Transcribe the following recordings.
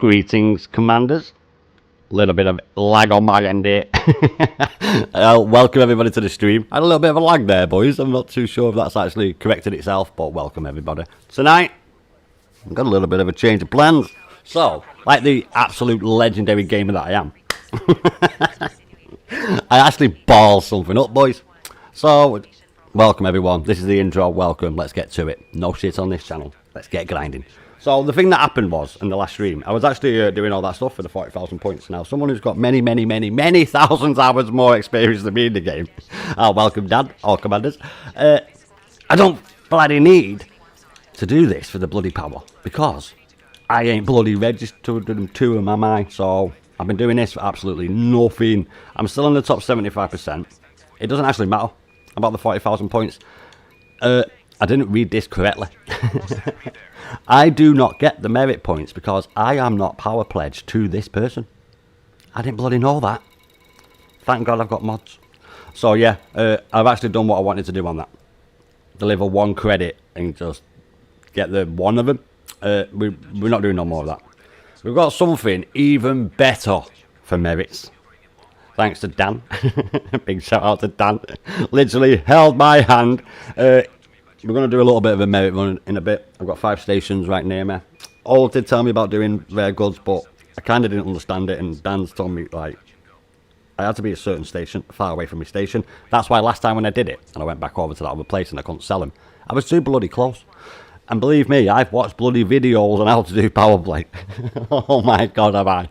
Greetings, commanders. Little bit of lag on my end here. Welcome everybody to the stream. Had a little bit of a lag there, boys. I'm not too sure if that's actually corrected itself, but welcome everybody. Tonight, I've got a little bit of a change of plans. So, like the absolute legendary gamer that I am, I actually balled something up, boys. So, welcome everyone. This is the intro. Welcome. Let's get to it. No shit on this channel. Let's get grinding. So the thing that happened was, in the last stream, I was actually doing all that stuff for the 40,000 points. Now, someone who's got many thousands hours more experience than me in the game. Welcome, Dad, all commanders. I don't bloody need to do this for the bloody power, because I ain't bloody registered them to them, am I? So I've been doing this for absolutely nothing. I'm still in the top 75%. It doesn't actually matter about the 40,000 points. I didn't read this correctly. I do not get the merit points because I am not power pledged to this person. I didn't bloody know that. Thank God I've got mods. So yeah, I've actually done what I wanted to do on that. Deliver one credit and just get the one of them. We're not doing no more of that. We've got something even better for merits. Thanks to Dan. Big shout out to Dan. Literally held my hand. We're going to do a little bit of a merit run in a bit. I've got 5 stations right near me. All did tell me about doing rare goods, but I kind of didn't understand it, and Dan's told me, like, I had to be at a certain station, far away from my station. That's why last time when I did it, and I went back over to that other place and I couldn't sell them, I was too bloody close. And believe me, I've watched bloody videos on how to do Powerplay. Oh my God, have I.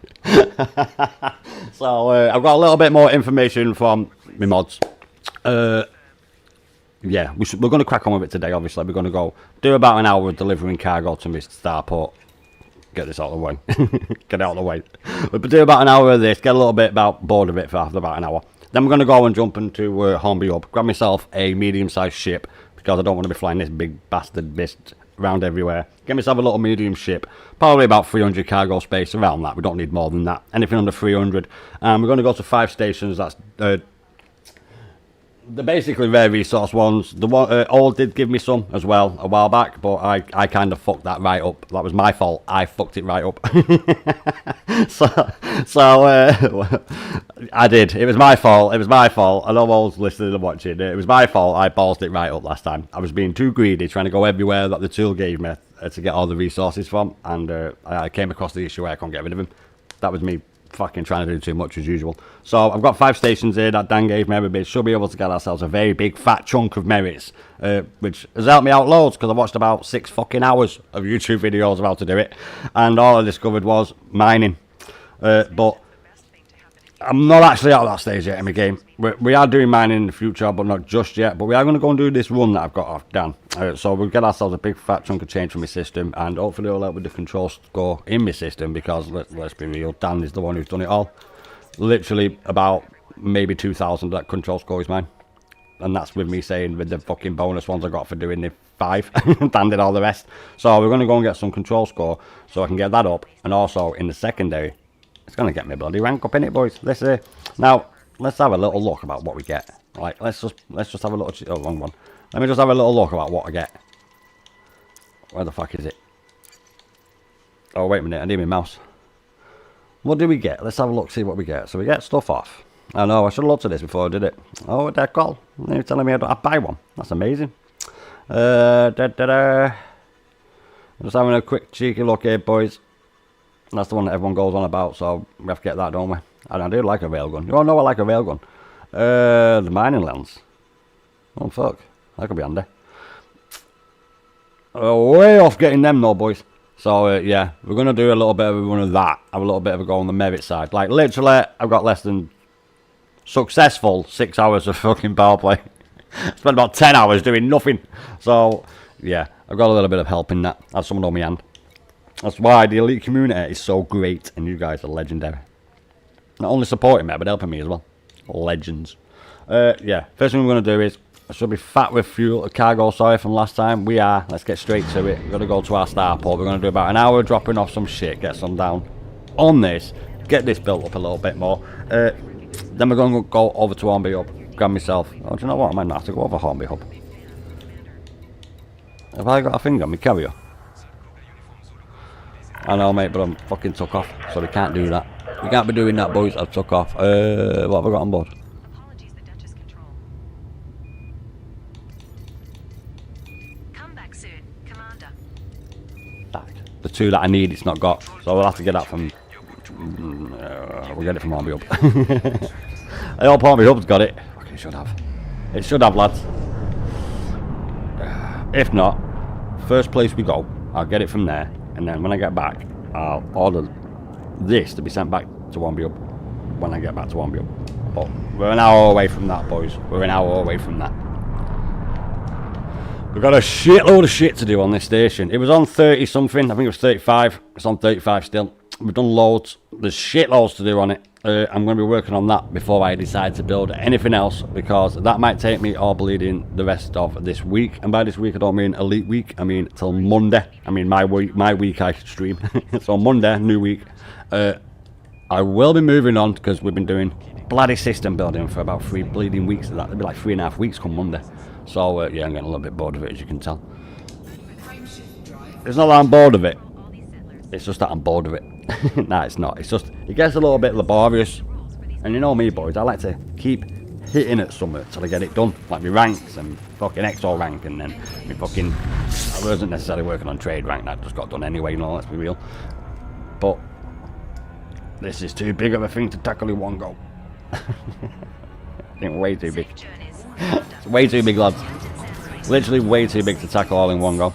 So, I've got a little bit more information from my mods. Yeah, we're going to crack on with it today, obviously. We're going to go do about an hour of delivering cargo to my starport. Get this out of the way. Get it out of the way. We'll do about an hour of this, get a little bit bored of it for after about an hour. Then we're going to go and jump into Hornby Hub, grab myself a medium-sized ship, because I don't want to be flying this big bastard mist around everywhere. Get myself a little medium ship, probably about 300 cargo space, around that. We don't need more than that. Anything under 300. We're going to go to 5 stations. That's... they're basically rare resource ones. The one Old did give me some as well a while back, but I kind of fucked that right up. That was my fault. I fucked it right up. so I did. It was my fault. It was my fault. I know Old's listening and watching. It was my fault. I ballsed it right up last time. I was being too greedy, trying to go everywhere that the tool gave me to get all the resources from, and I came across the issue where I couldn't get rid of him. That was me fucking trying to do too much as usual. So I've got 5 stations here that Dan gave me. Everybody should be able to get ourselves a very big fat chunk of merits, which has helped me out loads, because I watched about 6 fucking hours of YouTube videos of how to do it, and all I discovered was mining. But I'm not actually at that stage yet in my game. We are doing mining in the future, but not just yet. But we are going to go and do this run that I've got off Dan. So we'll get ourselves a big fat chunk of change from my system, and hopefully it'll help with the control score in my system, because let's be real, Dan is the one who's done it all. Literally about maybe 2,000 that control score is mine. And that's with me saying with the fucking bonus ones I got for doing the 5. Dan did all the rest. So we're going to go and get some control score so I can get that up. And also in the secondary, it's going to get me a bloody rank up in it, boys. Now, let's have a little look about what we get. Like, let's just have a little... Oh, wrong one. Let me just have a little look about what I get. Where the fuck is it? Oh, wait a minute. I need my mouse. What do we get? Let's have a look, see what we get. So we get stuff off. I know, I should have looked at this before I did it. Oh, what the call? You're telling me I don't have to buy one. That's amazing. Just having a quick cheeky look here, boys. That's the one that everyone goes on about, so we have to get that, don't we? And I do like a railgun. You all know I like a railgun. The mining lens. Oh, fuck. That could be handy. Way off getting them, though, boys. So, yeah, we're going to do a little bit of a run of that. Have a little bit of a go on the merit side. Like, literally, I've got less than successful 6 hours of fucking Powerplay. Spent about 10 hours doing nothing. So, yeah, I've got a little bit of help in that. That's someone on my hand. That's why the elite community is so great, and you guys are legendary. Not only supporting me, but helping me as well. Legends. Yeah, first thing we're going to do is, I should be fat with fuel, cargo, sorry, from last time. We are. Let's get straight to it. We're going to go to our starport. We're going to do about an hour dropping off some shit, get some down on this, get this built up a little bit more. Then we're going to go over to Hornby Hub, grab myself. Oh, do you know what? I might not have to go over Hornby Hub. Have I got a thing on my carrier? I know, mate, but I'm fucking took off, so we can't do that. We can't be doing that, boys. I've took off. What have I got on board? Apologies, the Duchess control. Come back soon, Commander. The two that I need, it's not got, so we'll have to get that from. We'll get it from Army Hub. I hope Army Hub's got it. Okay, it should have. It should have, lads. If not, first place we go, I'll get it from there, and then when I get back, I'll order this to be sent back to Army Hub when I get back to Army Hub. But we're an hour away from that, boys. We're an hour away from that. We've got a shitload of shit to do on this station. It was on 30 something, I think it was 35. It's on 35 still. We've done loads. There's shitloads to do on it. I'm going to be working on that before I decide to build anything else, because that might take me all bleeding the rest of this week. And by this week I don't mean elite week, I mean till Monday. I mean my week I stream. So Monday, new week. I will be moving on, because we've been doing bloody system building for about 3 bleeding weeks. It'll be like 3.5 weeks come Monday. So yeah, I'm getting a little bit bored of it, as you can tell. It's not that I'm bored of it. It's just that I'm bored of it. Nah, it's not. It's just, it gets a little bit laborious. And you know me, boys, I like to keep hitting at something till I get it done. Like my ranks and fucking XO rank, and then my fucking, I wasn't necessarily working on trade rank, that just got done anyway, you know, let's be real. But this is too big of a thing to tackle in one go. I think way too big. It's way too big, lads. Literally way too big to tackle all in one go.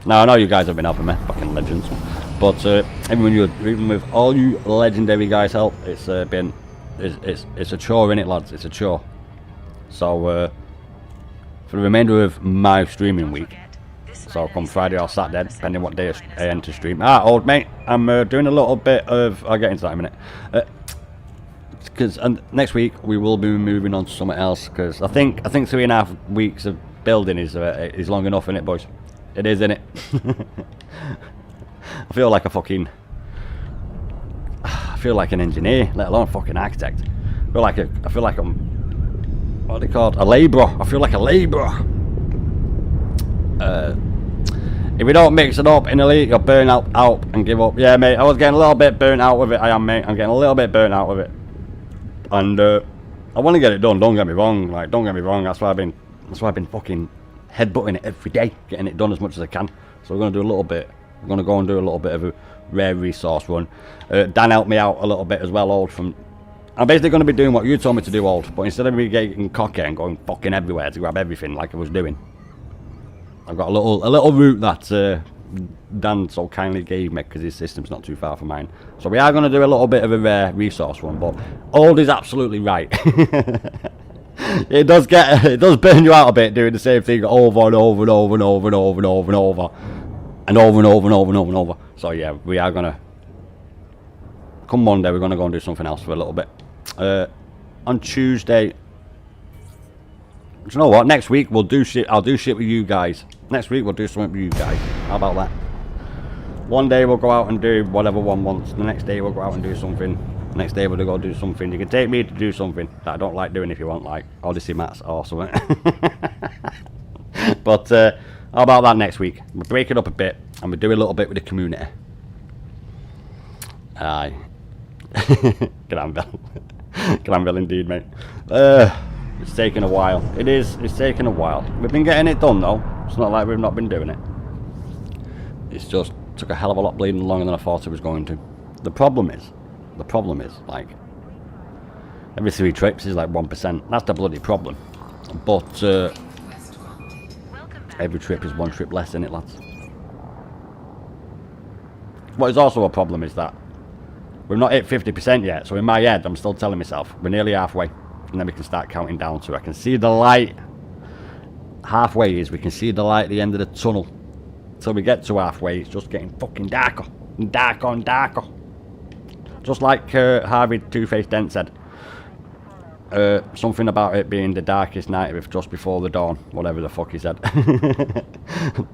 Now I know you guys have been helping me, fucking legends. But even with all you legendary guys' help, it's been it's a chore, innit, lads? It's a chore. So for the remainder of my streaming week, so come Friday or Saturday, depending what day I end to stream. Old mate, I'm doing a little bit of. I'll get into that in a minute. Because next week we will be moving on to something else. Because I think 3.5 weeks of building is long enough, innit, boys? It is, innit? I feel like an engineer, let alone a fucking architect. I feel like I'm, what are they called? A labourer. I feel like a labourer. If we don't mix it up in elite, you'll burn out and give up. Yeah, mate, I was getting a little bit burnt out with it. I am, mate. I'm getting a little bit burnt out with it. And I want to get it done. Don't get me wrong. Like, don't get me wrong. That's why I've been fucking headbutting it every day, getting it done as much as I can. So we're gonna do a little bit. We're gonna go and do a little bit of a rare resource run. Dan helped me out a little bit as well, Old. I'm basically gonna be doing what you told me to do, Old. But instead of me getting cocky and going fucking everywhere to grab everything like I was doing, I've got a little route that Dan so kindly gave me, because his system's not too far from mine. So we are gonna do a little bit of a rare resource run. But Old is absolutely right. It does burn you out a bit doing the same thing over and over and over and over and over and over and over and over and over and over and over and over. So yeah, we are gonna come Monday. We're gonna go and do something else for a little bit. On Tuesday, do you know what? Next week we'll do shit. I'll do shit with you guys. Next week we'll do something with you guys. How about that? One day we'll go out and do whatever one wants. The next day we'll go out and do something. Next day we'll go do something. You can take me to do something that I don't like doing if you want, like Odyssey mats or something. But how about that next week? We'll break it up a bit and we'll do a little bit with the community. Aye. Granville. Granville indeed, mate. It's taken a while. It's taken a while. We've been getting it done though. It's not like we've not been doing it. It's just took a hell of a lot bleeding longer than I thought it was going to. The problem is, like, every 3 trips is like 1%. That's the bloody problem. But every trip is 1 trip less, isn't it, lads? What is also a problem is that we've not hit 50% yet. So in my head, I'm still telling myself we're nearly halfway, and then we can start counting down so I can see the light. Halfway is we can see the light at the end of the tunnel. Till we get to halfway, it's just getting fucking darker and darker and darker. Just like Harvey Two-Face Dent said. Something about it being the darkest night just before the dawn. Whatever the fuck he said.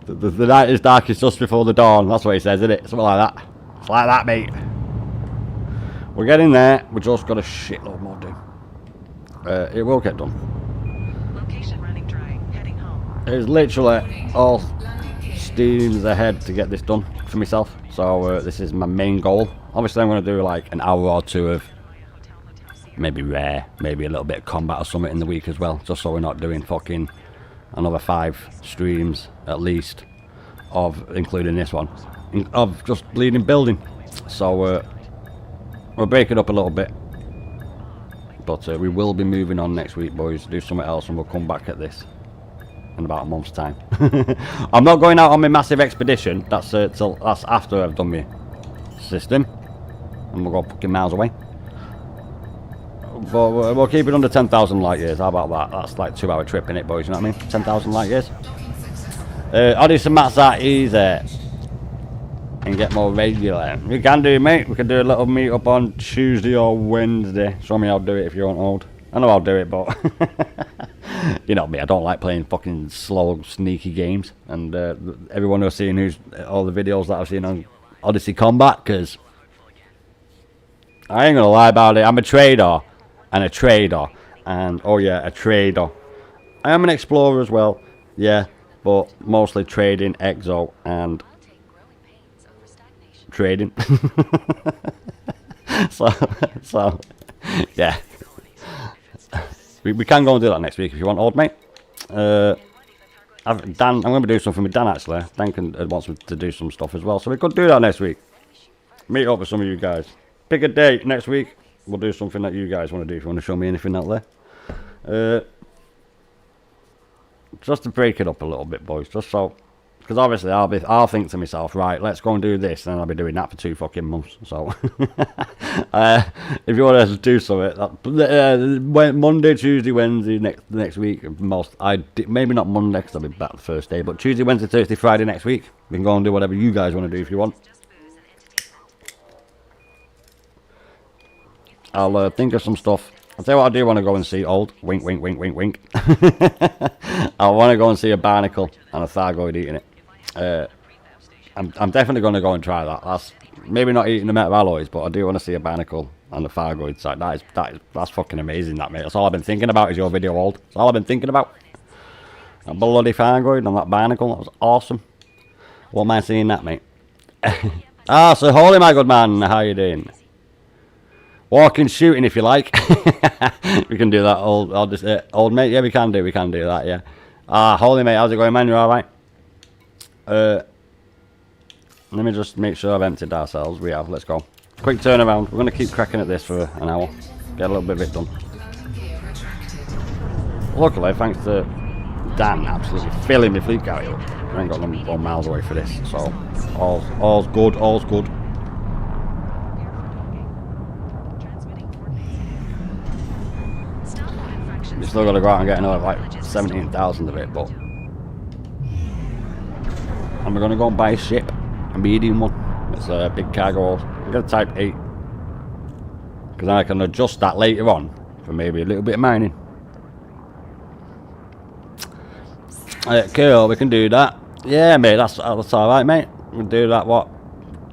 the night is darkest just before the dawn. That's what he says, isn't it? Something like that. It's like that, mate. We're getting there. We just got a shitload more to do. It will get done. Location running dry. Heading home. It's literally all steams ahead to get this done for myself. So this is my main goal. Obviously I'm going to do like an hour or two of maybe rare, maybe a little bit of combat or something in the week as well, just so we're not doing fucking another 5 streams at least, of including this one, of just bleeding building. So we'll break it up a little bit, but we will be moving on next week, boys. Do something else and we'll come back at this in about a month's time. I'm not going out on my massive expedition. That's that's after I've done my system, and we'll go fucking miles away. But we'll keep it under 10,000 light years. How about that? That's like 2-hour trip, innit, boys? You know what I mean? 10,000 light years. I'll do some maths that easy and get more regular. We can do, mate. We can do a little meet up on Tuesday or Wednesday. Show me how to do it if you want, old. I know I'll do it, but you know me. I don't like playing fucking slow, sneaky games. And everyone who's seen all the videos that I've seen on Odyssey Combat, because I ain't gonna lie about it. I'm a trader. And a trader, and oh yeah, a trader. I am an explorer as well, yeah, but mostly trading, exo, and trading. so yeah, we can go and do that next week if you want, old mate. Dan, I'm going to be doing something with Dan actually. Dan wants me to do some stuff as well, so we could do that next week. Meet up with some of you guys. Pick a date next week. We'll do something that you guys want to do if you want to show me anything out there. Just to break it up a little bit, boys. Just so, because obviously I'll think to myself, right, let's go and do this, and then I'll be doing that for 2 fucking months. So, if you want to do something, Monday, Tuesday, Wednesday next week, maybe not Monday because I'll be back the first day, but Tuesday, Wednesday, Thursday, Friday next week, we can go and do whatever you guys want to do if you want. I'll think of some stuff. I'll tell you what I do want to go and see, old. Wink, wink, wink, wink, wink. I want to go and see a barnacle and a Thargoid eating it. I'm definitely going to go and try that. That's maybe not eating the metal alloys, but I do want to see a barnacle and a Thargoid side. That's fucking amazing, that, mate. That's all I've been thinking about is your video, old. That's all I've been thinking about. A bloody Thargoid and that barnacle. That was awesome. What am I seeing that, mate? So holy, my good man. How you doing? Walking, shooting, if you like. We can do that, old mate. Yeah, we can do that. Yeah. Holy mate, how's it going, man? You all right? Let me just make sure I've emptied ourselves. We have. Let's go. Quick turnaround. We're gonna keep cracking at this for an hour. Get a little bit of it done. Luckily, thanks to Dan, absolutely filling my fleet carrier up. I ain't got them 1 miles away for this, so all's good. All's good. You still got to go out and get another like 17,000 of it, but and we're going to go and buy a ship, a medium one. It's a big cargo hold. I'm going to type 8 because then I can adjust that later on for maybe a little bit of mining. Cool, we can do that. Yeah, mate, that's all right, mate. We'll do that. What,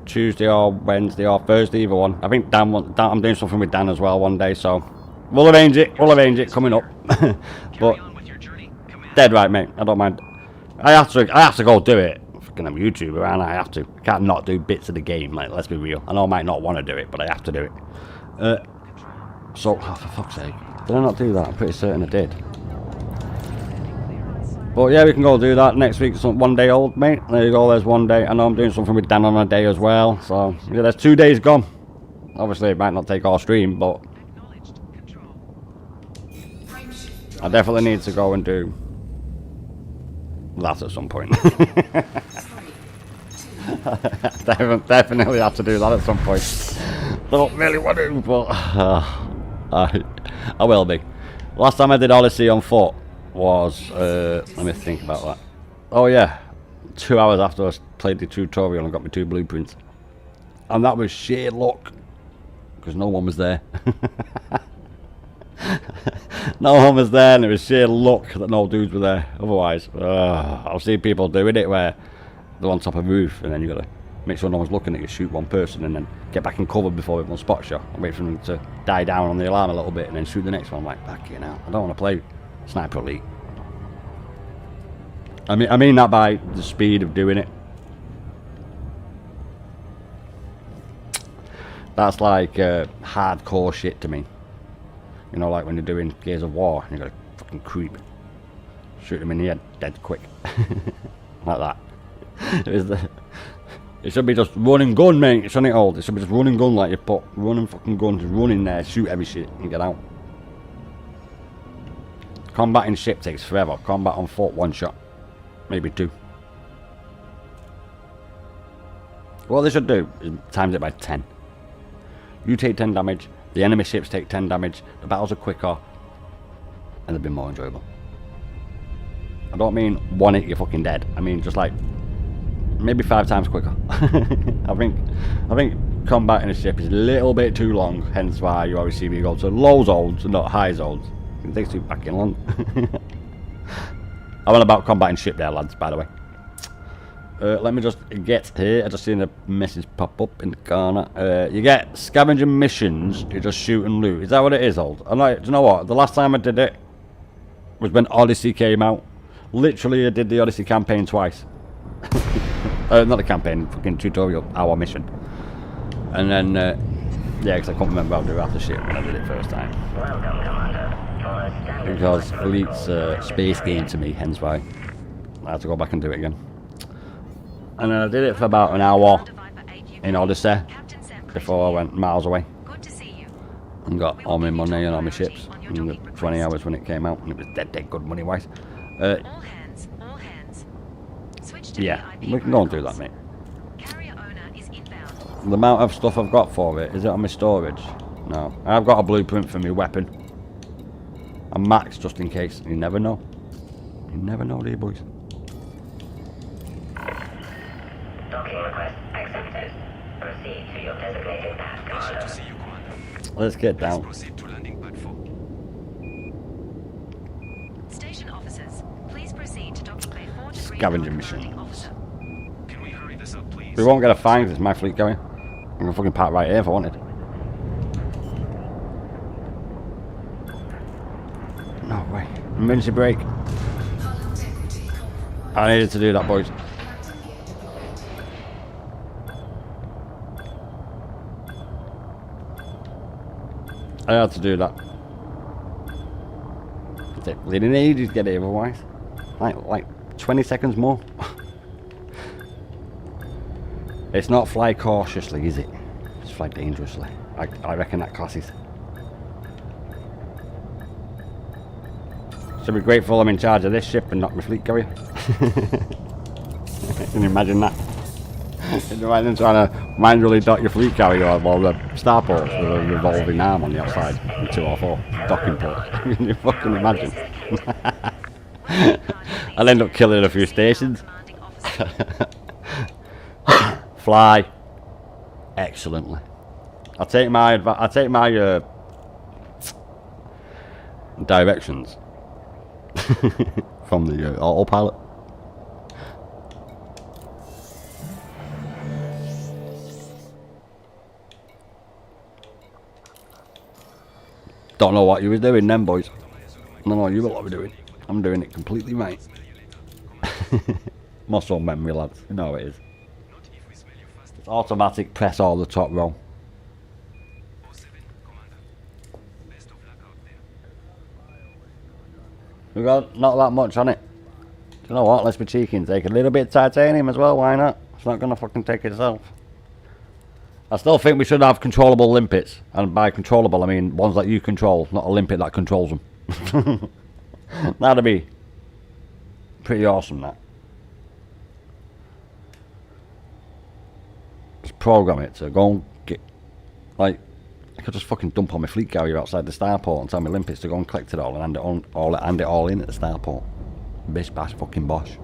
Tuesday or Wednesday or Thursday, either one. I think Dan, I'm doing something with Dan as well one day, so we'll arrange it coming up. But dead right, mate. I don't mind. I have to go do it. Fucking I'm a YouTuber, and I have to. I can't not do bits of the game. Like, let's be real. I know I might not want to do it, but I have to do it. So, oh, for fuck's sake, did I not do that? I'm pretty certain I did. But yeah, we can go do that next week. Some 1 day old, mate. There you go. There's 1 day. I know I'm doing something with Dan on a day as well. So yeah, there's 2 days gone. Obviously, it might not take our stream, but I definitely need to go and do that at some point. Definitely have to do that at some point. Don't really want to, but I will be. Last time I did Odyssey on foot was, let me think about that. Oh yeah, 2 hours after I played the tutorial and got my 2 blueprints. And that was sheer luck, because no one was there. No one was there, and it was sheer luck that no dudes were there. Otherwise, I've seen people doing it where they're on top of a roof, and then you gotta make sure no one's looking at you, shoot one person, and then get back in cover before everyone spots you, and wait for them to die down on the alarm a little bit, and then shoot the next one. I'm like, back in out. I don't want to play Sniper Elite. I mean that by the speed of doing it. That's like hardcore shit to me. You know, like when you're doing Gears of War, and you got a fucking creep. Shoot him in the head, dead quick. Like that. It should be just run and gun, mate. Shouldn't it, old? It should be just run and gun like you put. Run and fucking gun, just run in there, shoot every shit, and get out. Combat in ship takes forever. Combat on foot, one shot. Maybe two. What they should do is times it by 10. You take 10 damage, the enemy ships take 10 damage, the battles are quicker, and they'll be more enjoyable. I don't mean one hit you're fucking dead. I mean just like maybe 5 times quicker. I think combat in a ship is a little bit too long, hence why you always see me go to low zones and not high zones. It takes too fucking long. I'm on about combating ship there, lads, by the way. Let me just get here. I just seen a message pop up in the corner. You get scavenging missions, you just shoot and loot. Is that what it is, old? I'm like, do you know what? The last time I did it was when Odyssey came out. Literally, I did the Odyssey campaign twice. Not the campaign, fucking tutorial, hour mission. And then, yeah, because I can't remember how to do half the shit when I did it first time. Because Elite's space game to me, hence why I had to go back and do it again. And then I did it for about an hour in Odyssey before I went miles away and got all my money and all my ships in the 20 hours when it came out, and it was dead good money wise. Yeah, we can go and do that, mate. The amount of stuff I've got for it, is it on my storage? No. I've got a blueprint for my weapon. I'm max just in case. You never know. You never know, do you, boys? Docking request accepted. Proceed to your designated path, Commander. Let's get down. Proceed to landing pad 4. Station officers, please proceed to docking bay 4 to Scavenging missions. Can we hurry this up, please? We won't get a fine because it's my fleet going. I'm gonna fucking park right here if I wanted. No way. Emergency brake. I needed to do that, boys. I had to do that. They didn't need to get it otherwise. Like 20 seconds more. It's not fly cautiously, is it? It's fly dangerously. I reckon that classes. Should be grateful I'm in charge of this ship and not my fleet carrier. Can you imagine that? Can you imagine trying to manually dock your fleet carrier while the starports with a revolving arm on the outside and 2 or 4 docking ports? Can you fucking imagine? I'll end up killing a few stations. Fly excellently. I take my directions from the autopilot. Don't know what you were doing then, boys. I don't know what you were doing. I'm doing it completely right. Muscle memory, lads. You know how it is. It's automatic, press all the top row. We got not that much on it. Do you know what? Let's be cheeky and take a little bit of titanium as well. Why not? It's not gonna fucking take itself. I still think we should have controllable limpets, and by controllable I mean ones that you control, not a limpet that controls them. That'd be pretty awesome, that. Just program it to go and get, like, I could just fucking dump on my fleet carrier outside the starport and tell my limpets to go and collect it all and hand it all in at the starport. Bish bash fucking bosh.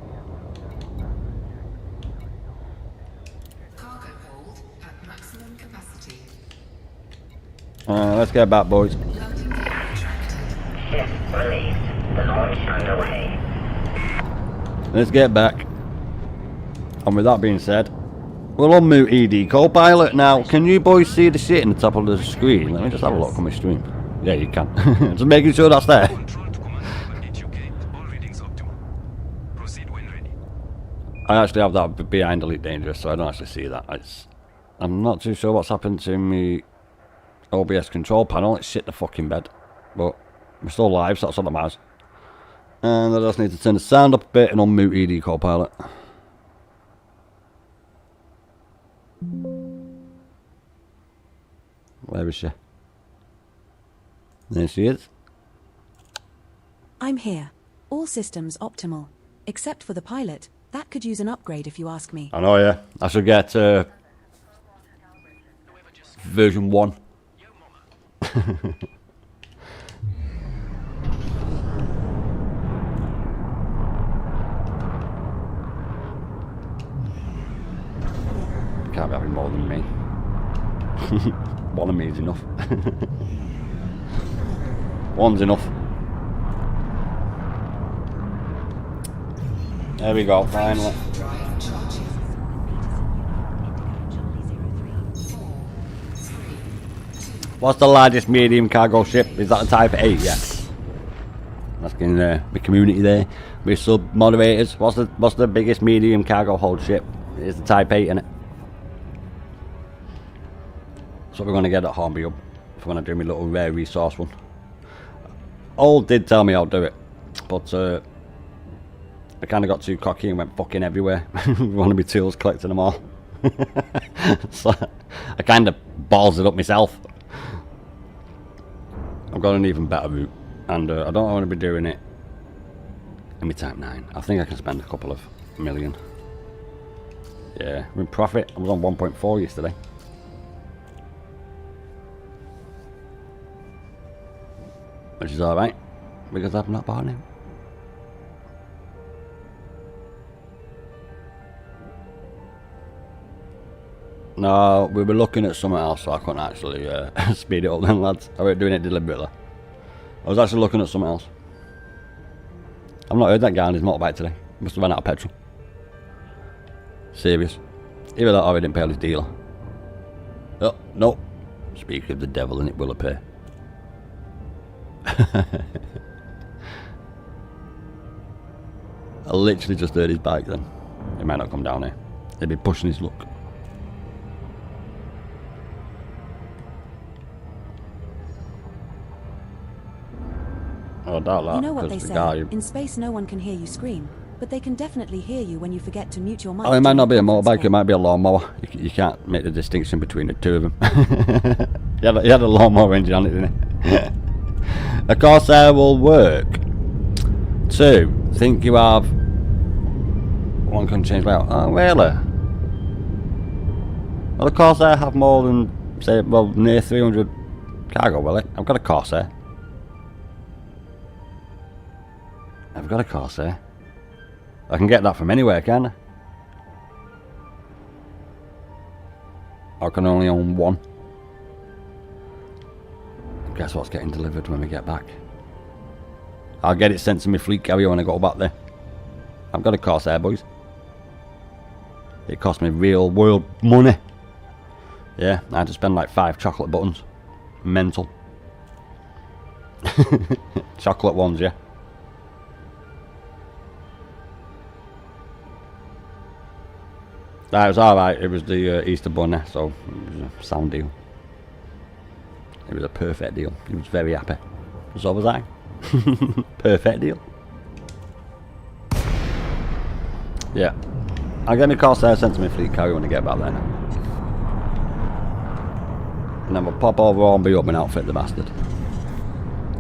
Cargo hold at maximum capacity. Let's get back, boys. Ship released. The launch underway. Let's get back. And with that being said, we'll unmute ED Copilot now. Can you boys see the shit in the top of the screen? Let me just have a look on my stream. Yeah, you can. Just making sure that's there. Control to command at UK. All readings optimal. Proceed when ready. I actually have that behind Elite Dangerous, so I don't actually see that. I'm not too sure what's happened to my OBS control panel. It's shit the fucking bed. But we're still live, so that's all that matters. And I just need to turn the sound up a bit and unmute ED Copilot. Where is she? There she is. I'm here. All systems optimal. Except for the pilot. That could use an upgrade if you ask me. I know, yeah. I should get version 1. Can't be having more than me. One of me is enough. One's enough. There we go, finally. Drive charging. 4, 3, 2. What's the largest medium cargo ship? Is that the Type 8? Yeah. Asking the community there. With sub moderators. What's the biggest medium cargo hold ship? It's the Type 8, innit? So we're going to get at Hornby Hub if I'm going to do my little rare resource one. Old did tell me I'll do it, but I kind of got too cocky and went fucking everywhere. One of my tools, collecting them all. So I kind of balls it up myself. I've got an even better route, and I don't want to be doing it in my Type 9. I think I can spend a couple of million. Yeah, we're in profit. I was on 1.4 yesterday. Which is alright, because I've not bought him. No, we were looking at something else, so I couldn't actually speed it up then, lads. I wasn't doing it deliberately. I was actually looking at something else. I've not heard that guy on his motorbike today. Must have run out of petrol. Serious. Either that or he didn't pay on his dealer. Oh, no. Speak of the devil and it will appear. I literally just heard his bike then. He might not come down here. He'd be pushing his luck. Oh, I doubt that. You know what they because say, the guy... in space no one can hear you scream, but they can definitely hear you when you forget to mute your mic. Oh, it might not be a during motorbike, it conference might be a lawnmower. You can't make the distinction between the two of them. He had a lawnmower engine on it, didn't he? A Corsair will work. 2. Think you have... One can change layout. Oh, really? Well, the Corsair have more than, say, well, near 300 cargo, will it? I've got a Corsair. I've got a Corsair. I can get that from anywhere, can't I? I can only own one. Guess what's getting delivered when we get back? I'll get it sent to my fleet carrier when I go back there. I've got a Corsair, boys. It cost me real world money. Yeah, I had to spend like 5 chocolate buttons. Mental. Chocolate ones, yeah. That was alright, it was the Easter bunny, so it was a sound deal. It was a perfect deal. He was very happy. So was I. Perfect deal. Yeah. I'll get my Corsair sent to my fleet carrier when I get back there now. And then we'll pop over and be up and outfit the bastard.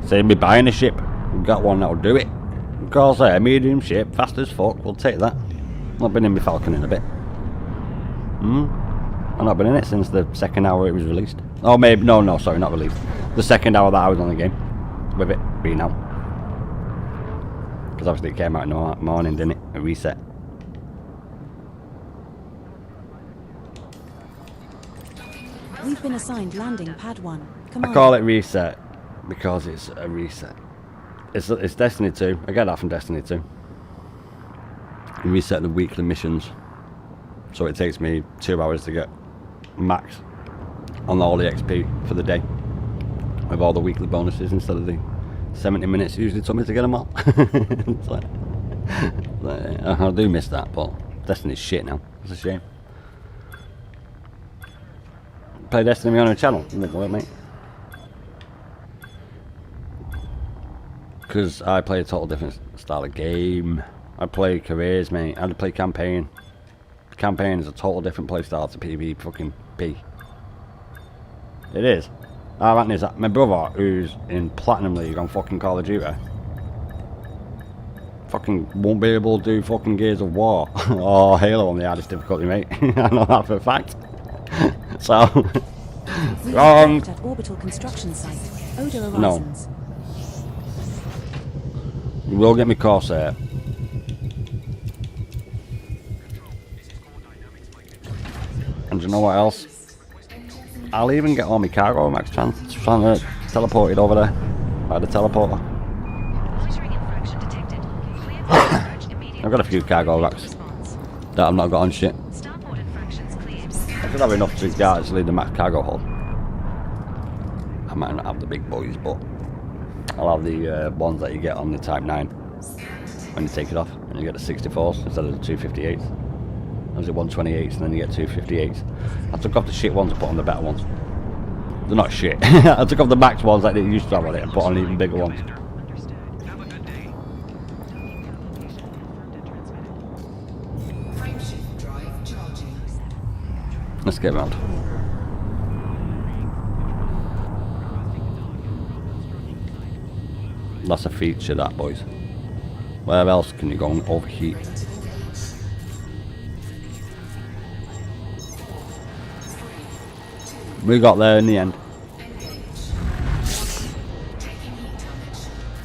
Save me buying a ship. We've got one that'll do it. Corsair, medium ship, fast as fuck. We'll take that. I've been in my Falcon in a bit. I've not been in it since the second hour it was released. Oh, maybe, no, sorry, not released. The second hour that I was on the game. With it being out. Because obviously it came out in the morning, didn't it? A reset. We've been assigned landing pad 1. Come on. I call it reset because it's a reset. It's Destiny 2. I get that from Destiny 2. You reset the weekly missions. So it takes me 2 hours to get max on all the XP for the day. With all the weekly bonuses instead of the 70 minutes it usually took me to get them all. It's like, I do miss that, but Destiny's shit now. It's a shame. play Destiny on a channel? Doesn't work, mate. Because I play a total different style of game. I play careers, mate. I play campaign. Campaign is a total different play style to PvP fucking P. It is. I reckon is that my brother, who's in Platinum League on fucking Call of Duty, fucking won't be able to do fucking Gears of War or Halo on the hardest difficulty, mate. I know that for a fact. So, wrong. At orbital construction site, Odo No. Horizons. You will get me Corsair. And do you know what else? I'll even get all my cargo max trying to teleport it over there by the teleporter. Monitoring infraction detected. Clear for approach immediate. I've got a few cargo racks response. that I've not got on shit. Starport infractions cleared. I should have enough to actually the max cargo hold. I might not have the big boys, but I'll have the ones that you get on the Type 9 when you take it off, and you get the 64s instead of the 258s. There's the 128s, and then you get 258s. I took off the shit ones and put on the better ones. They're not shit. I took off the max ones that they used to have on it and put on even bigger ones. Understood. Have a good day. Frameshift drive charging. Let's get round. That's a feature, that, boys. Where else can you go and overheat? We got there in the end.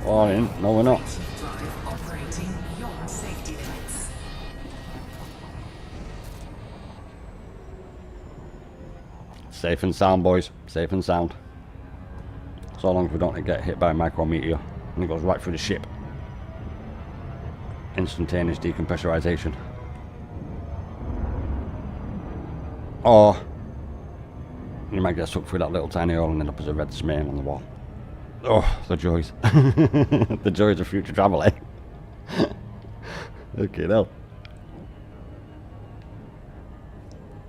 Oh, I didn't. No, we're not. Drive operating beyond safety limits. Safe and sound, boys. Safe and sound. So long as we don't get hit by a micrometeor and it goes right through the ship. Instantaneous decompressurization. Or you might get sucked through that little tiny hole and end up as a red smear on the wall. Oh, the joys. The joys of future travel, eh? Okay, now.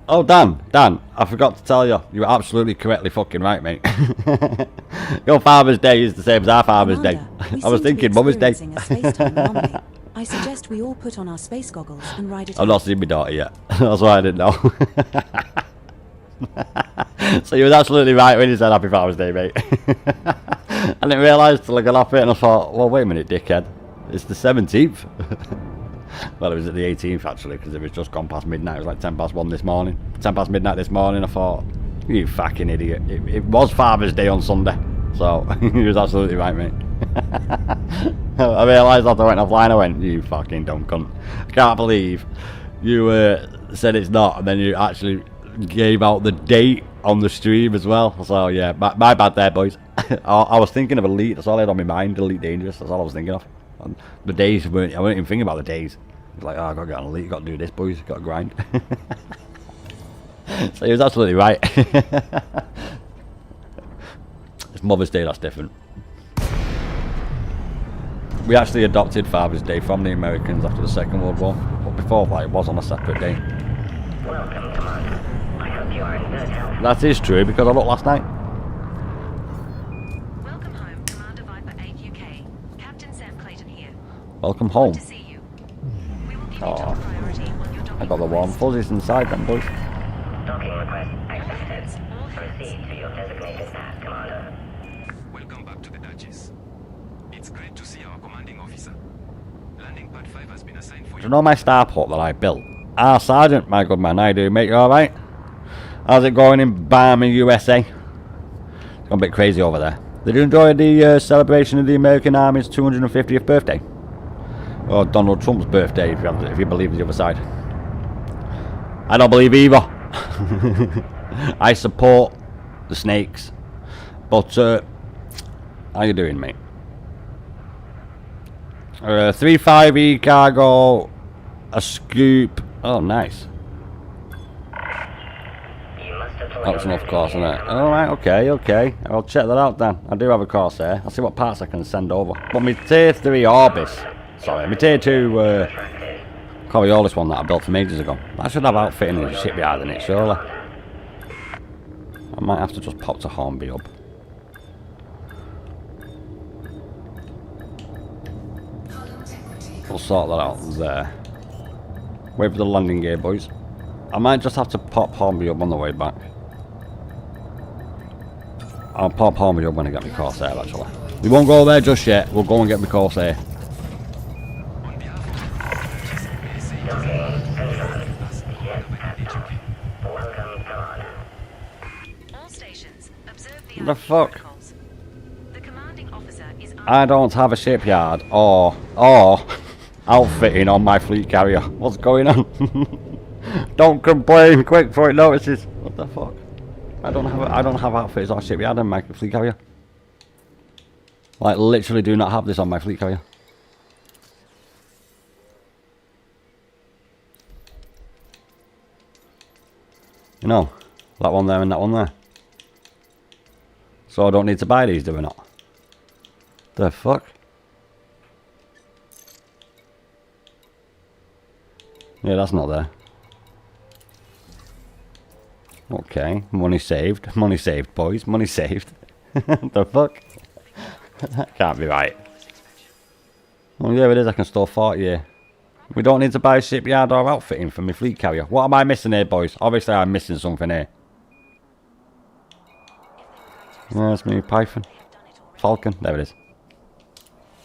Oh, Dan, I forgot to tell you. You were absolutely correctly fucking right, mate. Your Father's Day is the same as our Father's Day. Commander, we I was seem to be thinking Mother's Day. experiencing a space-time anomaly. I suggest we all put on our space goggles and ride it I've out. not seen my daughter yet. That's why I didn't know. So you was absolutely right when you said Happy Father's Day, mate. I didn't realise till I got off it and I thought, well, wait a minute, dickhead. It's the 17th. Well, it was at the 18th, actually, because it was just gone past midnight. It was like 10 past 1 this morning. 10 past midnight this morning, I thought, you fucking idiot. It was Father's Day on Sunday. So, he was absolutely right, mate. I realised after I went offline, I went, you fucking dumb cunt. I can't believe you said it's not, and then you actually gave out the date on the stream as well. So, yeah, my bad there, boys. I was thinking of Elite. That's all I had on my mind, Elite Dangerous. That's all I was thinking of. And the days, I weren't even thinking about the days. I was like, oh, I've got to get on Elite, got to do this, boys, got to grind. So he was absolutely right. It's Mother's Day, that's different. We actually adopted Father's Day from the Americans after the Second World War, but before that it was on a separate day. Welcome, Commander. I hope you are in good health. That is true, because I looked last night. Welcome home, Commander Viper 8 UK. Captain Sam Clayton here. Welcome home. Good to see you. We will give you Aw. top priority on your docking I got the warm request. fuzzies inside them, boys. Docking request accepted. Proceed to your designated path, Commander. Welcome back to the Duchess. It's great to see our commanding officer. Landing pad 5 has been assigned for Do you. you know my starport that I built? Ah, Sergeant, my good man, how you doing, mate? You alright? How's it going in Barmy, USA? It's gone a bit crazy over there. Did you enjoy the celebration of the American Army's 250th birthday? Or Donald Trump's birthday, if you believe the other side. I don't believe either. I support the snakes. But, how you doing, mate? 3-5E cargo, a scoop. Oh, nice. You must deploy That was your enough course, isn't it? navigation Alright, okay. I'll check that out then. I do have a Corsair. I'll see what parts I can send over. But my tier 3 Orbis, sorry, my tier 2 attracted. Coriolis one that I built from ages ago. That should have outfitting in the shipyard in it, surely. I might have to just pop to Hornby up. We'll sort that out there. Wait for the landing gear, boys. I might just have to pop Hornby up on the way back. I'll pop Hornby up when I get my Corsair, actually. We won't go there just yet. We'll go and get my Corsair. All stations, observe the The fuck? protocols. The commanding officer is I don't have a shipyard or outfitting on my fleet carrier. What's going on? Don't complain, quick before it notices. What the fuck? I don't have outfitters or shipyard on my fleet carrier. Like, literally do not have this on my fleet carrier. You know, that one there and that one there. So I don't need to buy these, do I not? The fuck? Yeah, that's not there. Okay, money saved, boys, money saved. The fuck? That can't be right. Oh yeah, it is. I can store 40 here. We don't need to buy a shipyard or outfitting for my fleet carrier. What am I missing here, boys? Obviously, I'm missing something here. There's me Python. Falcon. There it is.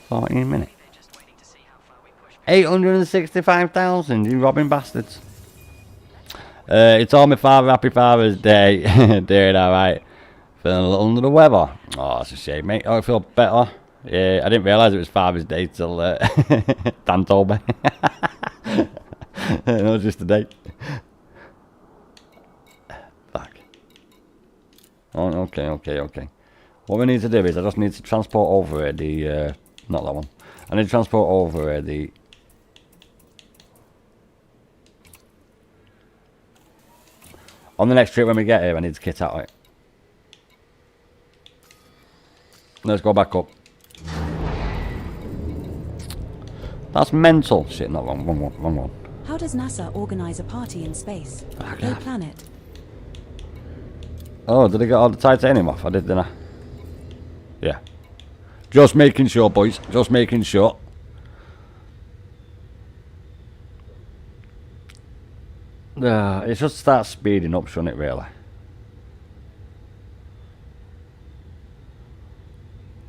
14 minutes. 865,000, you robbing bastards. He told me father happy Father's Day. Doing alright. Feeling a little under the weather. Oh, that's a shame, mate. Oh, I feel better. Yeah, I didn't realise it was Father's Day till Dan told me. It was just a date. Fuck. Oh, okay. What we need to do is I just need to transport over the not that one. I need to transport over the on the next trip when we get here. I need to kit out it. Let's go back up. That's mental. Shit, not wrong. Wrong one. How does NASA organize a party in space? Okay. No planet. Oh, did I get all the titanium off? I did, didn't I? Yeah. Just making sure, boys. Just making sure. It should start speeding up, shouldn't it, really?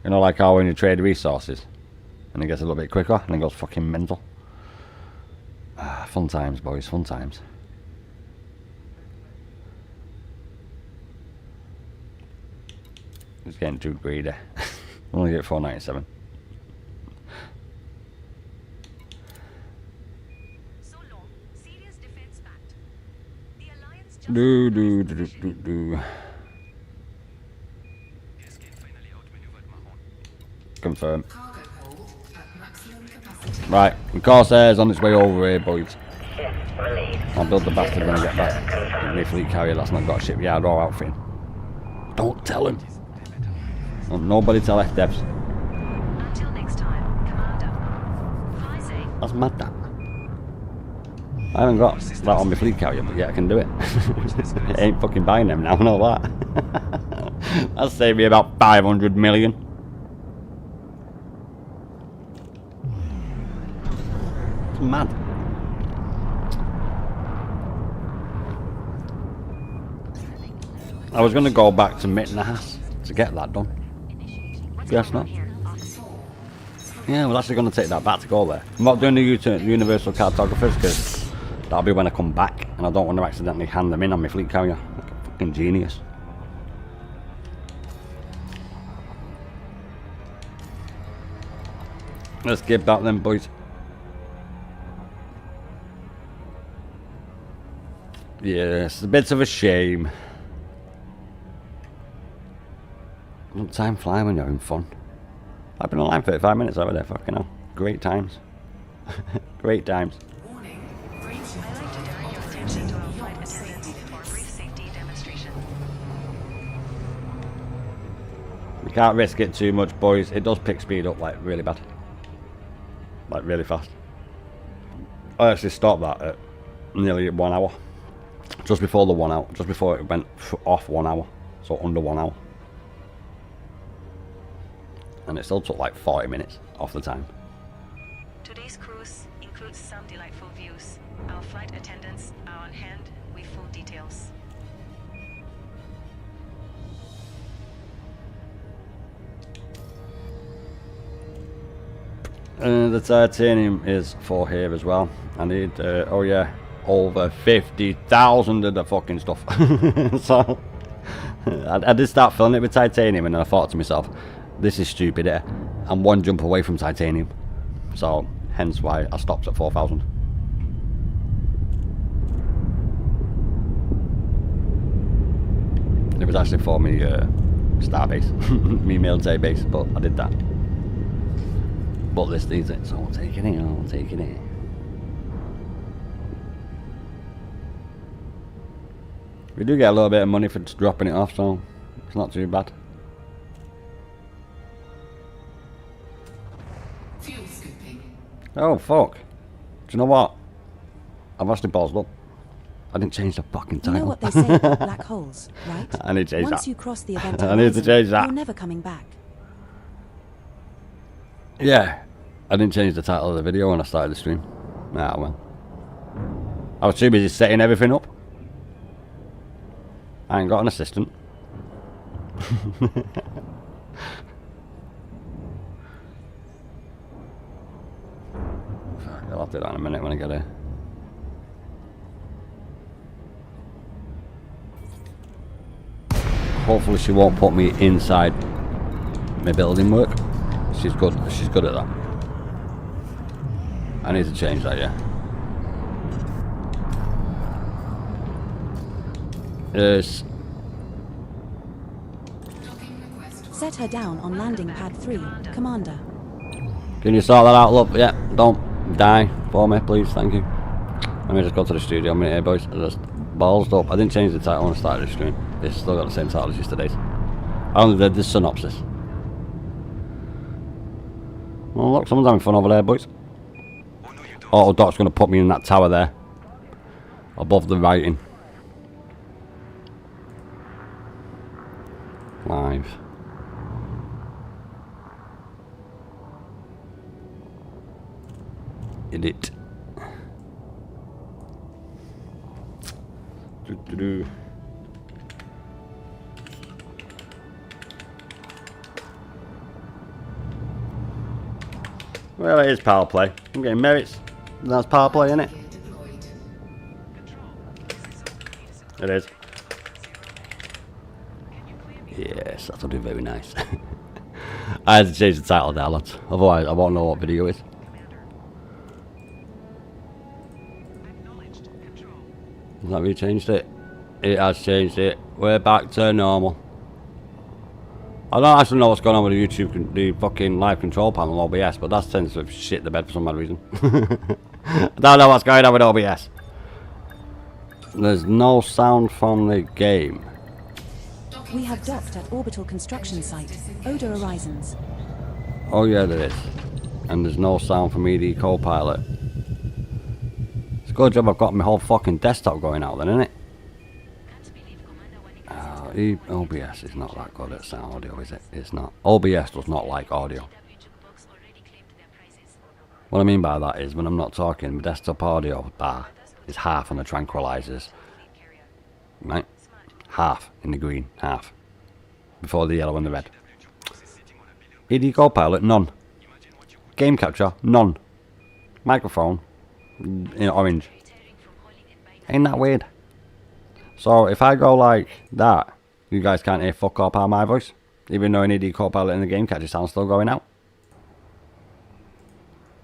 You know, like how when you trade resources and it gets a little bit quicker and it goes fucking mental. Fun times, boys, fun times. It's getting too greedy. Only get 497. so long. Serious defense pact. The alliance just Do. Escape finally outmaneuvered Mahon. Confirm. Cargo hold at maximum capacity. Right, the Corsair's on its way over here, boys. Ship release. I'll build the bastard when I get back. My fleet carrier that's not got a shipyard or outfitting. Don't tell him. Nobody tell F-Devs. Until next time, Commander. Fly safe. That's mad, that. I haven't got that on my fleet carrier, but yeah, I can do it. I ain't fucking buying them now, and all that. That'll save me about 500 million. It's mad. I was going to go back to Mittenhas to get that done. Guess not. Yeah, we're actually going to take that back to go there. I'm not doing the Universal Cartographers because that'll be when I come back and I don't want to accidentally hand them in on my fleet carrier. Like a fucking genius. Let's get back then, boys. Yes, a bit of a shame. Don't time fly when you're having fun. I've been online 35 minutes over there, fucking hell. Great times. Great times. Warning. I'd like to direct your attention to our flight attendants for a brief safety demonstration. We can't risk it too much, boys. It does pick speed up like really bad. Like really fast. I actually stopped that at nearly 1 hour. Just before the 1 hour. Just before it went off 1 hour. So under 1 hour. And it still took like 40 minutes off the time. Today's cruise includes some delightful views. Our flight attendants are on hand with full details. The titanium is for here as well. I need, oh yeah, over 50,000 of the fucking stuff. So, I did start filling it with titanium, and then I thought to myself, this is stupid. I'm one jump away from titanium. So, hence why I stopped at 4,000. It was actually for me starbase, me military base, but I did that. But this needs it, so I'm taking it, I'm taking it. We do get a little bit of money for just dropping it off, so it's not too bad. Fuel scooping. Oh fuck. Do you know what? I've actually paused up. I didn't change the fucking You title. know what they say about black holes, right? I need to change Once that. you cross the event I need to horizon, change that. you're never coming back. Yeah. I didn't change the title of the video when I started the stream. Ah well. I was too busy setting everything up. I ain't got an assistant. I'll have to do that in a minute when I get here. Hopefully she won't put me inside my building work. She's good at that. I need to change that, yeah. Yes. Set her down on landing pad 3, Commander. Can you sort that out, love? Yeah, don't die for me, please, thank you. Let me just go to the studio a minute here, boys. I just ballsed up. I didn't change the title when I started the stream. It's still got the same title as yesterday's. I only did this synopsis. Oh look, someone's having fun over there, boys. Auto Doc's going to put me in that tower there. Above the writing. Live. Edit. Do. Well, it is Powerplay. I'm getting merits. That's Powerplay, isn't it? It is. Yes, that'll do very nice. I had to change the title there, lads. Otherwise, I won't know what video it is. Has that really changed it? It has changed it. We're back to normal. I don't actually know what's going on with the YouTube, the fucking live control panel OBS, but that tends to shit the bed for some odd reason. I don't know what's going on with OBS. There's no sound from the game. We have docked at orbital construction site, Oda Horizons. Oh yeah, there is. And there's no sound from ED Copilot. It's a good job I've got my whole fucking desktop going out then, isn't it? OBS is not that good at sound audio, is it? It's not. OBS does not like audio. What I mean by that is when I'm not talking, my desktop audio bar is half on the tranquilizers. Right? Half in the green, half. Before the yellow and the red. ED Copilot, none. Game capture, none. Microphone, in orange. Ain't that weird? So if I go like that, you guys can't hear fuck all part of my voice. Even though an ED Copilot in the game catcher sound's still going out.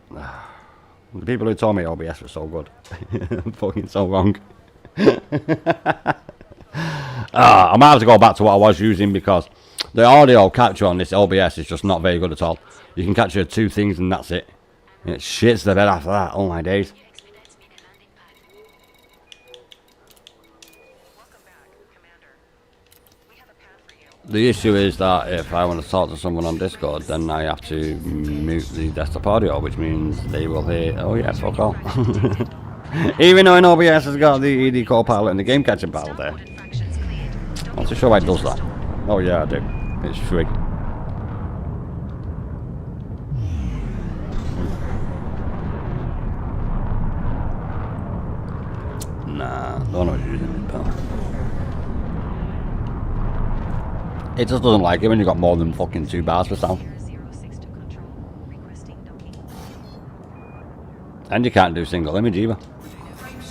The people who told me OBS was so good. Fucking so wrong. I might have to go back to what I was using because the audio capture on this OBS is just not very good at all. You can capture 2 things and that's it. And it shits the bed after that, oh my days. The issue is that if I want to talk to someone on Discord, then I have to mute the desktop audio, which means they will hear, oh yeah, fuck all. Even though in OBS has got the ED Copilot and the game catching panel there. I'll pretty sure it does that. Oh yeah, I do. It's free. Nah, don't know what you're using it, pal. It just doesn't like it when you've got more than fucking 2 bars for sound. 06 to control. Requesting docking. And you can't do single image either.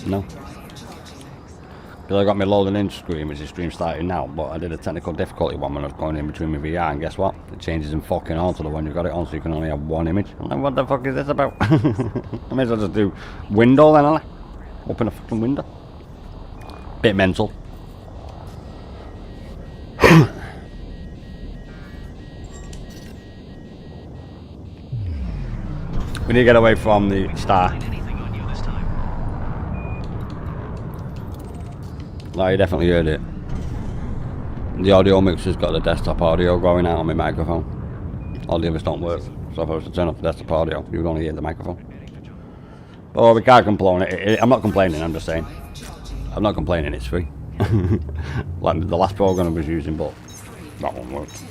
No. Because I got my loading in screen, which is stream starting now, but I did a technical difficulty one when I was going in between my VR, and guess what? It changes in fucking on to the one you've got it on, so you can only have 1 image. I'm like, what the fuck is this about? I may as well just do window then, I open a fucking window. Bit mental. We need to get away from the star. No, you definitely heard it. The audio mixer's got the desktop audio going out on my microphone. All the others don't work. So if I was to turn off the desktop audio, you would only hear the microphone. Oh, we can't complain. I'm not complaining, I'm just saying. I'm not complaining, it's free. Like the last program I was using, but that one worked.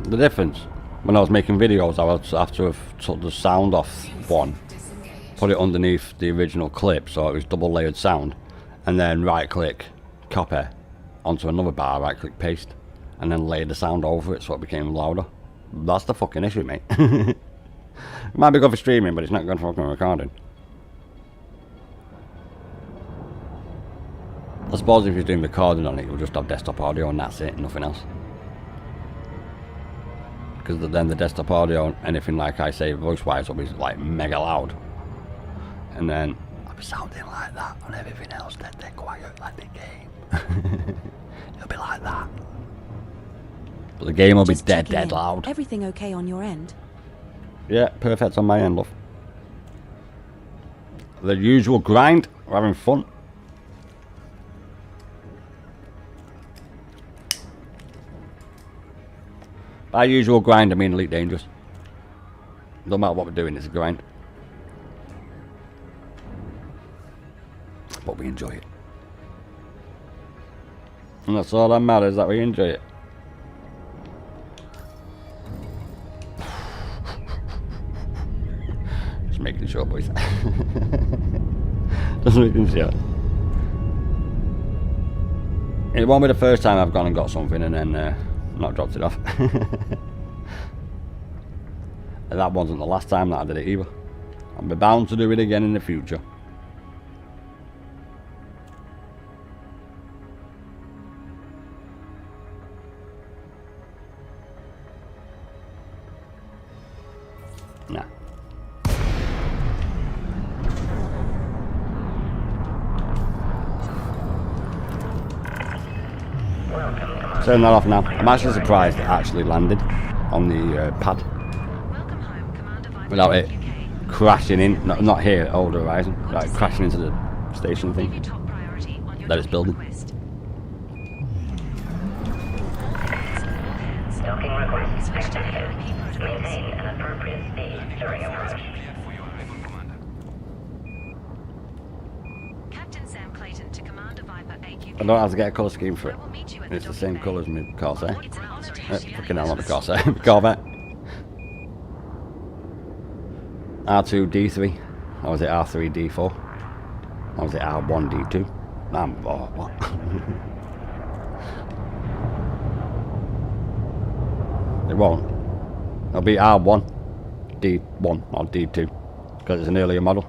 The difference, when I was making videos, I would have to have took the sound off one, put it underneath the original clip so it was double layered sound, and then right click copy onto another bar, right click paste, and then lay the sound over it so it became louder. That's the fucking issue, mate. It might be good for streaming, but it's not good for fucking recording. I suppose if you're doing recording on it, you'll just have desktop audio and that's it, nothing else. Because then the desktop audio, anything like I say voice wise, will be like mega loud, and then I'll be sounding like that, and everything else dead quiet like the game. It'll be like that, but the game will be Just dead checking in. loud. Everything okay on your end? Yeah, perfect on my end, love. The usual grind, we're having fun. By usual grind, I mean Elite Dangerous. No matter what we're doing, it's a grind. But we enjoy it. And that's all that matters, that we enjoy it. Just making sure, boys. Just making sure. It won't be the first time I've gone and got something and then not dropped it off. And that wasn't the last time that I did it either. I'll be bound to do it again in the future. Nah. Turn that off now. I'm actually surprised it actually landed on the pad Welcome home, Commander Viper without it UK. crashing in. Not here at Old Horizon, like crashing into the station Give you thing top priority on your that it's docking building. request. Docking request accepted. Maintain an appropriate speed during approach. Cleared for your arrival, Commander. Captain Sam Clayton to Commander Viper AQ. I don't have to get a colour scheme for I it. will meet you at the It's the docking same bay. colour as my Corsair. It's an honor to Fucking have hell, you not the as Corsair. Corvette. R2D3. Or was it R3D4? Or was it R1D2? Oh, what? It won't. It'll be R1, D1 or D2 because it's an earlier model.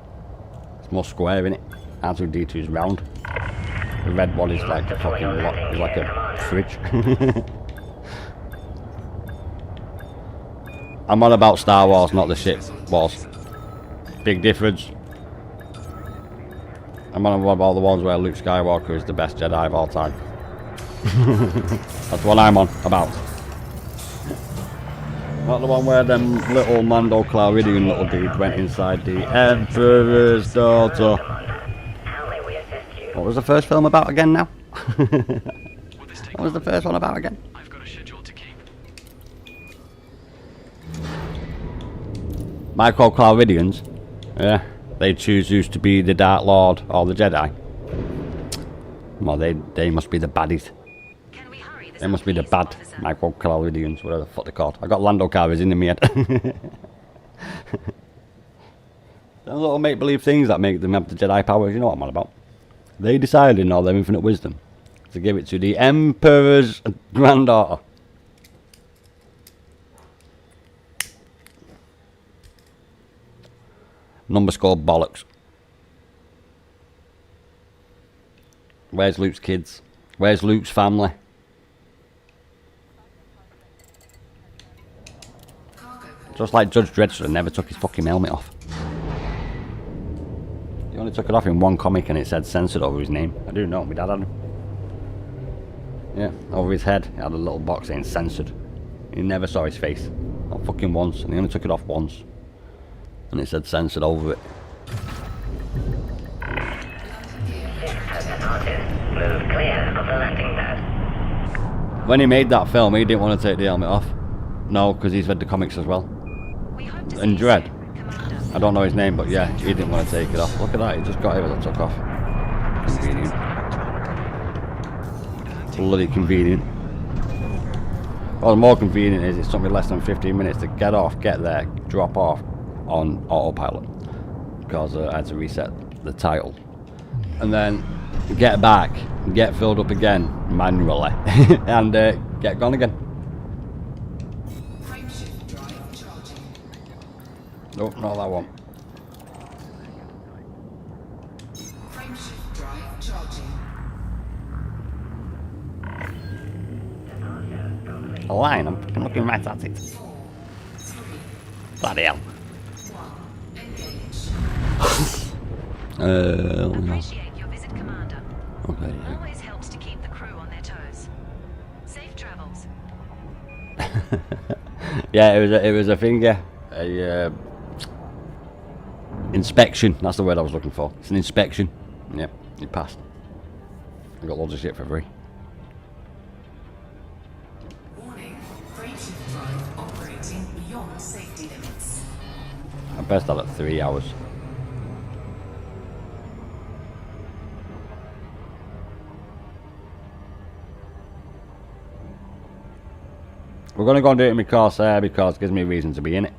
It's more square, innit? R2D2 is round. The red one is like a fucking is like a fridge. I'm on about Star Wars, not the shit Wars. Big difference. I'm on about all the ones where Luke Skywalker is the best Jedi of all time. That's what I'm on about. Not the one where them little Mando Claridian little dudes went inside the Emperor's daughter. How may we assist you? What was the first film about again now? What was the first one about again? I've got a schedule to keep. Micro Claridians. Yeah. they choose who's to be the Dark Lord or the Jedi. Well, they must be the baddies. Can we hurry? This They must be the case, bad officer? microcaloridians, whatever the fuck they're called. I got Lando Calrissian in my head. Them little make-believe things that make them have the Jedi powers, you know what I'm on about. They decided in all their infinite wisdom to give it to the Emperor's granddaughter. Number score bollocks. Where's Luke's kids? Where's Luke's family? Just like Judge Dredd should have never took his fucking helmet off. He only took it off in one comic and it said censored over his name. I do know, my dad had him. Yeah, over his head, he had a little box saying censored. He never saw his face. Not fucking once, and he only took it off once. And it said censored over it. Move clear of the landing pad. When he made that film, he didn't want to take the helmet off. No, because he's read the comics as well. We hope to And see Dredd. you, Commander. I don't know his name, but yeah, he didn't want to take it off. Look at that, he just got it as I took off. Convenient. Bloody convenient. Well, the more convenient is it took me less than 15 minutes to get off, get there, drop off on autopilot. Because I had to reset the title. And then get back, get filled up again manually, and get gone again. Frameshift drive charging. Nope, not that one. Frameshift drive charging. A line, I'm fucking looking right at it. 4, 3, Bloody hell. 1. Engage. Appreciate your visit, Commander. Okay. Always helps to keep the crew on their toes. Safe travels. Yeah, it was a thing, yeah. A inspection. That's the word I was looking for. It's an inspection. Yep, it passed. I got loads of shit for free. Warning. Frameshift drive operating beyond safety limits. I best had it 3 hours. We're going to go and do it in my Corsair because it gives me a reason to be in it.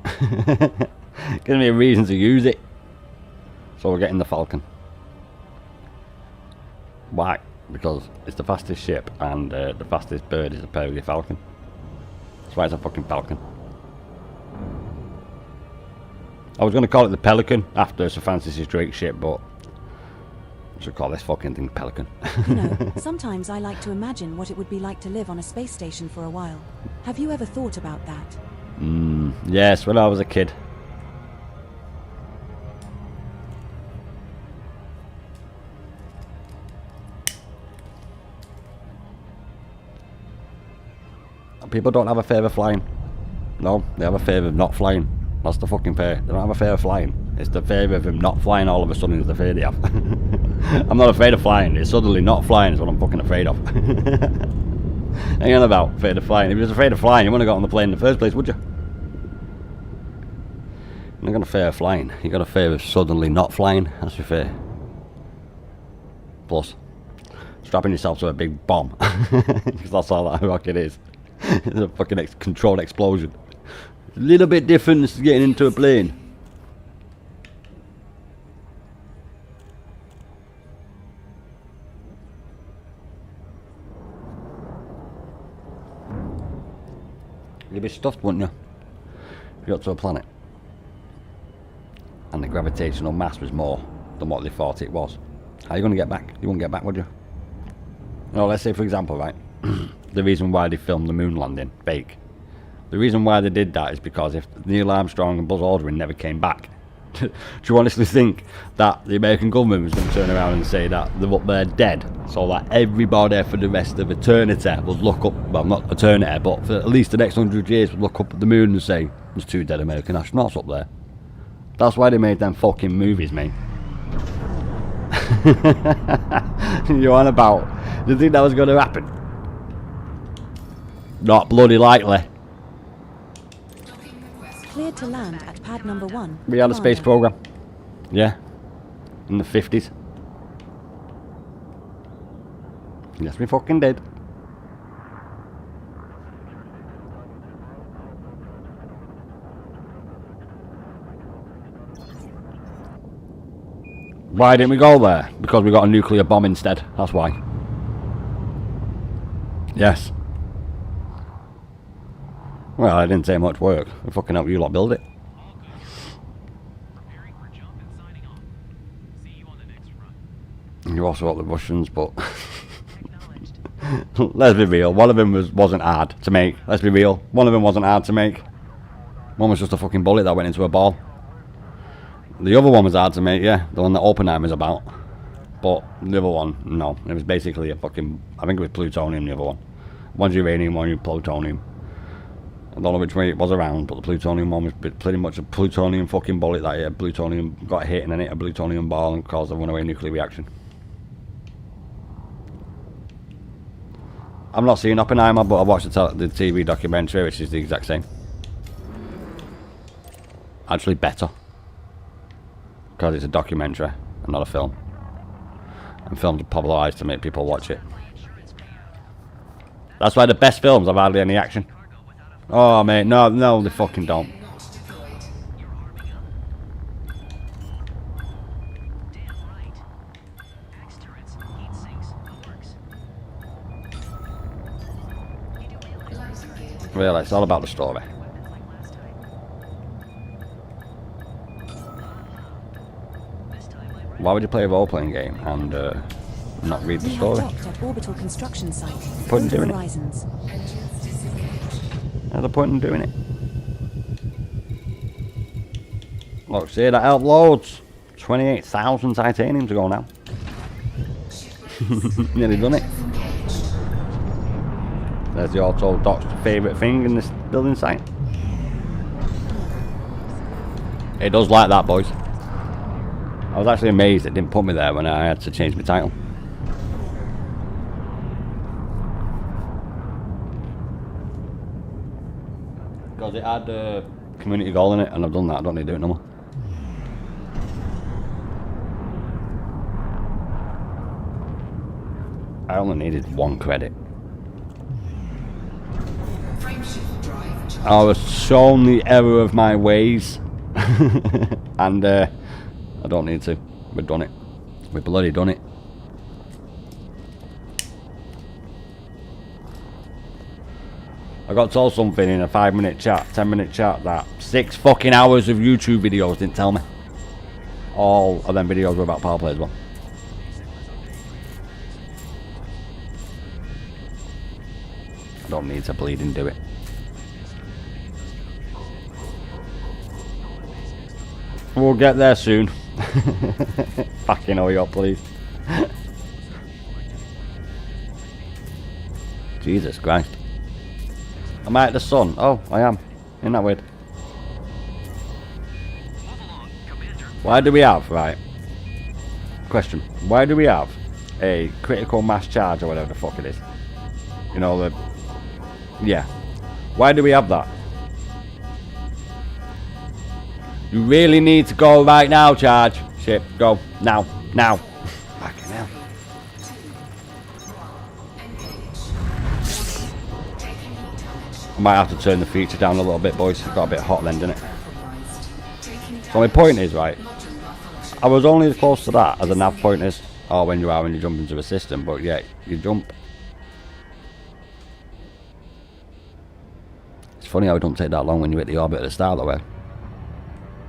Gives me a reason to use it. So we're getting the Falcon. Why? Because it's the fastest ship and the fastest bird is a Peregrine Falcon. That's why it's a fucking Falcon. I was going to call it the Pelican after Sir Francis Drake's ship, but I should call this fucking thing Pelican. You know, sometimes I like to imagine what it would be like to live on a space station for a while. Have you ever thought about that? Yes, when I was a kid. People don't have a fear of flying. No, they have a fear of not flying. That's the fucking fear. They don't have a fear of flying. It's the fear of them not flying all of a sudden is the fear they have. I'm not afraid of flying. It's suddenly not flying is what I'm fucking afraid of. Hang on about afraid of flying. If you was afraid of flying, you wouldn't have got on the plane in the first place, would you? You're not got a fear of flying. You got a fear of suddenly not flying. That's your fear. Plus, strapping yourself to a big bomb. Because that's all that rocket is. It's a fucking controlled explosion. It's a little bit different to getting into a plane. You'd be stuffed, wouldn't you? If you got to a planet and the gravitational mass was more than what they thought it was. How are you going to get back? You won't get back, would you? No, let's say for example, right, the reason why they filmed the moon landing fake. The reason why they did that is because if Neil Armstrong and Buzz Aldrin never came back, do you honestly think that the American government was going to turn around and say that they're up there dead, so that everybody for the rest of eternity would look up, well not eternity, but for at least the next 100 years would look up at the moon and say, there's 2 dead American astronauts up there. That's why they made them fucking movies, mate. You're on about, do you think that was going to happen? Not bloody likely. Cleared to land at pad number 1. We had a space program. Yeah, in the 50s. Yes, we fucking did. Why didn't we go there? Because we got a nuclear bomb instead. That's why. Yes. Well, I didn't say much work. I fucking help you lot build it. You also got the Russians, but let's be real. One of them wasn't hard to make. Let's be real. One of them wasn't hard to make. One was just a fucking bullet that went into a ball. The other one was hard to make, yeah. The one that Oppenheimer's about. But the other one, no. It was basically a fucking... I think it was plutonium, the other one. One's uranium, one was plutonium. I don't know which way it was around, but the plutonium one was pretty much a plutonium fucking bullet that hit. Plutonium got hit and then hit a plutonium ball and caused a runaway nuclear reaction. I've not seen Oppenheimer, but I watched the TV documentary, which is the exact same. Actually better. Because it's a documentary and not a film. And films are popularised to make people watch it. That's why the best films have hardly any action. Oh mate, no they fucking don't. Really, it's all about the story. Why would you play a role-playing game and not read the story? At orbital construction site. Point in doing it. Horizons. There's a point in doing it. Look, see, that helped loads. 28,000 titanium to go now. Nearly done it. There's the auto doc's favourite thing in this building site. It does like that, boys. I was actually amazed it didn't put me there when I had to change my title. Because it had a community goal in it, and I've done that. I don't need to do it no more. I only needed 1 credit. I was shown the error of my ways. And I don't need to. We've done it. We've bloody done it. I got told something in a 5-minute chat, 10-minute chat that 6 fucking hours of YouTube videos didn't tell me. All of them videos were about Powerplay as well. I don't need to bleed and do it. We'll get there soon. Fucking hurry up, please. Jesus Christ. Am I at the sun? Oh, I am. Isn't that weird? Why do we have, right? Question. Why do we have a critical mass charge or whatever the fuck it is? You know, the... Yeah. Why do we have that? You really need to go right now, charge. Shit, go. Now. Now. Fucking hell. I might have to turn the feature down a little bit, boys. It got a bit hot then, didn't it? So my point is, right, I was only as close to that as a nav point is, or when you are when you jump into a system, but yeah, you jump. It's funny how it don't take that long when you hit the orbit at the start, though.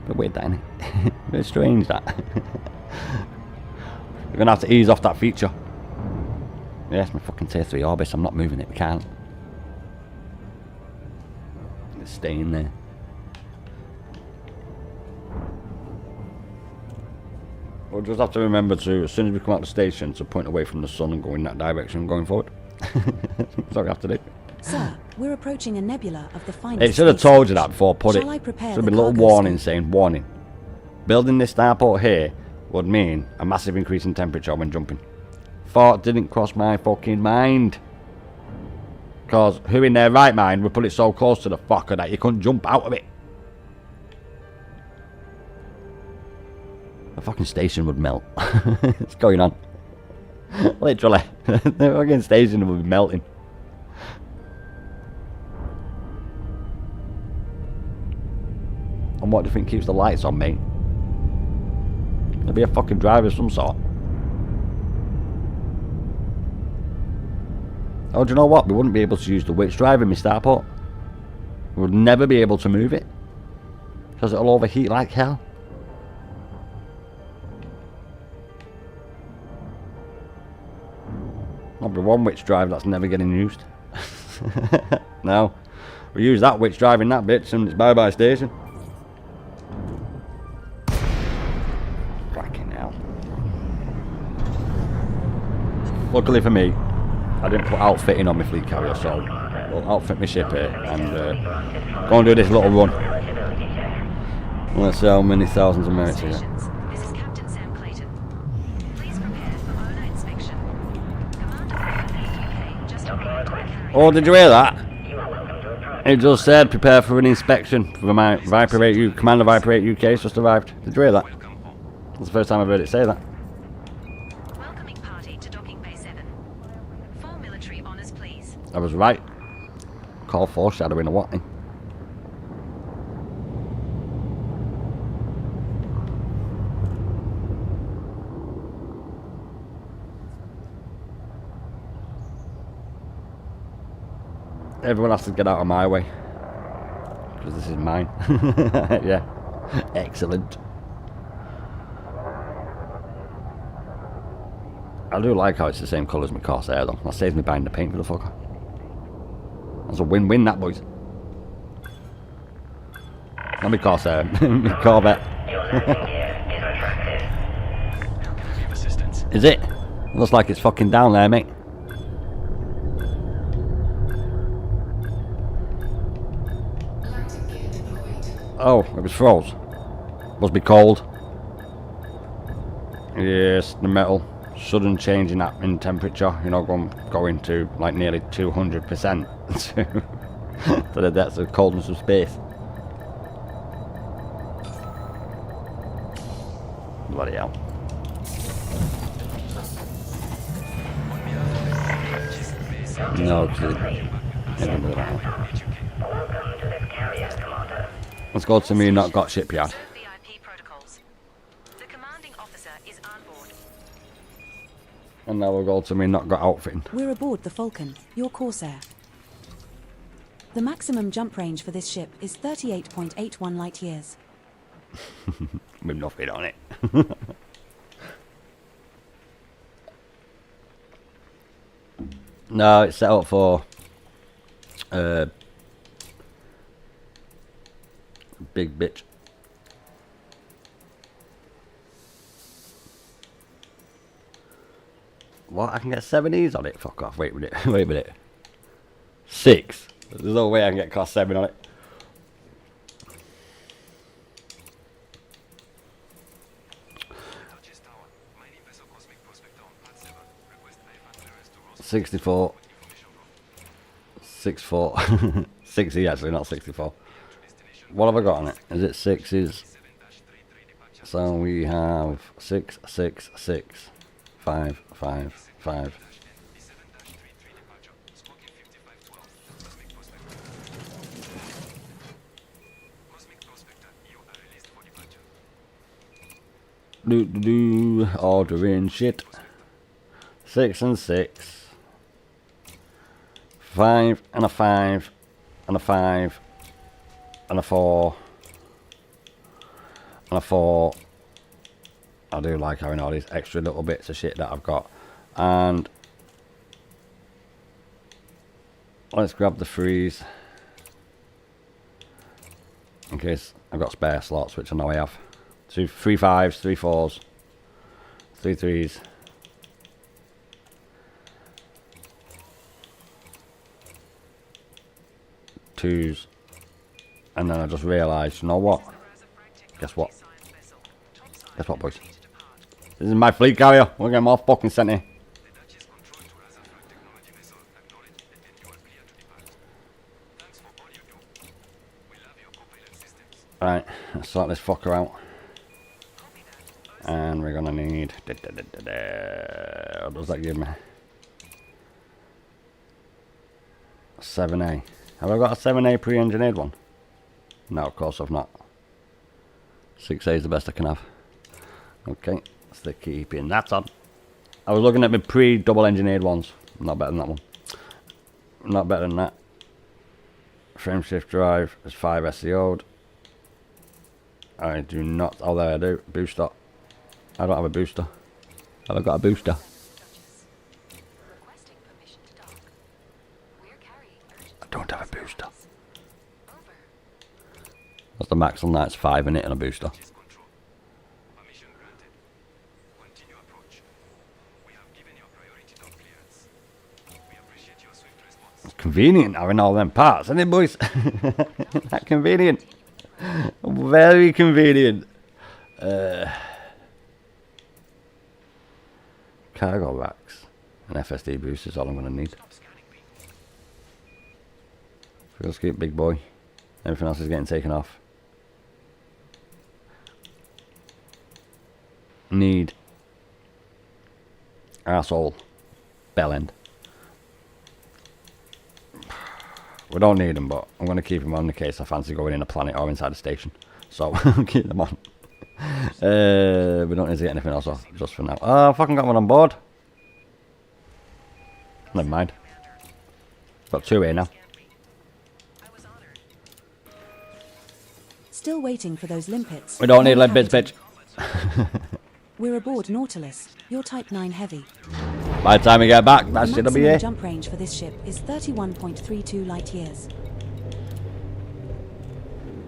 Bit weird, that, isn't it? Bit strange, that. We're gonna have to ease off that feature. Yes, my fucking tier 3 Orbis. I'm not moving it. We can't. It's staying there. We'll just have to remember to, as soon as we come out the station, to point away from the sun and go in that direction going forward. That's all we have to do. Sir, we're approaching a nebula of the finest. It should have told you that before I put it. Shall I prepare Should have the been a little cargo warning suit? saying, warning. Building this starport here would mean a massive increase in temperature when jumping. Thought didn't cross my fucking mind. Because who in their right mind would put it so close to the fucker that you couldn't jump out of it? The fucking station would melt. What's going on? Literally. The fucking station would be melting. And what do you think keeps the lights on, mate? There'll be a fucking driver of some sort. Oh, do you know what? We wouldn't be able to use the witch drive in my starport. We would never be able to move it. Because it'll overheat like hell. There'll be one witch drive that's never getting used. No. We use that witch drive in that bitch and it's bye-bye station. Fucking hell. Luckily for me, I didn't put outfitting on my fleet carrier, so I'll outfit my ship here and go and do this little run. Let's see how many thousands of minutes here. This is Captain Sam Clayton. Please prepare for owner inspection. Commander UK just arrived on carrier. Oh, did you hear that? It just said prepare for an inspection for my Viper 8 U. Commander Viper 8 UK has just arrived. Did you hear that? That's the first time I've heard it say that. Welcoming party to docking bay 7. Full military honors, please. I was right. Call foreshadowing or what? Everyone has to get out of my way. Because this is mine. Yeah. Excellent. I do like how it's the same colour as my Corsair though. That saves me buying the paint for the fucker. That's a win-win, that, boys. Not my Corsair, my Corvette. Is it? It looks like it's fucking down there, mate. Oh, it was froze. Must be cold. Yes, the metal. Sudden change in that in temperature, you know, going to like nearly 200% to the depths of coldness of space. Bloody hell. No, let's go to me not got shipyard. VIP protocols. The commanding officer is on board. And now we'll go to me not got outfitting. We're aboard the Falcon, your Corsair. The maximum jump range for this ship is 38.81 light years. With nothing on it. No, it's set up for big bitch. What? I can get 7Es on it? Fuck off. Wait a minute. Wait a minute. 6. There's no way I can get class 7 on it. $64. 64. 60 actually, not 64. What have I got on it? Is it 6s? So we have 6, 6, 6, 5, 5, 5. Ordering shit. 6 and 6. 5 and a 5 and a 5 and a 4 and a 4. I do like having all these extra little bits of shit that I've got. And let's grab the 3s in case I've got spare slots, which I know I have. 3 5s, 3 4s, 3 3s. 2s, and then I just realised, you know what? Guess what? Guess what, boys? This is my fleet carrier. We're getting more fucking sent here. Right, let's sort this fucker out. And we're gonna need. What does that give me? 7A. Have I got a 7A pre-engineered one? No, of course I've not. 6A is the best I can have. Okay, that's the keeping that on. I was looking at my pre-double engineered ones. Not better than that one. Not better than that. Frame shift drive is 5 SCO'd. I do not. Oh, there I do. Booster. I don't have a booster. Have I got a booster? I don't have a booster. That's the max on that. It's 5 in it and a booster. Control. Permission granted. Continue approach. We have given your priority dock clearance. We appreciate your swift response. It's convenient having all them parts, isn't it, boys? That convenient. Very convenient. Cargo racks and FSD boost is all I'm going to need. Fuel scoop, big boy. Everything else is getting taken off. Need arsehole bell end. We don't need them, but I'm going to keep them on in case I fancy going in a planet or inside a station. So keep them on. We don't need to get anything else off just for now. Oh, I fucking got one on board. Never mind. Got 2 here now. Still waiting for those limpets. We don't need limpets, bitch. We're aboard Nautilus. You're Type 9 heavy. By the time we get back, The that shit'll be maximum here. jump range for this ship is 31.32 light years.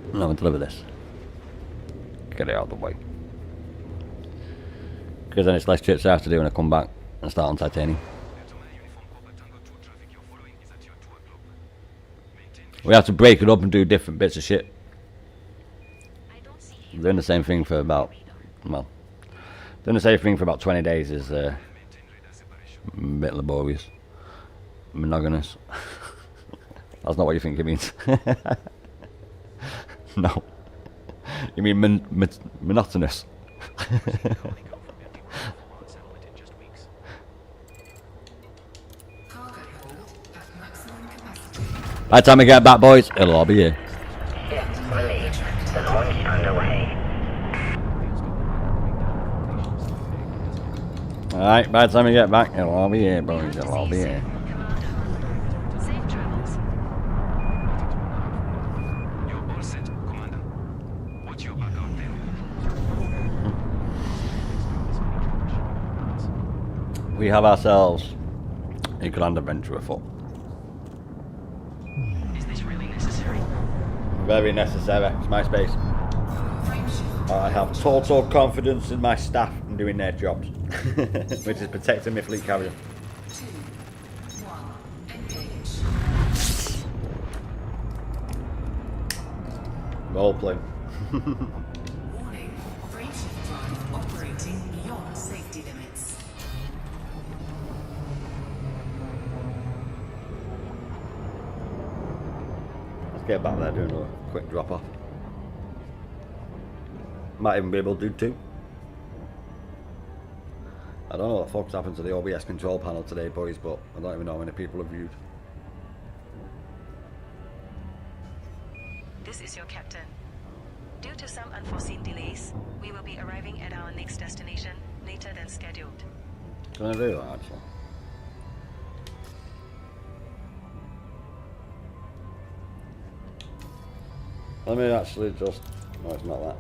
I'm going to deliver this. Get it out of the way. Because then it's less trips I have to do when I come back and start on titanium. We have to break it up and do different bits of shit. Doing the same thing for about, well, doing the same thing for about 20 days is a bit laborious. Monogamous. That's not what you think it means. No. You mean monotonous. By the time we get back, boys, it'll all be here. Ship released. The launch underway. Alright, by the time we get back, it'll all be here, boys. It'll all be here. Safe travels. You're all set, Commander. Watch your back out there. We have ourselves a grand adventure afoot. Is this really necessary? Very necessary. It's my space. I have total confidence in my staff in doing their jobs, which is protecting my fleet carrier. 2, 1, engage. Roleplay. Warning, frame shift drive operating beyond safety limits. Let's get back there doing a quick drop off. Might even be able to do 2. I don't know what the fuck's happened to the OBS control panel today, boys, but I don't even know how many people have viewed. This is your captain. Due to some unforeseen delays, we will be arriving at our next destination later than scheduled. Can I do that actually? Let me actually just... No, it's not that.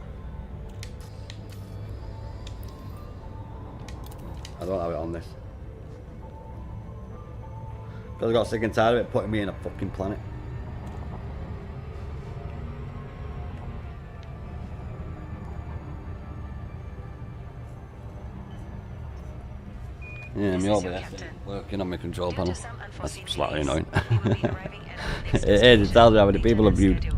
I don't have it on this. Because I got sick and tired of it putting me in a fucking planet. Yeah, This me is over your there captain. working on my control Due panel. to some That's unforeseen slightly delays, annoying. we will be arriving at our next It is, it destination tells you how many later people have than viewed. scheduled.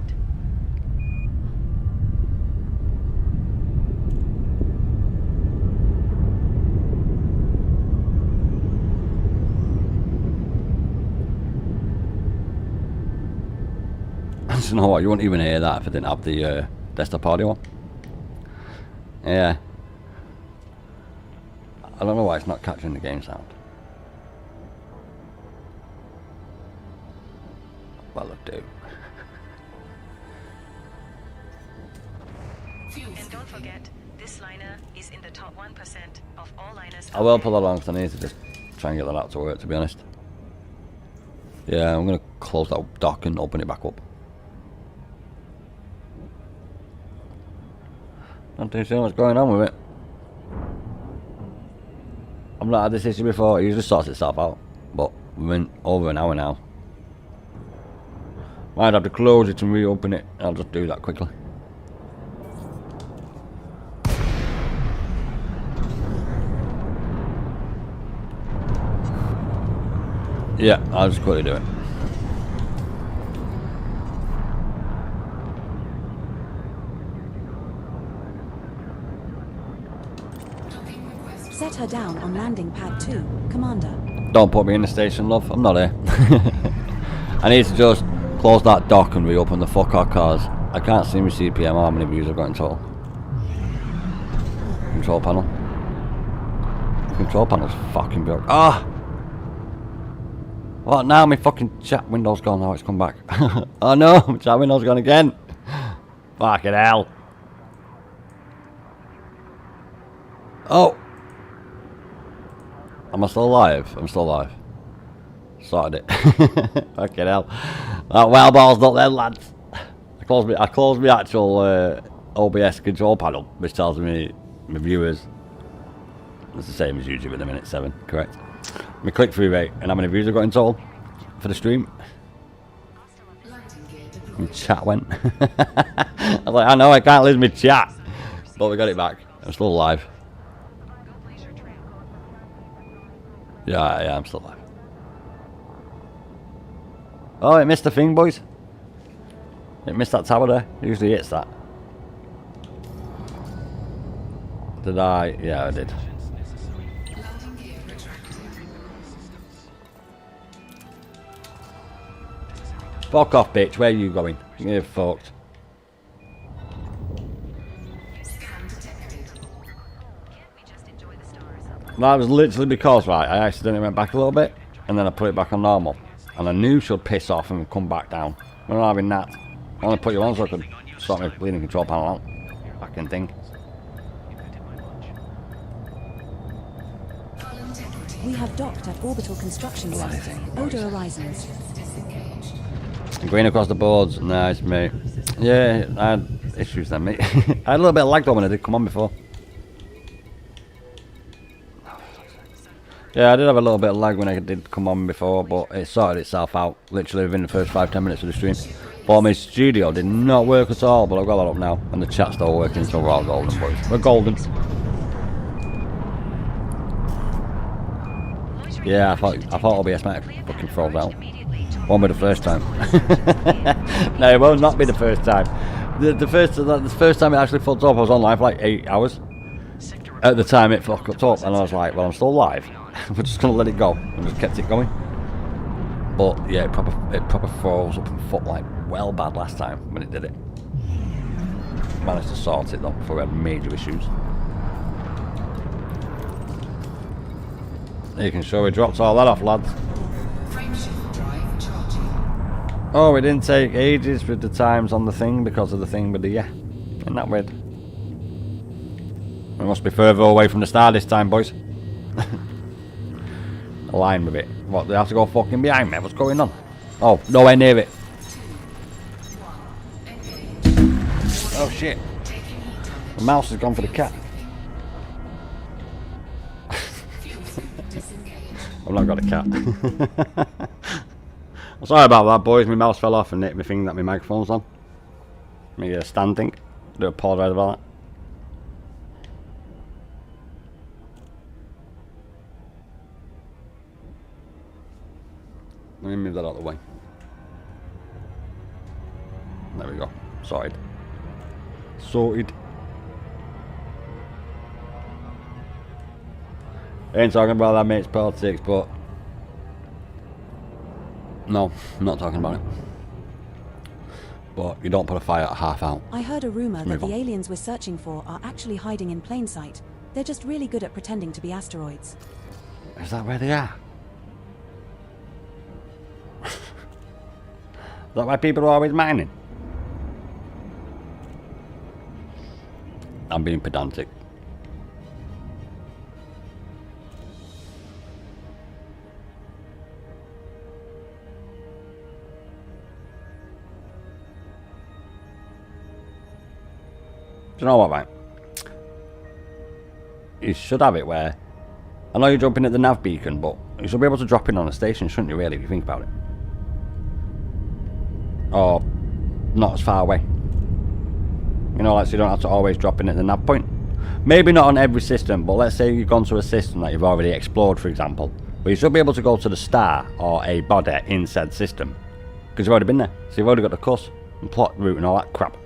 You know what, you wouldn't even hear that if I didn't have the desktop audio on. Yeah. I don't know why it's not capturing the game sound. Well, I do. And don't forget, this liner is in the top 1% of all liners. I will pull that on because I need to just try and get that out to work, to be honest. Yeah, I'm going to close that dock and open it back up. Not too sure what's going on with it. I've not had this issue before. It usually sorts itself out, but we've been over an hour now. Might have to close it and reopen it. I'll just do that quickly. Yeah, I'll just quickly do it. Set her down on landing pad 2, Commander. Don't put me in the station, love. I'm not here. I need to just close that dock and reopen the fuck out cars. I can't see my CPM or how many views I've got in total. Control panel. Control panel's fucking broke. Ah! What now? My fucking chat window's gone. Now it's come back. Oh no, my chat window's gone again. Fucking hell. Oh. Am I still alive? I'm still alive. Sorted it. Fucking hell. That well ball's not there, lads. I closed my actual OBS control panel, which tells me my viewers. It's the same as YouTube at the minute, 7, correct? My click-through rate and how many views I've got in total for the stream. My chat went. I was like, I know I can't lose my chat, but we got it back. I'm still alive. Yeah, I'm still alive. Oh, it missed the thing, boys. It missed that tower there. It usually hits that. Did I? Yeah, I did. Fuck off, bitch. Where are you going? You're fucked. That was literally because, right, I accidentally went back a little bit, and then I put it back on normal. And I knew she'd piss off and come back down. We're not having that. I want to put you on so I could sort my bleeding control panel out. Fucking thing. We have docked at Orbital Construction Site, Odor Horizons. Green across the boards. Nice, mate. Yeah, I had issues then, mate. I had a little bit of lag though when I did come on before. Yeah, I did have a little bit of lag when I did come on before, but it sorted itself out literally within the first 5-10 minutes of the stream. But my studio did not work at all, but I've got that up now, and the chat's still working, so we're all golden, boys. We're golden. Yeah, I thought OBS might have fucking froze out. Won't be the first time. No, it will not be the first time. The first time it actually fucked up, I was on live for like 8 hours. At the time it fucked up, and I was like, well, I'm still live. We're just gonna let it go, and just kept it going. But yeah, it proper froze up and fucked like well bad last time when it did it. Managed to sort it though before we had major issues. You can show we dropped all that off, lads. Oh, it didn't take ages with the times on the thing because of the thing with the Isn't that weird? We must be further away from the star this time, boys. Align with it. What, they have to go fucking behind me? What's going on? Oh, nowhere near it. Oh shit. The mouse has gone for the cat. I've not got a cat. I'm sorry about that, boys. My mouse fell off and hit my thing that my microphone's on. My stand thing. I do apologise about that. Let me move that out of the way. There we go. Sorted. Sorted. I ain't talking about that, mate's politics, but no, I'm not talking about it. But you don't put a fire at half out. I heard a rumour that the aliens we're searching for are actually hiding in plain sight. They're just really good at pretending to be asteroids. Is that where they are? Is that why people are always mining? I'm being pedantic. Do you know what, mate? You should have it where... I know you're jumping at the nav beacon, but you should be able to drop in on a station, shouldn't you, really, if you think about it? Or not as far away. You know, like, so you don't have to always drop in at the nav point. Maybe not on every system, but let's say you've gone to a system that you've already explored, for example. But you should be able to go to the star or a body in said system. Because you've already been there. So you've already got the course and plot route and all that crap.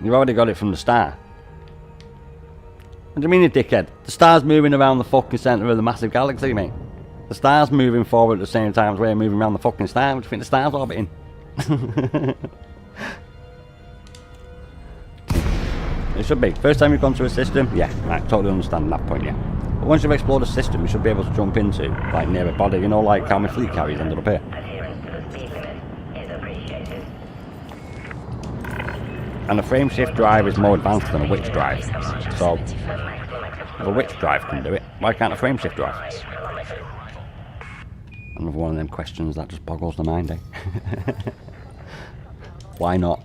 You've already got it from the star. What do you mean, you dickhead? The star's moving around the fucking centre of the massive galaxy, mate. The star's moving forward at the same time as we're moving around the fucking star. What do you think the star's orbiting? It should be. First time you've gone to a system, yeah, I totally understand that point, yeah. But once you've explored a system, you should be able to jump into, like, near a body, you know, like how my fleet carriers ended up here. Adherence to the speed limit is appreciated. And a frame shift drive is more advanced than a witch drive. So, if a witch drive can do it, why can't a frame shift drive? Another one of them questions that just boggles the mind, eh? Why not?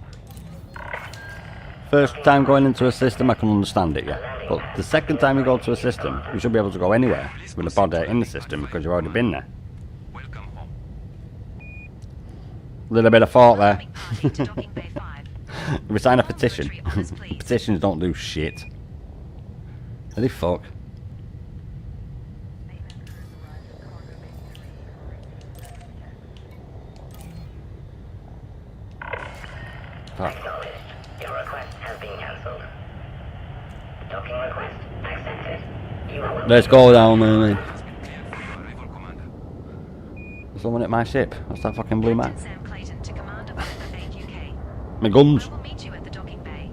First time going into a system, I can understand it, yeah. But the second time you go to a system, you should be able to go anywhere with a body in the system because you've already been there. Welcome home. Little bit of thought there. Incoming party to docking bay 5. We sign a petition. Entry orders, please. Petitions don't do shit. Are they fuck? Fuck. Acknowledged. Your request has been cancelled. Docking request accepted. You are Let's go down there, mate. Has been cleared for your arrival, Commander. There's someone at my ship. What's that fucking blue man? Captain Sam Clayton to command of Motherboard UK. My guns. We will meet you at the docking bay.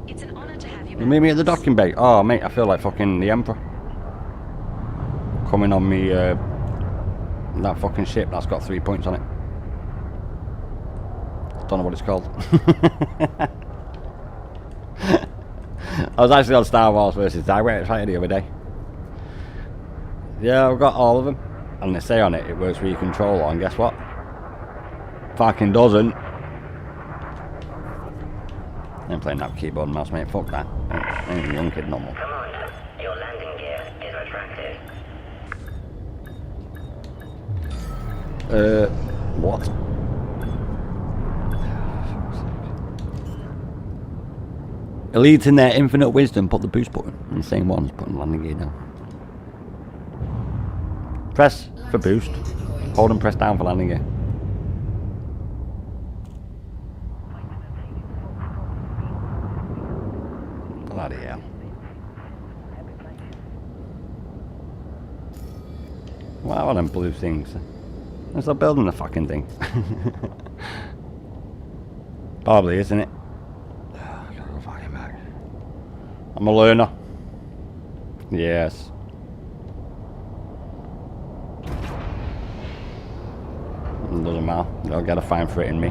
It's an honor to have you You back meet me at with the us. docking bay. Oh, mate, I feel like fucking the Emperor. Coming on me, that fucking ship that's got 3 points on it. Don't know what it's called. I was actually on Star Wars versus Direct Fighter the other day. Yeah, I've got all of them. And they say on it, it works with your controller, and guess what? Fucking doesn't. I ain't playing that keyboard and mouse, mate. Fuck that. I ain't a young kid no more. Commander, your landing gear is retracted. What? Elites in their infinite wisdom put the boost button in the same one as putting landing gear down. Press for boost. Hold and press down for landing gear. Bloody hell. Wow, all them blue things. They're still building the fucking thing. Probably, isn't it? I gotta go fucking back. I'm a learner. Yes. It doesn't matter. They'll get a fine for it in me.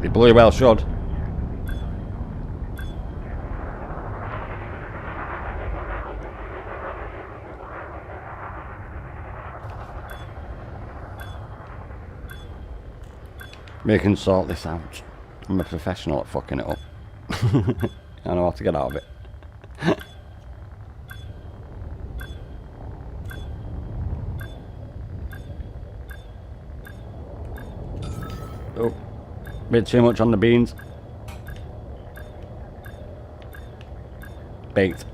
They bloody well should. We can sort this out. I'm a professional at fucking it up. I know how to get out of it. Oh, bit too much on the beans. Baked.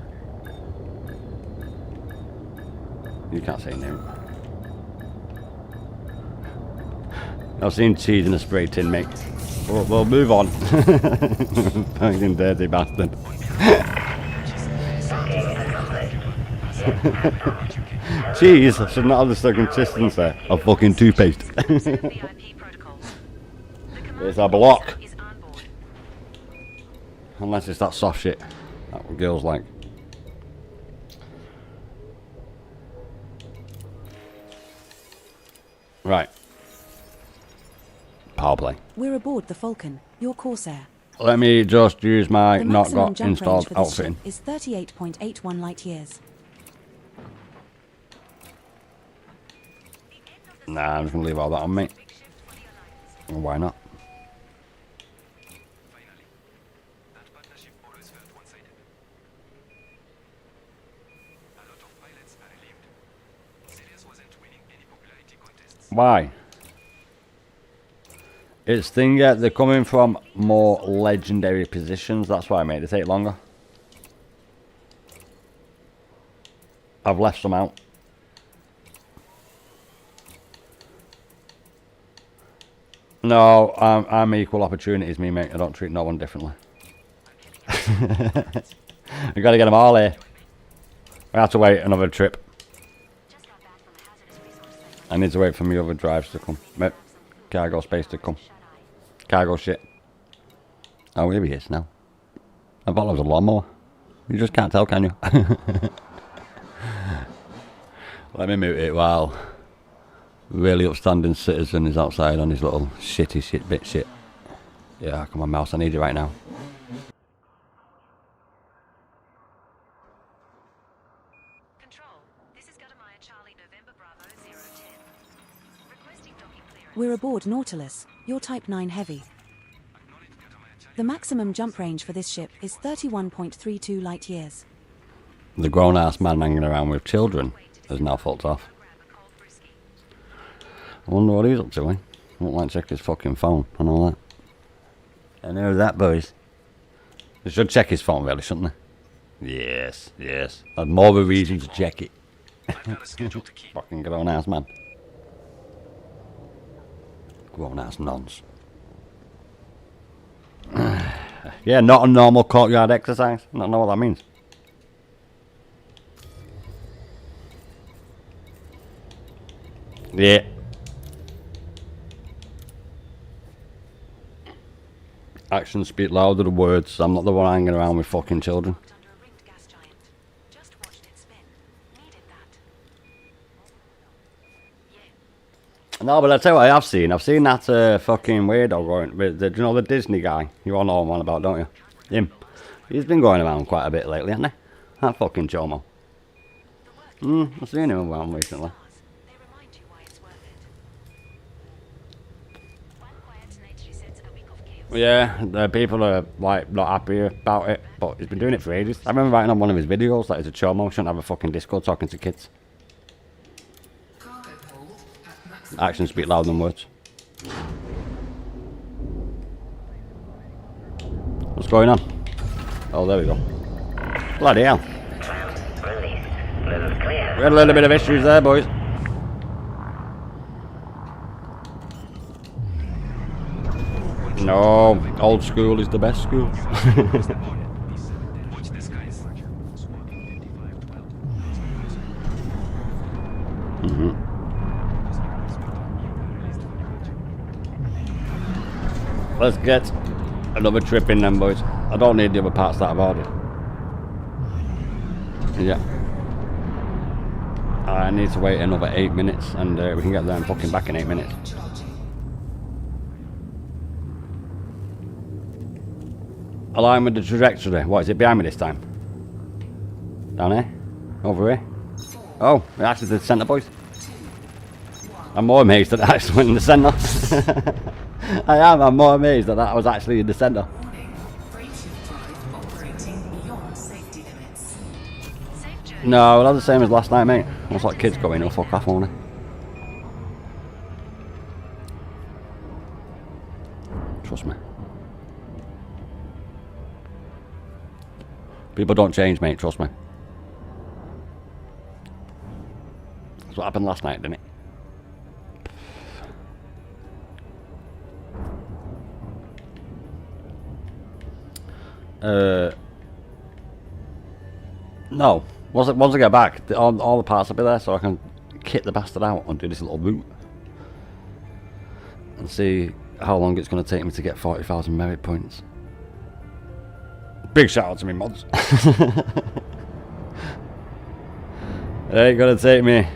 You can't say name. I've seen cheese in a spray tin, mate. We'll move on. Fucking dirty bastard. Cheese should not have the same consistency of fucking toothpaste. VIP protocols. The command There's a block. is on board. Unless it's that soft shit that what girls like. Right. Powerplay. We're aboard the Falcon, your Corsair. Let me just use my The not maximum got jump installed range for this outfitting. ship is 38.81 light years. Nah, I'm just gonna leave all that on me. Why not? Finally, that partnership always felt one-sided. A lot of pilots are relieved. Sirius wasn't winning any popularity contests. Why? It's thing, yeah, they're coming from more legendary positions. That's why I made it take longer. I've left some out. No, I'm equal opportunities, me mate. I don't treat no one differently. We gotta get them all here. I have to wait another trip. I need to wait for my other drives to come. Cargo space to come. Cargo shit. Oh, here he is now. I thought that was a lawnmower. You just can't tell, can you? Let me mute it while really upstanding citizen is outside on his little shitty shit. Yeah, come on, mouse, I need you right now. Control, this is Guatemala Charlie November Bravo 010. Requesting docking clearance. We're aboard Nautilus, your Type 9 Heavy. The maximum jump range for this ship is 31.32 light years. The grown-ass man hanging around with children has now fucked off. I wonder what he's up to, eh? I won't like check his fucking phone and all that. I know that, boys. They should check his phone, really, shouldn't they? Yes. That's more of a reason to check it. I've got a schedule to keep. Fucking grown-ass man. Grown-ass nons. Yeah, not a normal courtyard exercise. I don't know what that means. Yeah. Actions speak louder than words. I'm not the one hanging around with fucking children. Under a ringed gas giant. Just watched it spin. Needed that. Yeah. No, but I'll tell you what I have seen. I've seen that fucking weirdo going with the, you know, the Disney guy. You all know what I'm on about, don't you? Him. He's been going around quite a bit lately, hasn't he? That fucking chomo. I've seen him around recently. They remind you why it's worth it. One quiet night resets a week of chaos. Yeah, the people are like not happy about it, but he's been doing it for ages. I remember writing on one of his videos that he's a chomo, shouldn't have a fucking Discord talking to kids. Cargo hold at maximum. Actions speak louder than words. What's going on? Oh, there we go. Bloody hell. Release. Move clear. We had a little bit of issues there, boys. No, old school is the best school. Watch the skies. Let's get another trip in then, boys. I don't need the other parts that I've ordered. Yeah. I need to wait another 8 minutes and we can get there and fucking back in 8 minutes. Align with the trajectory. What is it behind me this time? Down here? Over here? Oh, it actually did the centre, boys. I'm more amazed that it actually went in the centre. I'm more amazed that that was actually in the centre. Warning. Freight drive operating beyond safety limits. Safe journey. No, that's the same as last night, mate. Looks like kids going, oh fuck off, won't it? Trust me. People don't change, mate, trust me. That's what happened last night, didn't it? No. Once I get back, all the parts will be there, so I can kit the bastard out and do this little route. And see how long it's going to take me to get 40,000 merit points. Big shout out to me mods. It ain't gonna take me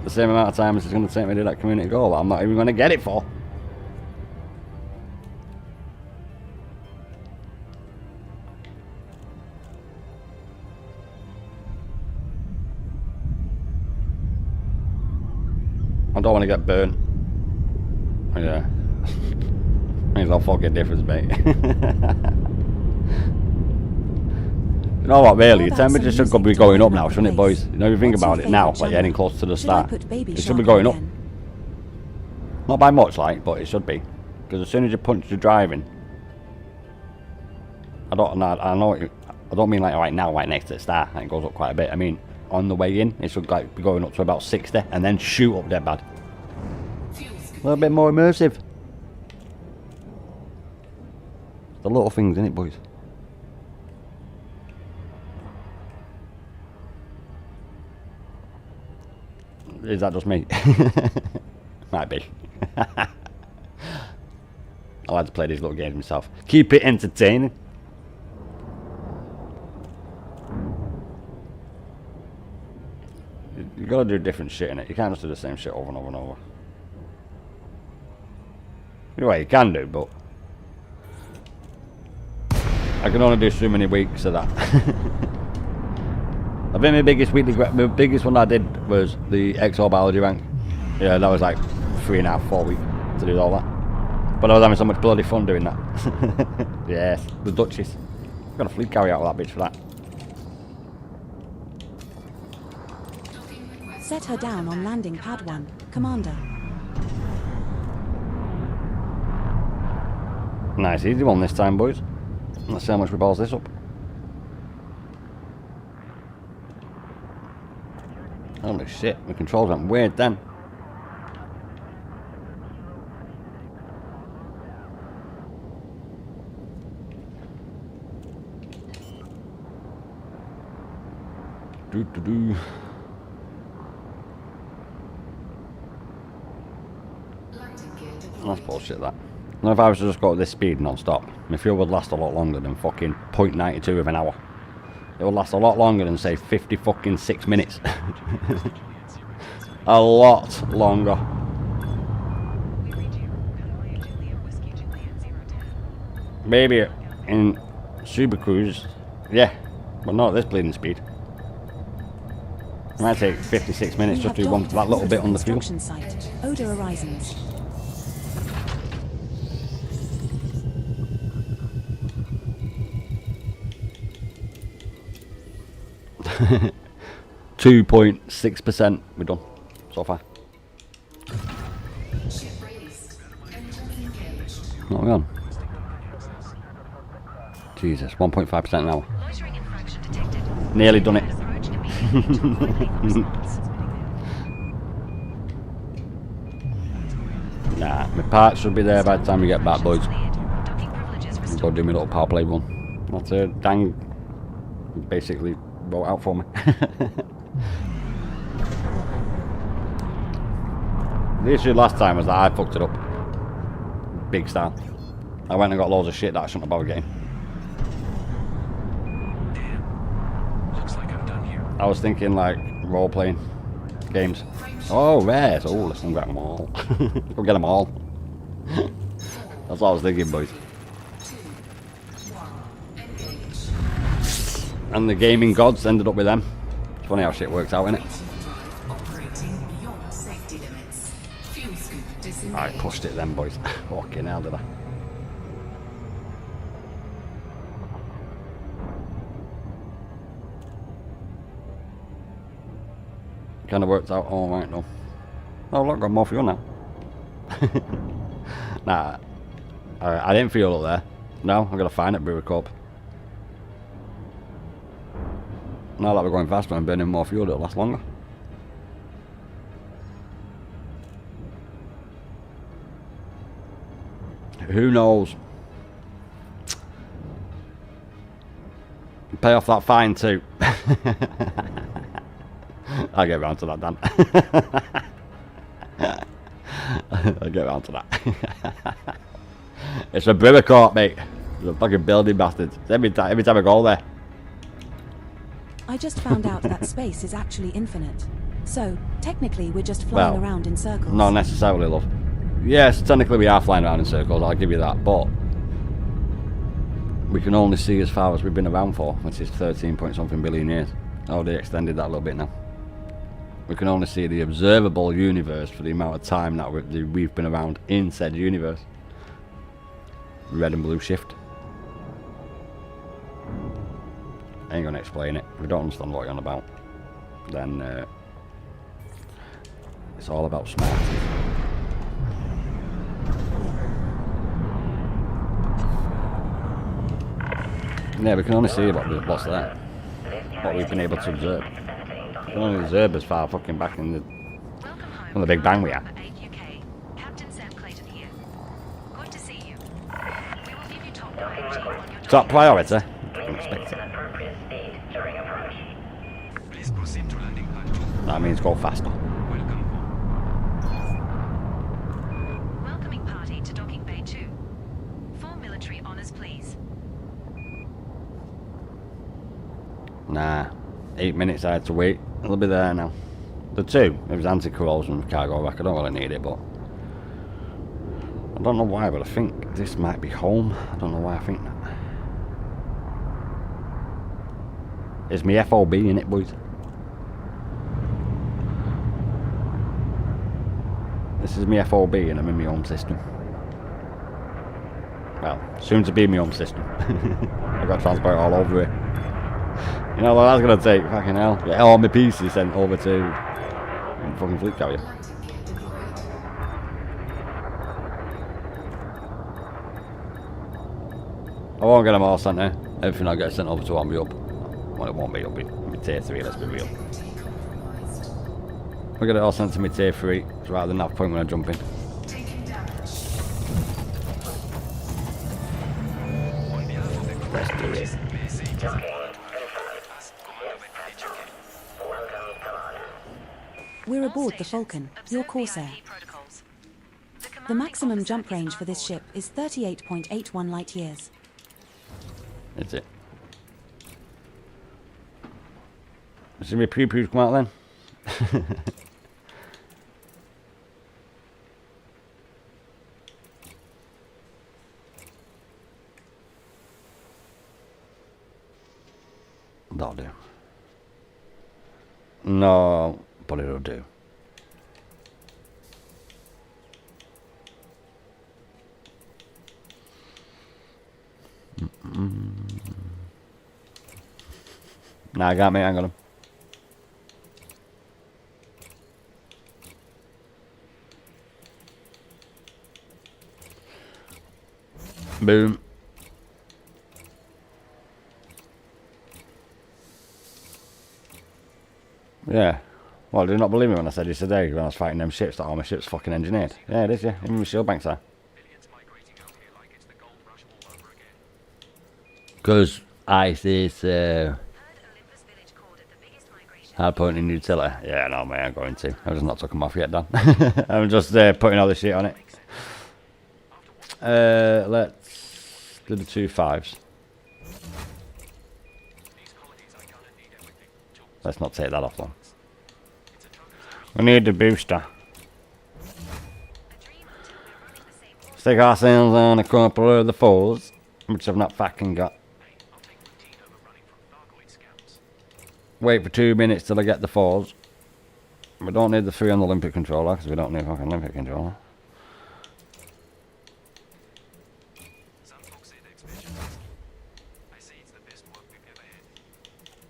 the same amount of time as it's gonna take me to do that community goal that I'm not even gonna get it for. I don't want to get burned. Yeah. Makes no fucking difference, mate. You know what, really? Your temperature should be going up now, shouldn't it, boys? You know, if you think about it now, like you're heading close to the start. It should be going up. Not by much, like, but it should be. Because as soon as you punch your driving, I don't mean like right now, right next to the start, and it goes up quite a bit. I mean, on the way in, it should like be going up to about 60, and then shoot up dead bad. A little bit more immersive. The little things, innit, boys? Is that just me? Might be. I like to play these little games myself. Keep it entertaining. You gotta do different shit in it. You can't just do the same shit over and over and over. Anyway, you can do, but I can only do so many weeks of that. I think my biggest one I did was the XO biology rank. Yeah, that was like 3.5, 4 weeks to do all that. But I was having so much bloody fun doing that. Yes, the Duchess. Got a fleet carry out with that bitch for that. Set her down on landing pad 1, Commander. Nice, easy one this time, boys. Let's see how much we balls this up. Holy shit, my controls went weird then. Do. That's bullshit, that. Now if I was to just go at this speed non-stop, my fuel would last a lot longer than fucking 0.92 of an hour. It would last a lot longer than, say, 56 minutes. A lot longer. Maybe in Super Cruise, yeah, but not at this bleeding speed. It might take 56 minutes just to do that little bit on the fuel. Site, Oda Horizons. – 2.6% we're done so far. What are we on? Jesus, 1.5% an hour. Nearly done it. Nah, my parts should be there by the time we get back, boys. I'll go do my little Powerplay one. That's a dang basically wrote out for me. The issue last time was that I fucked it up. Big style. I went and got loads of shit that I shouldn't have bothered getting. Looks like I'm done here. I was thinking like role-playing games. Oh, rares. Oh, let's go get them all. Go get them all. That's what I was thinking, boys. And the gaming gods ended up with them. It's funny how shit works out, innit? I pushed it then, boys. Fucking hell, did I? Kind of worked out all right, though. Oh, look, got more fuel now. Nah, I didn't fuel up there. No, I gotta find it, Brewer Corp. Now that we're going faster and burning more fuel, it'll last longer. Who knows? Pay off that fine too. I'll get round to that, Dan. I'll get round to that. It's a Brewer Corp, mate. The fucking building bastards. Every time I go there. I just found out that space is actually infinite. So, technically, we're just flying Well, around in circles. Not necessarily, love. Yes, technically we are flying around in circles, I'll give you that, but we can only see as far as we've been around for, which is 13 point something billion years. Oh, they extended that a little bit now. We can only see the observable universe for the amount of time that we've been around in said universe. Red and blue shift. I ain't gonna explain it. If you don't understand what you're on about, then it's all about smart. Yeah, we can only see what's there. What we've been able to observe. We can only observe as far fucking back in the from the Big Bang we are. Captain Sam Clayton here. Good to see you. We will give you top priority on your Top priority? I can Maintain expect it. an appropriate speed during approach. Please proceed to landing pad. That means go faster. Welcome home. welcoming party to docking bay 2. 4 military honors, please. Nah. 8 minutes I had to wait. It'll be there now. The 2, it was anti-corrosion cargo rack. I don't really need it, but I don't know why, but I think this might be home. I don't know why I think that. It's my FOB in it, boys. This is my FOB and I'm in my home system. Well, soon to be my home system. I've got to transport it all over it. You know what that's going to take? Fucking hell. Get all my pieces sent over to fucking fleet carrier. Landing gear deployed. I won't get them all sent there. Everything I get sent over to won't be up. Well, it won't be up. It'll be tier 3, let's be real. Security compromised. I'll get it all sent to me tier 3, rather than that point when I jump in. Taking damage. On behalf of the crew, Let's do it. may I say it is Docking important to confirmed. ask Commander Bentley check-in. Welcome, Commander. We're All aboard the stations, Falcon, observe your the Corsair. IP protocols. The The commanding maximum officer jump is range for on this board. ship is 38.81 light years. That's it. See my pew-pews come out then? That'll do. No, but it'll do. Nah, I got me, I got him. Boom. Yeah. Well, did you not believe me when I said yesterday when I was fighting them ships that all my ships fucking engineered? Yeah, it is, yeah. Even my shield banks are. Billions migrating out here like it's the gold rush all over again. Because ice is Heard Olympus Village called it the biggest migration. hard point in utility. Yeah, no, mate, I'm going to. I've just not took them off yet, Dan. I'm just putting all the shit on it. Let's do the 2 5s. These colonies are gonna need everything. Tools, Let's not take that off, though. it's a transportation. We need the booster. A dream until we're running the same course. Stick ourselves on a couple of the 4s, which I've not fucking got. Hey, I'll take routine over running from Gargoyle scouts. Wait for 2 minutes till I get the 4s. We don't need the 3 on the Olympic controller, because we don't need fucking Olympic controller. Some folks say the expansion is risky. I say it's the best work we've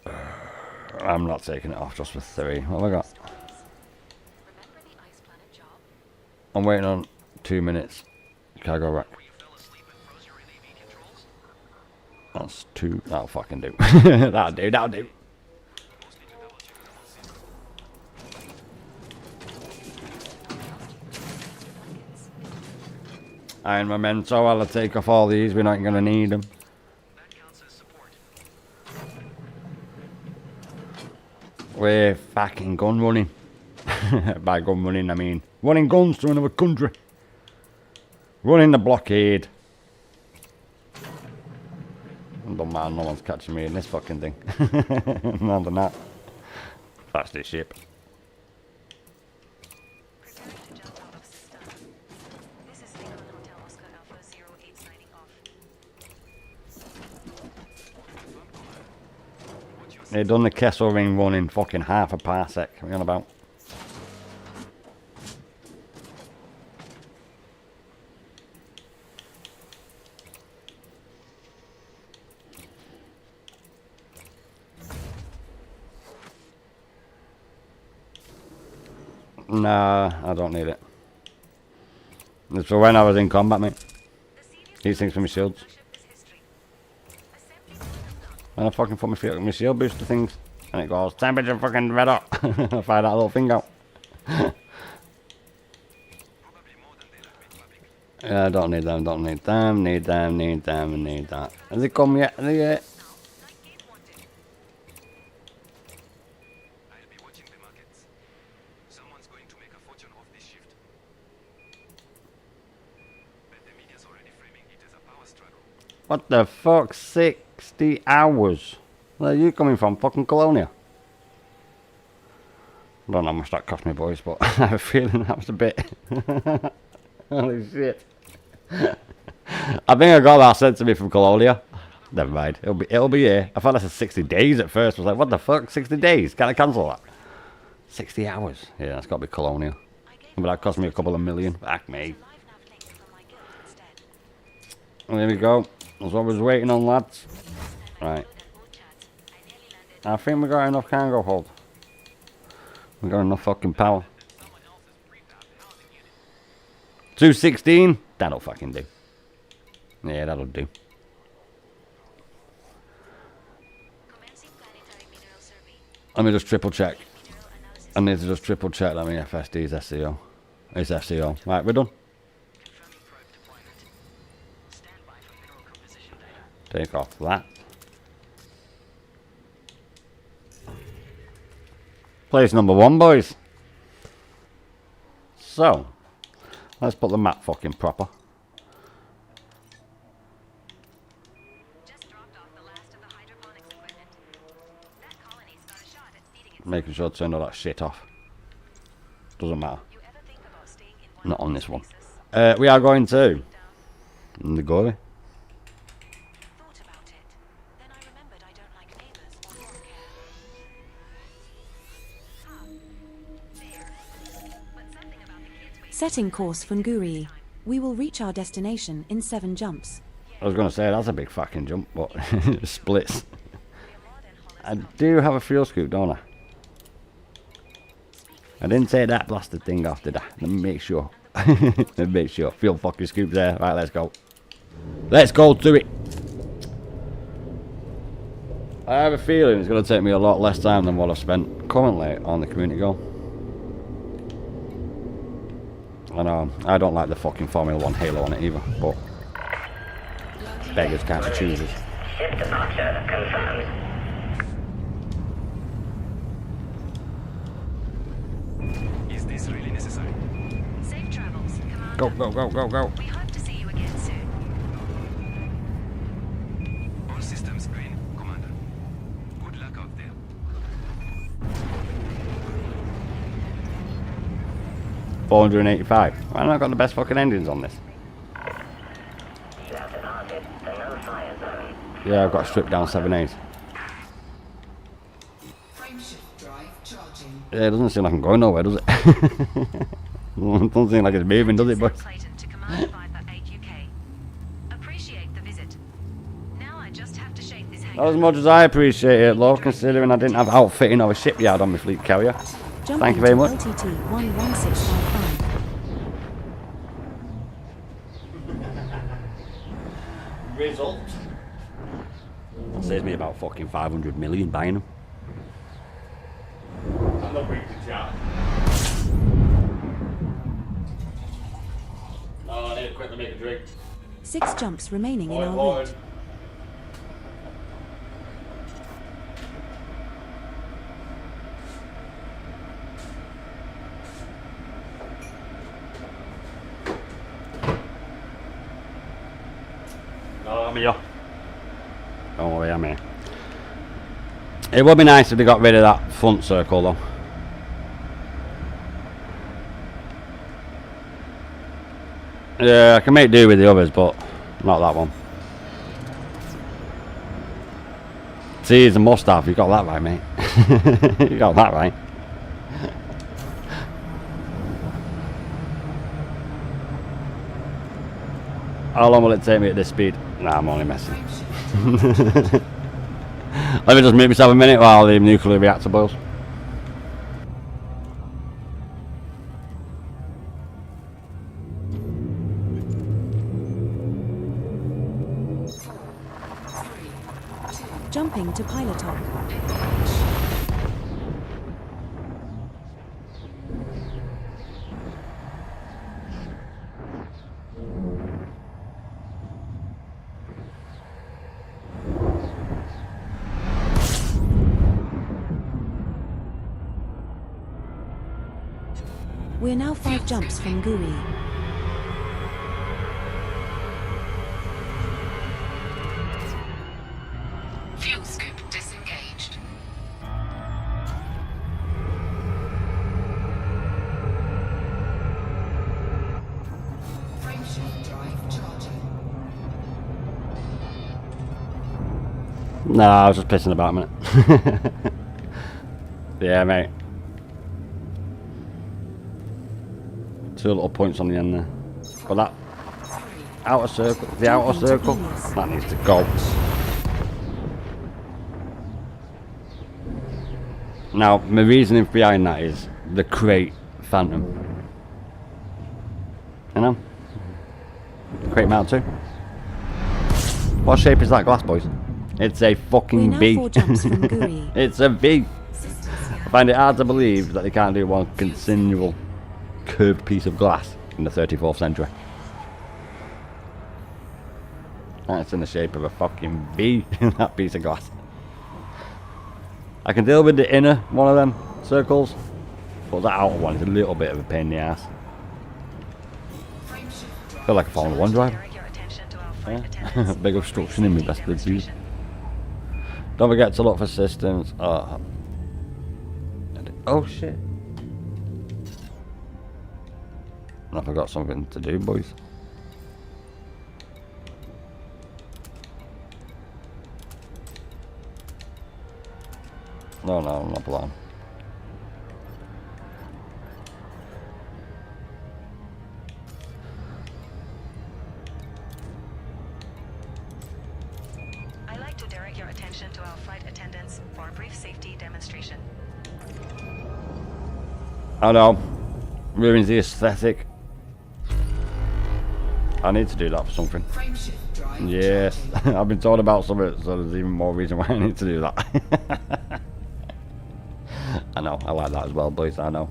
ever had. I'm not taking it off just for 3. What have I got? Remember the Ice Planet job? I'm waiting on 2 minutes. Cargo rack. Where you fell asleep and froze your LEV controls? That's 2. That'll fucking do. That'll do, that'll do. Mostly to double check the whole system. Iron Memento, I'll take off all these. We're not going to need them. That counts as support. We're fucking gun running. By gun running, I mean running guns to another country. Running the blockade. Don't matter, no one's catching me in this fucking thing. More than that. That's the ship. Prepare to jump out of system. This is Lincoln Hotel Oscar Alpha 08 signing off. They done the Kessel Ring run in fucking half a parsec. What are you on about? Nah, I don't need it. It's for when I was in combat, mate. These things for my shields. And I fucking put my shield booster things, and it goes temperature fucking red hot. I find that little thing out. Yeah, I don't need them, don't need them, need them, need them, and need that. Has it come yet? Has it yet? I'll be watching the markets. Someone's going to make a fortune off this shift. Bet the media's already framing it as a power struggle. What the fuck? 60 hours? Where are you coming from? Fucking Colonia? I don't know how much that cost me, boys, but I have a feeling that was a bit. Holy shit. I think I got that sent to me from Colonia. Never mind. It'll be here. I thought that said 60 days at first. I was like, what the fuck? 60 days? Can I cancel that? 60 hours. Yeah, that's got to be Colonia. But that cost me a couple of million. Back me. There we go. That's what I was waiting on, lads. Right. I think we got enough cargo hold. We got enough fucking power. 216? That'll fucking do. Yeah, that'll do. Let me just triple check. I need to just triple check that my FSD is SCO. It's SCO. Right, we're done. Take off that. Place number 1, boys. So, let's put the map fucking proper. Just dropped off the last of the hydroponics equipment. That colony's got a shot at feeding itself. Making sure to turn all that shit off. Doesn't matter. You ever think about staying in one Not on this one. basis? We are going to the goin. Thought about it. Then I remembered I don't like neighbors or home care. There. But something about the kids wait. Setting course Funguri. We will reach our destination in 7 jumps. I was going to say, that's a big fucking jump, but it splits. I do have a fuel scoop, don't I? I didn't take that blasted thing off, did I? Let me make sure. Let me make sure. Fuel fucking scoop there. Right, let's go. Let's go to it. I have a feeling it's going to take me a lot less time than what I've spent currently on the community goal. I know, I don't like the fucking Formula 1 halo on it either, but beggars can't be choosers. Ship departure confirmed. Is this really necessary? Safe travels, Commander. Go, go, go, go, go. We hope to see you again soon. All systems green, Commander. Good luck out there. 485. Why not got the best fucking engines on this? You have departed the no-fire zone. Yeah, I've got stripped down 7.8. Frameshift drive charging. Yeah, it doesn't seem like I'm going nowhere, does it? Doesn't seem like it's moving, does it, boy? Clayton to Command Viper 8 UK. Appreciate the visit. Now I just have to shake this Not as hangar. much as I appreciate it, though, considering I didn't have outfitting of a shipyard on my fleet carrier. Jump Thank you very into much. LTT 11655. Result. Saves me about fucking 500 million buying them. I'm not weak to chat. Oh, I need to quickly make a drink. 6 jumps remaining in Boy, our boy. route. No, I'm here. Oh, I'm here. It would be nice if they got rid of that front circle though. Yeah, I can make do with the others, but not that one. See, it's a must-have. You got that right, mate. You got that right. How long will it take me at this speed? Nah, I'm only messing. Let me just mute myself a minute while the nuclear reactor boils. Jumping to pilot lock. We're now 5 jumps from GUI. Fuel scoop disengaged. Frameshift drive charging. Nah, I was just pissing about a minute. Yeah, mate. 2 little points on the end there. But that outer circle, the outer circle, that needs to go. Now, my reasoning behind that is the crate phantom. You know? Crate mount 2. What shape is that glass, boys? It's a fucking We're V. now 4 jumps from GUI. It's a V. I find it hard to believe that they can't do one continual curved piece of glass in the 34th century. That's in the shape of a fucking V in that piece of glass. I can deal with the inner one of them circles, but that outer one is a little bit of a pain in the ass. I feel like a Formula 1 driver. Direct your attention to our flight attendants. Big obstruction in my best of view. Don't forget to look for systems. Oh shit. I forgot something to do, boys. No, I'm not blind. I'd like to direct your attention to our flight attendants for a brief safety demonstration. I know. Ruins the aesthetic. I need to do that for something. Frameshift drive Yes. charging. I've been told about something, so there's even more reason why I need to do that. I know. I like that as well, boys. I know.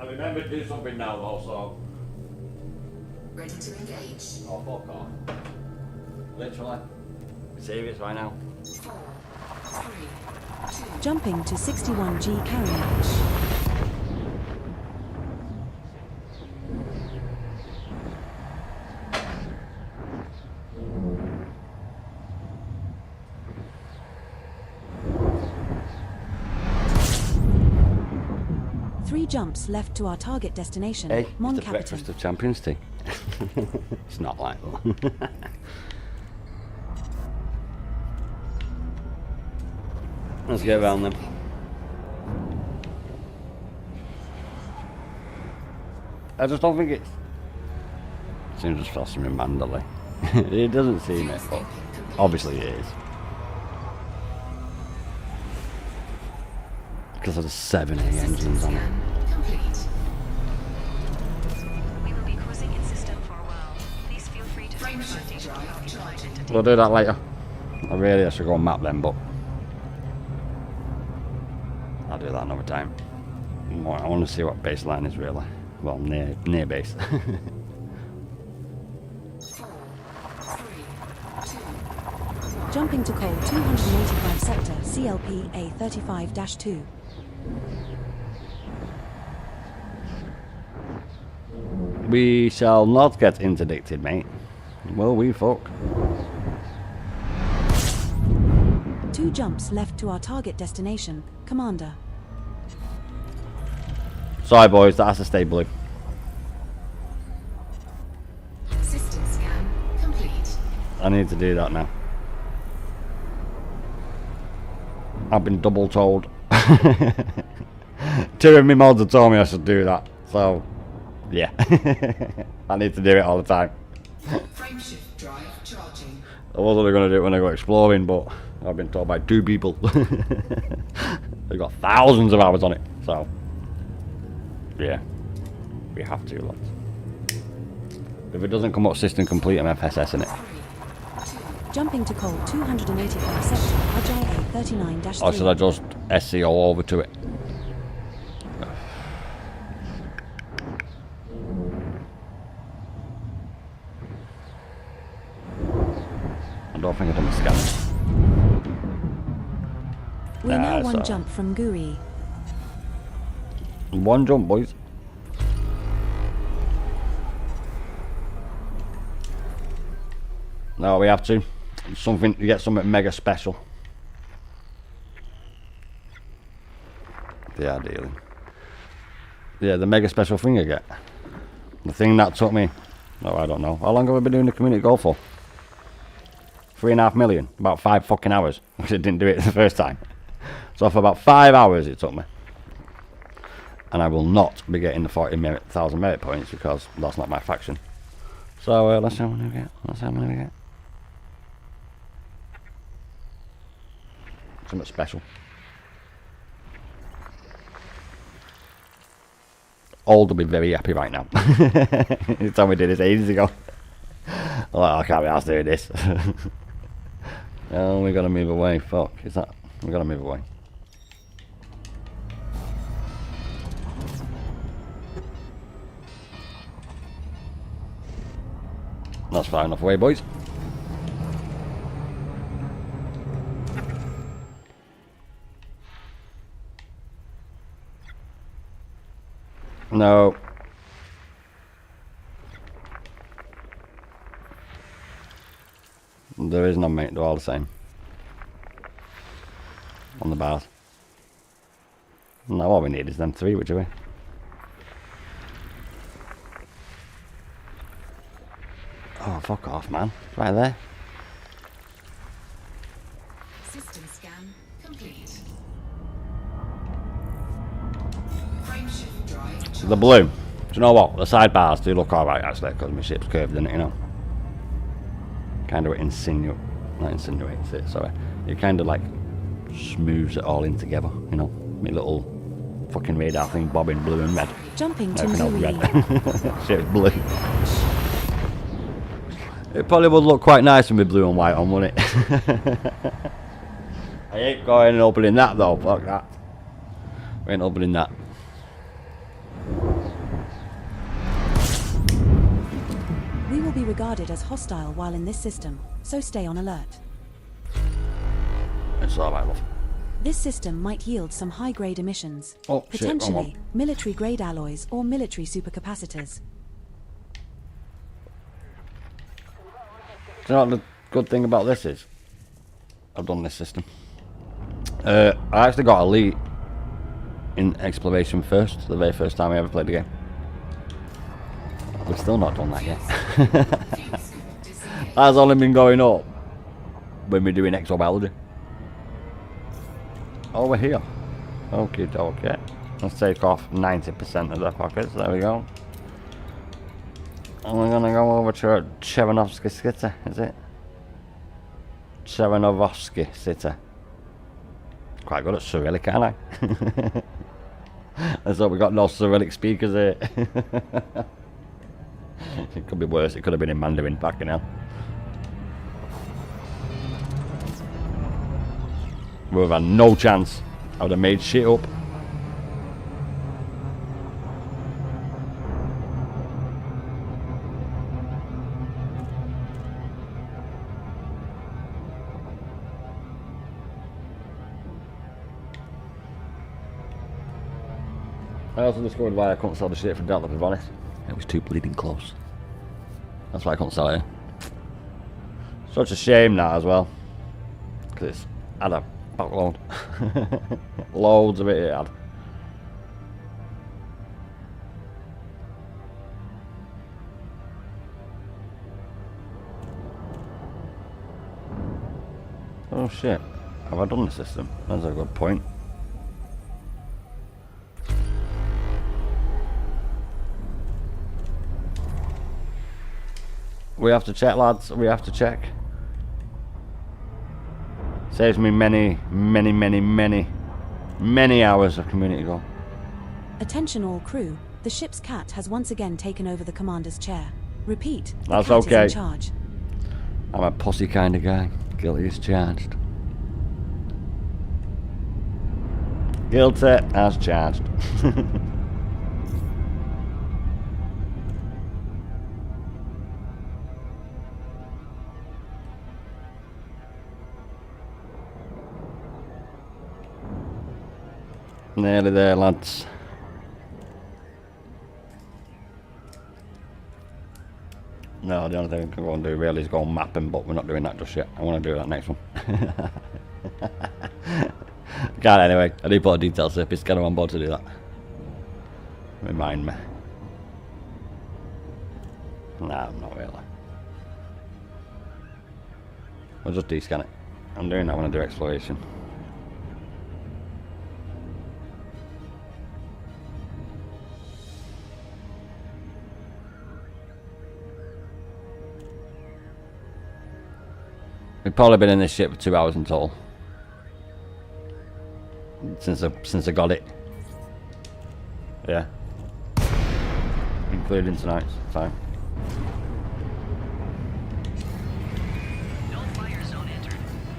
I remember to do something now, though, so. Ready to engage. Oh, fuck off. Literally. Serious right now. 4, 3, 2. Jumping to 61G carriage. Three jumps left to our target destination, Hey, Mon it's the Capitan. breakfast of champions tea. It's not like that. Let's get around them. I just don't think it's... Seems just faster in Mandalay. It doesn't seem it, but obviously it is. Because there's 7 engines on it. Complete. We will be cruising in system for a while. Please feel free to take Frameshift advantage of drive our in-flight charging. entertainment. We'll do that later. I should go and map them, but I'll do that another time. I want to see what baseline is really. Well, near base. 4, 3, 2. Jumping to Col 285 sector, CLP A35-2. We shall not get interdicted, mate. Well, we fuck. 2 jumps left to our target destination, Commander. Sorry boys, that has to stay blue. System scan complete. I need to do that now. I've been double told. 2 of my mods have told me I should do that. So, yeah. I need to do it all the time. Frameshift drive charging. I wasn't going to do it when I go exploring, but I've been told by 2 people. They've got thousands of hours on it. So, yeah. We have to, lads. If it doesn't come up system complete, I'm FSS in it. Jumping to cold 285 sector, Agile A39-3. Or should I just SCO over to it? I don't think I've done the scan. We're now Nah, 1 so- jump from GUI. 1 jump, boys. No, we have to. Something to get something mega special. Yeah, ideally. Yeah, the mega special thing I get. The thing that took me, oh, I don't know. How long have I been doing the community goal for? 3.5 million. About 5 fucking hours. Because I didn't do it the first time. So for about 5 hours it took me. And I will not be getting the 40,000 merit points because that's not my faction. So let's see how many we get. Let's see how many we get. Something special. Old will be very happy right now. He told me to do this ages ago. I'm like, I can't be asked doing this. Oh, we gotta move away. Fuck, is that? We gotta move away. That's far enough away, boys. No. There is no mate, they're all the same. On the bars. No, all we need is them 3, which are we? Oh, fuck off, man. It's right there. System scan complete. Frameshift drive charging. The blue. Do you know what? The sidebars do look alright actually, because my ship's curved in it, you know. Kind of not insinuates it, sorry. It kind of like smooths it all in together, you know. My little fucking radar thing bobbing blue and red. Jumping to Everything else GUI. red. Ship's blue. It probably would look quite nice with me blue and white on, wouldn't it? I ain't going and opening that though, fuck that. We ain't opening that. We will be regarded as hostile while in this system, so stay on alert. It's alright, love. This system might yield some high-grade emissions, Oh, shit, wrong potentially one. military-grade alloys or military supercapacitors. Do you know what the good thing about this is? I've done this system. I actually got elite in exploration first, the very first time I ever played the game. We've still not done that yet. That's only been going up when we're doing exobiology. Oh, we're here. Okay. Let's take off 90% of their pockets. There we go. And we're gonna go over to Cherenovsky City, is it? Cherenovsky City. Quite good at Cyrillic, aren't I? Let's hope we got no Cyrillic speakers here. It could be worse, it could have been in Mandarin, back in hell. We would have had no chance. I would have made shit up. I also discovered why I couldn't sell the shit for Delta, to be honest. It was too bleeding close. That's why I couldn't sell it. Such a shame that as well. Because it's had a Backload. Loads of it had. Oh shit. Have I done the system? That's a good point. We have to check, lads. We have to check. Saves me many hours of community goal. Attention all crew. The ship's cat has once again taken over the commander's chair. Repeat. The That's cat okay. is in charge. I'm a pussy kind of guy. Guilty as charged. Guilty as charged. Nearly there, lads. No, the only thing I can go and do really is go on mapping, but we're not doing that just yet. I want to do that next one. Can't anyway. I need to put a detail surface scanner on board to do that. Remind me. Nah, not really. I'll just descan it. I'm doing that when I do exploration. We've probably been in this ship for 2 hours in total. Since I got it. Yeah. Including tonight's time.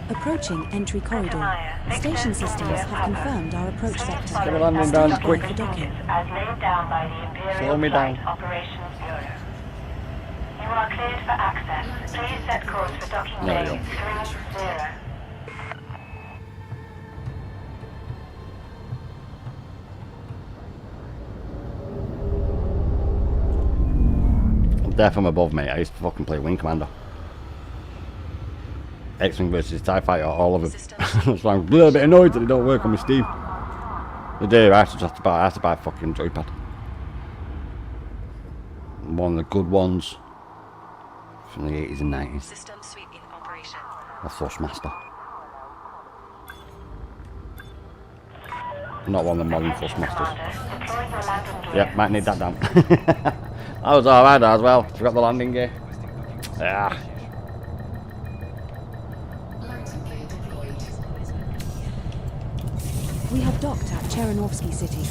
Approaching entry corridor. Station systems have confirmed our approach vector. Get a landing down Stand by quick. for docking. As laid down by the Imperial Slow me down. Flight Operations Bureau. You are cleared for access. Please set course for docking There we bay go. 30. I'm there from above, mate. I used to fucking play Wing Commander. X-Wing versus TIE Fighter, all of them. So I'm a little bit annoyed that they don't work on my Steam. They do, I have to buy a fucking joypad. One of the good ones from the 80s and 90s. System suite in operation. A Thrustmaster. Not one of the modern Thrustmasters. Yep, might need that down. That was alright as well. Forgot the landing gear. Yeah. We have docked at Chernovsky City.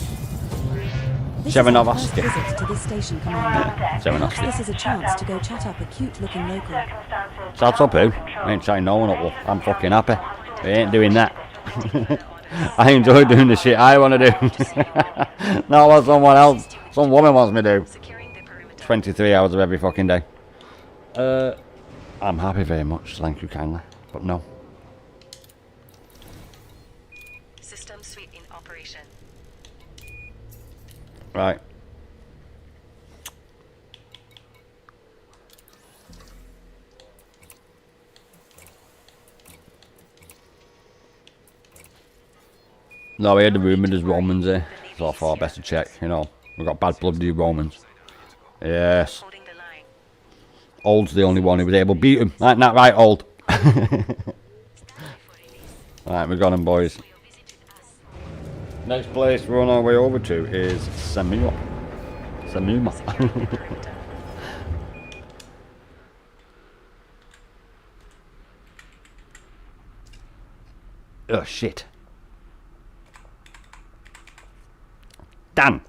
This is our first Chernovsky. visit to this station, Commander. Perhaps Chernovsky. this is a chance to go chat up a cute-looking local. Shut up, who? I ain't chatting no one up, well. I'm fucking happy. We ain't doing that. I enjoy doing the shit I want to do. Not what someone else, some woman wants me to do. Securing the perimeter. 23 hours of every fucking day. I'm happy very much, thank you kindly. But no. System suite in operation. Right. No, we had the rumour there's Romans here, so I thought best to check, you know. We've got bad blood with the Romans. Yes. Holding the line. Old's the only one who was able to beat him. Right, not right, Old. Right, we got him, boys. Next place we're on our way over to is Samuma. Samuma. Securing the perimeter. Oh, shit. Dan.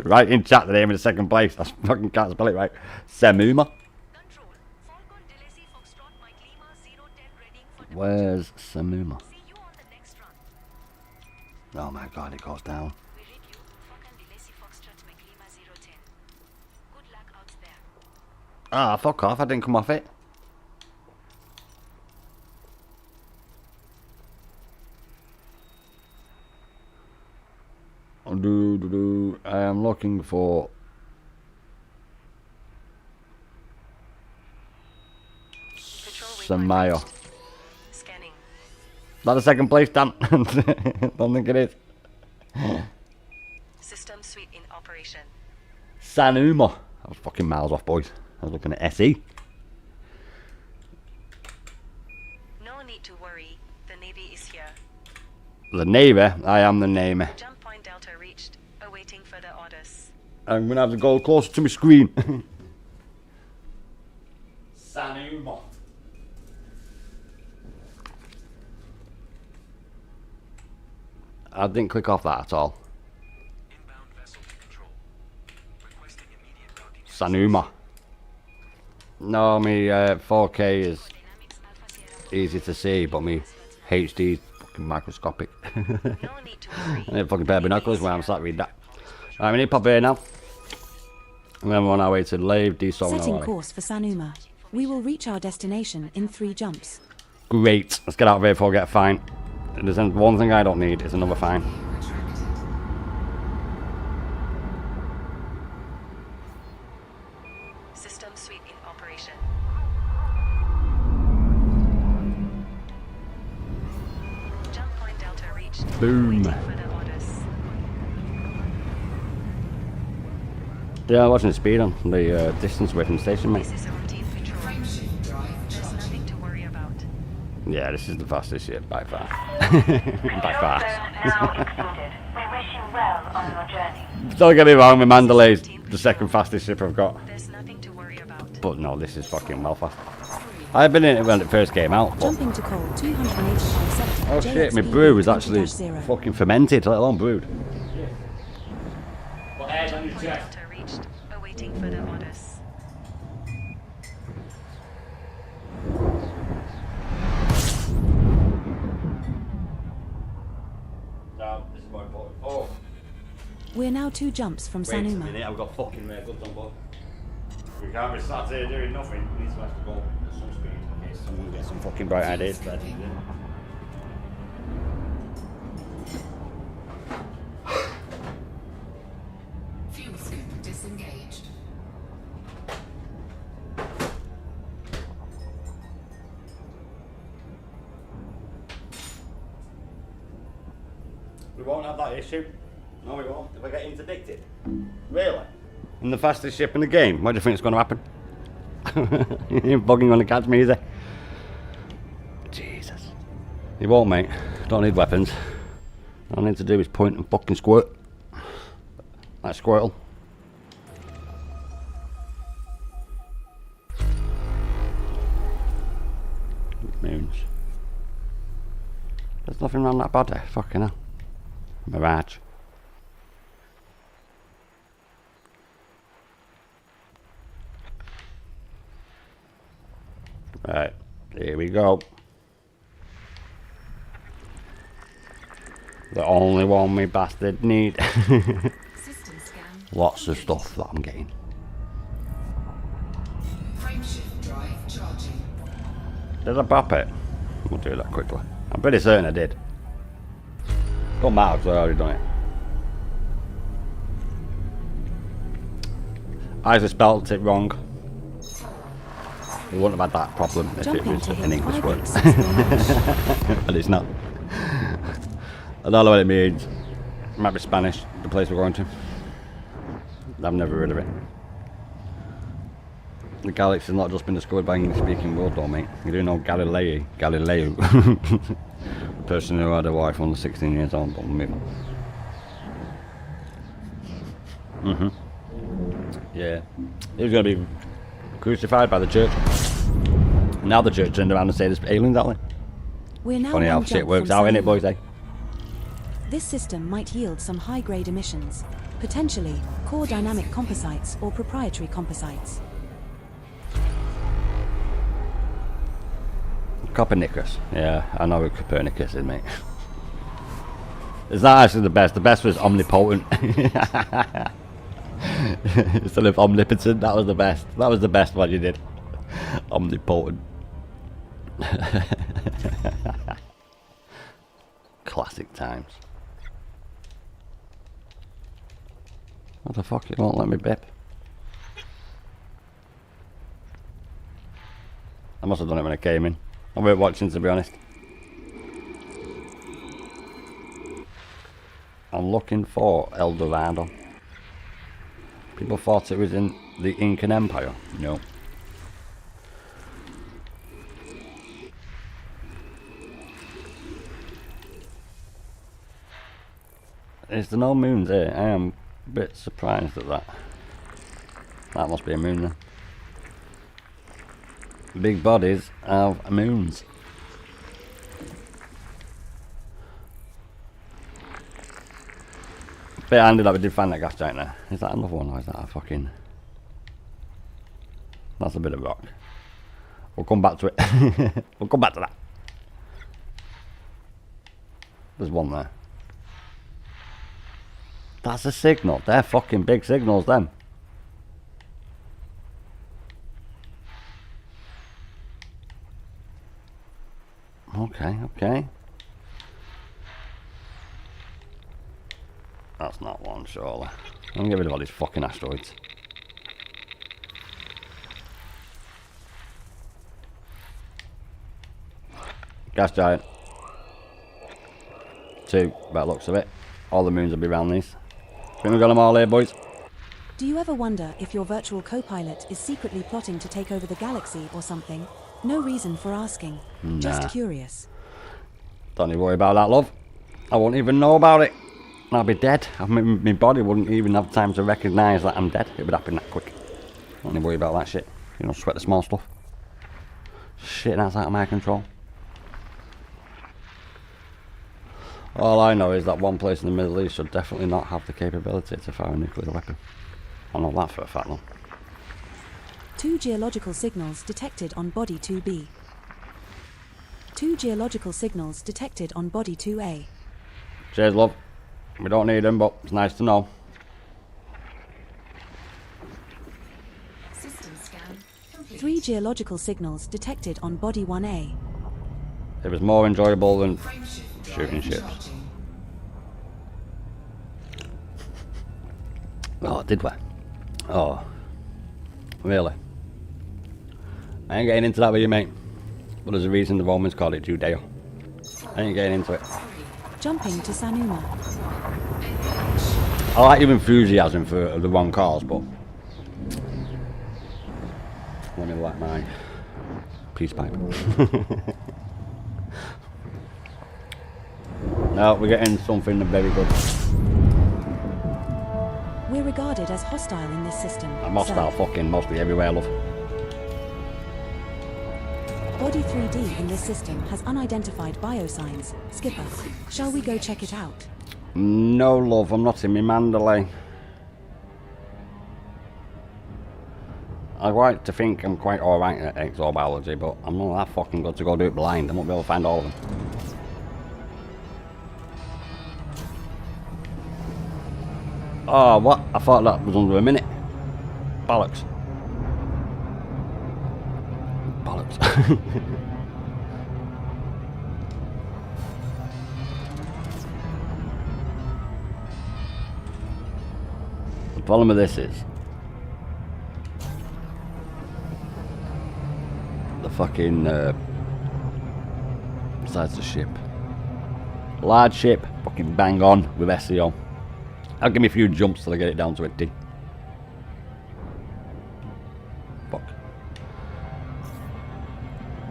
Right in chat, the name of the second place. I fucking can't spell it right. Samuma. Control. Falcon Delesi Foxtrot Mike Lima 010 reading for Where's Samuma? See you on the next run. Oh my god, it goes down. We read you. Falcon Delesi Foxtrot Mike Lima 010. Good luck out there. Ah, fuck off. I didn't come off it. I am looking for Patrol Samaya. Scanning. That a second place, Dan? Don't think it is. System suite in operation. Sanuma. I was fucking miles off, boys. I was looking at SE. No need to worry. The Navy is here. The Navy. I am the Navy. Jump point Delta reached. Awaiting further orders. I'm gonna have to go closer to my screen. Sanuma. I didn't click off that at all. Inbound vessel to control. Requesting immediate docking. Sanuma. No, me 4K is easy to see, but me HD is fucking microscopic. No need to worry. I need fucking pair of binoculars when I'm sat reading that. Alright, we need to pop here now. And then we're on our way to Lave, D-Sol. Setting course for Sanuma. We will reach our destination in 3 jumps. Great. Let's get out of here before I get a fine. There's one thing I don't need, is another fine. System suite in operation. Jump point Delta reached. Boom. Awaiting further orders. Yeah, I'm watching the speed on the distance away from the station, mate. This is a routine patrol. Frameshift drive There's charging. nothing to worry about. Yeah, this is the fastest ship by far. By far. now excluded. We wish you well on your journey. Don't get me wrong, my Mandalay's the second fastest ship I've got. There's nothing to worry about. But no, this is fucking well fast. I've been in it when it first came out. But Jumping to coal 285 sector. oh shit, my JXP brew is actually 20-0. fucking fermented, let alone brewed. Delta reached. Awaiting further orders. No, this is more important. Oh, We're now 2 jumps from wait a Sanuma. minute, I've got fucking rare goods on board. We can't be sat here doing nothing. We need to have to go at some speed. Okay, someone get some fucking bright ideas. Fuel scoop disengaged. We won't have that issue. No, we won't. If I get interdicted. Really? In the fastest ship in the game? What do you think is going to happen? You ain't bugging on the catch me, is it? Jesus. You won't, mate. Don't need weapons. All I need to do is point and fucking squirt. Like Squirtle. Moons. There's nothing wrong that body. Fucking hell. Mirage. Right, here we go. The only one we bastard need. System scan. Lots of stuff that I'm getting. Frameshift drive charging. Did I pop it? We'll do that quickly. I'm pretty certain I did. Don't matter because I already done it. I just spelled it wrong. We wouldn't have had that problem if it Jumping was to an hit English word. 586 But it's not. I don't know what it means. It might be Spanish, the place we're going to. I've never heard of it. The galaxy has not just been discovered by English speaking world though, mate. You do know Galileo. The person who had a wife under 16 years old, but maybe. Yeah. He was going to be crucified by the church. And now the church turned around and said there's aliens out there. We're now Funny how one shit jump works from out, innit, Sanuma. boys, eh? This system might yield some high-grade emissions, potentially core dynamic composites or proprietary composites. Copernicus. Yeah, I know who Copernicus is, mate. Is that actually the best? The best was omnipotent. Instead of omnipotent, that was the best. That was the best one you did. Omnipotent. Classic times. What the fuck? It won't let me bip. I must have done it when I came in. I weren't watching, to be honest. I'm looking for El Dorado. People thought it was in the Incan Empire. No. Is there no moons here? I am a bit surprised at that. That must be a moon then. Big bodies have moons. Bit handy that we did find that gas giant there. Is that another one or is that a fucking... That's a bit of rock. We'll come back to it. We'll come back to that. There's one there. That's a signal. They're fucking big signals then. Okay, okay. That's not one, surely. I'm gonna get rid of all these fucking asteroids. Gas giant. 2, by the looks of it. All the moons will be around these. Think we've got them all here, boys. Do you ever wonder if your virtual co-pilot is secretly plotting to take over the galaxy or something? No reason for asking. Nah. Just curious. Don't need to worry about that, love. I won't even know about it. I'll be dead. My body wouldn't even have time to recognise that I'm dead. It would happen that quick. Don't need to worry about that shit. You know, sweat the small stuff. Shit, that's out of my control. All I know is that one place in the Middle East should definitely not have the capability to fire a nuclear weapon. I know that for a fact, though. 2 geological signals detected on body 2B. 2 geological signals detected on body 2A. Cheers, love. We don't need them, but it's nice to know. System scan complete. 3 geological signals detected on body 1A. It was more enjoyable than Frameshift shooting drive ships. charging. Oh, did we? Oh. Really? I ain't getting into that with you, mate. But there's a reason the Romans called it Judea. I ain't getting into it. Jumping to Sanuma. I like your enthusiasm for the wrong cause, but... Let me light my peace pipe. No, we're getting something very good. We're regarded as hostile in this system. I'm hostile fucking mostly everywhere, love. Body 3D in this system has unidentified biosigns. Skipper, shall we go check it out? No, love, I'm not in my Mandalay. I like to think I'm quite alright at exobiology, but I'm not that fucking good to go do it blind. I won't be able to find all of them. Oh, what? I thought that was under a minute. Bollocks. Bollocks. The problem with this is the fucking besides the ship. Large ship, fucking bang on with SEO. I'll give me a few jumps till I get it down to a D. Fuck.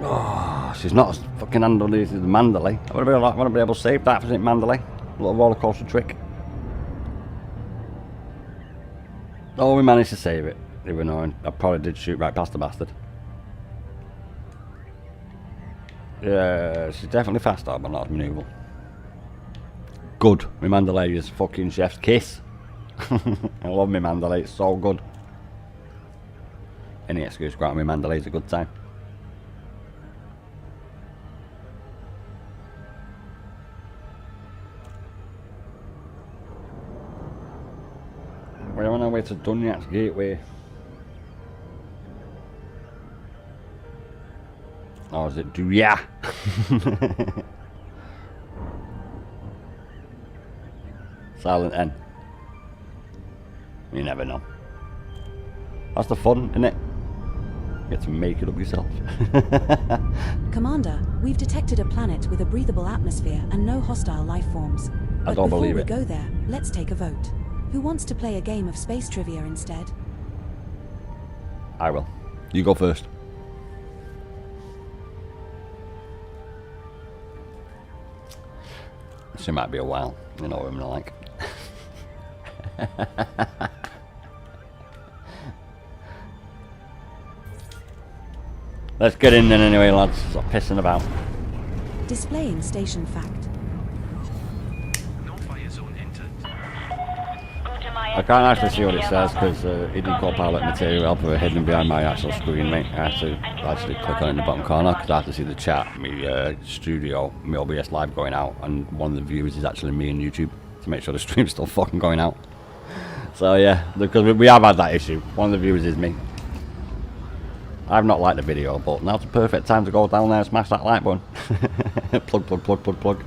Oh, she's not as fucking handled as the Mandalay. I want to be able to save that for St. Mandalay. A little roller coaster trick. Oh, we managed to save it. Even though I probably did shoot right past the bastard. Yeah, she's definitely faster, but not as manoeuvrable. Good. My Mandalay is fucking chef's kiss. I love my Mandalay, it's so good. Any excuse to go out with my Mandalay is a good time. We're on our way to Dunyak's Gateway. Or is it Duya? Silent N. You never know. That's the fun, isn't it? You get to make it up yourself. Commander, we've detected a planet with a breathable atmosphere and no hostile life forms. But don't before believe we it. go there, let's take a vote. Who wants to play a game of space trivia instead? I will. You go first. This might be a while. You know what I'm like. Let's get in then anyway, lads. Stop pissing about. Displaying station fact. No fire zone entered. I can't actually see what it says because it didn't call palette material for hidden behind my actual screen, mate. I had to actually click on it in the bottom corner because I had to see the chat, my studio, my OBS live going out, and one of the viewers is actually me on YouTube to make sure the stream's still fucking going out. So yeah, because we have had that issue. One of the viewers is me. I've not liked the video, but now's the perfect time to go down there and smash that like button. Plug, plug, plug, plug, plug.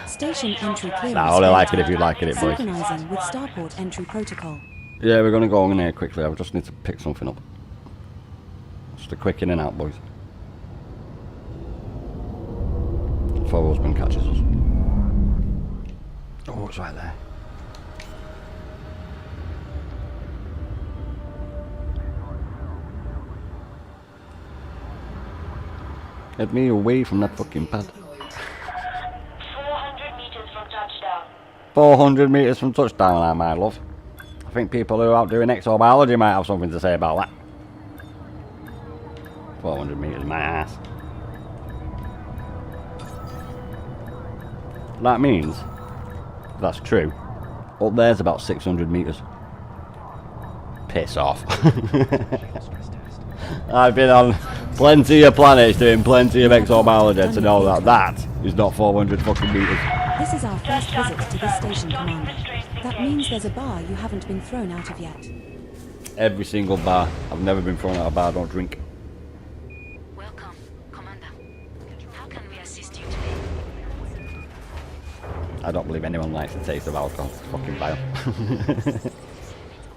Station entry clearance. Nah, I only like it if you like it, boys. Synchronizing with starport entry protocol. Yeah, we're gonna go in here quickly. I just need to pick something up. Just a quick in and out, boys. Before husband catches us. Oh, it's right there. Get me away from that fucking pad. 400 meters from touchdown. 400 metres from touchdown now, my love. I think people who are out doing exobiology might have something to say about that. 400 metres, my ass. That means, if that's true, up there's about 600 metres. Piss off. I've been on plenty of planets doing plenty of exobiology to know that that is not 400 fucking metres. This is our first visit to this station, Commander. That means there's a bar you haven't been thrown out of yet. Every single bar. I've never been thrown out of a bar, I don't drink. Welcome, Commander. How can we assist you today? I don't believe anyone likes the taste of alcohol. It's fucking vile.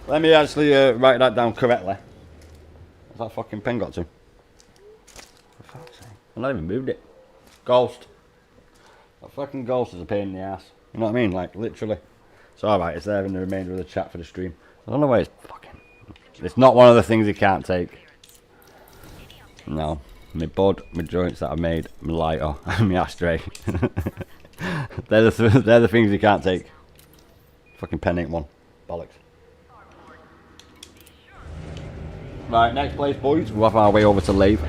Let me actually write that down correctly. What's that fucking pen got to? For fuck's sake. I've not even moved it. Ghost. That fucking ghost is a pain in the ass. You know what I mean? Like, literally. It's alright, it's there in the remainder of the chat for the stream. I don't know why it's fucking... It's not one of the things you can't take. No. My bud, my joints that I made, my lighter, and my ashtray. they're the things you can't take. Fucking pen ain't one. Bollocks. Right, next place, boys. We'll have our way over to Lave.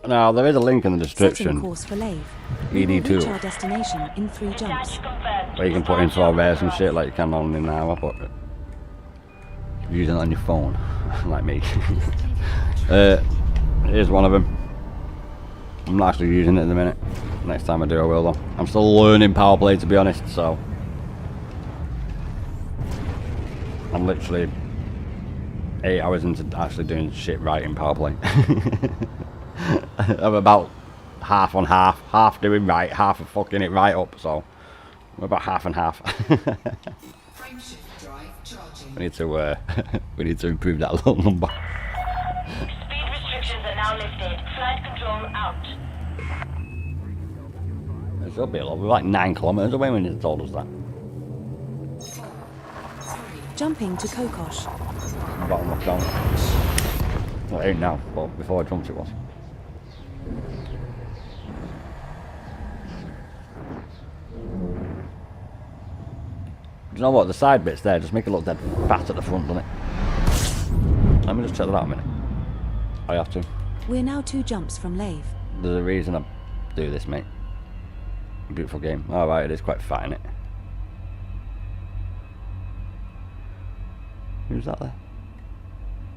Now, there is a link in the Setting description. course for Lave. We will ED2. reach our destination in 3 jumps. Where you can put in 12 airs and shit like you can on an hour, but if you're using it on your phone, like me. Here's one of them. I'm not actually using it at the minute. Next time I do, I will though. I'm still learning Powerplay, to be honest, so I'm literally 8 hours into actually doing shit right in Powerplay. I'm about half on half. Half doing right, half of fucking it right up, so we're about half and half. Frameshift drive charging. We need to improve that little number. Speed restrictions are now lifted. Flight control out. It should be a lot. We're like 9 kilometres away when it told us that. Jumping to Kokosh. Bottom left down. Well, it ain't now, but before I jumped it was. Do you know what? The side bits there just make it look dead fat at the front, doesn't it? Let me just check that out a minute. I have to. We're now 2 jumps from Lave. There's a reason I do this, mate. Beautiful game. Alright, it is quite fat, isn't it? Who's that there?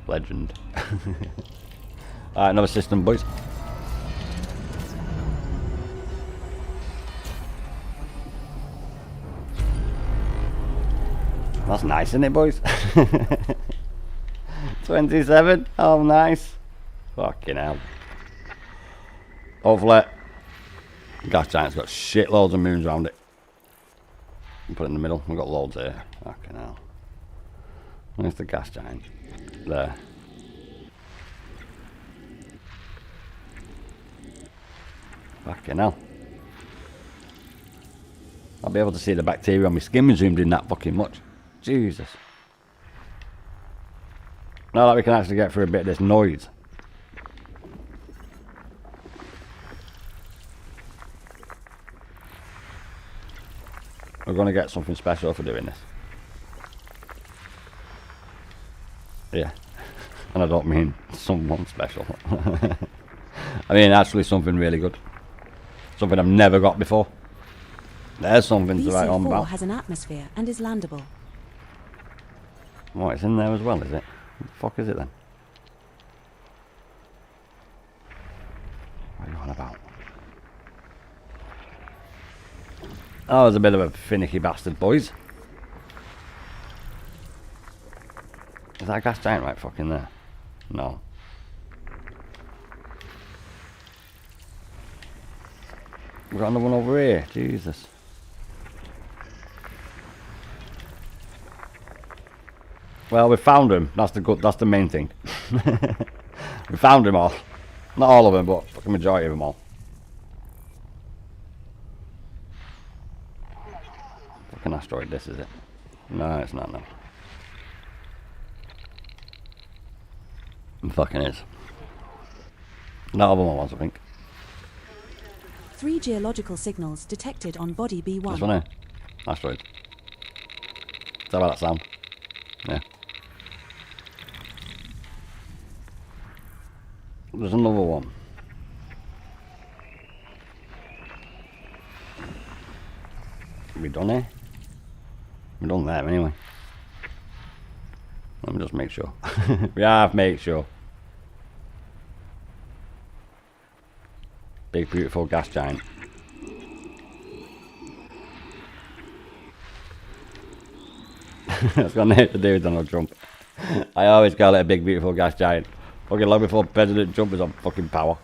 Legend. Alright, another system, boys. That's nice, isn't it, boys? 27. Oh, nice. Fucking hell. Hopefully, Gas Giant's got shitloads of moons around it. Put it in the middle. We've got loads here. Fucking hell. Where's the gas giant? There. Fucking hell. I'll be able to see the bacteria on my skin when zoomed in that fucking much. Jesus. Now that we can actually get through a bit of this noise. We're going to get something special for doing this. Yeah. And I don't mean someone special. I mean actually something really good. Something I've never got before. There's something to write on about. VC4 has an atmosphere and is landable. Oh, it's in there as well, is it? What the fuck is it then? What are you on about? Oh, there's a bit of a finicky bastard, boys. Is that a gas giant right fucking there? No. We've got another one over here. Jesus. Well, we found them. That's the main thing. We found them all. Not all of them, but the majority of them all. Fucking asteroid, this is it? No, it's not. No. It fucking is. Not all of them ones, I think. 3 geological signals detected on body B1. This one here. Asteroid. Is that about that sound? Yeah. There's another one. We done here? We done there anyway. Let me just make sure. We have made sure. Big beautiful gas giant. That's got nothing to do with Donald Trump. I always call it a big beautiful gas giant. Fucking long before President Trump was on fucking power.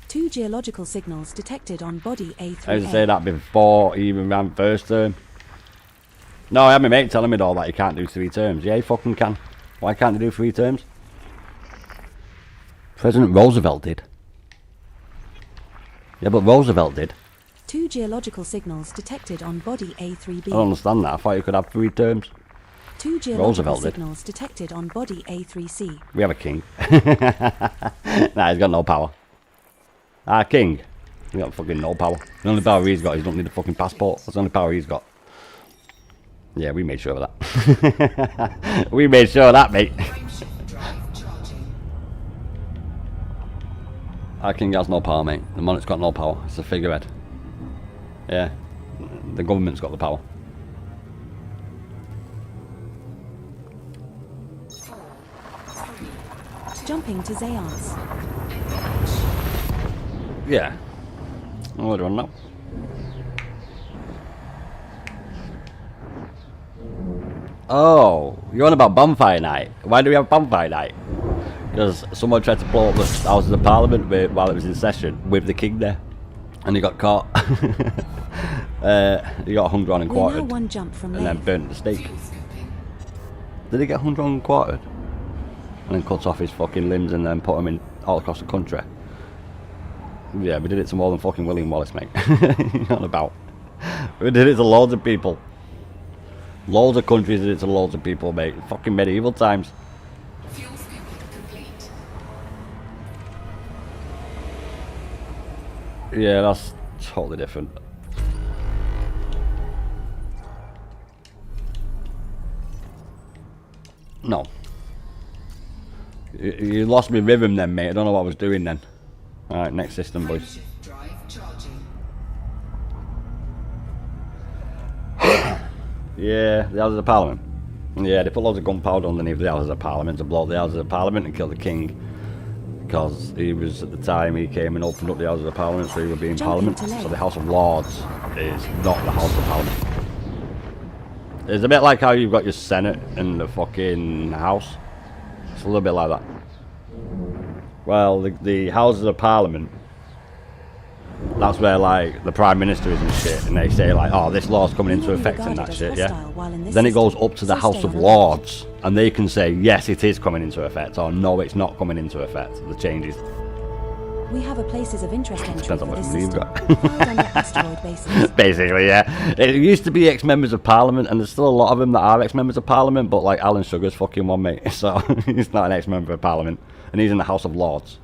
2 geological signals detected on body A3A. I used to say that before he even ran first term. No, I had my mate telling me all that he can't do 3 terms. Yeah, he fucking can. Why can't he do 3 terms? President Roosevelt did. Yeah, but Roosevelt did. 2 geological signals detected on body A3B. I don't understand that. I thought you could have 3 terms. 2 geological Roosevelt did. signals detected on body A3C. We have a king. Nah, he's got no power. Our king. He's got fucking no power. The only power he's got is he don't need a fucking passport. That's the only power he's got. Yeah, we made sure of that. We made sure of that, mate. Our king has no power, mate. The monarch's got no power. It's a figurehead. Yeah. The government's got the power. Jumping to Zayance. Yeah. Oh, I don't know. Oh, you're on about bonfire night. Why do we have bonfire night? Because someone tried to blow up the Houses of Parliament while it was in session with the king there, and he got caught. He got hung, drawn and We're now quartered, 1 jump from and then Leith. burnt at the stake. Did he get hung, drawn and quartered? And then cut off his fucking limbs and then put him in all across the country. Yeah, we did it to more than fucking William Wallace, mate. Not about. We did it to loads of people. Loads of countries did it to loads of people, mate. Fucking medieval times. Fuel complete. Yeah, that's totally different. No. You lost me rhythm then, mate. I don't know what I was doing then. Alright, next system, boys. Drive charging. Yeah, the Houses of Parliament. Yeah, they put loads of gunpowder underneath the Houses of Parliament to blow up the Houses of Parliament and kill the king. Because he was, at the time, he came and opened up the Houses of Parliament, so he would be in Jumping Parliament. to Leith. So the House of Lords is not the House of Parliament. It's a bit like how you've got your Senate and the fucking House. It's a little bit like that. Well, the Houses of Parliament That's where like the Prime Minister is and shit, and they say like, oh, this law's coming into effect and that shit, yeah. Then it goes up to the House of Lords, and they can say, yes, it is coming into effect, or no, it's not coming into effect, the changes. We have a places of interest entry Depends on for what this money you've system. got. Filed under asteroid basis. Basically, yeah. It used to be ex-members of Parliament, and there's still a lot of them that are ex-members of Parliament, but like Alan Sugar's fucking one, mate, so he's not an ex-member of Parliament, and he's in the House of Lords.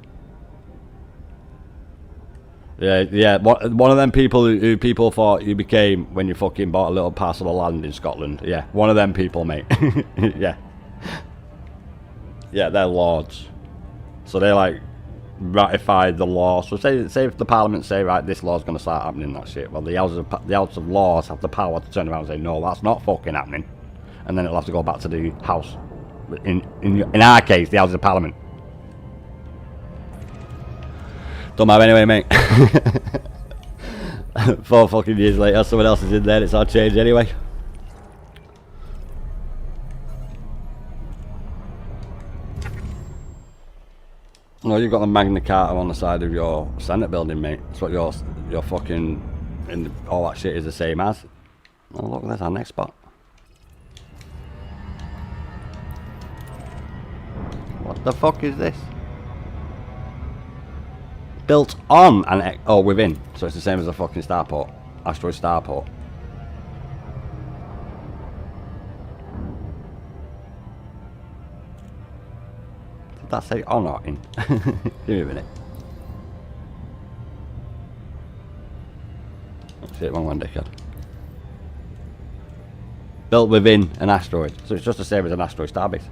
Yeah, one of them people who people thought you became when you fucking bought a little parcel of land in Scotland. Yeah, one of them people, mate. Yeah. Yeah, they're lords. So they like ratified the law. So say if the Parliament say, right, this law's going to start happening, that shit. Well, the House of Lords have the power to turn around and say, no, that's not fucking happening. And then it'll have to go back to the House. In our case, the House of Parliament. Don't matter anyway, mate. 4 fucking years later, someone else is in there, it's all changed anyway. No, you've got the Magna Carta on the side of your Senate building, mate. That's what your fucking... and all that shit is the same as. Oh, look, there's our next spot. What the fuck is this? Built on an... oh, within. So it's the same as a fucking starport. Asteroid starport. Did that say on or in? Give me a minute. That's it, one dickhead. Built within an asteroid. So it's just the same as an asteroid starbase.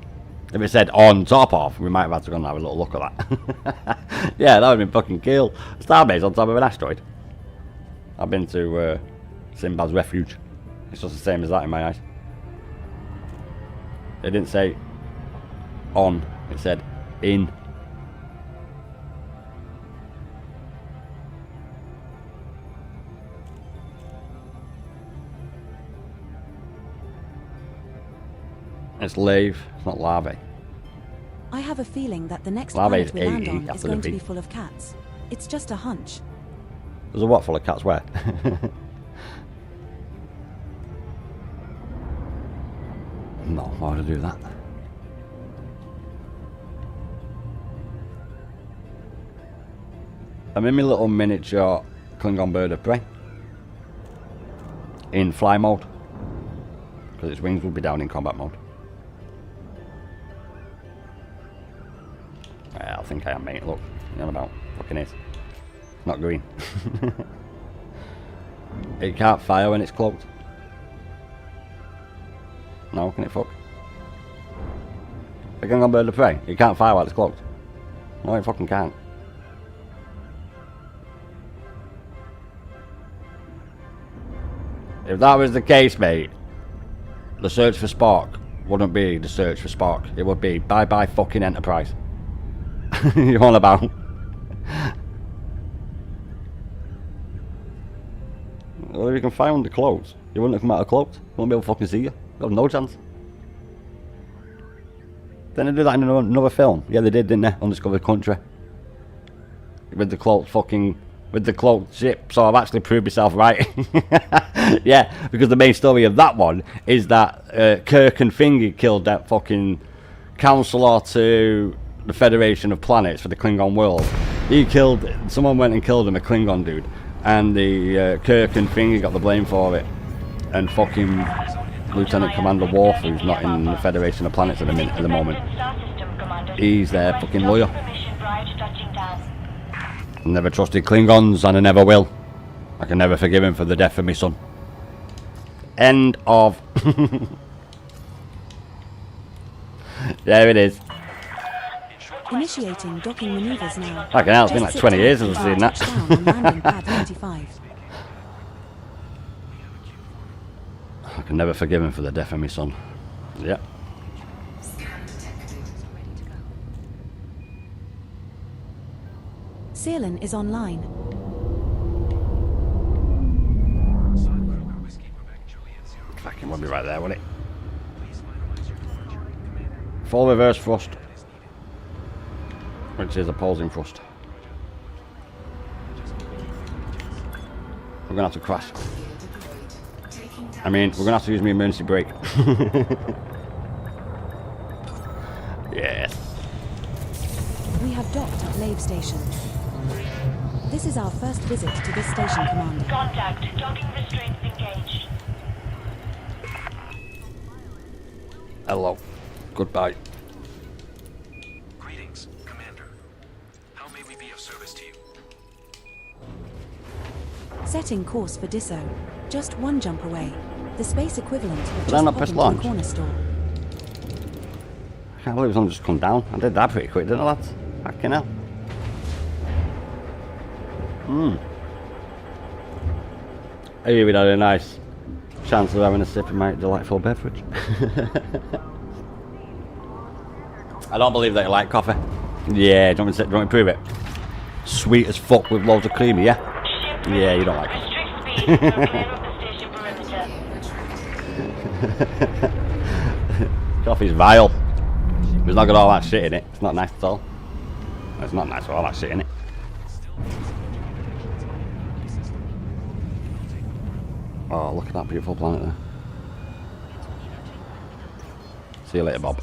If it said on top of, we might have had to go and have a little look at that. Yeah, that would have been fucking cool. Starbase on top of an asteroid. I've been to Sinbad's Refuge. It's just the same as that in my eyes. It didn't say on, it said in. It's lave, it's not larvae. I have a feeling that the next Larvae planet we land is on AE is going to after the be V. full of cats. It's just a hunch. There's a what full of cats where? No, why would I do that? I'm in my little miniature Klingon bird of prey. In fly mode. Because its wings will be down in combat mode. I think I am, mate. Look, you know about fucking is. Not green. It can't fire when it's cloaked. No, can it fuck? A Klingon bird of prey. It can't fire while it's cloaked. No, it fucking can't. If that was the case, mate, the search for Spock wouldn't be the search for Spock. It would be bye-bye fucking Enterprise. You on about? Well, if you can find the clothes, you wouldn't have come out of clothes. You wouldn't be able to fucking see you. You have no chance. Then they do that in another film. Yeah, they did, didn't they? Undiscovered Country. With the cloaked fucking... with the cloaked ship. So I've actually proved myself right. Yeah, because the main story of that one is that Kirk and Thingy killed that fucking counselor to the Federation of Planets for the Klingon world. He killed... someone went and killed him, a Klingon dude. And the Kirk and Thingy got the blame for it. And fucking Lieutenant Commander Worf, who's not in the Federation of Planets at the moment. He's their fucking lawyer. I never trusted Klingons, and I never will. I can never forgive him for the death of my son. End of. There it is. Initiating docking maneuvers now. Fucking hell, it's been like 20 years since I've seen that. Touchdown on landing pad 35. I can never forgive him for the death of my son. Yep. Sealan is online. Fucking would be right there, wouldn't it? Full reverse thrust. Which is opposing thrust. We're gonna have to crash. I mean, we're gonna have to use my emergency brake. Yes. We have docked at Lave Station. This is our first visit to this station, Commander. Contact. Docking restraints engaged. Hello. Goodbye. Greetings, Commander. How may we be of service to you? Setting course for Disso. Just one jump away. The space equivalent of Did I just not press popping to the launch? corner store. I can't believe it's only just come down. I did that pretty quick, didn't I, lads? Fucking hell. Here we had a nice chance of having a sip of my delightful beverage. I don't believe that you like coffee. Yeah, do you want me to prove it? Sweet as fuck with loads of creamy, yeah? Yeah, you don't like coffee. Restrict speed. Clear of the station perimeter. Coffee's vile. It's not got all that shit in it. It's not nice at all. It's not nice with all that shit in it. Oh, look at that beautiful planet there. See you later, Bob.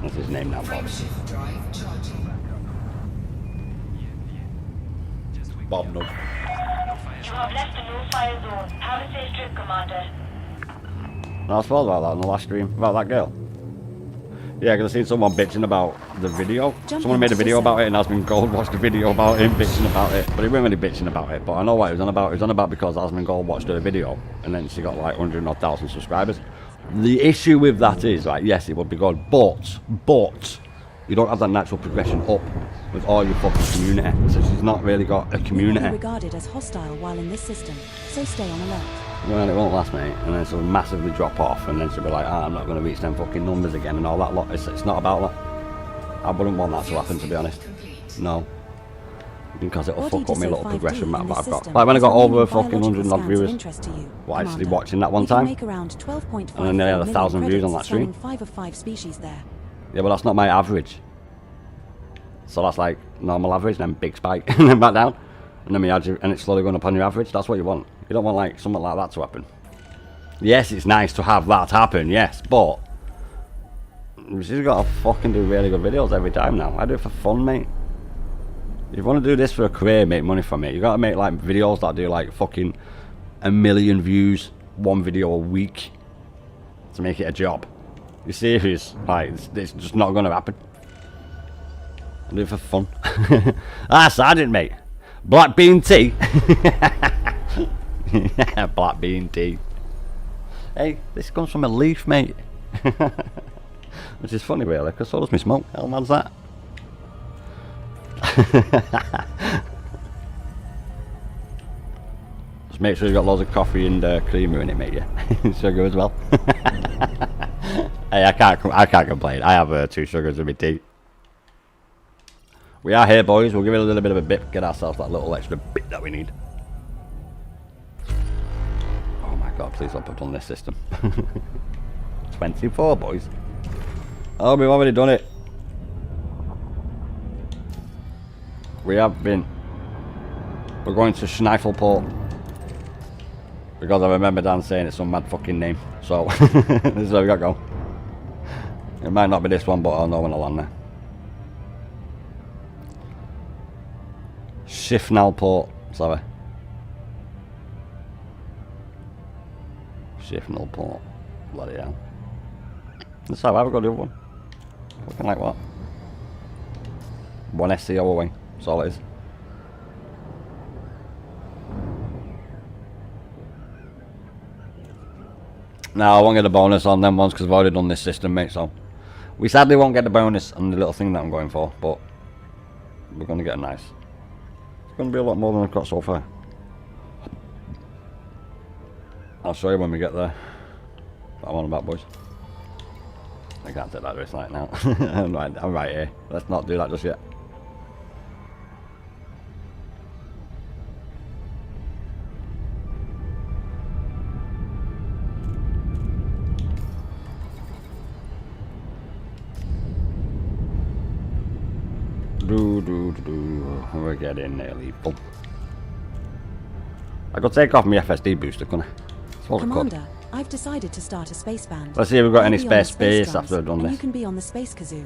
That's his name now, Bob. Frameshift drive charging. Bob Nub. You have left the no-fire zone. Have a safe trip, Commander. I was told about that in the last stream, about that girl. Yeah, because I seen someone bitching about the video. Someone made a video about it and Asmund Gold watched a video about him bitching about it. But he wasn't really bitching about it. But I know what he was on about. He was on about because Asmund Gold watched her video and then she got like 100,000 subscribers. The issue with that is, like, yes, it would be good, but you don't have that natural progression up with all your fucking community. So she's not really got a We will be community. regarded as hostile while in this system, so stay on alert. Well, it won't last, mate, and then she'll massively drop off, and then she'll be like, I'm not going to reach them fucking numbers again, and all that lot. It's not about that. I wouldn't want that to happen, to be honest. No. Because it'll fuck up my little progression map that I've got. Like when I got over a fucking 100 odd viewers, well, actually watching that one time, Make around 12.5 and then they had 1,000 views on credits that stream. spanning 5 of 5 species there. Yeah, but that's not my average. So that's like normal average, then big spike, and then back down, and then and it's slowly going up on your average. That's what you want. You don't want like something like that to happen. Yes, it's nice to have that happen, yes, but she's got to fucking do really good videos every time now. I do it for fun, mate. If you want to do this for a career, make money from it, you got to make like videos that do like fucking 1 million views, one video a week to make it a job. You're serious? Like, it's just not going to happen. I do it for fun. Ah, Sergeant, mate. Black bean tea. Yeah, black bean tea. Hey, this comes from a leaf, mate. Which is funny, really, because so does me smoke. How mad's that? Just make sure you've got loads of coffee and creamer in it, mate, yeah. Sugar as well. Hey, I can't complain. I have 2 sugars in my tea. We are here, boys. We'll give it a little bit of a bit, get ourselves that little extra bit that we need. Oh my god, please don't put on this system. 24, boys. Oh, we've already done it. We have been. We're going to Schneiffelport. Because I remember Dan saying it's some mad fucking name. So, this is where we got to go. It might not be this one, but I'll know when I land there. Schiffnalport, sorry. Schiffnalport. Bloody hell. That's how I've got the other one. Looking like what? 1 SCO away. That's all it is. No, I won't get a bonus on them ones because I've already done this system, mate, so we sadly won't get the bonus on the little thing that I'm going for, but we're going to get a nice. It's going to be a lot more than I've got so far. I'll show you when we get there. What I'm on about, boys. I can't take that risk right now. I'm right here. Let's not do that just yet. We're getting nearly full. I could take off my FSD booster, couldn't I? That's what I could. Commander, I've decided to start a space band. Let's see if we've got I'll any be on spare the space space drums, after I've done and this. you can be on the space kazoo.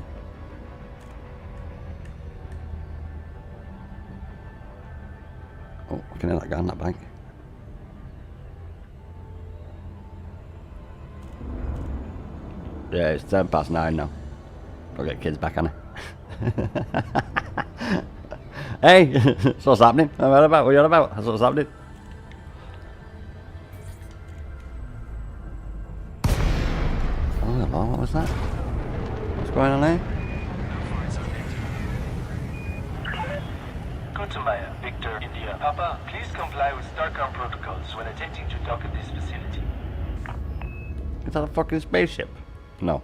Oh, I can hear that guy on that bank. Yeah, it's 9:10 now. I'll get kids back on it. Hey, that's what's happening. What are you on about? That's what's happening. Oh, hello, what was that? What's going on there? Gutenmeier, Victor, India, Papa, please comply with STARCOM protocols when attempting to dock at this facility. Is that a fucking spaceship? No.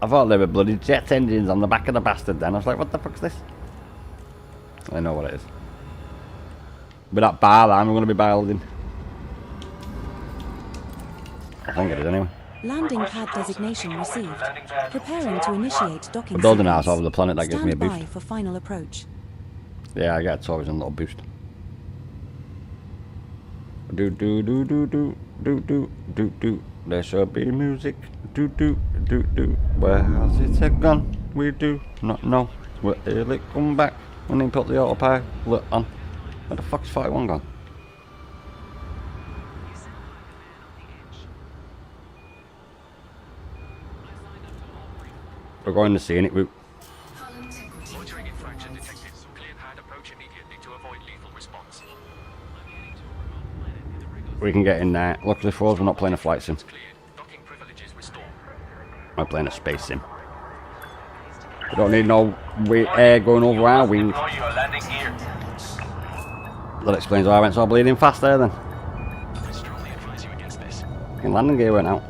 I thought there were bloody jet engines on the back of the bastard then. I was like, what the fuck's this? I know what it is. With that bar I'm going to be building. I think it is anyway. Landing pad designation received. Preparing to initiate docking. We're building a house sequence. over the planet that gives me a Stand boost. by for final approach. Yeah, I get always a little boost. Do do do do do do do do do. There should be music. Do do do do. Where has it gone? We do not know. Will it come back when they put the autopilot on? Where the fuck's 41 gone? We're going to scenic route. Motoring infraction detected. Clear pad approach immediately to avoid lethal response. We can get in there. Luckily for us, we're not playing a flight sim. Cleared. Docking privileges restored. We're playing a space sim. We don't need no air going over our wings. Deploy your landing gear. That explains why I went so bleeding fast there then. I strongly advise you against this. Fucking landing gear went out.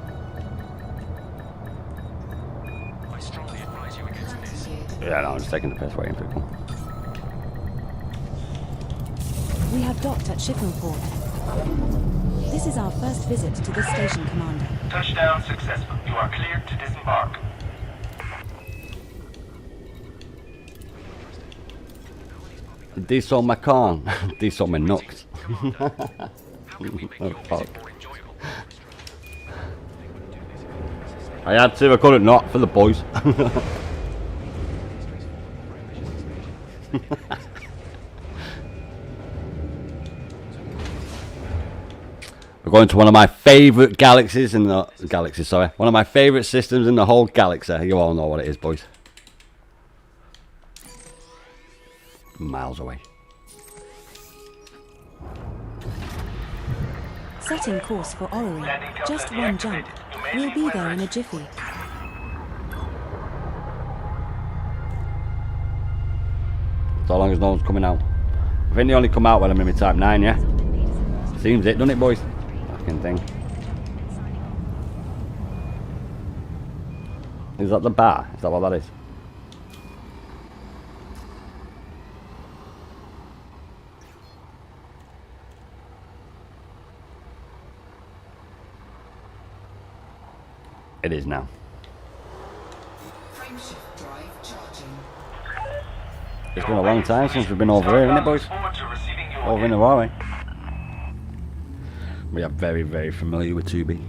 I strongly advise you against this. Yeah, no, I'm just taking the piss waiting for it. We have docked at Shippingport. This is our first visit to this station, Commander. Touchdown successful. You are cleared to disembark. Diesel my corn. Diesel my nuts. How can we make Oh, your fuck. visit more enjoyable? I had to, I couldn't not for the boys. We're going to one of my favourite galaxies in the one of my favourite systems in the whole galaxy. You all know what it is, boys. Miles away. Setting course for Orrery. Just one jump. We'll be there in a jiffy. So long as no one's coming out. I think they only come out when I'm in my type 9, yeah? Seems it, doesn't it, boys? Fucking thing. Is that the bar? Is that what that is? It is now. Frameshift drive charging. It's been a long time since we've been over here, isn't it, boys? Forward to receiving you Over in the Huawei. We are very, very familiar with 2B.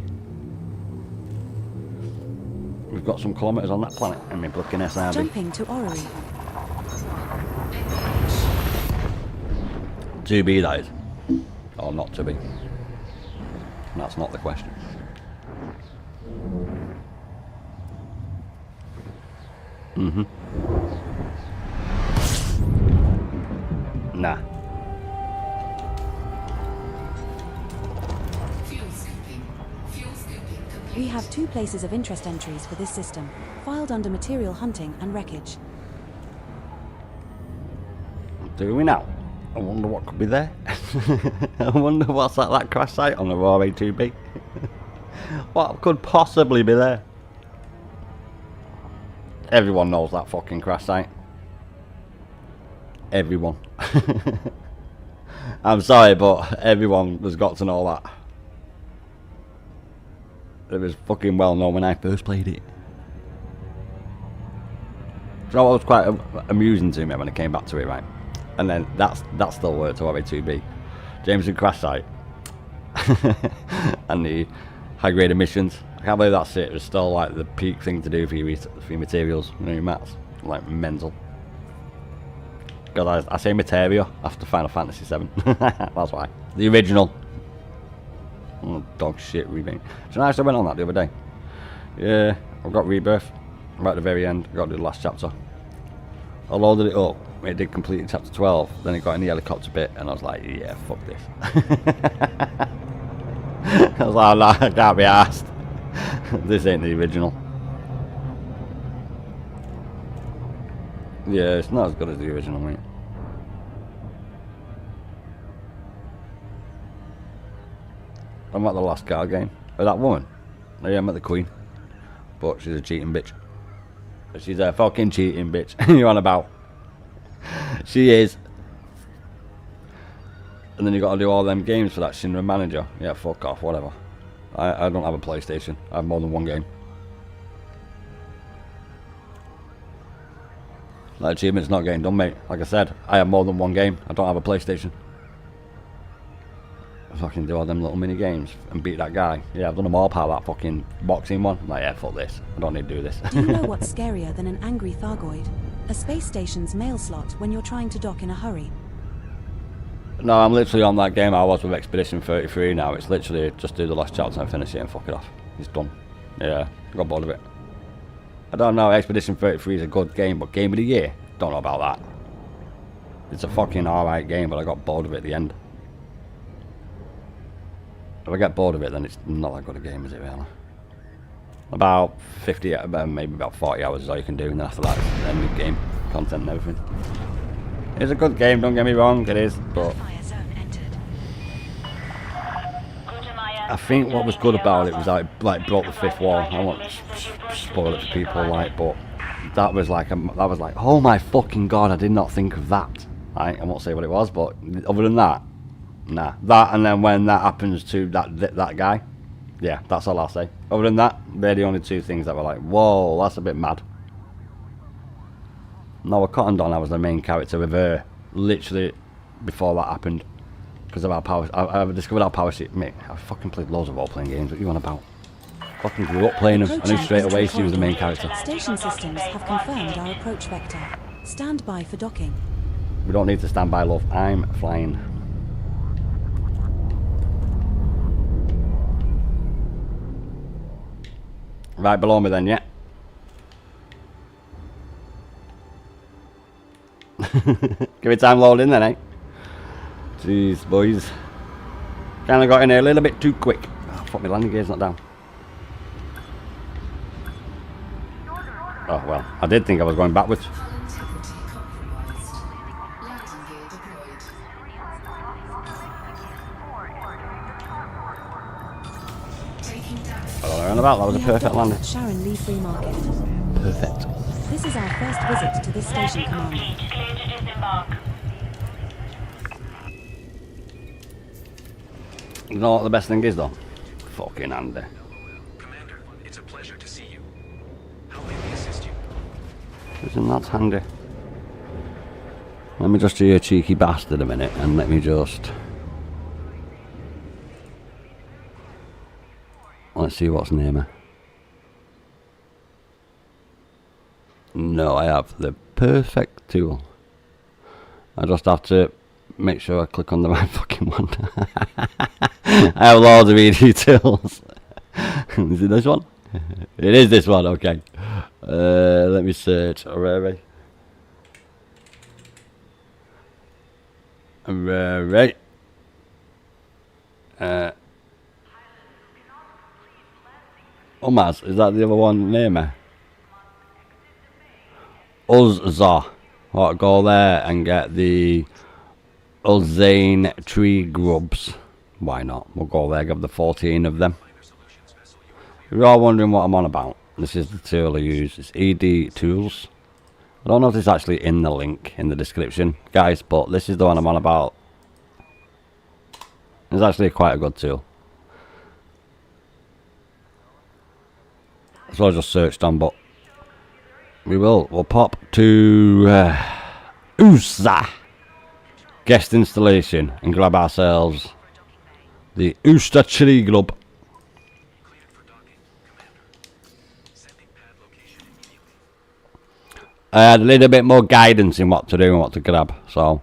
We've got some kilometres on that planet, and we're looking SRB. Jumping to Orrery. 2B, that is. Or not to be. That's not the question. Nah. Fuel scooping. Fuel scooping complete. We have 2 places of interest entries for this system, filed under material hunting and wreckage. Do we now? I wonder what could be there. I wonder what's at that crash site on the Huawei 2B. What could possibly be there? Everyone knows that fucking crash site. Everyone. I'm sorry, but everyone has got to know that. It was fucking well known when I first played it. You know what was quite amusing to me when I came back to it, right? And then that still worked, Huawei 2B. Jameson crash site. And the high grade emissions. I can't believe that's it. It was still like the peak thing to do for your materials, you know, your mats. Like mental. God, I say materia after Final Fantasy 7. That's why. The original. Oh, dog shit remake. So I actually went on that the other day. Yeah, I've got Rebirth. Right at the very end. I got to do the last chapter. I loaded it up. It did complete chapter 12. Then it got in the helicopter bit, and I was like, yeah, fuck this. I was like, nah, I can't be arsed. This ain't the original. Yeah, it's not as good as the original, mate. I'm at the last card game. Oh, that woman. Oh, yeah, I'm at the Queen. But she's a cheating bitch. She's a fucking cheating bitch. You're on about. She is. And then you got to do all them games for that Shinra manager. Yeah, fuck off, whatever. I don't have a PlayStation. I have more than one game. That achievement's not getting done, mate. Like I said, I have more than one game. I don't have a PlayStation. I fucking do all them little mini games and beat that guy. Yeah, I've done them all, pal. That fucking boxing one. I'm like, yeah, fuck this. I don't need to do this. Do you know what's scarier than an angry Thargoid? A space station's mail slot when you're trying to dock in a hurry. No, I'm literally on that game I was with Expedition 33 now. It's literally just do the last chapter and finish it and fuck it off. It's done. Yeah, I got bored of it. I don't know, Expedition 33 is a good game, but Game of the Year? Don't know about that. It's a fucking alright game, but I got bored of it at the end. If I get bored of it, then it's not that good a game, is it really? About 50, maybe about 40 hours is all you can do, and then after that, then mid-game content and everything. It's a good game, don't get me wrong, it is, but I think what was good about it was that it like broke the fifth wall. I won't spoil it for people, like, but that was like oh my fucking god, I did not think of that. Right, I won't say what it was, but other than that, nah. That, and then when that happens to that guy, yeah, that's all I'll say. Other than that, they're the only two things that were like, whoa, that's a bit mad. No, with Cotton Don, I was the main character with her, literally before that happened. Because of our power, I discovered our power sheet. Mate, I fucking played loads of role-playing games. What you on about? Fucking grew up playing them. I knew straight away she was the main character. Station systems have confirmed our approach vector. Stand by for docking. We don't need to stand by, love. I'm flying. Right below me then, yeah. Give it time loading then, eh? Jeez, boys. Kinda got in here a little bit too quick. Oh, fuck, my landing gear's not down. Oh, well, I did think I was going backwards. I don't know about, that was a perfect landing. Sharon Lee Free Market. Perfect. This is our first visit to this station, Commander. Clear to disembark. You know what the best thing is though? Fucking handy. Commander, it's a pleasure to see you. How may we assist you? Isn't that handy? Let me just do you a cheeky bastard a minute and let me just... Let's see what's near me. No, I have the perfect tool. I just have to make sure I click on the right fucking one. I have loads of ED tools. Is it this one? It is this one, okay. Let me search. Right. Maz, is that the other one near me? Uzza. I'll go there and get the Ulzane tree grubs. Why not? We'll go there, get the 14 of them. You're all wondering what I'm on about. This is the tool I use. It's ED Tools. I don't know if it's actually in the link in the description, guys, but this is the one I'm on about. It's actually quite a good tool. So I just searched on, but we'll pop to Uzza. guest installation and grab ourselves the Usta Tree Grub. Cleared for docking. Commander. Sending pad location immediately. A little bit more guidance in what to do and what to grab, so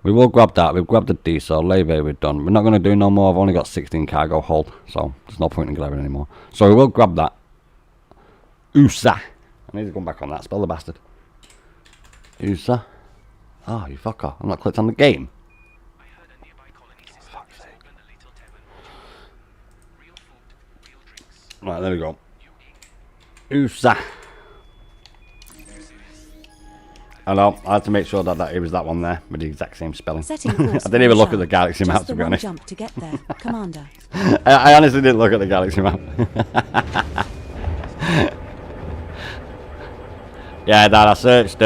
we will grab that. We've grabbed the diesel, levy we've done. We're not going to do no more. I've only got 16 cargo hold, so there's no point in grabbing anymore. So we will grab that. USA. I need to go back on that. Spell the bastard. USA. Oh, you fucker. I'm not clicked on the game. I heard a nearby colony system Fuck's has sake. opened a little tavern. Real food, real drinks. Right, there we go. New ink. USA. I know, I had to make sure that it was that one there with the exact same spelling. Setting course. I didn't even look at for the galaxy map, Just to the be one honest. jump to get there, Commander. I honestly didn't look at the galaxy map. Yeah, Dad, I searched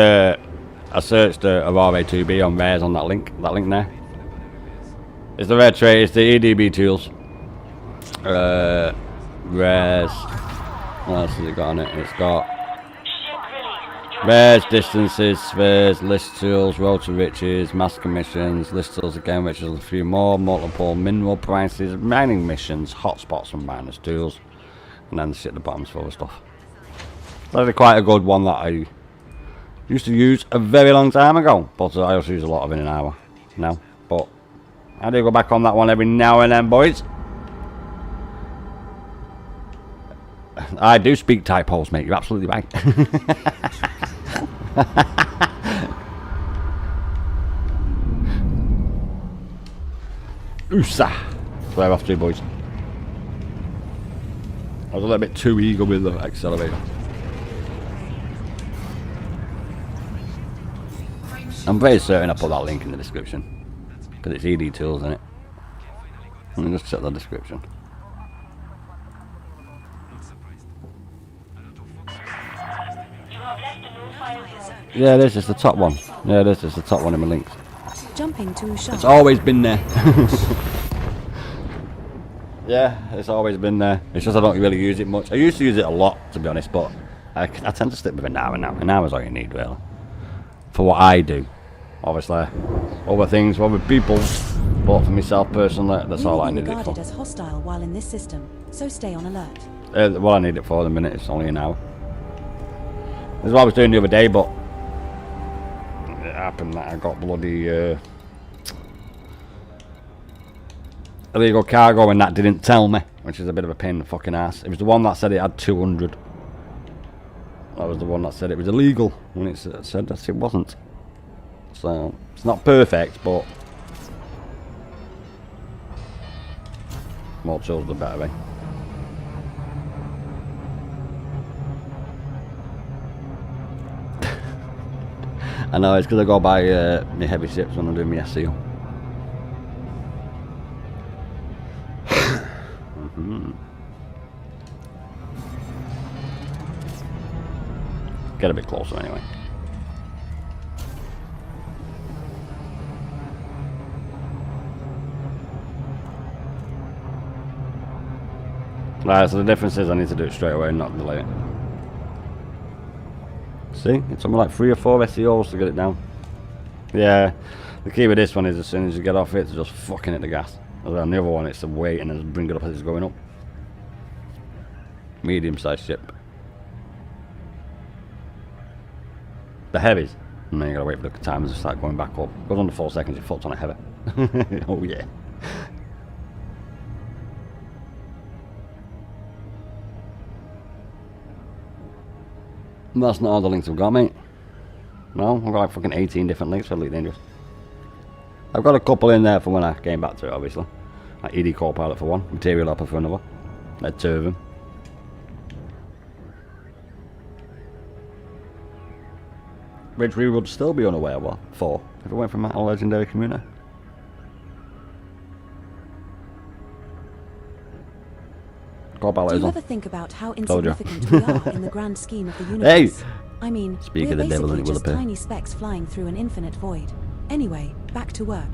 Aurora 2B on Rares on that link there. It's the rare trait, it's the EDB tools. Rares. What else has it got on it? It's got rares, distances, spheres, list tools, road to riches, mass commissions, list tools again, which is a few more, multiple mineral prices, mining missions, hotspots and miners tools, and then the shit at the bottom's for other stuff. That's quite a good one that I used to use a very long time ago, but I also use a lot of it in an hour now. But I do go back on that one every now and then, boys. I do speak typos, mate. You're absolutely right. USA. That's where we're off to, boys. I was a little bit too eager with the accelerator. I'm very certain I put that link in the description because it's ED tools, isn't it? Let me just check the description. Yeah, this is the top one. Yeah, this is the top one in my links. Jumping to It's shark. always been there. Yeah, it's always been there. It's just I don't really use it much. I used to use it a lot, to be honest, but I tend to stick with an hour now. An hour's all you need, really. For what I do. Obviously, other things for other people, but for myself personally, that's all I need it regarded for. as hostile while in this system, so stay on alert. What I need it for at the minute is only an hour. This is what I was doing the other day, but it happened that I got bloody illegal cargo and that didn't tell me, which is a bit of a pain in the fucking ass. It was the one that said it had 200. That was the one that said it was illegal when it said that it wasn't. So it's not perfect, but more tools the better, eh? I know, it's because I go by my heavy ships when I'm doing my SEO. Get a bit closer anyway. Right, so the difference is I need to do it straight away and not delay it. See, it's something like 3 or 4 SEOs to get it down. Yeah, the key with this one is as soon as you get off it, it's just fucking hit the gas. And on the other one, it's to wait and just bring it up as it's going up. Medium-sized ship. The heavies, and then you gotta wait for the timers to start going back up. Goes under 4 seconds, your foot's on a heavy. Oh yeah. And that's not all the links I've got, mate. No, I've got like fucking 18 different links for Elite Dangerous. I've got a couple in there for when I came back to it, obviously. Like ED Copilot for one, Material Upper for another. Like 2 of them. Which we would still be unaware what for if it went from a legendary community. Do you ever think about how insignificant we are in the grand scheme of the universe? Hey! I mean, Speak we're of the devil and basically it will just appear. tiny specks flying through an infinite void. Anyway, back to work.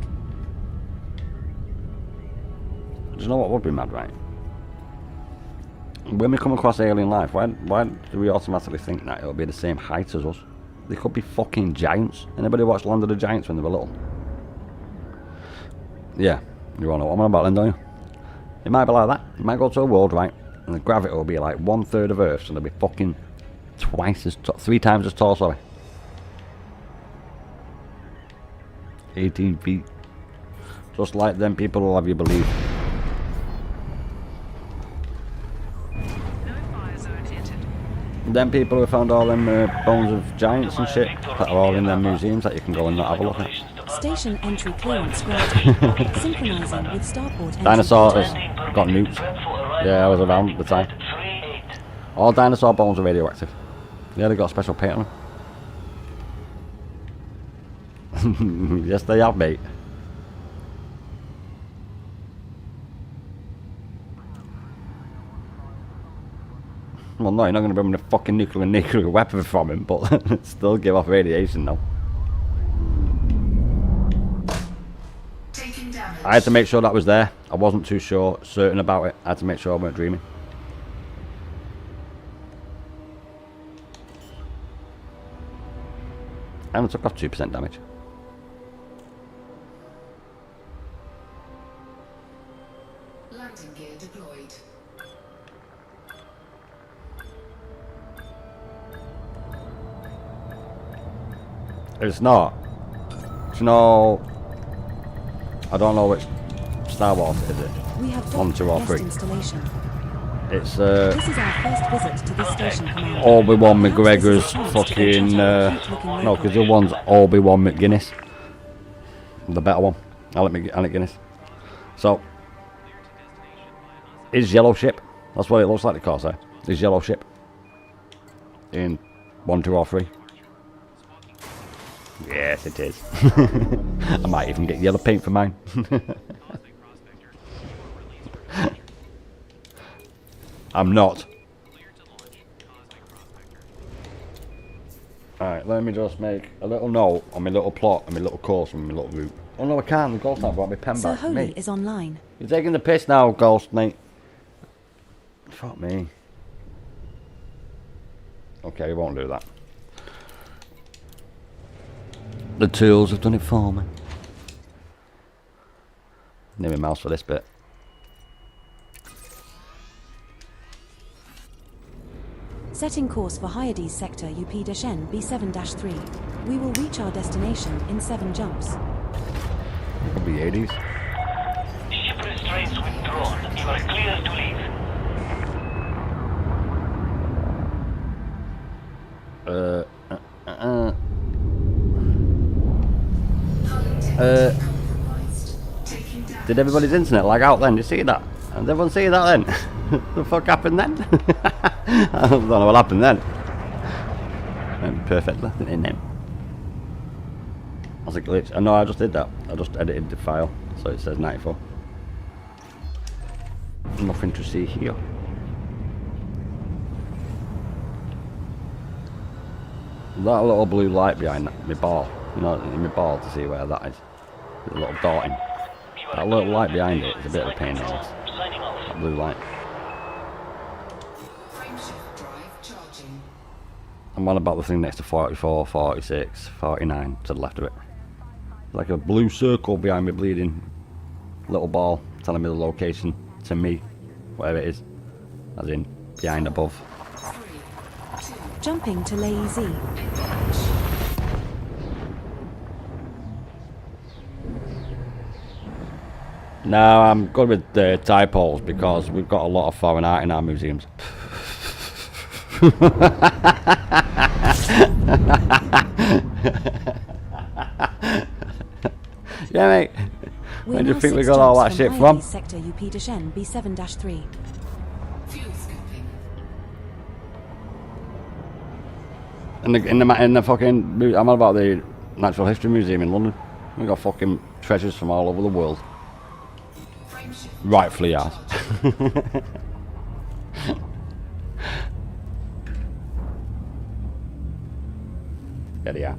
Do you know what would be mad, right? When we come across alien life, why do we automatically think that it'll be the same height as us? They could be fucking giants. Anybody watch Land of the Giants when they were little? Yeah, you all know what I'm on about then, don't you? It might be like that. You might go to a world, right, and the gravity will be like 1/3 of Earth's, and it'll be fucking 3 times as tall, sorry. 18 feet. Just like them people will have you believe. No fire zone entered. Them people who found all them bones of giants and shit that are all in their museums that you can go and not have a look at. Station entry clearance granted. Synchronizing with starport entry. Dinosaurs control. got nuked. Yeah, I was around at the time. All dinosaur bones are radioactive. Yeah, they got a special paint on them. Yes, they have, mate. Well, no, you're not going to bring a fucking nuclear weapon from him, but still give off radiation, though. Taking damage. I had to make sure that was there. I wasn't too certain about it. I had to make sure I weren't dreaming. And I took off 2% damage. Landing gear deployed. It's not. It's no. I don't know which Star Wars is it. We have 1, 2 or guest 3. installation. It's This is our first visit to this station, Commander. Obi-Wan Perhaps this is a McGregor's chance to fucking. check out a cute-looking No, local. because the one's Obi-Wan McGuinness. The better one. Alec Guinness. So, his yellow ship. That's what it looks like, the Corsair. His yellow ship. In 1, 2 or 3. Yes, it is. I might even get yellow paint for mine. I'm not. Alright, let me just make a little note on my little plot and my little course and my little route. Oh no, I can't. The ghost not brought my pen Sir back. Holy Mate, is online. you're taking the piss now, ghost, mate. Fuck me. Okay, we won't do that. The tools have done it for me. Need my mouse for this bit. Setting course for Hyades sector UP-N B7-3. We will reach our destination in 7 jumps. Could be 80s. Ship restraints withdrawn. You are clear to leave. Did everybody's internet lag out then? Did you see that? Did everyone see that then? What the fuck happened then? I don't know what happened then. Went perfectly, didn't it? Was a glitch. I know I just did that. I just edited the file so it says 94. Nothing to see here. That little blue light behind my ball, you know, in my ball to see where that is. The little dot in. That little light behind it is a bit of a pain in the ass. Signing off. That blue light. Frameshift drive charging. I'm on about the thing next to 44, 46, 49 to the left of it. Like a blue circle behind me bleeding little ball telling me the location to me, whatever it is. As in, behind, above. 3, 2, Jumping to Lazy. engage. No, I'm good with dipoles because we've got a lot of foreign art in our museums. Yeah, mate. Where do you think we got all that shit from? Sector UP-N B7-3. Fuel scooping. In the fucking, I'm on about the Natural History Museum in London. We got fucking treasures from all over the world. Frameshift Rightfully ours. charging. There they are.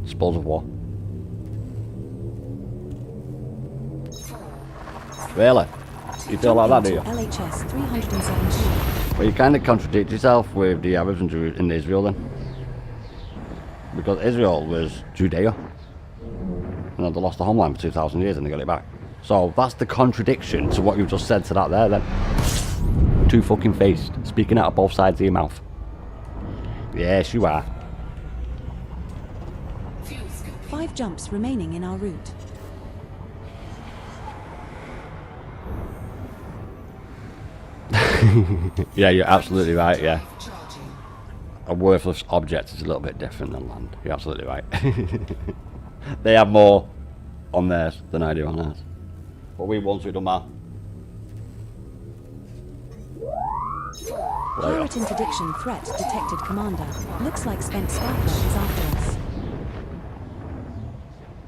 Spoils of war. 4, Really? You feel like that, do you? LHS 317. Well, you kind of contradict yourself with the Arabs in Israel then. Because Israel was Judea. You know, they lost the homeland for 2,000 years and they got it back. So that's the contradiction to what you just said to that there then. Two fucking faced, speaking out of both sides of your mouth. Yes, you are. 5 jumps remaining in our route. Yeah, you're absolutely right, yeah. A worthless object is a little bit different than land. You're absolutely right. They have more on theirs than I do on ours. But we once we done that. Pirate interdiction threat detected, Commander. Looks like Spent Sparkler is after us.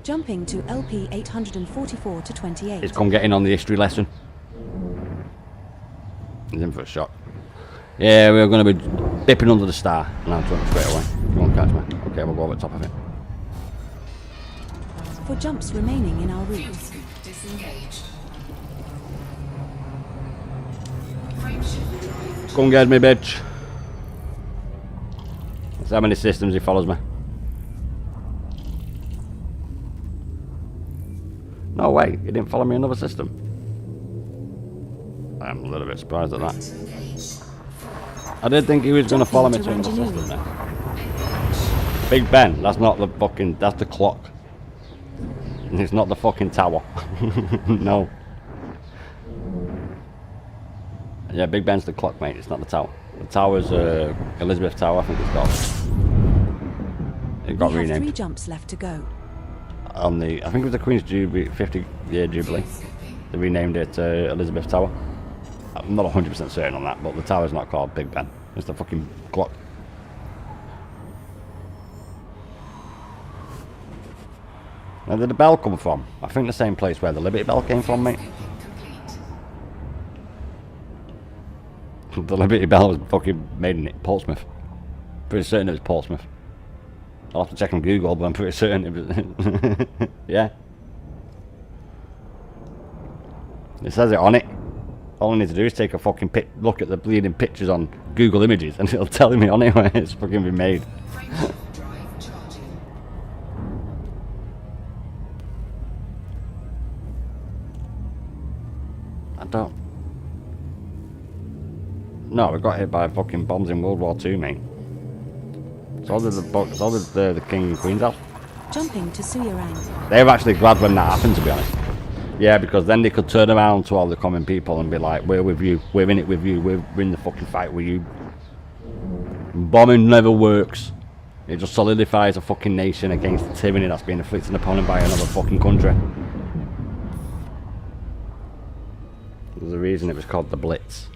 Jumping to LP 844 to 28. He's come getting on the history lesson. He's in for a shot. Yeah, we're going to be dipping under the star. And I'll jump straight away. You won't catch me. Okay, we'll go over the top of it. 4 jumps remaining in our route. Disengaged. Come get me, bitch. That's how many systems he follows me. No way, he didn't follow me another system. I'm a little bit surprised at that. I did think he was going to follow me to another system there. Big Ben, that's not the fucking, that's the clock. It's not the fucking tower. No. Yeah, Big Ben's the clock, mate, it's not the tower. The tower's Elizabeth Tower, I think it's called. It got We have renamed. 3 jumps left to go. On the, I think it was the Queen's Jubilee, 50-year Jubilee. They renamed it Elizabeth Tower. I'm not 100% certain on that, but the tower's not called Big Ben. It's the fucking clock. Where did the bell come from? I think the same place where the Liberty Bell came from, mate. The Liberty Bell was fucking made in Portsmouth. Pretty certain it was Portsmouth. I'll have to check on Google, but I'm pretty certain it was. Yeah. It says it on it. All I need to do is take a fucking look at the bleeding pictures on Google Images and it'll tell me on it where it's fucking been made. I don't. No, we got hit by fucking bombs in World War II, mate. So did the King and Queen's house. Jumping to Suyarang. They were actually glad when that happened, to be honest. Yeah, because then they could turn around to all the common people and be like, we're with you, we're in it with you, we're in the fucking fight with you. Bombing never works. It just solidifies a fucking nation against the tyranny that's being inflicted upon them by another fucking country. There's a reason it was called the Blitz.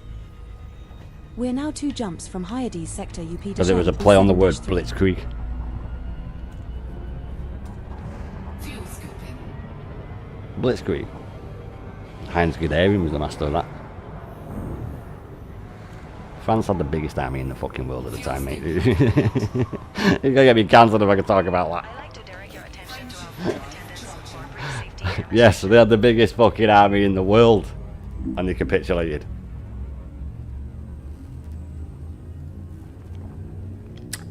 We're now 2 jumps from Hyades sector UP. Because it was a play on the word Blitzkrieg. Blitzkrieg. Heinz Guderian was the master of that. France had the biggest army in the fucking world at the time, mate. You're gonna get me cancelled if I can talk about that. I'd like to direct your attention to our flight attendants corporate safety cameras. Yes, they had the biggest fucking army in the world. And they capitulated.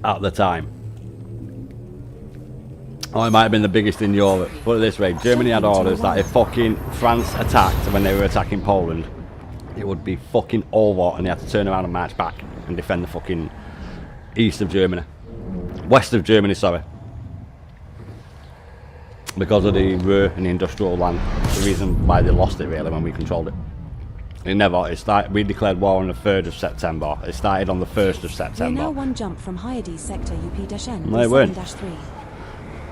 At the time. Oh, it might have been the biggest in Europe. Put it this way, Germany had orders that if fucking France attacked when they were attacking Poland, it would be fucking over and they had to turn around and march back and defend the fucking east of Germany. West of Germany, sorry. Because of the Ruhr and the industrial land. The reason why they lost it really when we controlled it. It never, we declared war on the 3rd of September. It started on the 1st of September. We're now 1 jump from Hyades sector UP-N. No, it weren't. 7-3.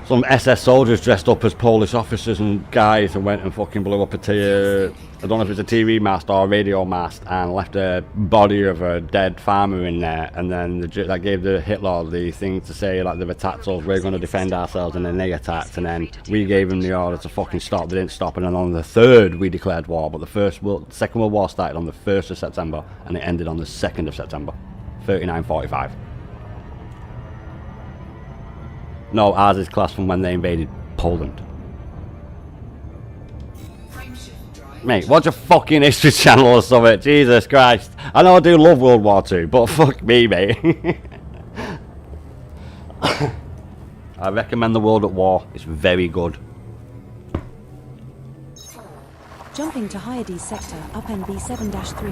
Some SS soldiers dressed up as Polish officers and guys and went and fucking blew up I don't know if it's a TV mast or a radio mast, and left a body of a dead farmer in there, and then that gave the Hitler the thing to say like they've attacked us, we're going to defend ourselves, and then they attacked, and then we gave them the order to fucking stop, they didn't stop, and then on the 3rd we declared war, but the Second World War started on the 1st of September and it ended on the 2nd of September, 39:45. No, ours is classed from when they invaded Poland. Mate, watch a fucking History Channel or something. Jesus Christ. I know I do love World War II, but fuck me, mate. I recommend The World at War. It's very good. Jumping to Hyades sector, up NB7-3.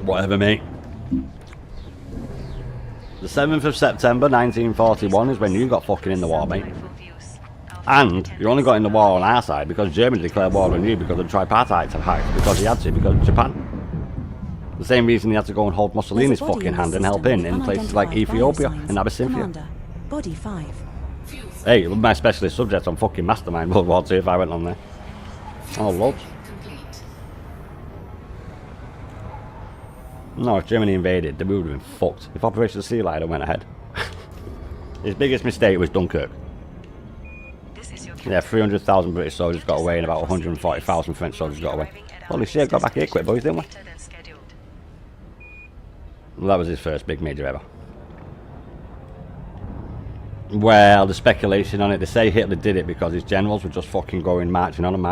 Whatever, mate. The 7th of September 1941 is when you got fucking in the war, mate. And you only got in the war on our side because Germany declared war on you because the tripartite attack, because he had to, because of Japan. The same reason he had to go and hold Mussolini's fucking hand and help in places like Ethiopia and Abyssinia. Body 5. Hey, it was my specialist subject on fucking Mastermind World War II if I went on there. Oh, loads. No, if Germany invaded, they would have been fucked. If Operation Sea Lion went ahead. His biggest mistake was Dunkirk. Yeah, 300,000 British soldiers got away and about 140,000 French soldiers got away. Holy shit, got back here quick, boys, didn't we? Well, that was his first big major ever. Well, the speculation on it, they say Hitler did it because his generals were just fucking going marching on and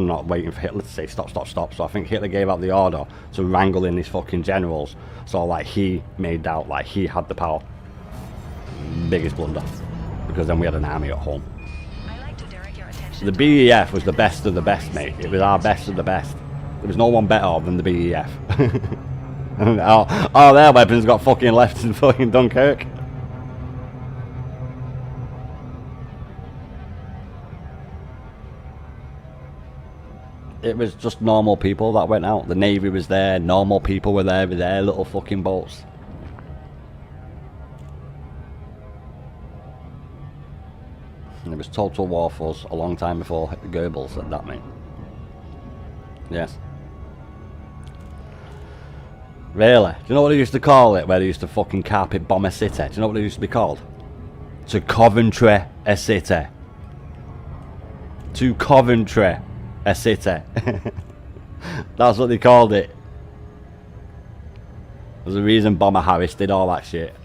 not waiting for Hitler to say stop, stop, stop. So I think Hitler gave out the order to wrangle in his fucking generals. So like he made out like he had the power. Biggest blunder. Because then we had an army at home. The BEF was the best of the best, mate. It was our best of the best. There was no one better than the BEF. all their weapons got fucking left in fucking Dunkirk. It was just normal people that went out. The Navy was there, normal people were there with their little fucking boats. And it was total war for us a long time before Goebbels said that, mate. Yes. Really? Do you know what they used to call it, where they used to fucking carpet bomb a city? Do you know what it used to be called? To Coventry a city. To Coventry a city. That's what they called it. There's a reason Bomber Harris did all that shit.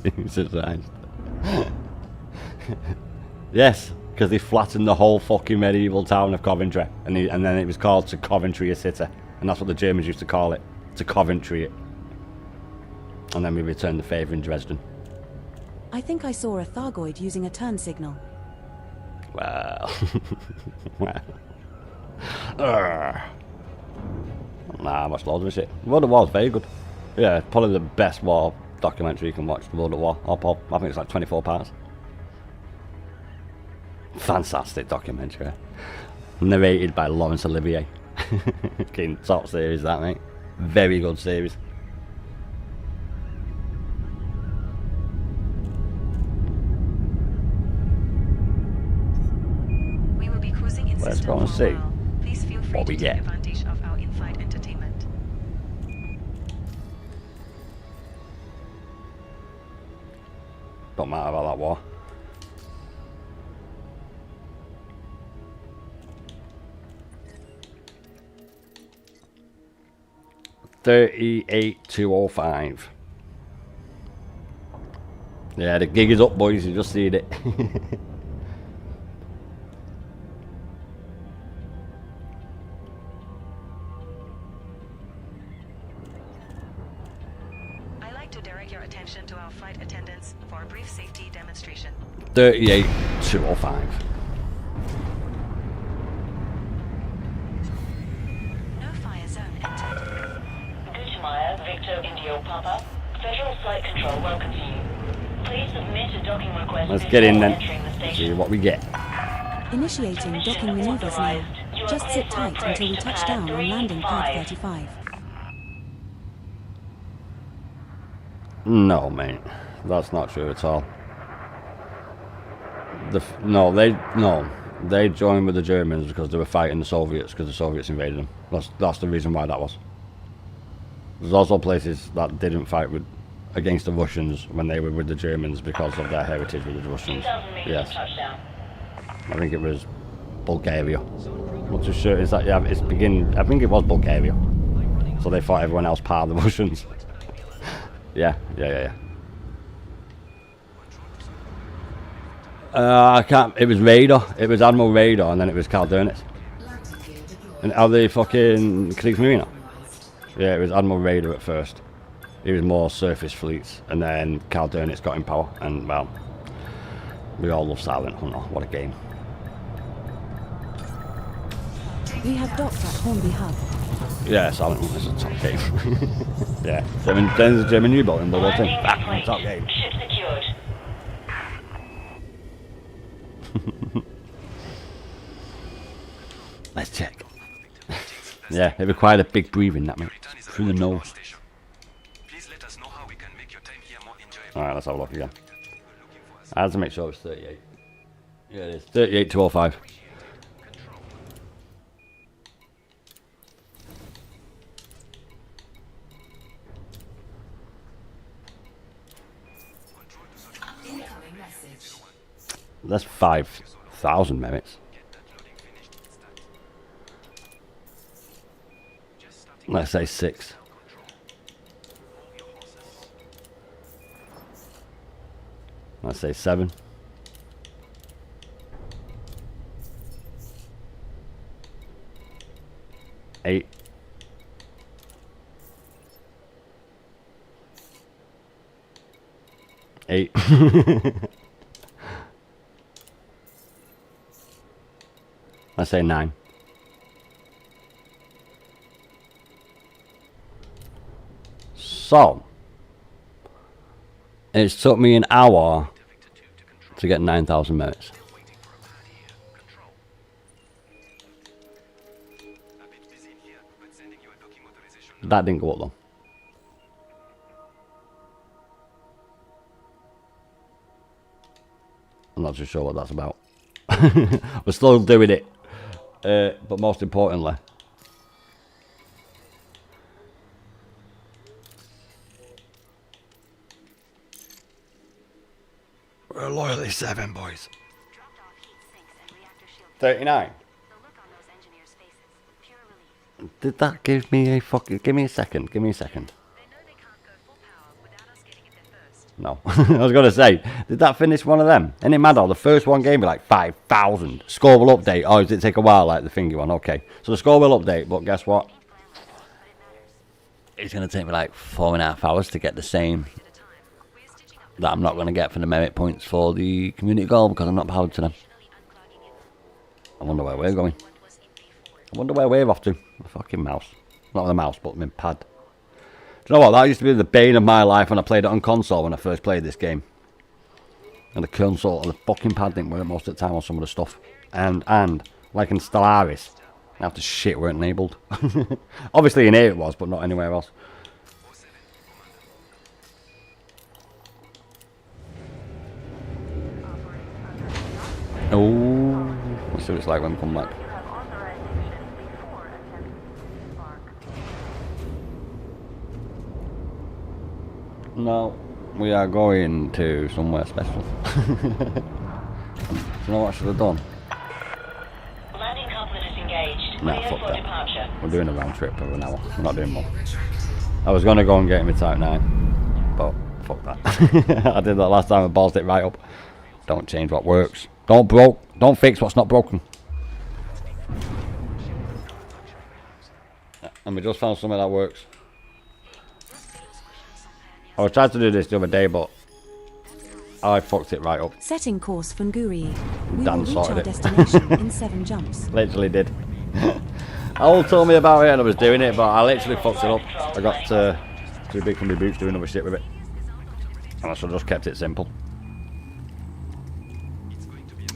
Jesus Christ. Yes, because they flattened the whole fucking medieval town of Coventry, and then it was called to Coventry a city, and that's what the Germans used to call it, to Coventry it. And then we returned the favour in Dresden. I think I saw a Thargoid using a turn signal. Well, well. Nah, I watched loads of shit. World of War is very good. Yeah, probably the best war documentary you can watch, the World of War. I think it's like 24 parts. Fantastic documentary. Narrated by Laurence Olivier. Fucking top series, that, mate. Very good series. We will be cruising in Let's system go and for a see while. Please feel free what we to take get. advantage of our in-flight entertainment. Don't matter about that war. $38,205. Yeah, the gig is up, boys. You just seen it. I'd like to direct your attention to our flight attendants for a brief safety demonstration. 38,205. No fire zone entered. Gutemeier, Victor, Indio, Papa. Federal Flight Control welcomes you. Please submit a docking request Let's get in before then. entering the See station. what we get. Initiating docking maneuvers now. Just sit tight until we touch down on landing pad 35. No, mate. That's not true at all. They joined with the Germans because they were fighting the Soviets because the Soviets invaded them. That's the reason why that was. There's also places that didn't fight against the Russians when they were with the Germans because of their heritage with the Russians. 2,000 meters Yes, touchdown. I think it was Bulgaria. Not too sure. Is that yeah? It's begin. I think it was Bulgaria. So they fought everyone else part of the Russians. Yeah. I can't. It was Raider. It was Admiral Raider, and then it was Karl Dönitz. And are they fucking Kriegsmarine? Yeah, it was Admiral Raider at first. He was more surface fleets, and then Cal Durnit's got in power, and well, we all love Silent Hunter. What a game! We have docked at Hornby Hub. Yeah, Silent Hunter's a top game. Yeah, there's a German U-boat in World War II. Landing Top complete. game. Ship secured. Let's check. Yeah, it required a big breathing, that mate. Through the nose. Please let us know how we can make your time here more enjoyable. Alright, let's have a look again. I had to make sure it was 38. Yeah, it is. 38 to 05. Incoming message. That's 5,000 merits. Let's say 6. Let's say 7. Eight. Eight. Let's say 9. So, it's took me an hour to get 9,000 merits. That didn't go up though. I'm not too sure what that's about. We're still doing it. But most importantly, we're loyally 7, boys. 39. Did that give me a fucking... Give me a second. Give me a second. No. I was going to say, did that finish one of them? Ain't it mad all? The first one gave me like 5,000. Score will update. Oh, does it take a while like the thingy one? Okay. So the score will update, but guess what? It's going to take me like 4.5 hours to get the same that I'm not going to get for the merit points for the community goal because I'm not powered to them. I wonder where we're going. I wonder where we're off to. The fucking mouse. Not the mouse, but my pad. Do you know what? That used to be the bane of my life when I played it on console when I first played this game. And the console and the fucking pad didn't work most of the time on some of the stuff. And like in Stellaris, after shit weren't enabled. Obviously in here it was, but not anywhere else. Oh, let's see what it's like when we come back. No, we are going to somewhere special. Do you know what I should have done? Landing complement is engaged. Nah, Clear fuck for that. departure. We're doing a round trip of an hour. We're not doing more. I was going to go and get me Type 9, but fuck that. I did that last time and ballsed it right up. Don't change what works. Don't fix what's not broken. And we just found something that works. I was trying to do this the other day, but I fucked it right up. Setting course Funguri. We Dan will reach sorted our it. destination in 7 jumps. Literally did. Owl told me about it and I was doing it, but I literally fucked it up. I got too big for my boots doing other shit with it. And I should have just kept it simple.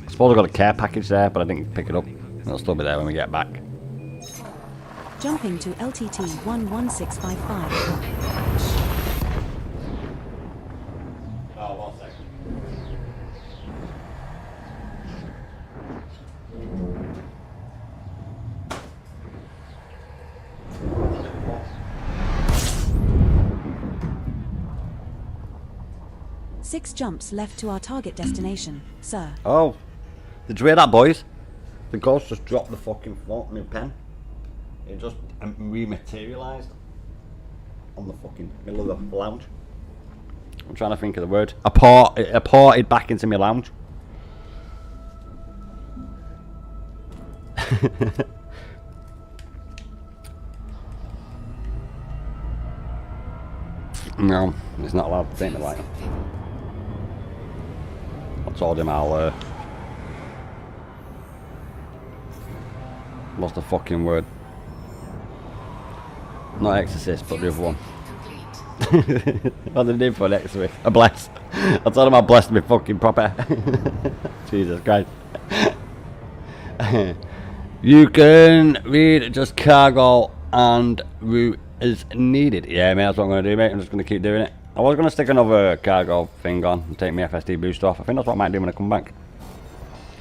I suppose I got a care package there, but I didn't pick it up. It'll still be there when we get back. Jumping to LTT 11655. Oh, 1 second. Six jumps left to our target destination, sir. Oh, did you hear that, boys? The ghost just dropped the fucking floating pen. It just rematerialised on the fucking middle of the lounge. I'm trying to think of the word. It apported back into my lounge. No, he's not allowed to take me like that. I told him I'll, what's the fucking word? Not exorcist, but the other one. What did they do for an exorcist? A bless. I told him I blessed me fucking proper. Jesus Christ. You can read just cargo and route as needed. Yeah, mate, that's what I'm going to do, mate. I'm just going to keep doing it. I was going to stick another cargo thing on and take my FSD boost off. I think that's what I might do when I come back.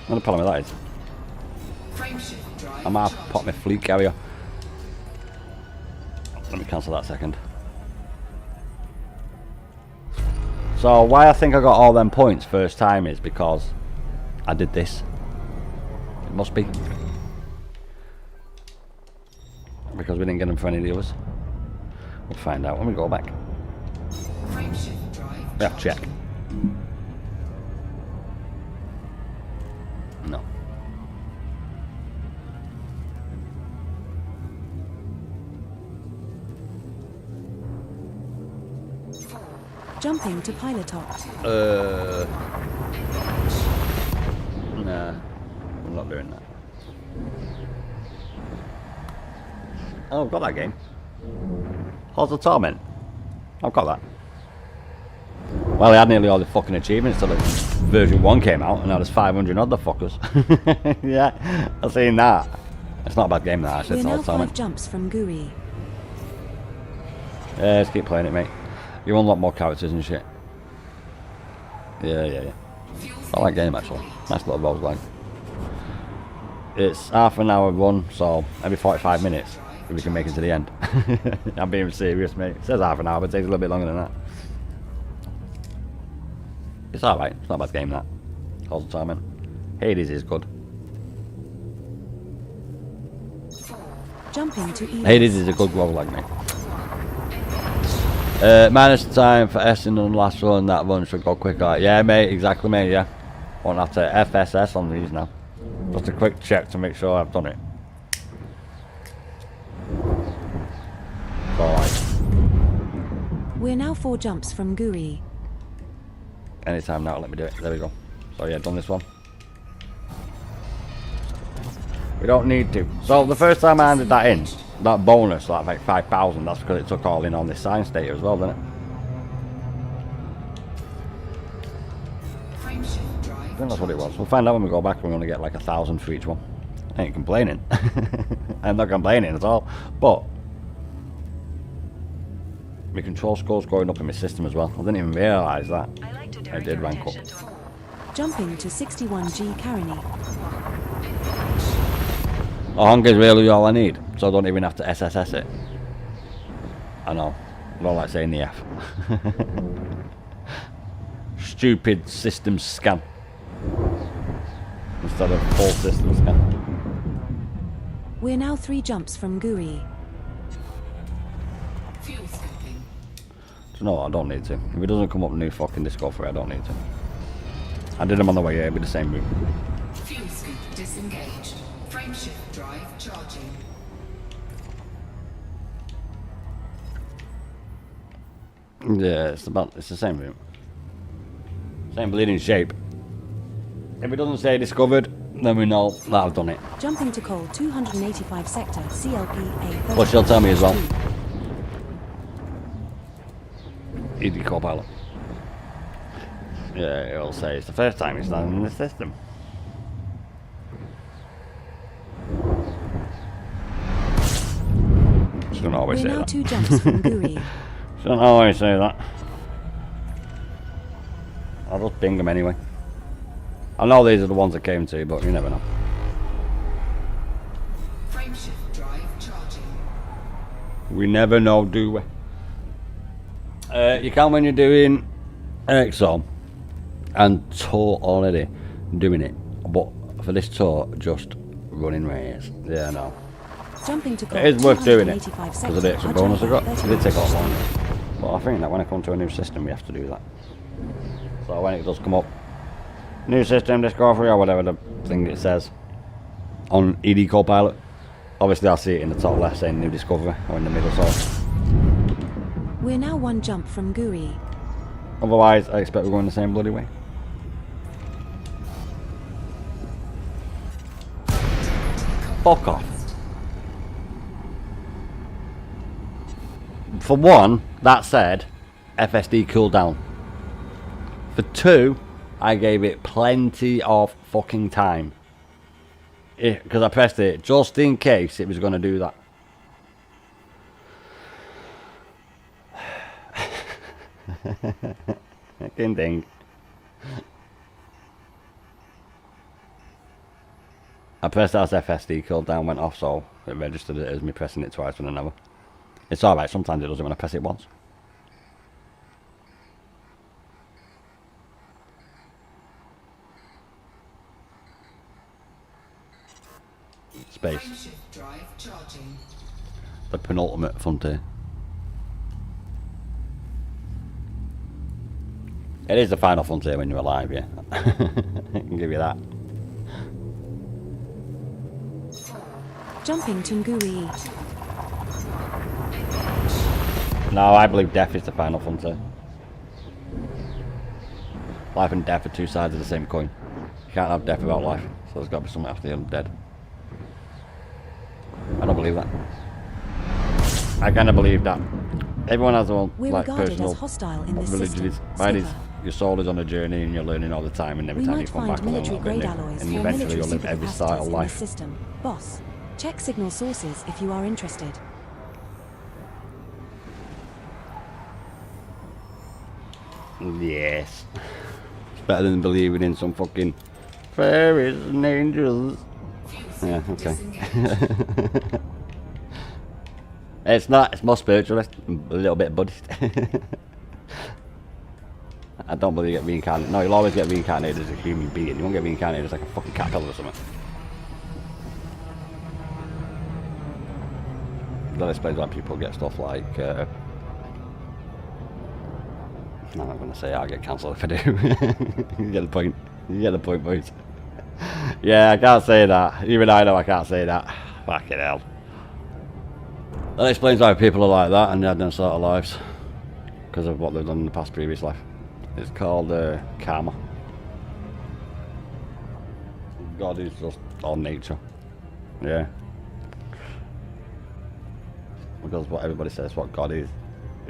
Another problem with that is I might pop my fleet carrier. Let me cancel that second. So why I think I got all them points first time is because I did this. It must be. Because we didn't get them for any of the others. We'll find out when we go back. We have to check. No. Jumping to pilot top. Nah, I'm not doing that. Oh, I've got that game. Halls of Torment. I've got that. Well, I had nearly all the fucking achievements till version 1 came out, and now there's 500 other fuckers. Yeah, I've seen that. It's not a bad game, that actually. We're It's now Halls of Torment. 5 jumps from Guri. Yeah, just keep playing it, mate. You unlock more characters and shit. Yeah. I like game actually. Nice little roguelike. It's half an hour run, so every 45 minutes we can make it to the end. I'm being serious, mate. It says half an hour, but it takes a little bit longer than that. It's alright. It's not a bad game, that. Halls of Torment. Hades is good. Jumping to E. Hades is a good roguelike, mate. Minus the time for S in the last run, that run should go quicker. Yeah, mate, exactly, mate, yeah. Won't have to FSS on these now. Just a quick check to make sure I've done it. Alright. We're now 4 jumps from Guri. Anytime now, let me do it. There we go. So yeah, done this one. We don't need to. So the first time I handed that in, that bonus, like 5,000, that's because it took all in on this science data as well, didn't it? I think that's what it was. We'll find out when we go back. We're going to get like 1,000 for each one. I ain't complaining. I'm not complaining at all. But my control score's going up in my system as well. I didn't even realise that. I did rank up. Jumping to 61G Carony. Oh, hunger is really all I need, so I don't even have to SSS it. I know. I don't like saying the F. Stupid system scan. Instead of full system scan. We're now 3 jumps from Guri. Do you know what? I don't need to. If it doesn't come up new fucking Discovery, I don't need to. I did them on the way here, it'll be the same route. Fuel scoop disengaged. Frameshift drive charging. Yeah, it's the same route. Same bleeding shape. If it doesn't say discovered, then we know that I've done it. Jumping to coal 285 sector CLP A. Well, she'll tell me as well. Easy co-pilot. Yeah, it'll say it's the first time it's done in the system. She don't always We're say now that. 2 jumps from Guri. She don't always say that. I'll just ping them anyway. I know these are the ones that came to, but you never know. Frameshift drive charging. We never know, do we? You can when you're doing EXO and tour already doing it, but for this tour, just running race. Yeah, no. Jumping to coal It is worth doing it 285 because of the extra sector, bonus I got. Agile It did take a lot 30. longer, but I think that when I come to a new system, we have to do that. So when it does come up, new system discovery or whatever the thing it says on ED Copilot, obviously I'll see it in the top left saying new discovery or in the middle. So We're now one jump from GUI. Otherwise, I expect we're going the same bloody way. Fuck off. For one, that said, FSD cooldown. For two, I gave it plenty of fucking time. Because I pressed it just in case it was going to do that. Fucking thing. I pressed as FSD cooldown went off, so it registered it as me pressing it twice on another. It's alright, sometimes it doesn't when I press it once. Space. Frameshift drive charging. The penultimate frontier. It is the final frontier when you're alive, yeah. I can give you that. Jumping to GUI. No, I believe death is the final frontier. Life and death are two sides of the same coin. You can't have death without life, so there's got to be something after you're dead. I don't believe that. I kind of believe that. Everyone has their own We're like regarded personal as hostile in this religion. system. Is. Mine is Skipper. your soul is on a journey and you're learning all the time, and every We time you might come find back along a military little bit grade new, alloys and for eventually military you'll live every style supercapacitors of in life. this system. Boss, check signal sources if you are interested. Yes. It's better than believing in some fucking fairies and angels. Yeah, okay. It's not, it's more spiritualist, a little bit Buddhist. I don't believe you get reincarnated. No, you'll always get reincarnated as a human being. You won't get reincarnated as like a fucking caterpillar or something. That explains why people get stuff like I'm not going to say I'll get cancelled if I do. You get the point. You get the point, boys. Yeah, I can't say that. Even I know I can't say that. Fucking hell. That explains why people are like that and they had them sort of lives. Because of what they've done in the past previous life. It's called karma. God is just all nature. Yeah. Because what everybody says what God is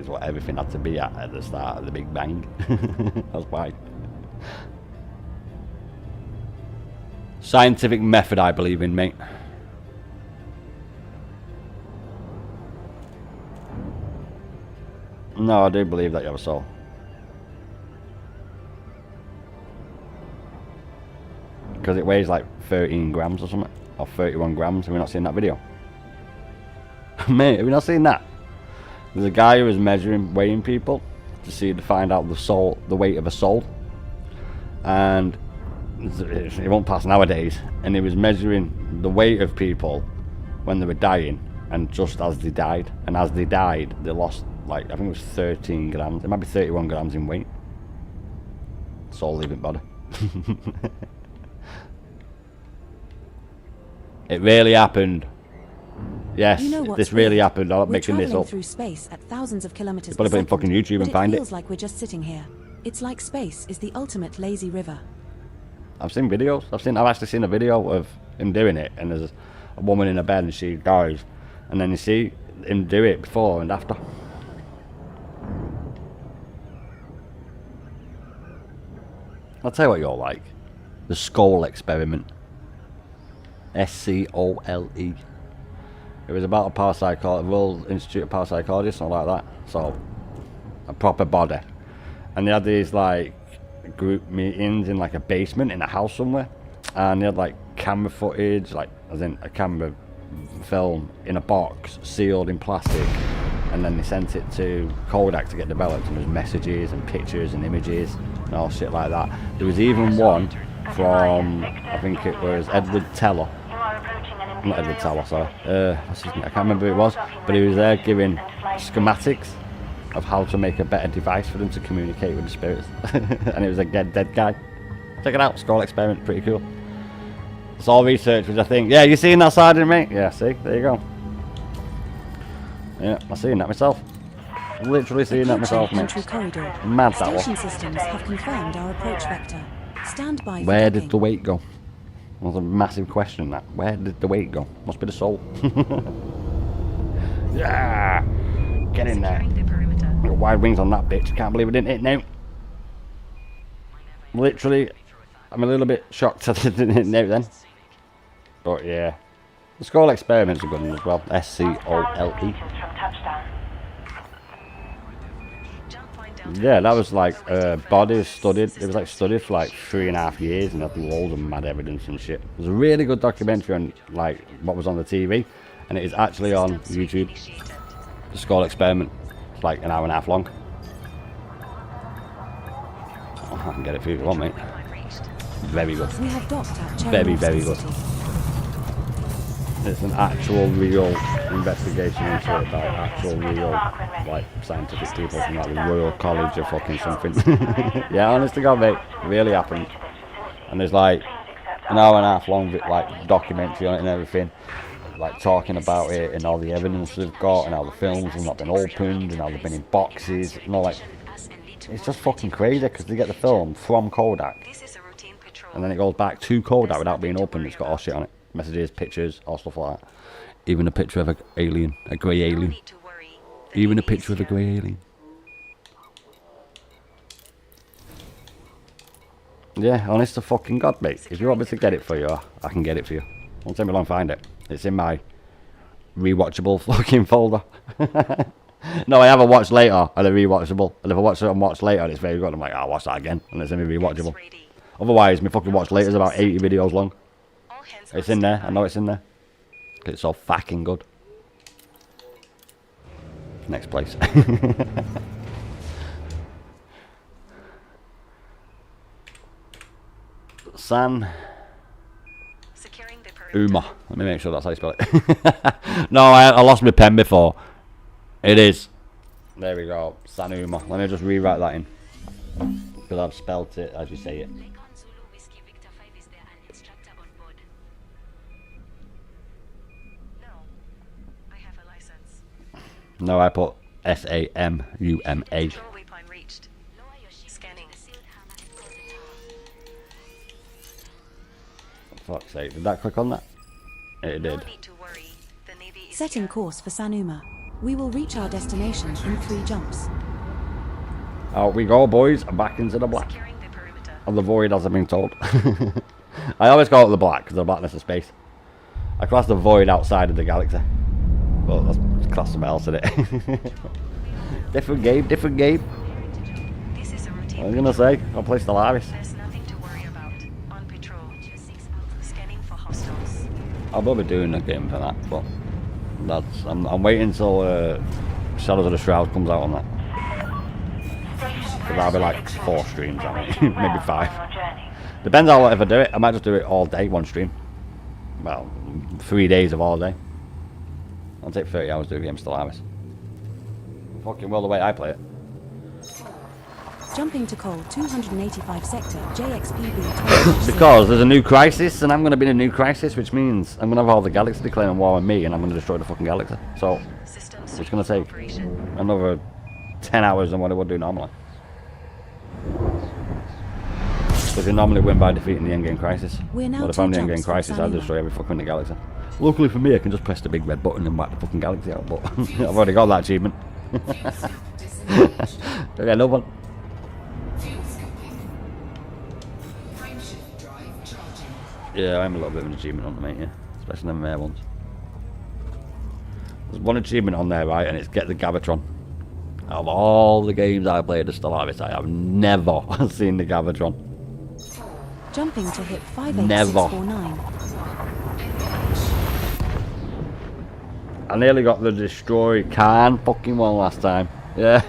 what everything had to be at the start of the Big Bang. That's why. Scientific method I believe in, mate. No, I do believe that you have a soul. Because it weighs like 13 grams or something. Or 31 grams. Have we not seen that video? Mate, have we not seen that? There's a guy who was weighing people to find out the weight of a soul. And it won't pass nowadays. And he was measuring the weight of people when they were dying and just as they died. And as they died, they lost, like, I think it was 13 grams. It might be 31 grams in weight. Soul leaving body. It really happened. Yes, You know what's this really weird? happened. I'm not We're making this traveling up. through space at thousands of kilometers You probably per put it in fucking second, YouTube but and find it it. feels like we're just sitting here. It's like space is the ultimate lazy river. I've seen videos. I've actually seen a video of him doing it, and there's a woman in a bed and she dies, and then you see him do it before and after. I'll tell you what you're like. The Skull Experiment. SCOLE. It was about a parapsychologist, Royal Institute of Parapsychology, something like that. So, a proper body. And they had these like group meetings in like a basement in a house somewhere. And they had like camera footage, like as in a camera film in a box, sealed in plastic. And then they sent it to Kodak to get developed. And there's messages and pictures and images and all shit like that. There was even one from, I think it was Edward Teller. Not Edward Teller, sorry. What's his name? I can't remember who it was. But he was there giving schematics of how to make a better device for them to communicate with the spirits. And it was a dead guy. Check it out, Skull Experiment, pretty cool. It's all research, which I think, yeah, you seen that side of me? Yeah, see, there you go. Yeah, I've seen that myself. Literally seeing that Approaching myself, mate. entry corridor. Mad that was. Station systems have confirmed our approach vector. Stand by for Where did docking. the weight go? That was a massive question, that. Where did the weight go? Must be the soul. Yeah! Get in there. Securing the perimeter. Got wide wings on that bitch. Can't believe it didn't hit now. Literally, I'm a little bit shocked that it didn't hit now then. But yeah. The Skull experiments are good as well. S-C-O-L-E. From touchdown. Jump point down. Yeah, that was like body studied. It was like studied for like 3.5 years and had loads of mad evidence and shit. It was a really good documentary on like what was on the TV, and it is actually on YouTube. The Skull experiment. It's like an hour and a half long. Oh, I can get it for you if you want, mate. Line reached. Very good. We have docked at Cherry Very, Wharf very good. City. It's an actual real investigation into it by actual real like scientific people from like the Royal College or fucking something. Yeah, honest to God, mate, it really happened. And there's like an hour and a half long like documentary on it and everything, like talking about it and all the evidence they've got and how the films have not been opened and how they've been in boxes and all like. It's just fucking crazy because they get the film from Kodak This is a routine patrol. and then it goes back to Kodak without being opened. It's got all shit on it. Messages, pictures, all stuff like that. Even a picture of a alien, a grey No alien. need to worry. The Even a Navy is picture of a here. grey alien. Yeah, honest to fucking God, mate. If you want me to get it for you, I can get it for you. Won't take me long to find it. It's in my rewatchable fucking folder. No, I have a watch later and a rewatchable. And if I watch it and watch later and it's very good, I'm like, I'll watch that again. And it's in my rewatchable. It's ready. Otherwise, my fucking watch later is about 80 videos long. All hands It's on in there. I standby. know it's in there. 'Cause it's so fucking good. Next place. San Securing the perimeter. Uma. Let me make sure that's how you spell it. No, I lost my pen before. It is. There we go. San Uma. Let me just rewrite that in. Because I've spelt it as you say it. No. I have a license. No, I put S-A-M-U-M-A. Control waypoint reached. Scanning. Fuck's sake. Did that click on that? It No did. need to worry. The Navy is Setting here. course for Sanuma. We will reach our destination in 3 jumps. Out we go, boys. Back into the black. Securing the perimeter. Of the void, as I've been told. I always call it the black, because of the blackness of space. I class the void outside of the galaxy. Well, that's class something else, isn't it? Different game, different game. This is a routine. I was gonna say, I'll play Stellaris. There's nothing to worry about. On patrol. Scanning for hostiles. I'll probably be doing a game for that, but that's I'm waiting until Shadows of the Shroud comes out on that. Because that'll be like 4 streams, I think. Maybe 5. Depends how if I do it. I might just do it all day, one stream. Well, 3 days of all day. I'll take 30 hours to do a game Stellaris. Fucking well the way I play it. Jumping to Col 285 sector, JXPB 20. Because there's a new crisis, and I'm going to be in a new crisis, which means I'm going to have all the galaxy declaring war on me, and I'm going to destroy the fucking galaxy. So, Systems it's going to take operation. another 10 hours than what it would do normally. Because you normally win by defeating the endgame crisis. We're now But if 2 I'm the endgame jumps from crisis, I'll Salima. destroy every fucking galaxy. Luckily for me, I can just press the big red button and whack the fucking galaxy out, but I've already got that achievement. Okay, no one. Fuels complete. Frameshift drive charging. Yeah, I'm a little bit of an achievement on the mate, yeah. Especially them rare ones. There's one achievement on there, right, and it's get the Gavatron. Out of all the games I played as Stellaris, I have never seen the Gavatron. Jumping to hit Never. 58649. I nearly got the destroy Khan fucking one last time. Yeah.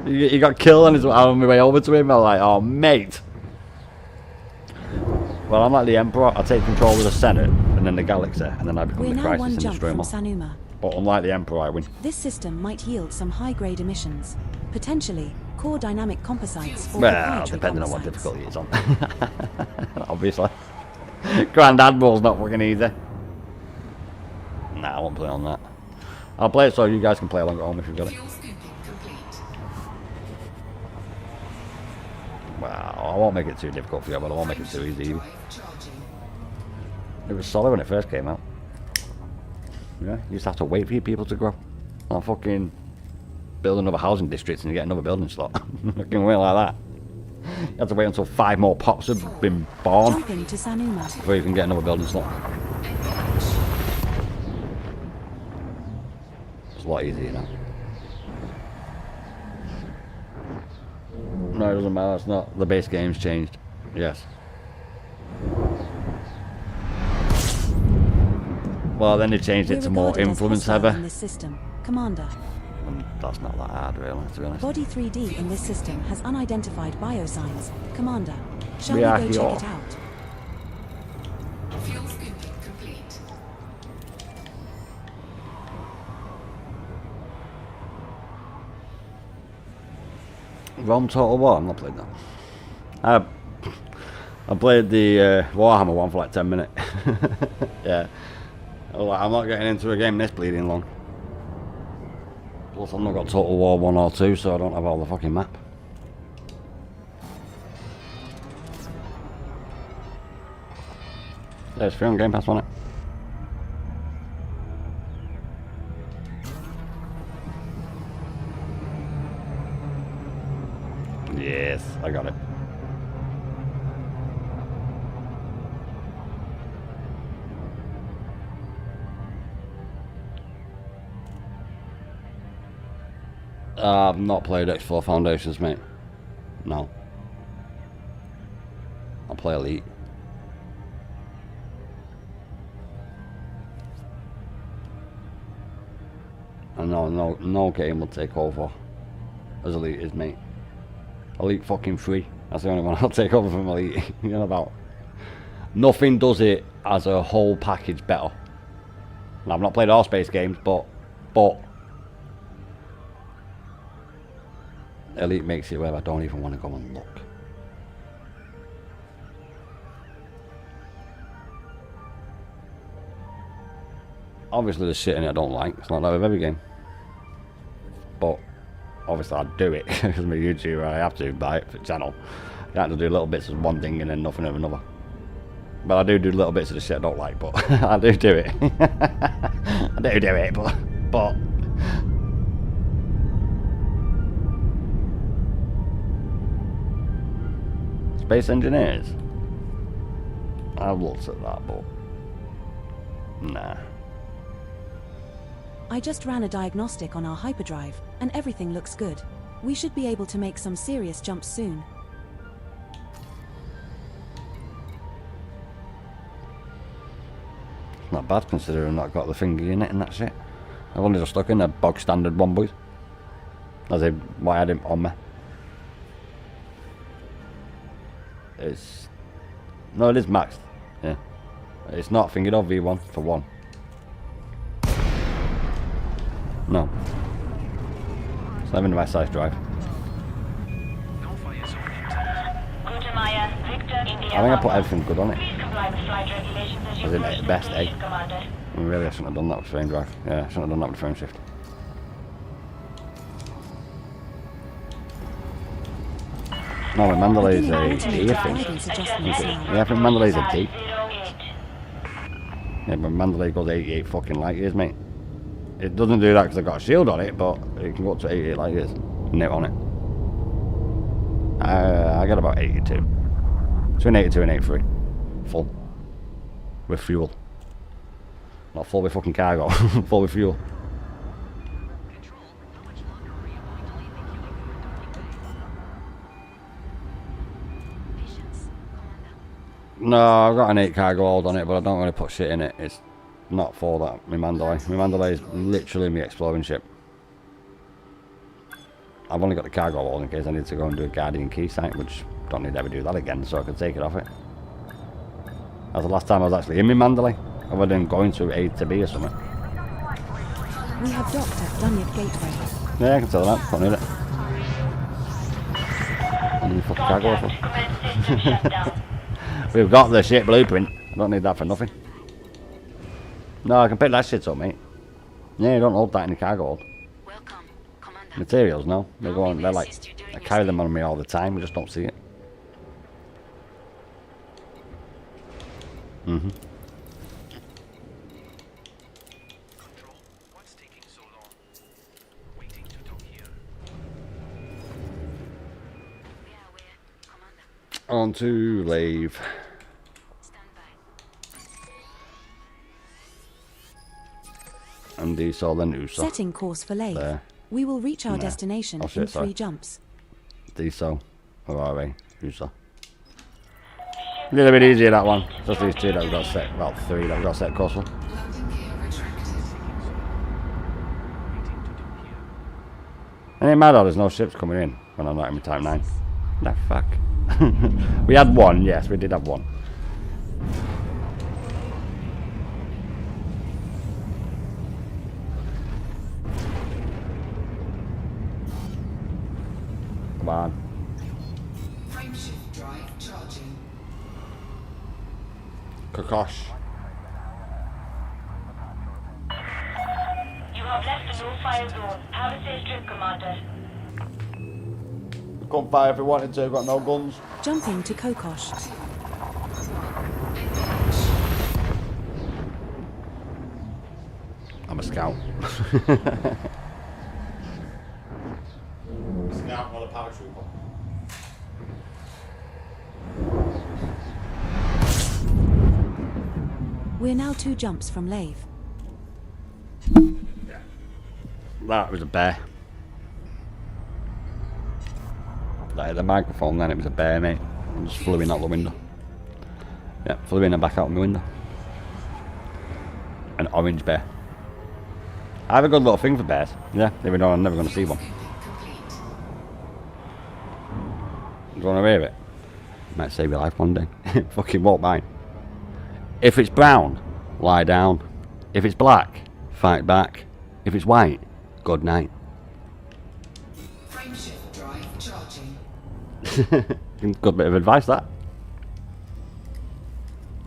He got killed on his on my way over to him. I was like, oh mate. Well, I'm like the Emperor. I take control of the Senate and then the galaxy, and then I become We're the now crisis 1 and jump destroy from them all. Sanuma. But unlike the Emperor, I win. This system might yield some high-grade emissions. Potentially, core dynamic composites or Well, proprietary depending on what composites. difficulty it's on. Obviously. Grand Admiral's not fucking easy. Nah, I won't play on that. I'll play it so you guys can play along at home if you've got it. Fuels complete. Well, I won't make it too difficult for you, but I won't make it too easy. Drive charging. It was solid when it first came out. Yeah, you used to have to wait for your people to grow. I'll fucking build another housing district and you get another building slot. Fucking wait like that. You have to wait until 5 more pops have been born Jumping to Sanuma. before you can get another building slot. It's a lot easier now. No, it doesn't matter. It's not. The base game's changed. Yes. Well, then they changed it We're to more regarded as influence hostile heavy. in this system, Commander. And that's not that hard, really, to be honest. Body 3D in this system has unidentified biosigns, Commander. Shall we We are go here. check it out? Fuel scooping complete. Rom Total War? I've not played that. I played the Warhammer one for like 10 minutes. Yeah. I was like, I'm not getting into a game this bleeding long. Plus I've not got Total War 1 or 2, so I don't have all the fucking map. Yeah, it's free on Game Pass, wasn't it? Yes, I got it. I've not played X4 Foundations, mate. No. I'll play Elite. And no game will take over as Elite is, mate. Elite fucking free. That's the only one I'll take over from Elite. You know about. Nothing does it as a whole package better. And I've not played all space games, but Elite makes it where I don't even want to go and look. Obviously there's shit in it I don't like. It's like that with every game. But obviously I'd do it because I'm a YouTuber. I have to buy it for the channel. You have to do little bits of one thing and then nothing of another. But I do little bits of the shit I don't like, but I do it. I do it, but Space Engineers. I've looked at that, but nah. I just ran a diagnostic on our hyperdrive, and everything looks good. We should be able to make some serious jumps soon. Not bad considering I've got the thingy in it and that shit. I've only just stuck in a bog standard one, boys. As in, why I had him on me. It's... No, it is maxed. Yeah. It's not fingered on V1 for one. No. It's not even the right size drive. Victor India. I think I put everything good on it. Please comply with flight regulations as you As in approach the best, eh? destination, Commander. Really, I shouldn't have done that with frame drive. Yeah, I shouldn't have done that with frame shift. No, but Mandalay's a D, I think. Guidance adjustments now. Yeah, I think Mandalay's a D. 508. Yeah, but Mandalay goes 88 fucking light years, mate. It doesn't do that because I've got a shield on it, but it can go up to 88 light years. Net on it. I got about 82. Between 82 and 83. Full. With fuel. Not full with fucking cargo. Full with fuel. No, I've got an 8 cargo hold on it, but I don't really put shit in it. It's not for that, my Mandalay. My Mandalay is literally my exploring ship. I've only got the cargo hold in case I need to go and do a Guardian key site, which don't need to ever do that again, so I can take it off it. That's the last time I was actually in my Mandalay, other than going to A to B or something. We have docked at Dunyard Gateway. Yeah, I can tell that, don't need it. I need fucking cargo off it. Commence system shutdown. We've got the shit blueprint. I don't need that for nothing. No, I can pick that shit up, mate. Yeah, you don't hold that in the cargo hold. Welcome, Commander. Materials, no. They go on, they're like, I carry them on me all the time, we just don't see it. Control, what's taking so long? Waiting to dock here. We are aware. Commander, On to lathe. stand by. And these are the Noosa. Setting course for lathe. There. We will reach our And there. destination Oh, shit, in 3 sorry. jumps. Diesel. Or are we? Noosa. A little bit easier that one. Just these two that we've got set. About 3 that we've got set course for. Landing gear retracted. Waiting to dock here. And it mad how there's no ships coming in when I'm not in my time 9. The fuck. We had one, yes, we did have one. Come on. Frameshift drive charging. Kokosh. You have left the no-fire zone. Have a safe trip, Commander. We couldn't fire if we wanted to, we've got no guns. Jumping to Kokosh. I'm a scout. Scout, not a paratrooper. We're now 2 jumps from lathe. That was a bear. That is the microphone, then it was a bear, mate. It just flew in out the window. Yeah, flew in and back out my window. An orange bear. I have a good little thing for bears. Yeah, even though I'm never going to see one. Complete. Do you want to hear it? Might save your life one day. Fucking won't mine. If it's brown, lie down. If it's black, fight back. If it's white, good night. Frameshift drive charging. Good bit of advice, that.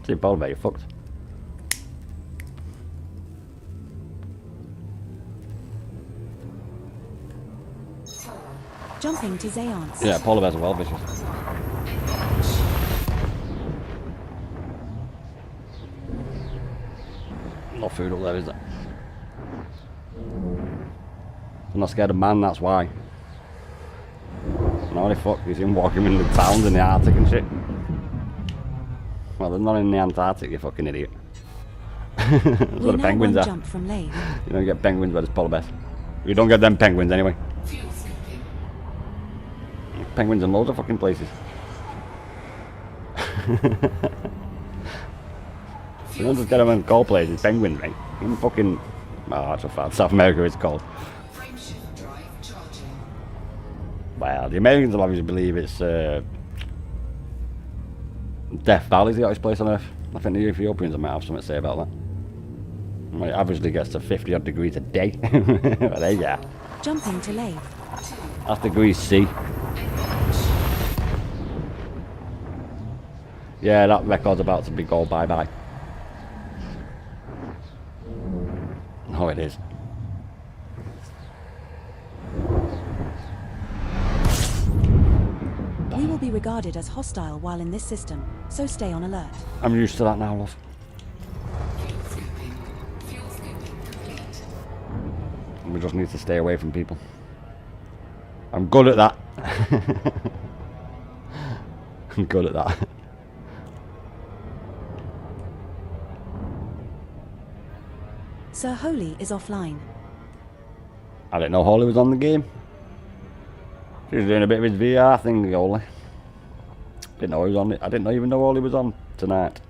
See, bold about you're fucked. Jumping to Zayance. Yeah, polar bears are well vicious. No food up there, is there? I'm not scared of man, that's why. No, the fuck, you see him walking in the towns in the Arctic and shit. Well, they're not in the Antarctic, you fucking idiot. That's where We're the now penguins 1 are. jump from lathe. You don't get penguins where there's polar bears. You don't get them penguins anyway. Fuel skipping. Penguins in loads of fucking places. You don't just get them in cold places, penguins, mate. In fucking... Oh, that's a fact. South America it's cold. Frameshift drive charging. Well, the Americans will obviously believe it's Death Valley's the hottest place on earth. I think the Ethiopians might have something to say about that. Well, it averagely gets to 50 odd degrees a day. But there you go. Jumping to lathe. That's degrees C. Yeah, that record's about to be go bye-bye. Oh, it is. We will be regarded as hostile while in this system, so stay on alert. I'm used to that now, love. Fuel skipping. Fuel skipping complete. We just need to stay away from people. I'm good at that. I'm good at that. Sir Holy is offline. I didn't know Holly was on the game. She was doing a bit of his VR thing, Holly. Didn't know he was on it. I didn't even know Holly was on tonight.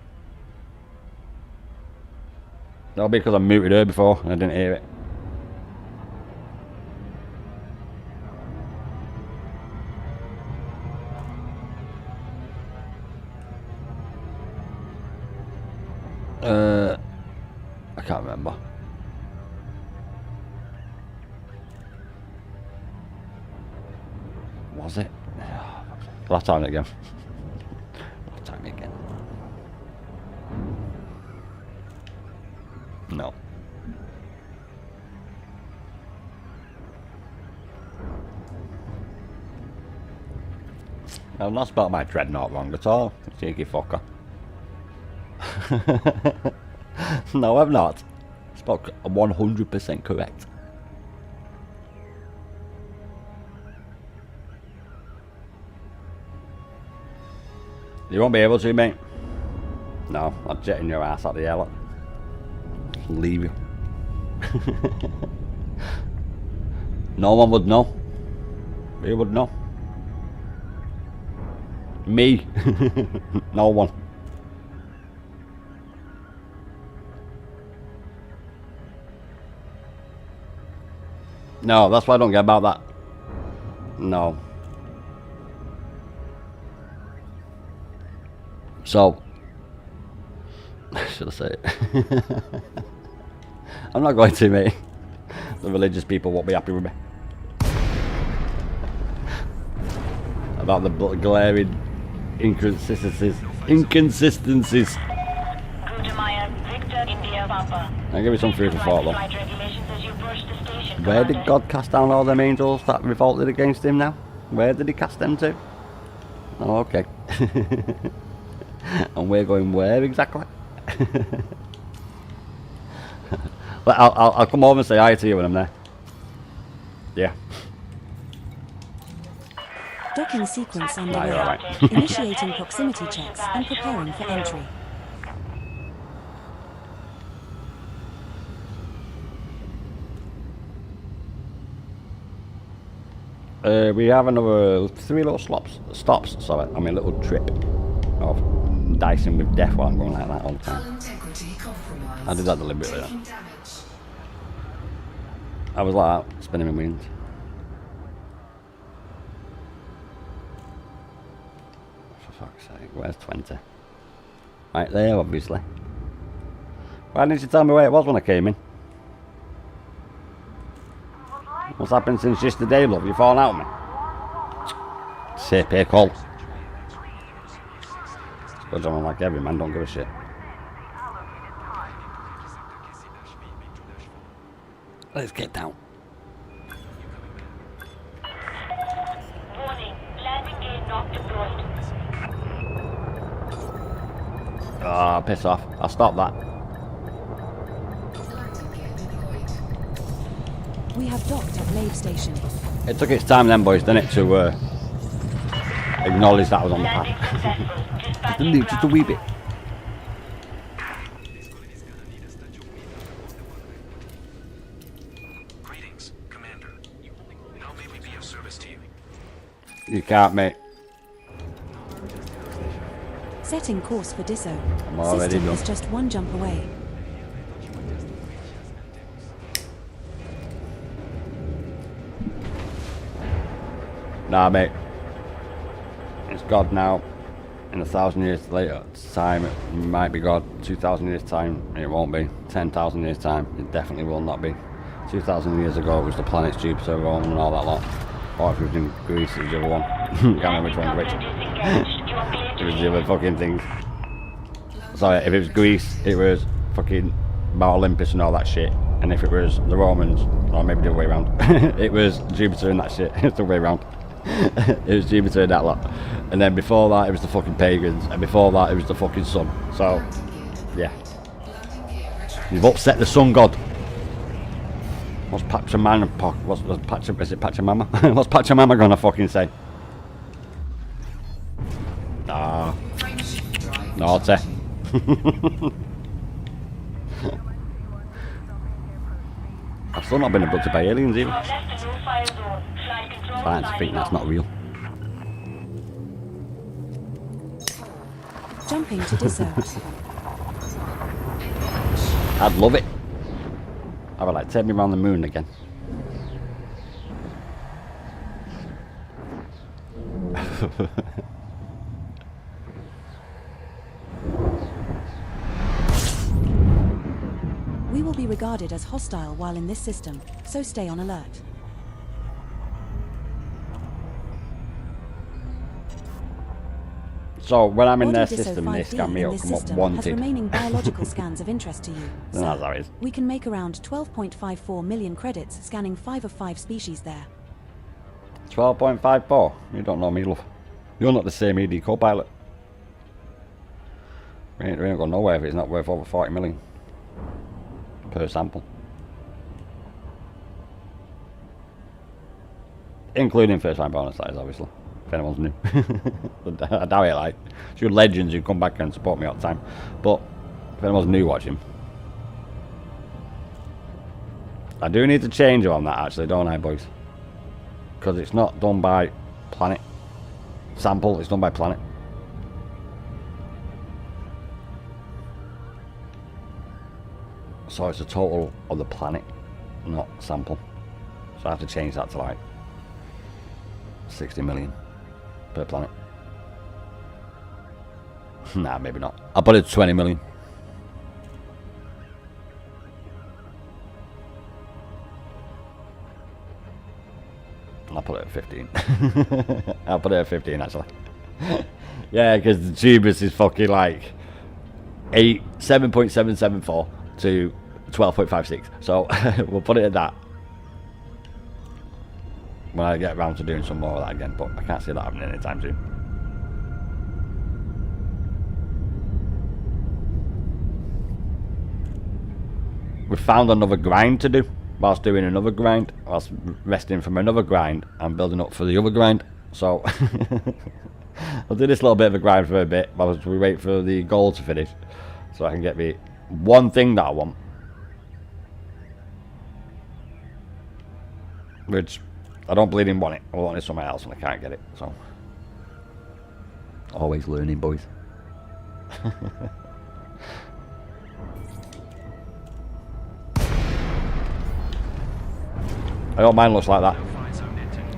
That'll be because I muted her before and I didn't hear it. I can't remember. Was it? I'll have time it again. I'll have time it again. No. I'm not spelled my dreadnought wrong at all. Cheeky fucker. No, I'm not. Spoke 100% correct. You won't be able to, mate. No, I'm jetting your ass out of the air. Look. Leave you. No one would know. Who would know? Me. No one. No, that's why I don't get about that. No. So, should I say it? I'm not going to, mate. The religious people won't be happy with me. About the glaring inconsistencies. Inconsistencies. I'll give you some food for thought, though. Where did God cast down all them angels that revolted against him now? Where did he cast them to? Oh, okay. And we're going where exactly? But I'll come over and say hi to you when I'm there. Yeah. Docking sequence Right, underway. alright. Initiating proximity checks and preparing for entry. We have another 3 little stops, sorry, I mean little trip of dicing with death while I'm going like that all the time. I did that deliberately. I was like that, spinning my wings. For fuck's sake, where's 20? Right there, obviously. Why didn't you tell me where it was when I came in? What's happened since yesterday, love? You falling out with me? Say pay call. Because I'm like every man, don't give a shit. Let's get down. Warning, landing gear not deployed. Ah, piss off. I'll stop that. We have docked at Lave Station. It took its time then, boys, didn't it, to acknowledge that I was on the path. Just a wee bit. Greetings, Commander. How may we be of service to you? You can't, mate. Setting course for Disso. I'm already System done. is just one jump away. Nah, mate. It's God now. In 1,000 years later, time, it might be God. 2,000 years time, it won't be. 10,000 years time, it definitely will not be. 2,000 years ago, it was the planets Jupiter, Rome, and all that lot. Or if it was in Greece, it was the other one. Can't remember which one's which. It was the other fucking things. Sorry, if it was Greece, it was fucking Mount Olympus and all that shit. And if it was the Romans, or maybe the other way around, it was Jupiter and that shit. It's the other way around. It was Jupiter and that lot. And then before that, it was the fucking pagans. And before that, it was the fucking sun. So, yeah. You've upset the sun god. What's Pachamama? Is it Pachamama? What's Pachamama gonna fucking say? Ah. Naughty. I've still not been abducted by aliens either. Starting to think that's not real. Jumping to Disso. I'd love it. I would like take me around the moon again. We will be regarded as hostile while in this system, so stay on alert. So when I'm in their Body Disso system, they 5B scan me in up, this come up system has wanted. remaining biological scans of interest to you. Then that's how it is. We can make around 12.54 million credits scanning 5 of 5 species there. 12.54. You don't know me, love. You're not the same ED co-pilot. We ain't going nowhere if it's not worth over 40 million per sample. Including first time bonus, that is, obviously. If anyone's new. I doubt it, like. It's your legends who come back and support me all the time. But if anyone's new watching, I do need to change on that, actually, don't I, boys? Because it's not done by planet. Sample, it's done by planet. So it's a total of the planet, not sample. So I have to change that to like 60 million per planet. Nah, maybe not. I'll put it to 20 million. I'll put it at 15. I'll put it at 15 actually. Yeah, because the Tubus is fucking like 7.774 to 12.56. So we'll put it at that when I get around to doing some more of that again, but I can't see that happening anytime soon. We found another grind to do. Whilst doing another grind, whilst resting from another grind, I'm building up for the other grind. So I'll do this little bit of a grind for a bit whilst we wait for the goal to finish, so I can get me one thing that I want, which I don't bleeding want it. I want it somewhere else and I can't get it. So always learning, boys. I hope mine looks like that.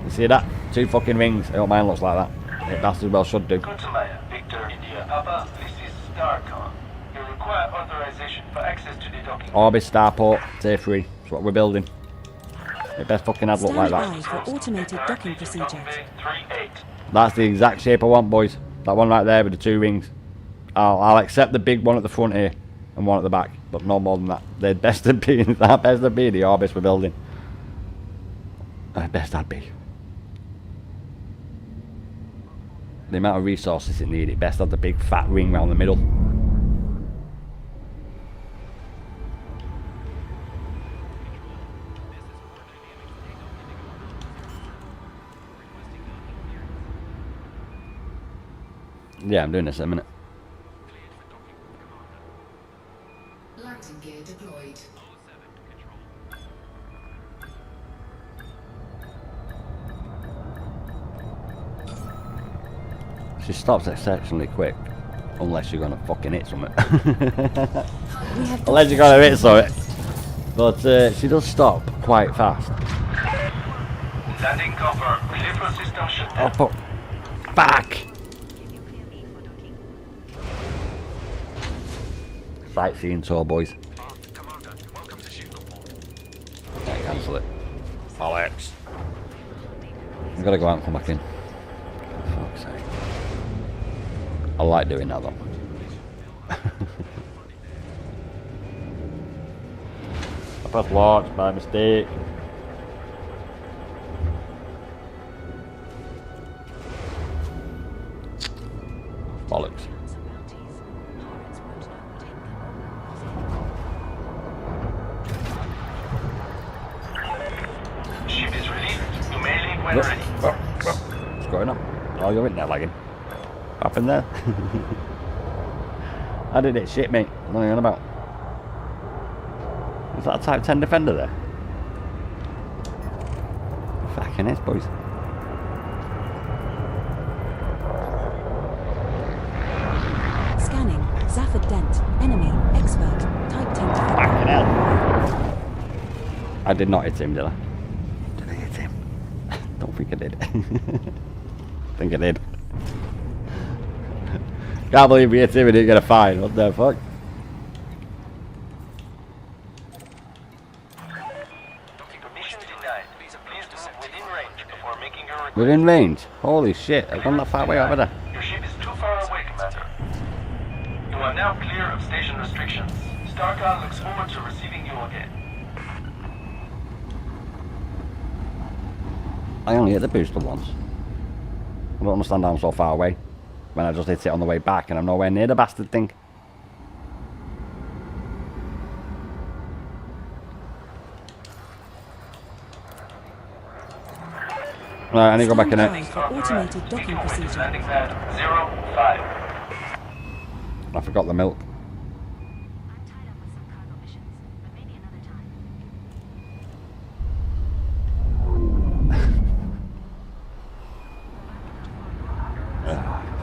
You see that? 2 fucking rings. I hope mine looks like that. It bastard well should do. Kutumaya, Victor, India, Papa, this is Starcon. You require authorization for access to the docking. Orbis Starport, tier 3. That's what we're building. It best fucking have look like Stand that. by for automated docking procedure. That's the exact shape I want, boys. That one right there with the 2 rings. I'll accept the big one at the front here and one at the back, but no more than that. They're best to be that best to be the Orbis we're building. Best that be. The amount of resources it needed, best have the big fat ring round the middle. Yeah, I'm doing this in a minute. Landing gear deployed. She stops exceptionally quick, unless you're gonna fucking hit something. Unless you're gonna hit something. But she does stop quite fast. Landing confirmed. Clear for system shutdown. Oh fuck! Back! Sightseeing tour, boys. Commander, welcome to ship report. Can't cancel it. Alex. I've gotta go out and come back in. For fuck's sake. I like doing that though. I pressed launch by mistake. Bollocks. Ship is released. You may leave when ready. What's going on? Oh, you're in there lagging. Up in there? I did it shit, mate. What are you on about? Is that a Type 10 Defender there? Fucking is, boys. Scanning. Zafford Dent. Enemy. Expert. Type 10 Defender. Fucking hell. I did not hit him, did I? Did I hit him? Don't think I did. Think I did. Can't believe we hit him and didn't get a fine. What the fuck? Mission denied. Please move within range before making your request. Within range? Holy shit, I've gone that far away over there. Your ship is too far away, Commander. You are now clear of station restrictions. Starcon looks forward to receiving you again. I only hit the booster once. I don't understand how I'm so far away when I just hit it on the way back and I'm nowhere near the bastard thing. Right, I need to go back in Stand it. by for automated docking procedure. Landing pad 05. I forgot the milk. I'm tied up with some cargo missions, but maybe another time.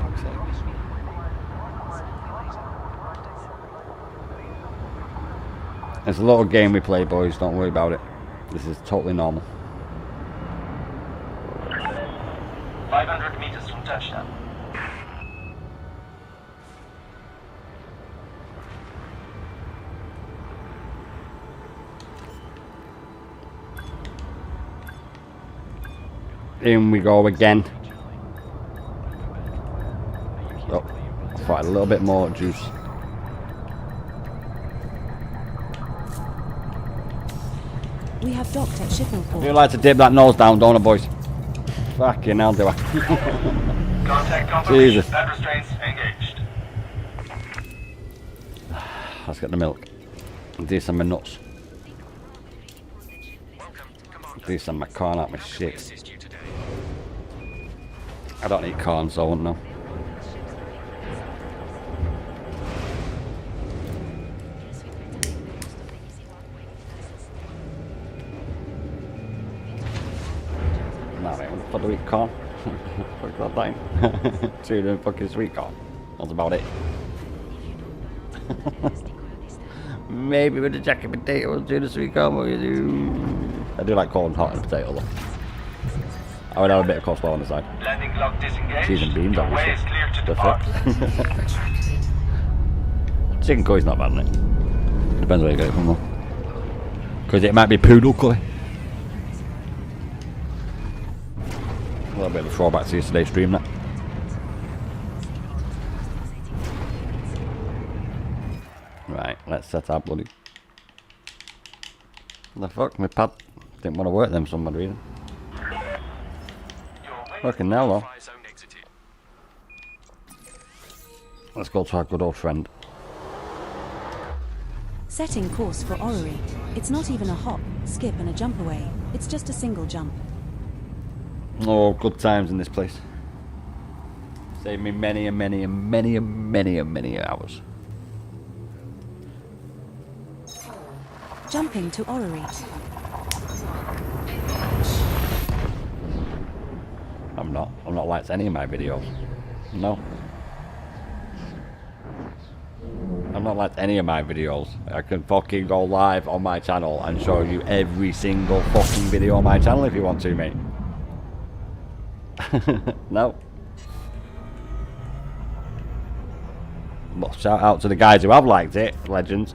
Fuck's sake. It's a little game we play, boys. Don't worry about it. This is totally normal. 500 meters from touchdown. In we go again. Oh, quite a little bit more juice. We have docked at Schiphol I Port. do like to dip that nose down, don't I, boys? Fucking hell, do I? Contact confirmation. Jesus. Pad restraints engaged. Let's get the milk. And do some of my nuts. Do some of my corn out my shit. Assist you today. I don't eat corn, so I wouldn't know. Nah, mate, what do we eat corn? Fuck that time. Tuna and fucking sweet corn. That's about it. Maybe with the jacket potatoes, tuna sweet corn, what you do? I do like corn hot and potato though. I would have a bit of coleslaw on the side. Landing lock disengaged. Cheese and beans, Your way obviously. is clear to The depart. Retracted. Chicken curry's not bad, isn't it? Depends where you get it from though. Because it might be poodle curry. A little bit of a throwback to yesterday's stream, that. Right, let's set our bloody... The fuck, my pad didn't want to work them for some odd reason. Working now though. Fire zone exited. Let's go to our good old friend. Setting course for Orrery. It's not even a hop, skip and a jump away. It's just a single jump. Oh, good times in this place. Saved me many and many and many and many and many hours. Jumping to Orrery. I'm not like any of my videos. No. I'm not like any of my videos. I can fucking go live on my channel and show you every single fucking video on my channel if you want to, mate. No. Well, shout out to the guys who have liked it, legends.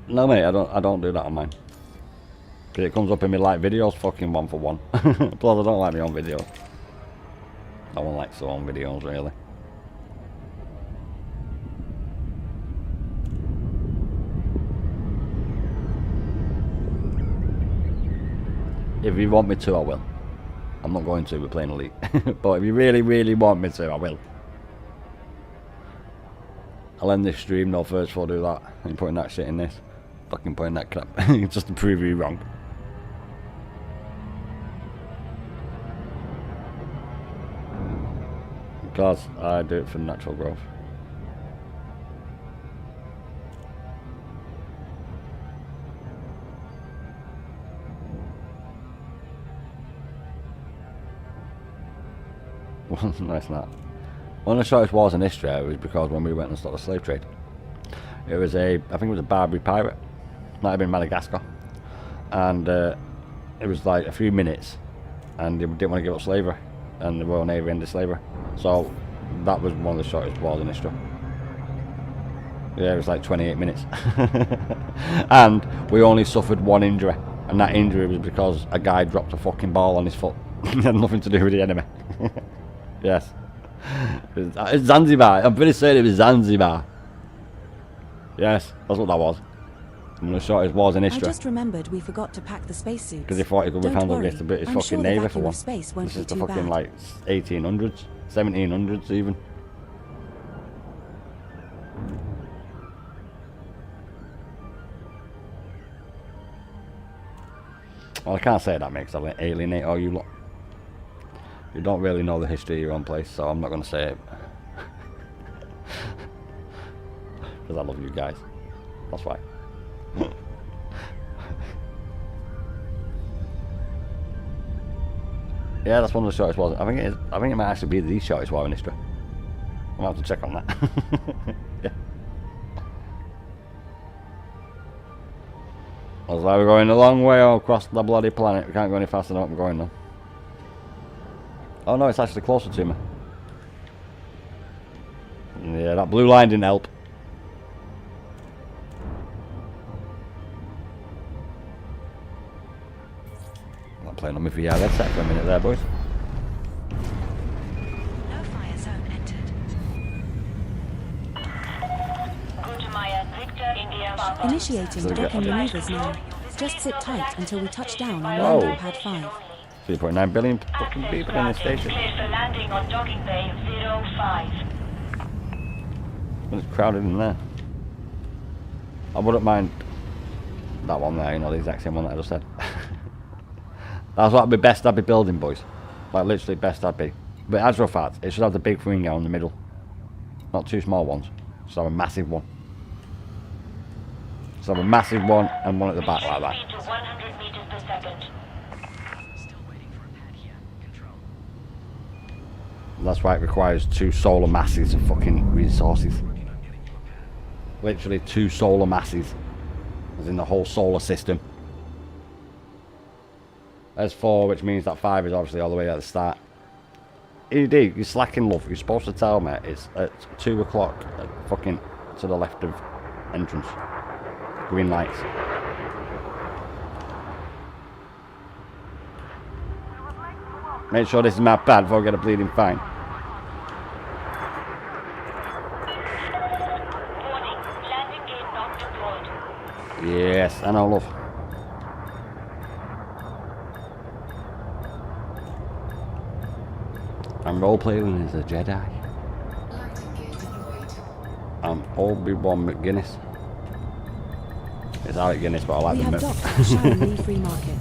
No, mate, I don't do that on mine. Because it comes up in my like videos fucking 1 for 1. Plus I don't like my own videos. No one likes their own videos really. If you want me to, I will. I'm not going to, we're playing Elite. But if you really, really want me to, I will. I'll end this stream though first before I do that. I'm putting that shit in this. Fucking putting that crap. Just to prove you wrong. Because I do it for natural growth. No, it's not. One of the shortest wars in history was because when we went and stopped the slave trade. It was I think it was a Barbary pirate. Might have been Madagascar. And it was like a few minutes and they didn't want to give up slavery. And the Royal Navy ended slavery. So that was one of the shortest wars in history. Yeah, it was like 28 minutes. And we only suffered one injury. And that injury was because a guy dropped a fucking ball on his foot. It had nothing to do with the enemy. Yes. It's Zanzibar. I'm pretty certain it was Zanzibar. Yes, that's what that was. One of the shortest wars in I history. just remembered we forgot to pack the spacesuits. Because he thought he could Don't withstand worry, against the British I'm fucking sure the Navy for vacuum one. of space won't This be is the too fucking bad. like 1800s, 1700s even. Well, I can't say that, mate, because I'll alienate all you lot. You don't really know the history of your own place, so I'm not going to say it. Because I love you guys. That's why. Yeah, that's one of the shortest wars. I think it is. I think it might actually be the shortest war in history. I'll have to check on that. Yeah. That's why we're going a long way across the bloody planet. We can't go any faster than what we're going now. Oh no, it's actually closer to me. Yeah, that blue line didn't help. I'm not playing on my VR headset for a minute there, boys. No fire zone entered. Initiating docking maneuvers now. Just sit tight until we touch down on Whoa. landing pad 5. 3.9 billion fucking people in this station. Cleared for landing on docking bay 05. It's crowded in there. I wouldn't mind that one there, you know, the exact same one that I just said. That's what I'd be best I'd be building, boys. Like literally best I'd be. But as a fact, it should have the big thing out in the middle. Not two small ones. It should have a massive one. So have a massive one and one at the back like that. Speed to 100 meters per second. Still waiting for a pad here. Control. That's why it requires two solar masses of fucking resources. Literally two solar masses. As in the whole solar system. There's 4, which means that 5 is obviously all the way at the start. ED, you're slacking, love. You're supposed to tell me it's at 2 o'clock, fucking to the left of entrance. Green lights. Make sure this is my pad before I get a bleeding fine. Warning, landing gear not deployed. Yes, I know, love. I'm role-playing as a Jedi. Landing gear deployed. I'm Obi-Wan McGuinness. It's Alec Guinness, but I like We the have myth. docked at Sharon Free Market.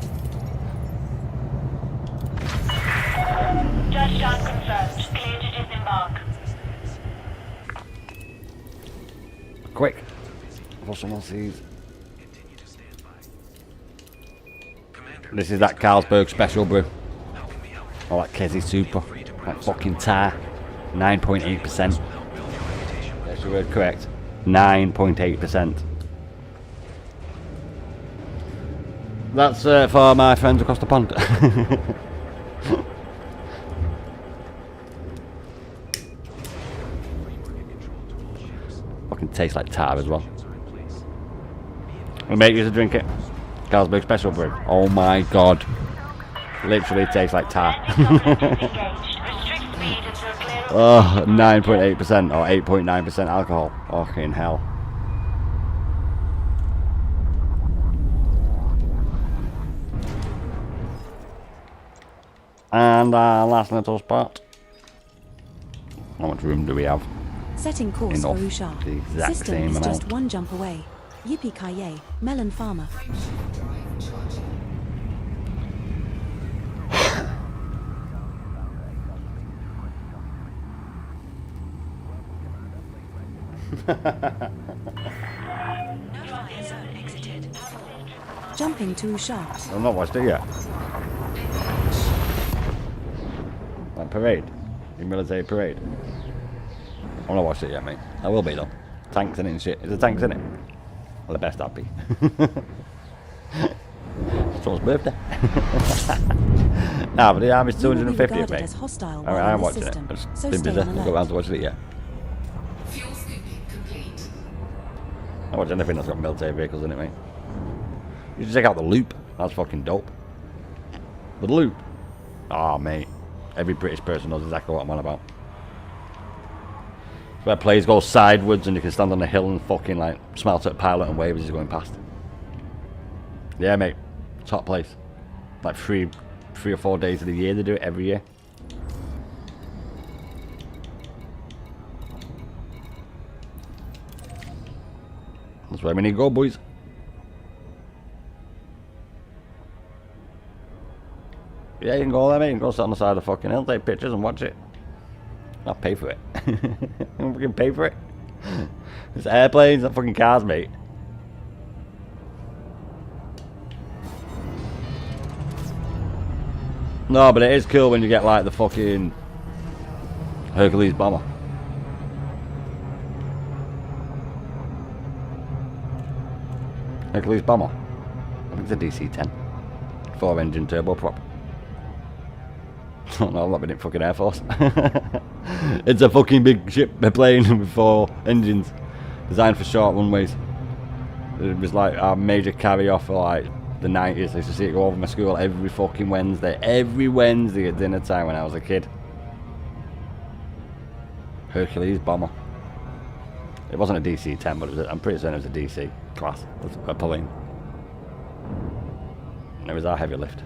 Touchdown confirmed. Clear to disembark. Quick, before someone sees. Continue to stand by. Commander, This is that Carlsberg special brew. how can we help? Or that Kezi Super. That fucking tar. 9.8%. That's your word correct. 9.8%. That's for my friends across the pond. Fucking tastes like tar as well. We'll make you to drink it. Carlsberg special brew. Oh my god. Literally tastes like tar. Oh, 9.8% or 8.9% alcohol. Fucking hell. And last little spot. How much room do we have? Setting course Enough. for Usha. The exact System same is amount. just one jump away. Yippee-ki-yay, Melon Farmer. Drive charging. No fire zone exited. Jumping to Usha. I've not watched it yet. Like parade. In military parade. I've not watched it yet, mate. I will be though. Tanks in it and shit. Is there tanks in it? Well, the best I'd be. Someone's birthday. Nah, but the army's You will be 250, regarded mate. as hostile Alright, while I'm in watching this it. system, I've just so been stay busy. on I've got alert. around to watching it yet. Fuel scooping complete. I watch anything that's got military vehicles in it, mate. You should check out the loop. That's fucking dope. The loop. Oh, mate. Every British person knows exactly what I'm on about. It's where planes go sideways and you can stand on a hill and fucking like smelt at a pilot and wave as he's going past. Yeah, mate. Top place. Like three or 4 days of the year they do it every year. That's where we need to go, boys. Yeah, you can go there, mate. You can go sit on the side of the fucking hill, take pictures and watch it. I'll pay for it. You can pay for it. It's airplanes, not fucking cars, mate. No, but it is cool when you get like the fucking Hercules bomber. Hercules bomber. I think it's a DC-10. 4-engine turboprop. Oh no, I've not been in fucking Air Force. It's a fucking big ship, a plane with 4 engines. Designed for short runways. It was like our major carry-off for like the 90s. I used to see it go over my school every fucking Wednesday. Every Wednesday at dinner time when I was a kid. Hercules bomber. It wasn't a DC-10, but I'm pretty certain it was a DC class. It was a plane. And it was our heavy lift.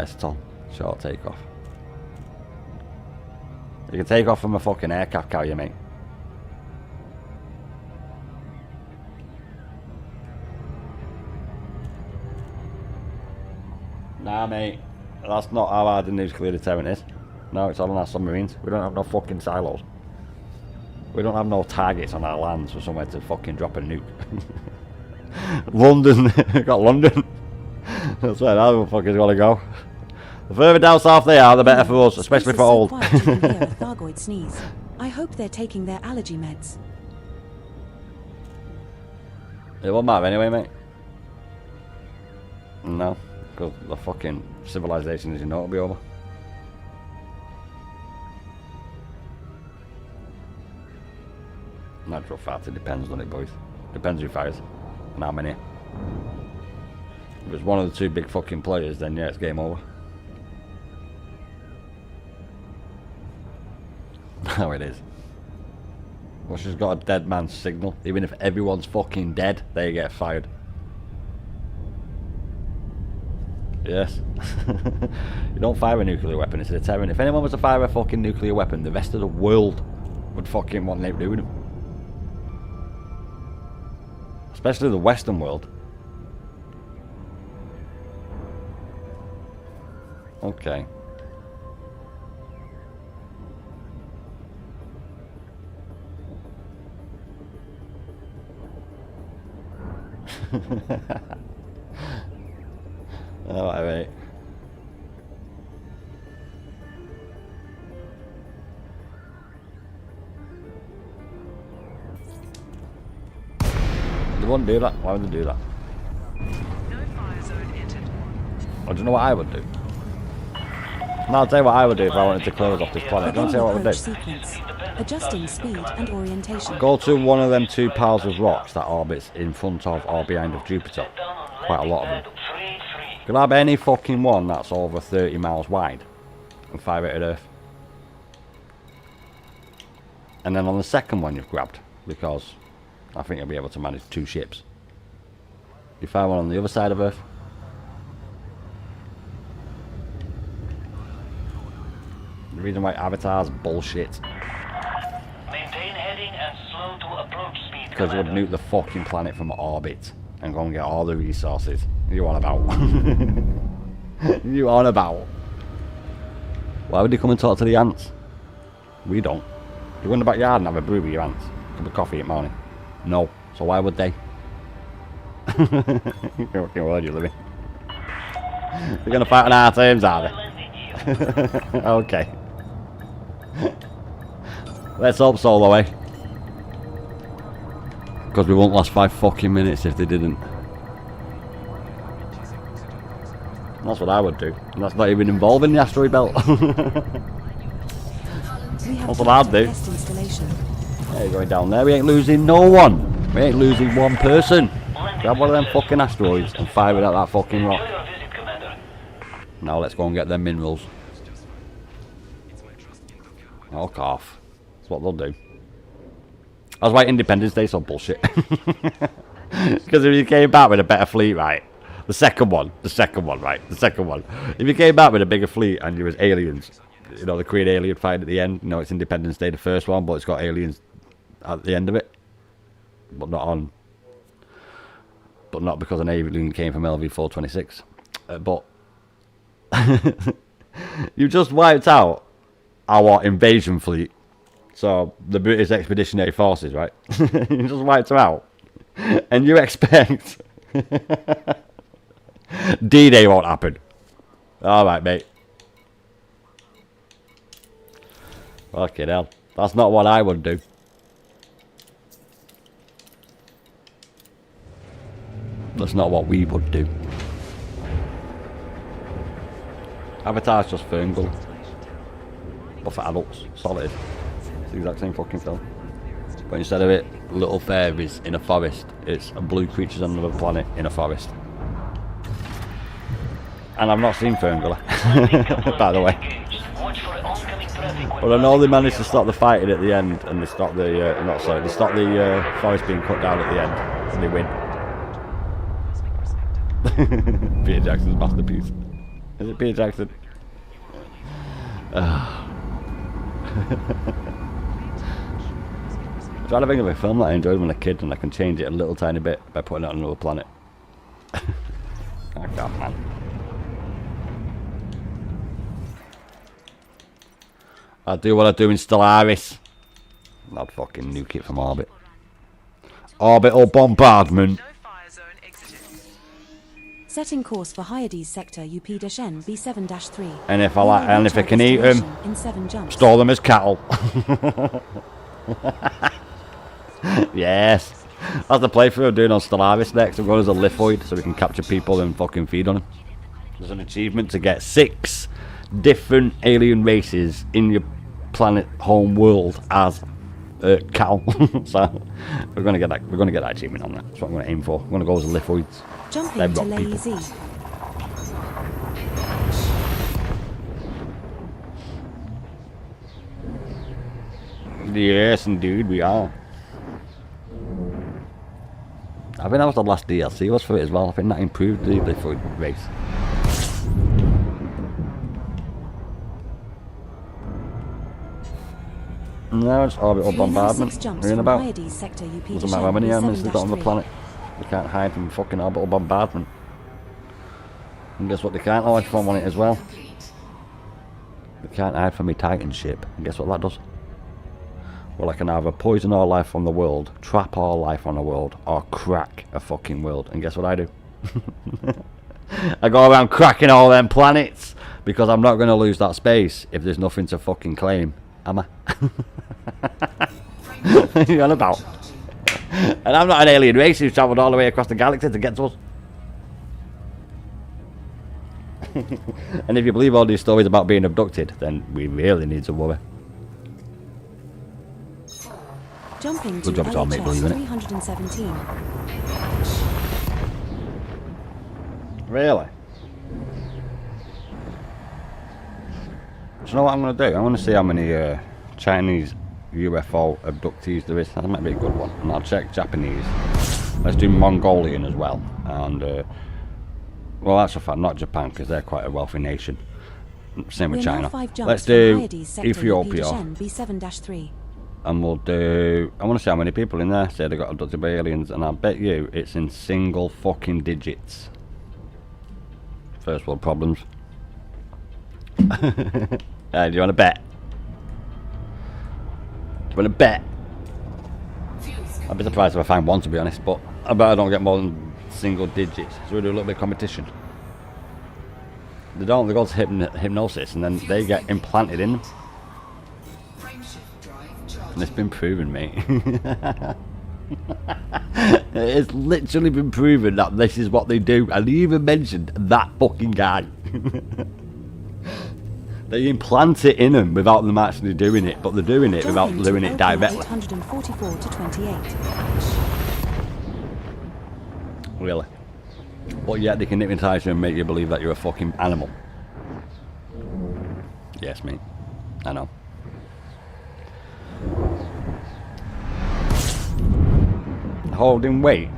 STOL, short takeoff. You can take off from a fucking aircraft carrier, mate. Nah, mate. That's not how hard the nuclear deterrent is. No, it's all on our submarines. We don't have no fucking silos. We don't have no targets on our lands for somewhere to fucking drop a nuke. London, got London. That's where that motherfuckers want to go. The further down south they are, the better for us, especially for old. I hope they're taking their allergy meds. It won't matter anyway, mate. No, because the fucking civilization, as you know, will be over. Natural fact, it depends on it, boys. Depends who fires and how many. If it's one of the 2 big fucking players, then yeah, it's game over. No, it is. Well, she's got a dead man's signal. Even if everyone's fucking dead, they get fired. Yes. You don't fire a nuclear weapon, it's a deterrent. If anyone was to fire a fucking nuclear weapon, the rest of the world would fucking want to do with them. Especially the Western world. Okay. Alright, mate. They wouldn't do that. Why would they do that? No fire zone entered. Well, do you know what I would do? No, I'll tell you what I would do if I wanted to close off this planet. Do you want to tell you what I would do? Sequence. Adjusting speed and orientation. Go to one of them 2 piles of rocks that orbits in front of or behind of Jupiter. Quite a lot of them. Grab any fucking one that's over 30 miles wide and fire it at Earth. And then on the second one you've grabbed, because I think you'll be able to manage 2 ships. You fire one on the other side of Earth. The reason why Avatar's bullshit. Maintain heading and slow to approach speed. Because you would nuke the fucking planet from orbit and go and get all the resources. You on about? You on about? Why would you come and talk to the ants? We don't. You go in the backyard and have a brew with your ants. Cup of coffee in the morning. No. So why would they? Fucking world you live in. They're gonna fight on our terms, are they? Okay. Let's hope so, though, eh? Because we won't last 5 fucking minutes if they didn't. That's what I would do. And that's not even involving the asteroid belt. That's what I'd do. Yeah, you're going down there. We ain't losing no one. We ain't losing one person. Grab one of them fucking asteroids and fire it at that fucking rock. Now let's go and get them minerals. Knock off. That's what they'll do. That's why Independence Day's so bullshit. Because if you came back with a better fleet, right? The second one, right? The second one. If you came back with a bigger fleet and you was aliens, you know, the Korean alien fight at the end. You know, it's Independence Day, the first one, but it's got aliens at the end of it. But not on but not because an alien came from LV-426. But you just wiped out our invasion fleet. So the British Expeditionary Forces, right? You just wiped them out, and you expect D-Day won't happen. All right, mate. Fucking hell, that's not what I would do. That's not what we would do. Avatar's just Ferngul, but for adults. That's all it is. It's the exact same fucking film. But instead of it, little fairies in a forest, it's blue creatures on another planet in a forest. And I've not seen Ferngul, by the way. But I know they managed to stop the fighting at the end, and they stopped the they stopped the forest being cut down at the end, and they win. Peter Jackson's masterpiece. Is it Peter Jackson? Trying to think of a film that I enjoyed when I was a kid, and I can change it a little tiny bit by putting it on another planet. I can't, man. I do what I do in Stellaris. I'd fucking nuke it from orbit. Orbital bombardment. Setting course for Hyades sector UP-N B7-3. And if I can eat them, in 7 jumps. store them as cattle. Yes. That's the playthrough I'm doing on Stellaris next. I'm going as a lithoid so we can capture people and fucking feed on them. There's an achievement to get 6 different alien races in your planet home world as cattle. So we're gonna get that. We're gonna get that achievement on that. That's what I'm gonna aim for. I'm gonna go as lithoids. Jumping to lazy. Yes, indeed, we are. I think that was the last DLC was for it as well. I think that improved the lithoid race. No, it's orbital bombardment. We're in about. Doesn't matter how many elements they've got on the planet. They can't hide from fucking orbital bombardment. And guess what? They can't hide from on it as well. They can't hide from my Titan ship. And guess what that does? Well, I can either poison all life on the world, trap all life on the world, or crack a fucking world. And guess what I do? I go around cracking all them planets because I'm not going to lose that space if there's nothing to fucking claim. Am I? You're on about. And I'm not an alien race who's travelled all the way across the galaxy to get to us. And if you believe all these stories about being abducted, then we really need to worry. Jumping Good to job, Tom, mate, believe in it. 317. Really? Do you know what I'm going to do? I'm going to see how many Chinese UFO abductees there is. That might be a good one. And I'll check Japanese. Let's do Mongolian as well. And, well, that's a fact, not Japan, because they're quite a wealthy nation. Same with China. Let's do Ethiopia. B7-3. And we'll do... I want to see how many people in there say they got abducted by aliens. And I bet you it's in single fucking digits. First world problems. Do you want to bet? Do you want to bet? I'd be surprised if I find one, to be honest, but I bet I don't get more than single digits. So we'll do a little bit of competition. They don't, they go to hypnosis and then they get implanted in them. And it's been proven, mate. It's literally been proven that this is what they do. And they even mentioned that fucking guy. They implant it in them without them actually doing it, but they're doing it without doing it directly. 844 to 28. Really? But yet they can hypnotise you and make you believe that you're a fucking animal. Yes, mate. I know. Holding weight.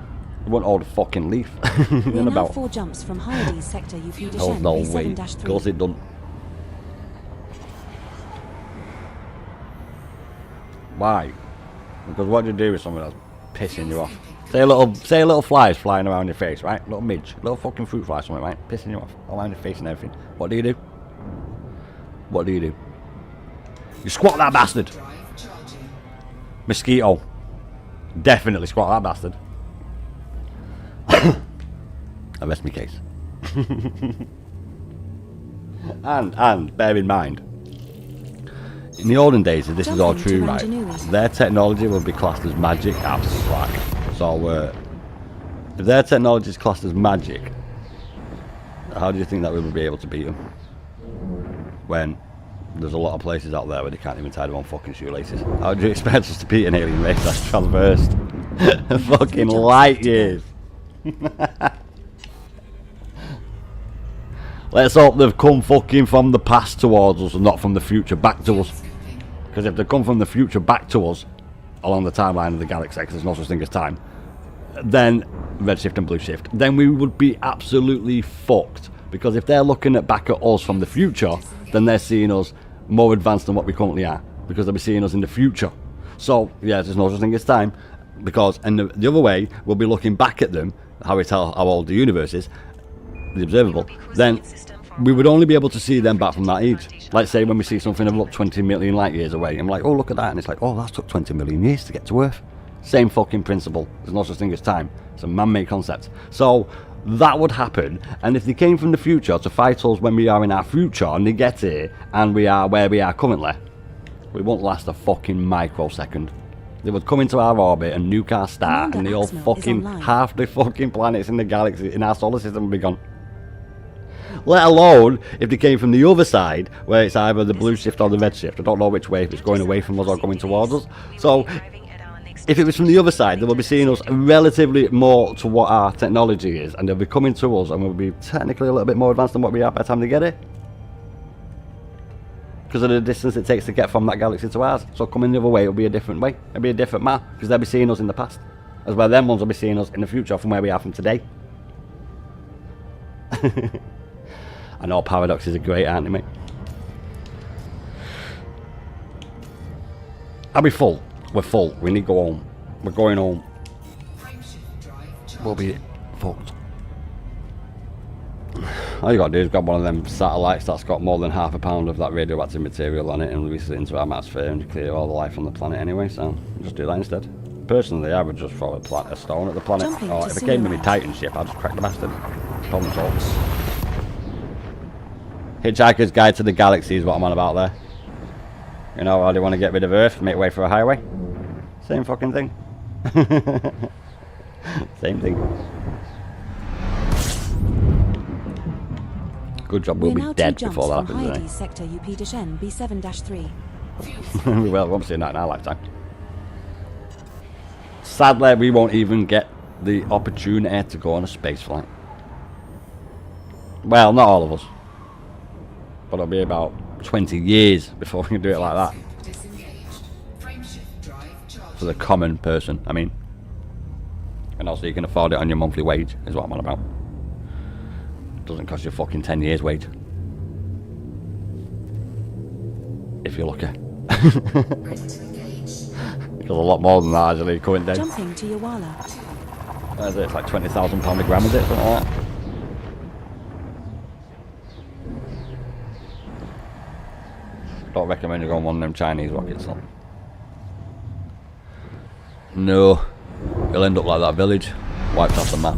You won't hold a fucking leaf. We're now 4 jumps from Hyades sector UP-N Hold no weight. Of course it don't. Why? Because what do you do with someone that's pissing you off? Say a little flies flying around your face, right? Little midge, little fucking fruit fly, something, right? Pissing you off around your face and everything. What do you do? What do you do? You squat that bastard. Mosquito. Definitely squat that bastard. I rest my case. and bear in mind, in the olden days, if this is all true, right, their technology would be classed as magic after slack. So, if their technology is classed as magic, how do you think that we would be able to beat them? When there's a lot of places out there where they can't even tie their own fucking shoelaces. How do you expect us to beat an alien race that's traversed fucking light years? Let's hope they've come fucking from the past towards us and not from the future back to us. Because if they come from the future back to us along the timeline of the galaxy, because there's no such thing as time, then redshift and blue shift, then we would be absolutely fucked. Because if they're looking back at us from the future, then they're seeing us more advanced than what we currently are, because they'll be seeing us in the future. So yeah, there's no such thing as time, because and the other way, we'll be looking back at them, how we tell how old the universe is, the observable, then we would only be able to see them back from that age. Like say when we see something of look 20 million light years away, I'm like, oh look at that, and it's like, oh that took 20 million years to get to Earth. Same fucking principle. There's no such thing as time. It's a man-made concept. So that would happen, and if they came from the future to fight us when we are in our future, and they get here and we are where we are currently, we won't last a fucking microsecond. They would come into our orbit and nuke our star, and the whole fucking half the fucking planets in the galaxy in our solar system would be gone. Let alone if they came from the other side, where it's either the blue shift or the red shift. I don't know which way, if it's going away from us or going towards us. So if it was from the other side, they will be seeing us relatively more to what our technology is, and they'll be coming to us, and we'll be technically a little bit more advanced than what we are by the time they get it, because of the distance it takes to get from that galaxy to ours. So coming the other way, it'll be a different way. It'll be a different map, because they'll be seeing us in the past, as well them ones will be seeing us in the future from where we are from today. I know paradoxes are great, aren't they, mate? Are we full? We're full. We need to go home. We're going home. We'll be fucked. All you gotta do is grab one of them satellites that's got more than ½ a pound of that radioactive material on it and release it into our atmosphere and clear all the life on the planet anyway, so just do that instead. Personally, I would just throw a stone at the planet. Or if it came with my Titan ship, I'd just crack the bastard. Problem solved. Hitchhiker's Guide to the Galaxy is what I'm on about there. You know, how they want to get rid of Earth, make way for a highway? Same fucking thing. Same thing. Good job, we'll be dead before that happens, isn't it? Sector UP-N B7-3. Well, we won't see that in our lifetime. Sadly, we won't even get the opportunity to go on a space flight. Well, not all of us. But it'll be about 20 years before we can do it like that. For the common person, I mean. And also you can afford it on your monthly wage, is what I'm on about. It doesn't cost you fucking 10 years wage. If you're lucky. Because a lot more than that actually current day. Jumping to Yawala. What is it? It's like £20,000 a gram, is it? Something like that. Don't recommend you go on one of them Chinese rockets, though. No, you'll end up like that village, wiped off the map.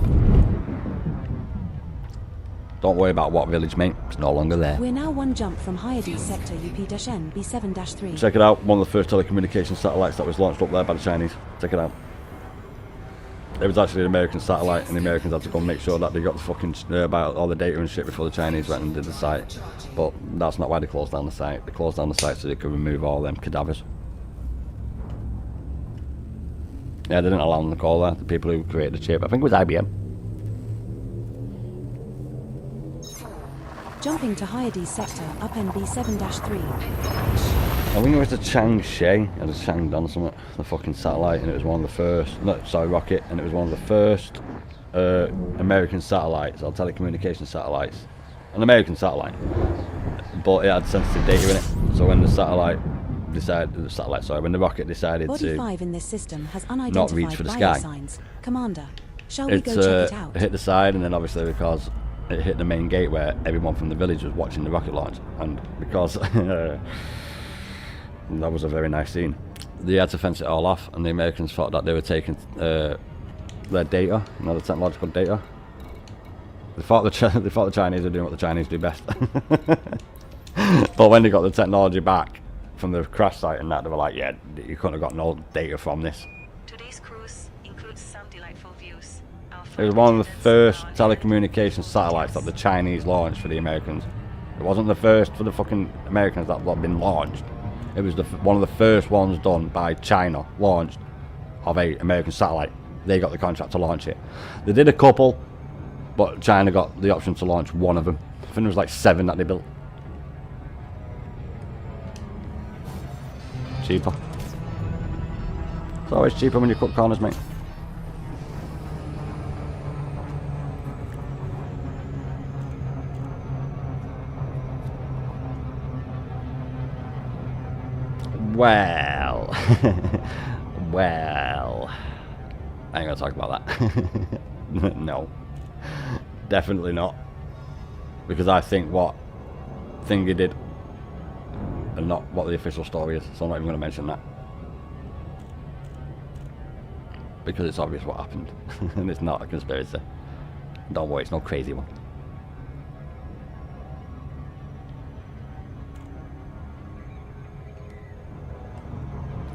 Don't worry about what village, mate, it's no longer there. We're now one jump from Hyades Sector UP-N B7-3. Check it out, one of the first telecommunication satellites that was launched up there by the Chinese. Check it out. It was actually an American satellite, and the Americans had to go and make sure that they got the fucking about all the data and shit before the Chinese went and did the site. But that's not why they closed down the site. They closed down the site so they could remove all them cadavers. Yeah, they didn't allow them to call there, the people who created the chip. I think it was IBM. Jumping to Hyades Sector UP-N B7-3. I think it was the Chang'e, or the Chang'an something, the fucking satellite, and it was one of the first, no, sorry, rocket, and it was one of the first American satellites, or telecommunication satellites. An American satellite, but it had sensitive data in it, so when the satellite decided, the satellite, sorry, when the rocket decided Body to 5 in this system has not unidentified reach for the bio sky. signs. Commander, shall we It go check it out? hit the side, and then obviously because it hit the main gate where everyone from the village was watching the rocket launch, and because that was a very nice scene. They had to fence it all off, and the Americans thought that they were taking their data, you know, the technological data. They thought the Chinese were doing what the Chinese do best. But when they got the technology back from the crash site and that, they were like, yeah, you couldn't have got no data from this. Today's cruise includes some delightful views. Our It was flight one of the attendants first are on telecommunications satellites that the Chinese launched for the Americans. It wasn't the first for the fucking Americans that had been launched. It was one of the first ones done by China, launched of a American satellite. They got the contract to launch it. They did a couple, but China got the option to launch one of them. I think there was like 7 that they built. Cheaper. It's always cheaper when you cut corners, mate. Well, well, I ain't gonna talk about that. No, definitely not, because I think what Thingy did and not what the official story is, so I'm not even gonna mention that, because it's obvious what happened. And it's not a conspiracy. Don't worry, it's no crazy one.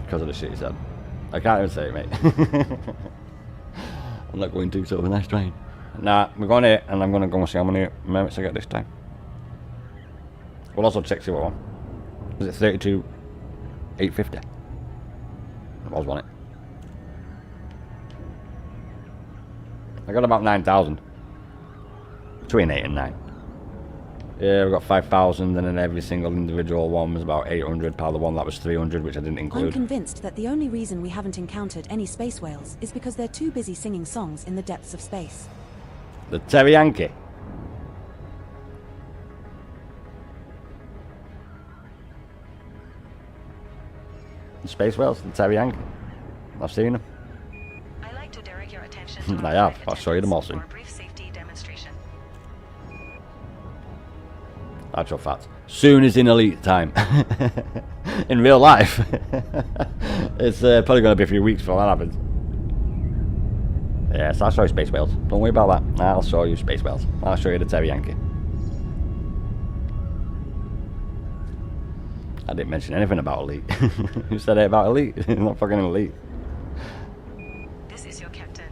Because of the shit he said. I can't even say it, mate. I'm not going to, so the next train. Nah, we're going here, and I'm going to go and see how many minutes I get this time. We'll also check see what one. Was it 32,850? It was, wasn't it? I got about 9,000. Between 8 and 9. Yeah, we got 5,000, and then every single individual one was about 800. The one that was 300, which I didn't I'm include. convinced that the only reason we haven't encountered any space whales is because they're too busy singing songs in the depths of space. The teriyaki. The space whales, the teriyaki. I've seen them. I like to direct your attention to I our have. flight I'll show you them all attendants soon. for a brief safety demonstration. Actual fact. Soon as in elite time. In real life. It's probably going to be a few weeks before that happens. Yes, I'll show you space whales. Don't worry about that. I'll show you space whales. I'll show you the teriyaki. I didn't mention anything about elite. Who said it about elite? It's not fucking elite. This is your captain.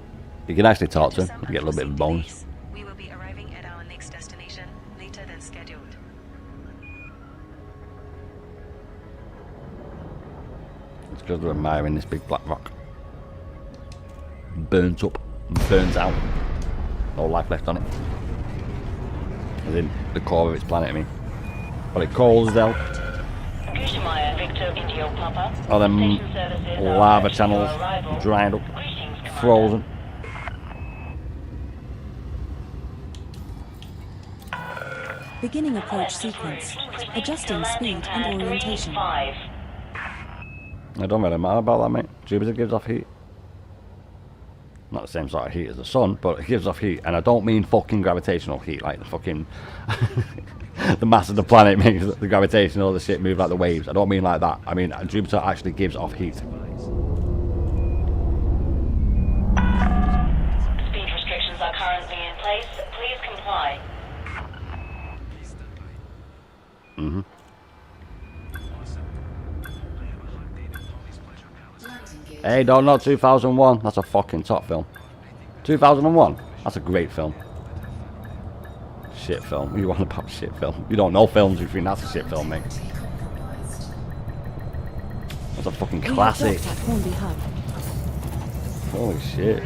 You can actually talk to Due to him. some You get a little bit of unforeseen bonus. delays, we will be arriving at our next destination later than scheduled. It's because they're admiring this big black rock. Burnt up. Burns out. No life left on it. As in the core of its planet, I mean. But it calls out. All them lava channels dried up, frozen. Beginning approach sequence. Adjusting speed and orientation. It don't really matter about that, mate. Jupiter gives off heat. Not the same sort of heat as the sun, but it gives off heat. And I don't mean fucking gravitational heat, like the fucking... the mass of the planet makes the gravitational the shit move like the waves. I don't mean like that. I mean Jupiter actually gives off heat. Speed restrictions are currently in place. Please comply. Mm-hmm. Hey, don't know 2001. That's a fucking top film. 2001. That's a great film. Shit film. What are you on about shit film? You don't know films, you think that's a shit film, mate. That's a fucking classic. We have docked at Hornby Hub. Holy shit.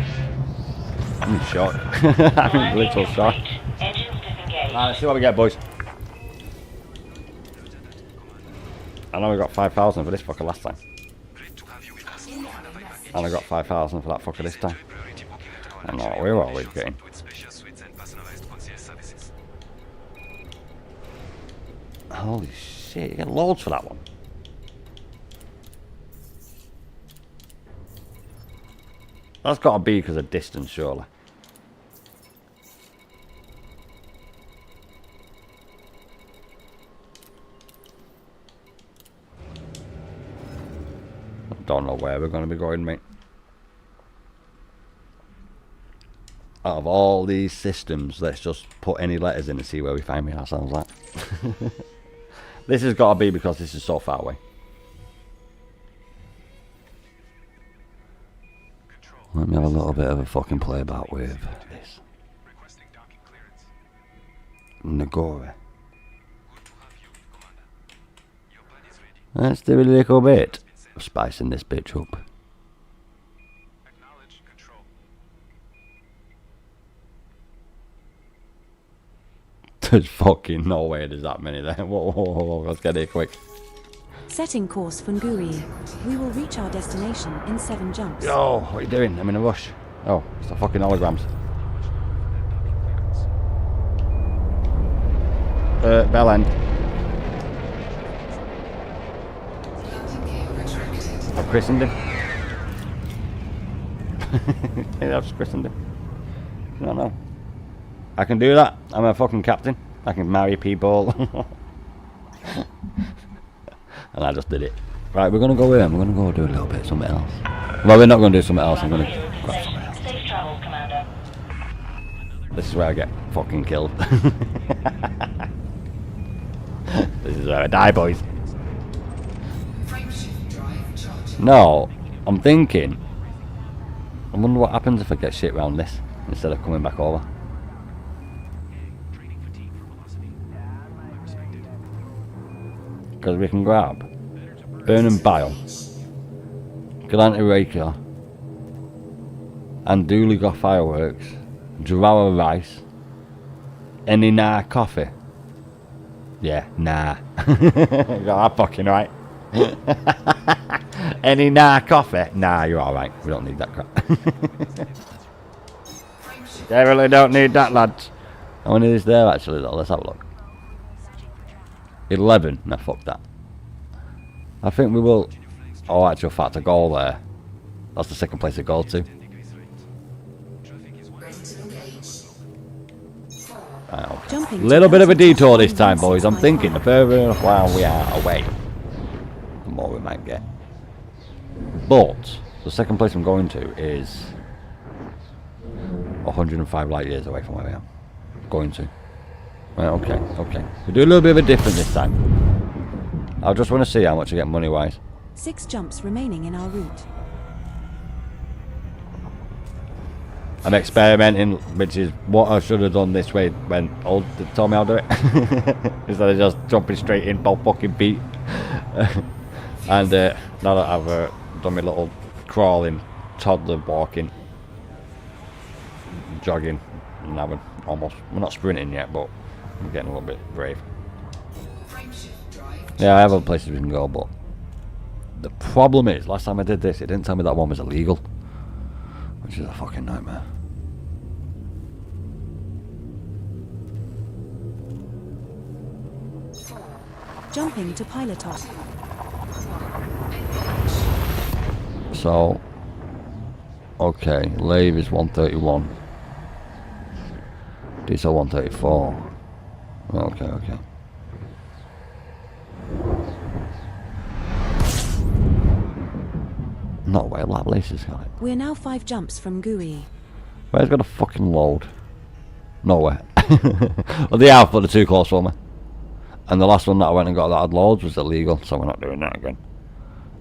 I'm in shock. I'm in literal shock. Alright, let's see what we get, boys. I know we got 5,000 for this fucker last time. And I got 5,000 for that fucker this time. I know, we're always getting. Holy shit, you get loads for that one. That's got to be because of distance, surely. I don't know where we're going to be going, mate. Out of all these systems, let's just put any letters in and see where we find ourselves at. This has got to be because this is so far away. Let me have a little bit of a fucking play about with this. Nagore. Let's do a little bit of spicing this bitch up. There's fucking no way there's that many there. Whoa, let's get here quick. Setting course for Nguri. We will reach our destination in 7 jumps. Yo, what are you doing? I'm in a rush. Oh, it's the fucking holograms. Bell end. I've christened him. Maybe I've just christened him. I don't know. I can do that. I'm a fucking captain. I can marry people. And I just did it. Right, we're going to go in. We're going to go do a little bit of something else. Well, we're not going to do something else. I'm going to grab something else. Safe travels, Commander. This is where I get fucking killed. This is where I die, boys. No, I'm thinking. I wonder what happens if I get shit round this instead of coming back over. Because we can grab Burning Bile, Galante Raker, Anduliga Fireworks, Jurawa Rice, any nah coffee. Yeah, nah. Got that fucking right. Any nah coffee? Nah, you're alright. We don't need that crap. Definitely don't need that, lads. How many is there actually though? Let's have a look. 11. No, fuck that. I think we will. Oh, actual fact, a goal there. That's the second place to go to. Right, okay. Little bit of a detour this time, boys. I'm thinking the further while we are away, the more we might get. But the second place I'm going to is 105 light years away from where we are going to. Right, okay. We do a little bit of a different this time. I just want to see how much I get money-wise. 6 jumps remaining in our route. I'm experimenting, which is what I should have done this way when old told me how to do it. Instead of just jumping straight in, both fucking beat. And now that I've done my little crawling, toddler walking, jogging, and now we're not sprinting yet, but I'm getting a little bit brave. Yeah, I have other places we can go, but the problem is, last time I did this, it didn't tell me that one was illegal, which is a fucking nightmare. Jumping to pilot off. So, okay, Lave is 131. Diesel 134. Okay. No way, Laplace's got it. We're now 5 jumps from Nguri. Where's got a fucking load? Nowhere. Well, they have, but they're too close for me. And the last one that I went and got that had loads was illegal, so we're not doing that again.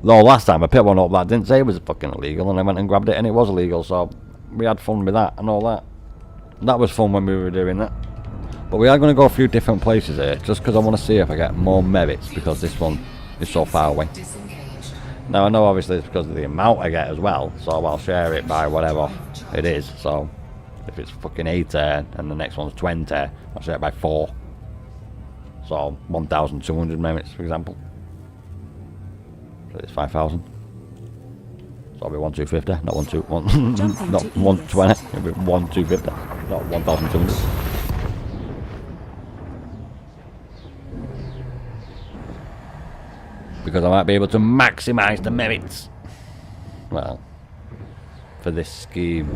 Though last time I picked one up that didn't say it was fucking illegal, and I went and grabbed it and it was illegal, so we had fun with that and all that. That was fun when we were doing that. But we are going to go a few different places here, just because I want to see if I get more merits, because this one is so far away. Now I know obviously it's because of the amount I get as well, so I'll share it by whatever it is. So if it's fucking 80 and the next one's 20, I'll share it by 4. So 1,200 merits, for example. So it's 5,000. So it'll be 1,250, not 120. It'll be 1,250, not 1,200. Because I might be able to maximise the merits. Well, for this scheme.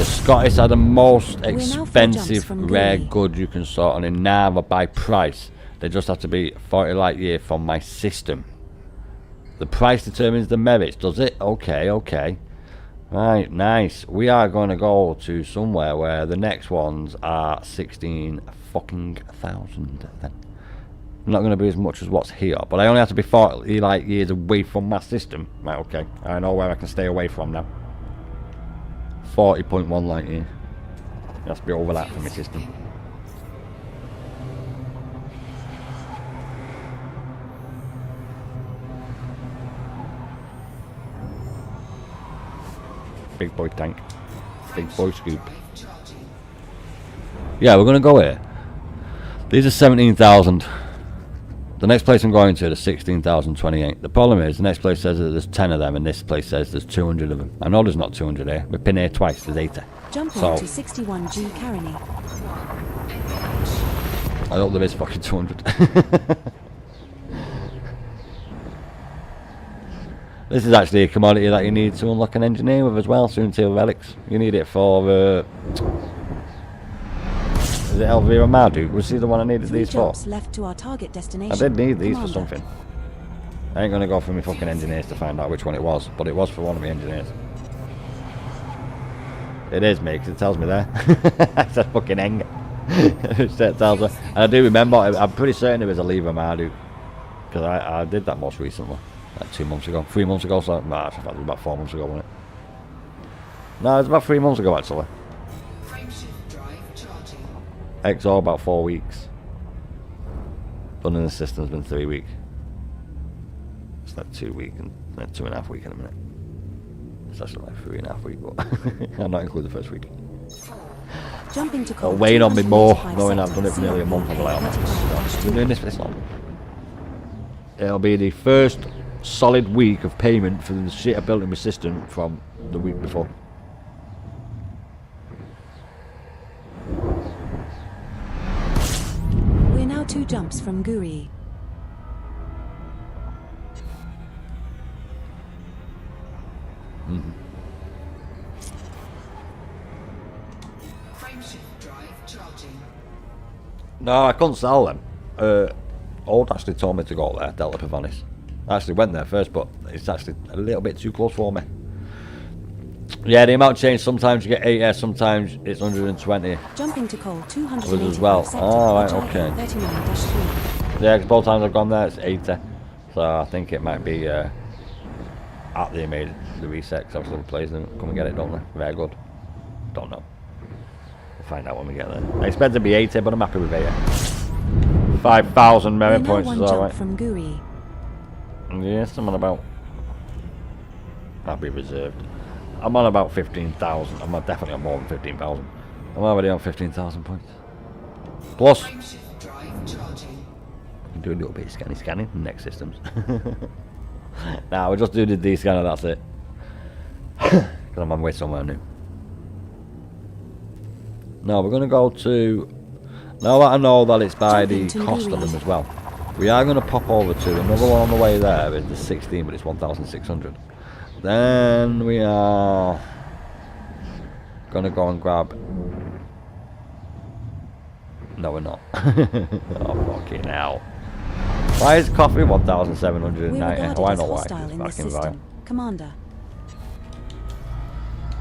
Scottish are the most We're now 4 jumps expensive from rare Gooey. good you can sort on in Nava by price. They just have to be 40 light year from my system. The price determines the merits, does it? Okay, okay. Right, nice. We are going to go to somewhere where the next ones are 16 fucking thousand then. Not going to be as much as what's here, but I only have to be 40 light years away from my system. Right, okay. I know where I can stay away from now. 40.1 light year. It has to be over that for my system. Big boy tank. Big boy scoop. Yeah, we're going to go here. These are 17,000. The next place I'm going to is 16,028. The problem is, the next place says that there's 10 of them, and this place says there's 200 of them. I know there's not 200 here. We've been here twice, there's 80. Jumping So, to 61G Carony. I hope there is fucking 200. This is actually a commodity that you need to unlock an engineer with as well, soon tier relics. You need it for, is it Elvira Marduk? Was he the one I needed 3 these for? jumps left to our target destination. I did need these for Commander. something. I ain't gonna go for my fucking engineers to find out which one it was, but it was for one of my engineers. It is me, because it tells me there. It's a fucking eng. It tells me. And I do remember, I'm pretty certain it was a Lever Marduk, because I did that most recently. Like 2 months ago, 3 months ago, so nah, in fact, it was about 4 months ago, wasn't it? No, it was about 3 months ago actually. Frameshift drive charging. XO about 4 weeks. Running the system's been 3 weeks. It's like 2 weeks and then 2.5 weeks in a minute. It's actually like 3.5 weeks, but I'll not include the first week. Jumping to I'll call weighing on me more, 285 knowing I've done it for nearly a CMM month. I'm like, Composite I've been doing this for this long. It'll be the first solid week of payment for the shit I built in my system from the week before. We're now 2 jumps from Guri. Frameshift drive charging. No, I couldn't sell them. Old actually told me to go there, Delta Pavonis. I actually went there first, but it's actually a little bit too close for me. Yeah, the amount changed. Sometimes you get 80, sometimes it's 120. Jumping to call 285 Was as well. sector, Oh, right, Gigabyte okay. 39-3. Yeah, 'cause both times I've gone there, it's 80. So I think it might be after they made the reset, because obviously the players didn't come and get it, don't they? Very good. Don't know. We'll find out when we get there. I expect it to be 80, but I'm happy with 80. 5,000 We're merit now points 1 is jump alright. from Guri. Yes, I'm on about. I'll be reserved. I'm on about 15,000. I'm definitely on more than 15,000. I'm already on 15,000 points. Plus, Frameshift drive charging. can do a little bit of scanning in next systems. Nah, we'll just do the D scanner, that's it. Because I'm on my way somewhere new. Now we're going to go to. Now that I know that it's by the Jumping to cost of Louis. them as well, we are going to pop over to another one on the way there. It's the 16, but it's 1,600. Then we are going to go and grab. No, we're not. Oh, fucking hell. Why is coffee We're 1,790? regarded Oh, I as know why. hostile It's in this back in system. Commander,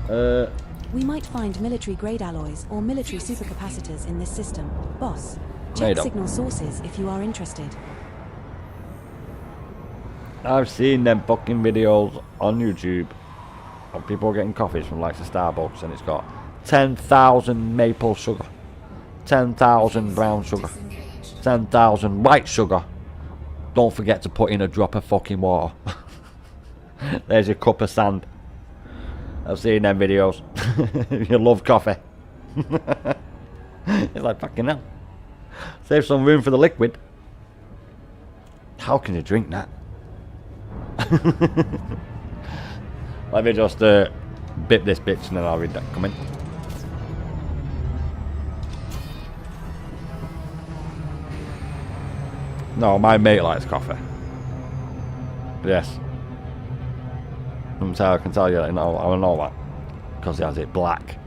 Vile. we might find military-grade alloys or military supercapacitors in this system. Boss, No, you check don't. signal sources if you are interested. I've seen them fucking videos on YouTube of people getting coffees from likes of Starbucks, and it's got 10,000 maple sugar, 10,000 brown sugar, 10,000 white sugar. Don't forget to put in a drop of fucking water. There's your cup of sand. I've seen them videos. You love coffee. It's like, fucking hell. Save some room for the liquid. How can you drink that? Let me just bip this bitch and then I'll read that comment. No, my mate likes coffee. Yes. can tell you, I know that. Because he has it black.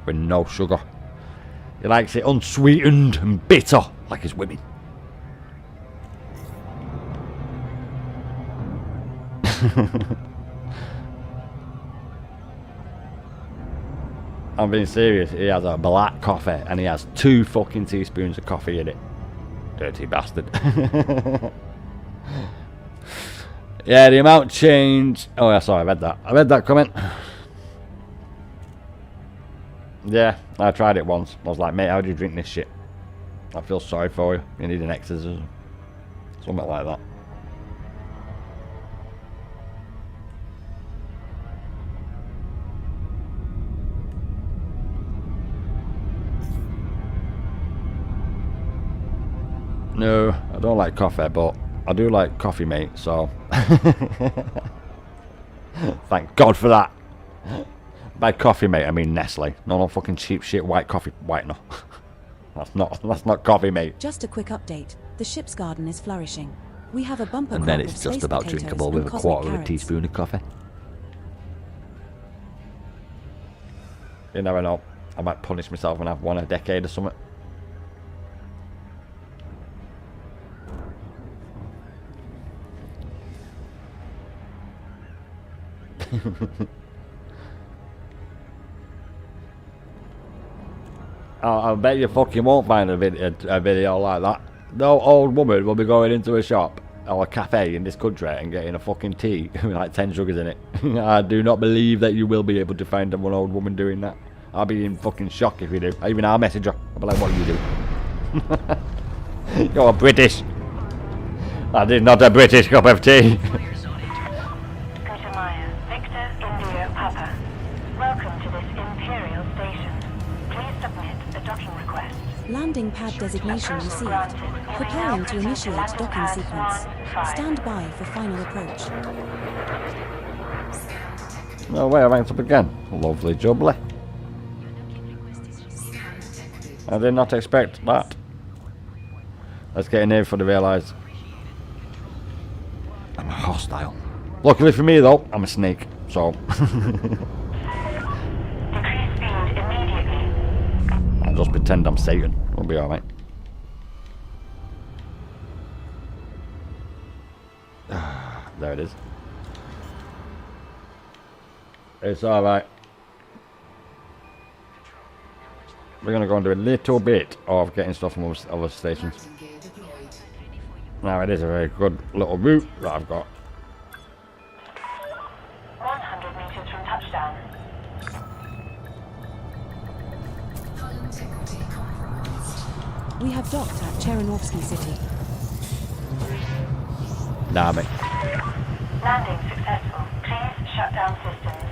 With no sugar. He likes it unsweetened and bitter, like his women. I'm being serious. He has a black coffee and he has 2 fucking teaspoons of coffee in it. Dirty bastard. Yeah, the amount changed. Oh yeah, sorry, I read that comment. Yeah, I tried it once. I was like, mate, how do you drink this shit? I feel sorry for you. You need an exorcism. Something like that. No, I don't like coffee, but I do like Coffee Mate, so thank God for that. By Coffee Mate, I mean Nestle. No fucking cheap shit white coffee whitener. That's not Coffee Mate. Just a quick update. The ship's garden is flourishing. We have a bumper And crop then of it's space just about potatoes drinkable and with a cosmic quarter of a carrots. teaspoon of coffee. You never know. I might punish myself and have one a decade or something. I bet you fucking won't find a video like that. No old woman will be going into a shop or a cafe in this country and getting a fucking tea with like 10 sugars in it. I do not believe that you will be able to find one old woman doing that. I'll be in fucking shock if you do. Even I'll message her. I'll be like, what do you do? You're British. That is not a British cup of tea. Victor India Papa. Welcome to this Imperial station. Please submit a docking request. Landing pad designation received. Preparing to initiate docking sequence. Stand by for final approach. No way, I ranked up again. Lovely jubbly. I did not expect that. Let's get in here before they realise I'm hostile. Luckily for me though, I'm a snake, so Decrease speed immediately. I'll just pretend I'm Satan. We'll be alright. There it is. It's alright. We're going to go and do a little bit of getting stuff from other stations. Now it is a very good little route that I've got. 100 meters from touchdown. We have docked at Chernovsky City. Damn it. Landing successful. Please shut down systems.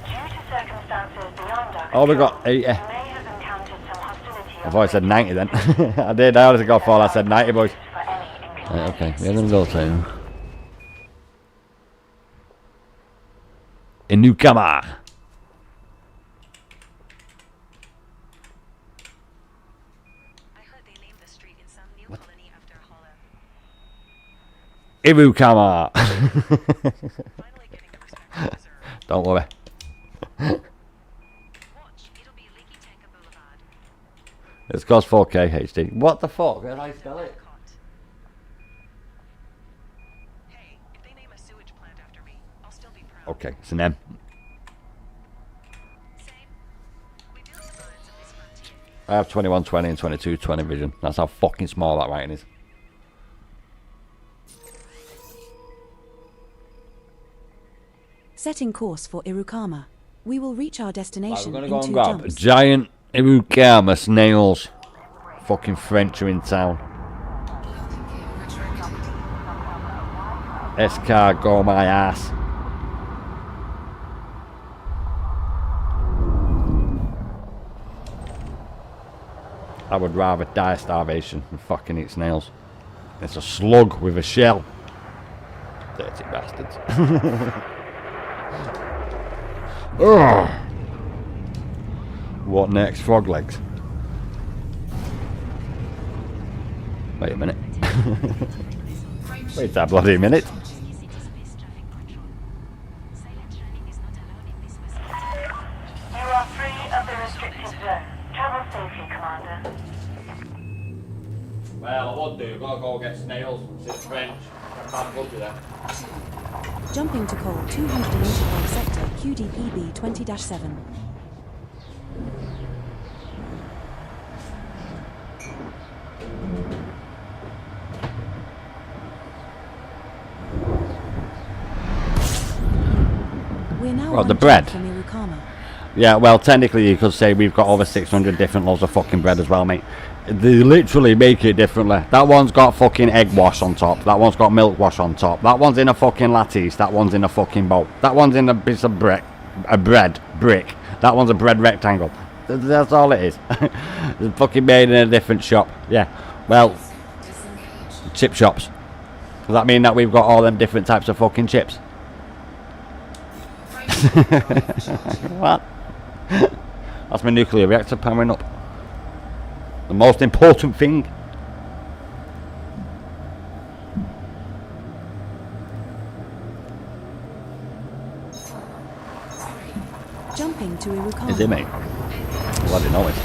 Due to circumstances beyond our Oh, we got control, 80. you may have encountered some hostility. I thought I said 90 then. I did. I honestly got fall. I said 90, boys. For any Right, okay, inconvenience. we're going to go to a new camera. I heard they named the street in some new colony after Hollow. Ibu camera. Finally getting the respect I deserve. Don't worry. Watch, it'll be Leaky Tanker Boulevard. It's cost 4K HD. What the fuck? How do I spell it? Caught. Hey, if they name a sewage plant after me, I'll still be proud. Okay, it's an M. Same. We built the minds of this frontier. I have 2120 and 2220 vision. That's how fucking small that writing is. Setting course for Irukama. We will reach our Right, destination we're gonna in go and 2 grab jumps. giant Irukama snails. Fucking French are in town. Escargot my ass. I would rather die of starvation than fucking eat snails. It's a slug with a shell. Dirty bastards. Ugh. What next? Frog legs. Wait a minute. Wait a bloody minute. could do, gotta go get snails, sit French. I can't go to there. Jumping to coal 285 sector QDPB 20-7. We're now Well, on the track bread. for Mirukama. Yeah, well, technically you could say we've got over 600 different loaves of fucking bread as well, mate. They literally make it differently. That one's got fucking egg wash on top. That one's got milk wash on top. That one's in a fucking lattice. That one's in a fucking bowl. That one's in a piece of brick. A bread brick. That one's a bread rectangle. That's all it is. It's fucking made in a different shop. Yeah. Well, chip shops. Does that mean that we've got all them different types of fucking chips? What? That's my nuclear reactor powering up. The most important thing. Jumping to Irukama. Is it, mate? Well, I didn't know it.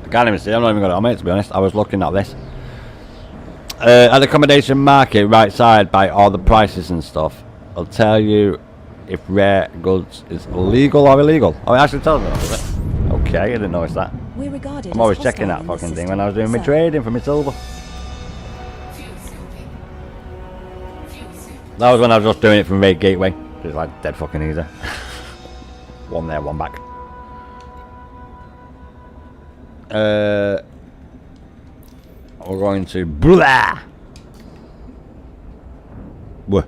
I can't even see. I'm not even got it on, mate, to be honest. I was looking at this. At the accommodation market, right side, by all the prices and stuff, I'll tell you if rare goods is legal or illegal. Oh, it actually tells me that, does it? Okay, I didn't notice that. We're regarded I'm always as checking hostile that in fucking this thing when I was doing system. my Sir, trading for my silver. That was when I was just doing it from Raid Gateway. It's like dead fucking easy. One there, one back. We're going to blah. Whoa.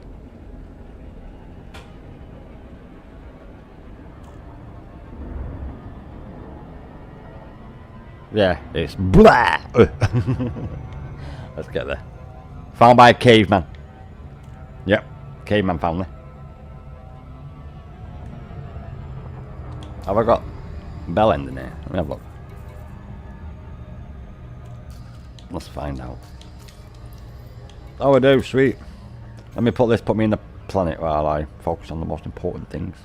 Yeah, it's blah. Let's get there. Found by a caveman. Yep, caveman family. Have I got bell end in here? Let me have a look. Let's find out. Oh, I do, sweet. Let me put me in the planet while I focus on the most important things.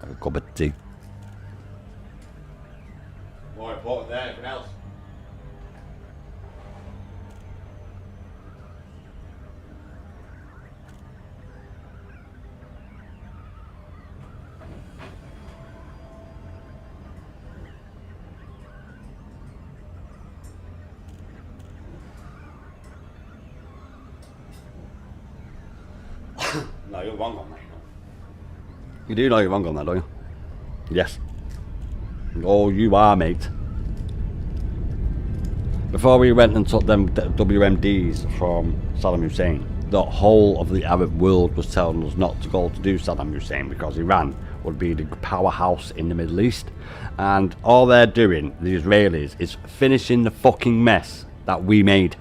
Like a cup of tea. More important than anything else. No, you're wrong on that. You do know you're wrong on that, don't you? Yes. Oh, you are, mate. Before we went and took them WMDs from Saddam Hussein, the whole of the Arab world was telling us not to go to do Saddam Hussein because Iran would be the powerhouse in the Middle East. And all they're doing, the Israelis, is finishing the fucking mess that we made.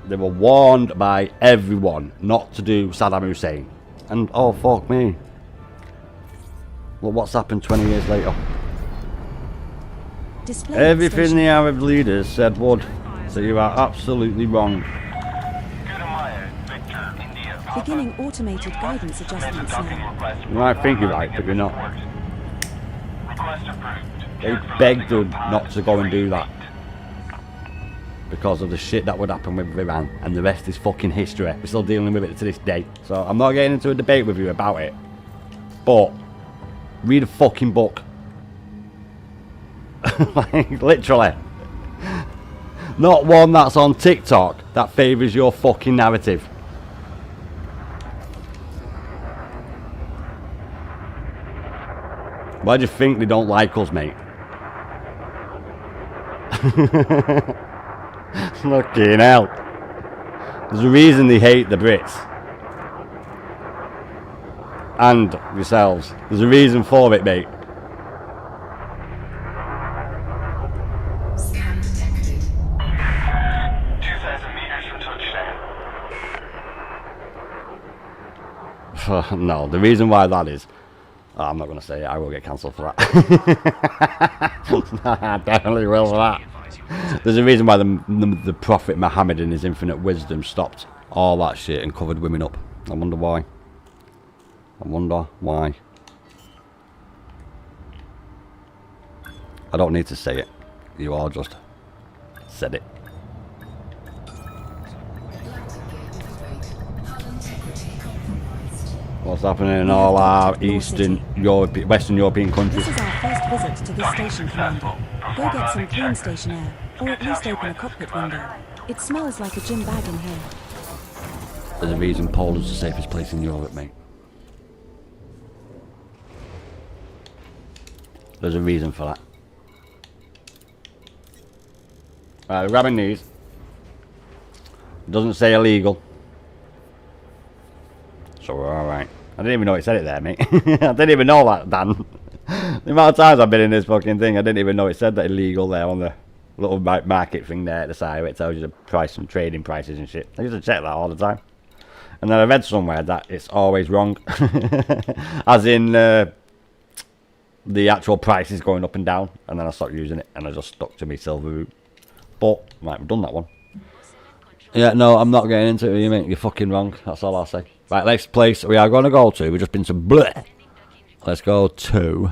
They were warned by everyone not to do Saddam Hussein. And oh fuck me. Look what's happened 20 years later. display Everything station. the Arab leaders said would. So you are absolutely wrong. Beginning automated guidance adjustments now. You might think you're right, but you're not. They begged us not to go and do that. Because of the shit that would happen with Iran, and the rest is fucking history. We're still dealing with it to this day. So I'm not getting into a debate with you about it. But read a fucking book. Like, literally. Not one that's on TikTok that favours your fucking narrative. Why do you think they don't like us, mate? Fucking hell. There's a reason they hate the Brits. And yourselves. There's a reason for it, mate. Scan detected. 2,000 meters from touchdown. No, the reason why that is... Oh, I'm not going to say it. I will get cancelled for that. I definitely will for that. There's a reason why the Prophet Muhammad in his infinite wisdom stopped all that shit and covered women up. I wonder why. I wonder why. I don't need to say it. You all just said it. What's happening in all our Eastern Europe, Western European countries? This is our first visit to this station, Commander. Go get some clean station air, or at least open a cockpit window. It smells like a gym bag in here. There's a reason Poland's the safest place in Europe, mate. There's a reason for that. Right, we're grabbing these. It doesn't say illegal. So we're alright. I didn't even know it said it there, mate. I didn't even know that, Dan. The amount of times I've been in this fucking thing, I didn't even know it said that illegal there on the little market thing there at the side where it tells you the price and trading prices and shit. I used to check that all the time. And then I read somewhere that it's always wrong. As in, the actual price is going up and down. And then I stopped using it and I just stuck to my silver route. But, right, we've done that one. Yeah, no, I'm not getting into it, you mate. You're fucking wrong. That's all I'll say. Right, next place we are going to go to. We've just been to bleh. Let's go to...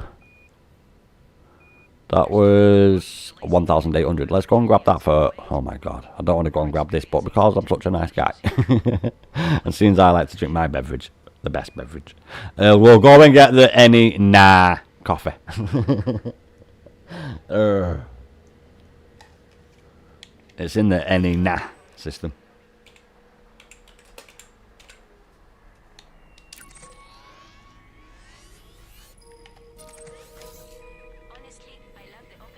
That was 1,800. Let's go and grab that for... Oh my god. I don't want to go and grab this, but because I'm such a nice guy. And since I like to drink my beverage, the best beverage, we'll go and get the any nah coffee. It's in the any nah system.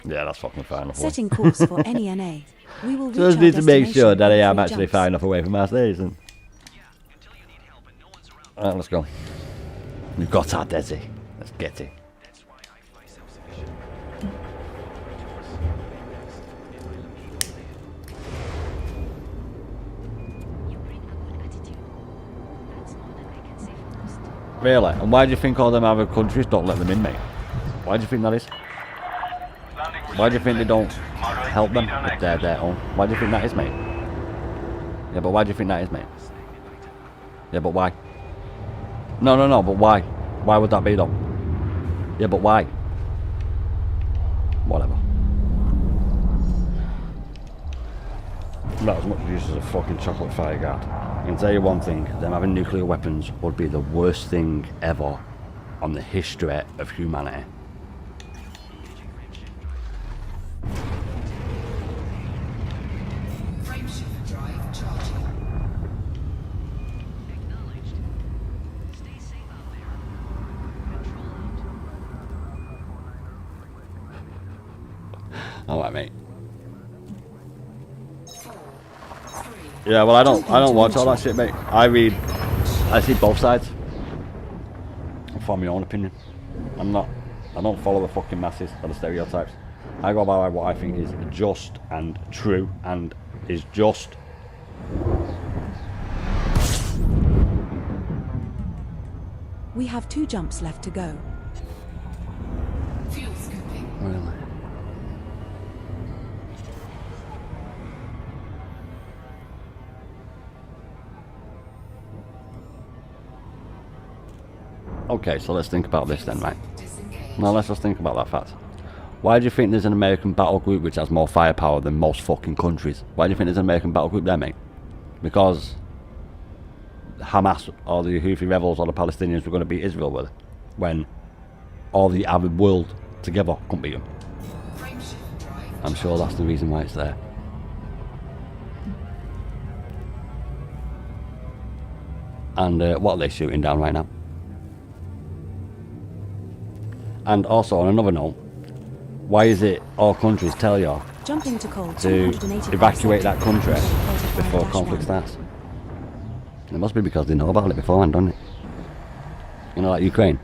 Yeah, that's fucking far enough away. Setting course for any NA. We will reach Just our need to make sure that I destination am in 3 actually jumps. far enough away from our station. Alright, let's go. We've got our Desi. Let's get it. That's why I fly self-sufficient. You bring a good attitude. That's more than I can say for most. Really? And why do you think all them other countries don't let them in, mate? Why do you think that is? Why do you think they don't help them if they're their own? Why do you think that is, mate? Yeah, but why do you think that is, mate? Yeah, but why? No, but why? Why would that be, though? Yeah, but why? Whatever. Not as much use as a fucking chocolate fire guard. I can tell you one thing, them having nuclear weapons would be the worst thing ever on the history of humanity. Frameshift drive charging. Acknowledged. Stay safe out there. Control out. Alright, mate. Yeah, well, I don't watch all that shit, mate. I see both sides. I form my own opinion. I don't follow the fucking masses or the stereotypes. I go by what I think is just and true and is just. We have 2 jumps left to go. Fuel scooping. Really? Okay, so let's think about this then, right? Now let's just think about that fact. Why do you think there's an American battle group which has more firepower than most fucking countries? Why do you think there's an American battle group there, mate? Because Hamas or the Houthi rebels or the Palestinians were going to beat Israel with, when all the Arab world together couldn't beat them. I'm sure that's the reason why it's there. And what are they shooting down right now? And also, on another note, why is it all countries tell you Jumping to code to 285 evacuate that country seconds. before conflict starts? It must be because they know about it beforehand, don't it? You know, like Ukraine,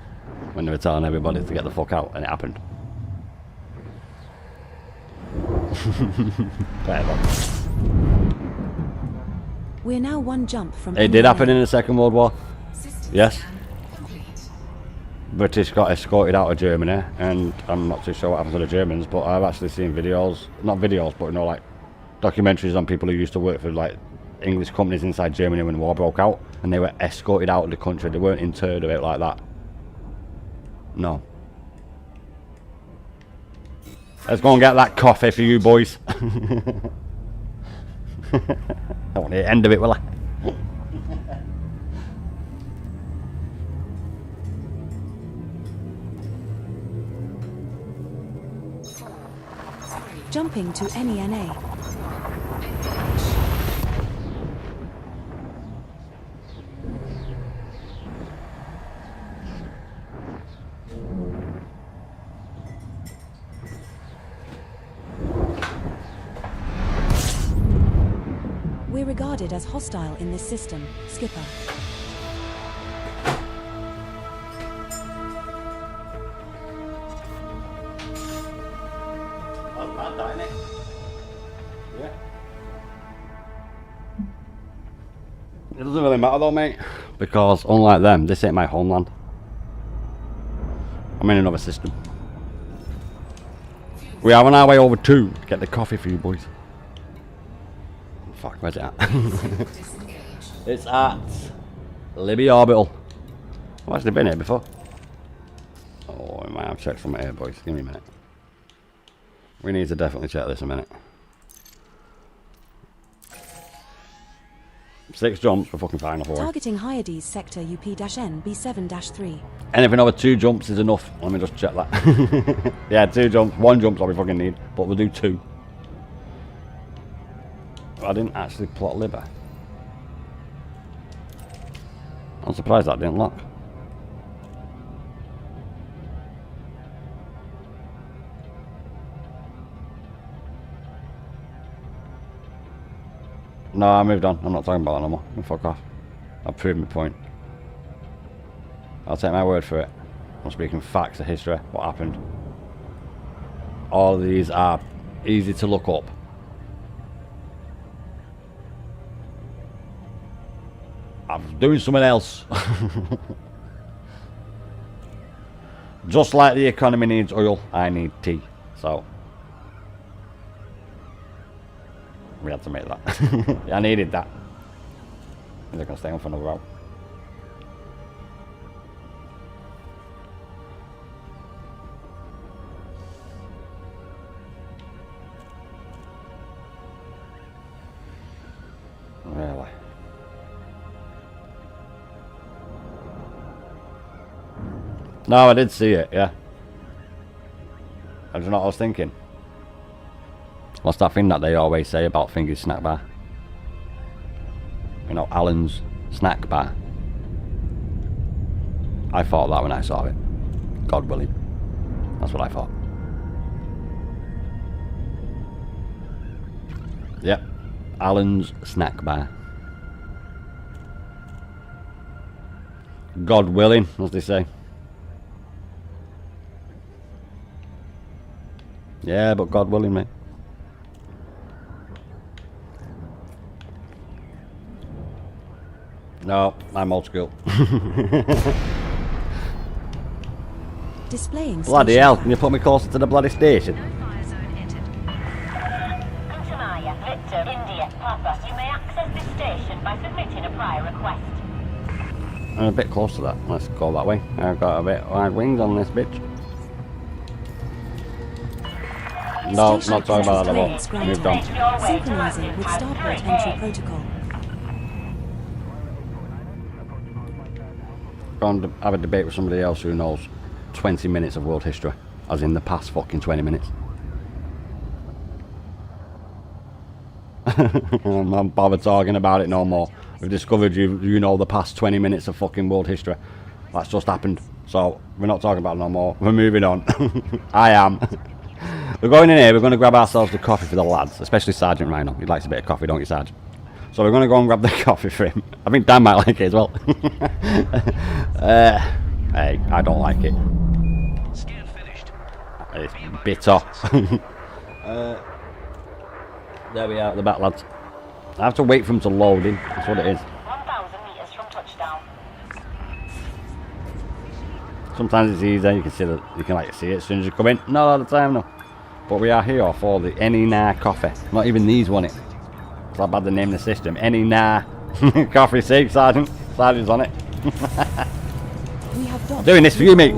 when they were telling everybody to get the fuck out, and it happened. Whatever. We're now 1 jump from It did NA. happen in the Second World War. System Yes. scan complete. British got escorted out of Germany, and I'm not too sure what happens to the Germans, but I've actually seen videos, not videos, but you know, like documentaries on people who used to work for like English companies inside Germany when the war broke out, and they were escorted out of the country. They weren't interred or it like that. No. Let's go and get that coffee for you boys. I want the end of it, will I? Jumping to NENA. We're regarded as hostile in this system, Skipper. It doesn't really matter though, mate, because unlike them, this ain't my homeland. I'm in another system. We are on our way over to get the coffee for you boys. Fuck, where's it at? It's at Libby Orbital. I've actually been here before. Oh, I might have checked from here, boys. Give me a minute. We need to definitely check this a minute. 6 jumps, we're fucking fine for. Targeting Hyades sector UP-N B7-3. Anything over 2 jumps is enough. Let me just check that. Yeah, 2 jumps. 1 jump's all we fucking need, but we'll do 2. I didn't actually plot Libby. I'm surprised that didn't lock. No, I moved on. I'm not talking about that no more. Fuck off. I've proved my point. I'll take my word for it. I'm speaking facts of history. What happened? All of these are easy to look up. I'm doing something else. Just like the economy needs oil, I need tea. So we had to make that. I needed that. I'm gonna stay on for another hour. Really? No, I did see it, yeah. I don't know what I was thinking. What's that thing that they always say about Finger's snack bar? You know, Alan's snack bar. I thought that when I saw it. God willing. That's what I thought. Yep. Alan's snack bar. God willing, as they say. Yeah, but God willing, mate. No, I'm old school. Displaying bloody hell, can you put me closer to the bloody station? No fire zone entered. Kuntamaya, Victor, India, Papa, you may access this station by submitting a prior request. I'm a bit close to that. Let's go that way. I've got a bit wide wings on this bitch. No, not talking about that at all. Moved on. Synchronizing with starport entry protocol. Go and have a debate with somebody else who knows 20 minutes of world history, as in the past fucking 20 minutes. I'm not bothered talking about it no more. We've discovered you know the past 20 minutes of fucking world history. That's just happened. So we're not talking about it no more. We're moving on. I am. We're going in here, we're going to grab ourselves the coffee for the lads, especially Sergeant Rhino. He likes a bit of coffee, don't you, Sergeant? So we're going to go and grab the coffee for him. I think Dan might like it as well. Hey, I don't like it. Scan finished. It's bitter. There we are at the back, lads. I have to wait for him to load in. That's what it is. 1,000 meters from touchdown. Sometimes it's easy. You can see that you can see it as soon as you come in. Not all the time, no. But we are here for the NENA coffee. Not even these want it. Because I've had the name of the system. NENA coffee. See, Sergeant. Sergeant's on it. We have docked. Doing this for you, mate.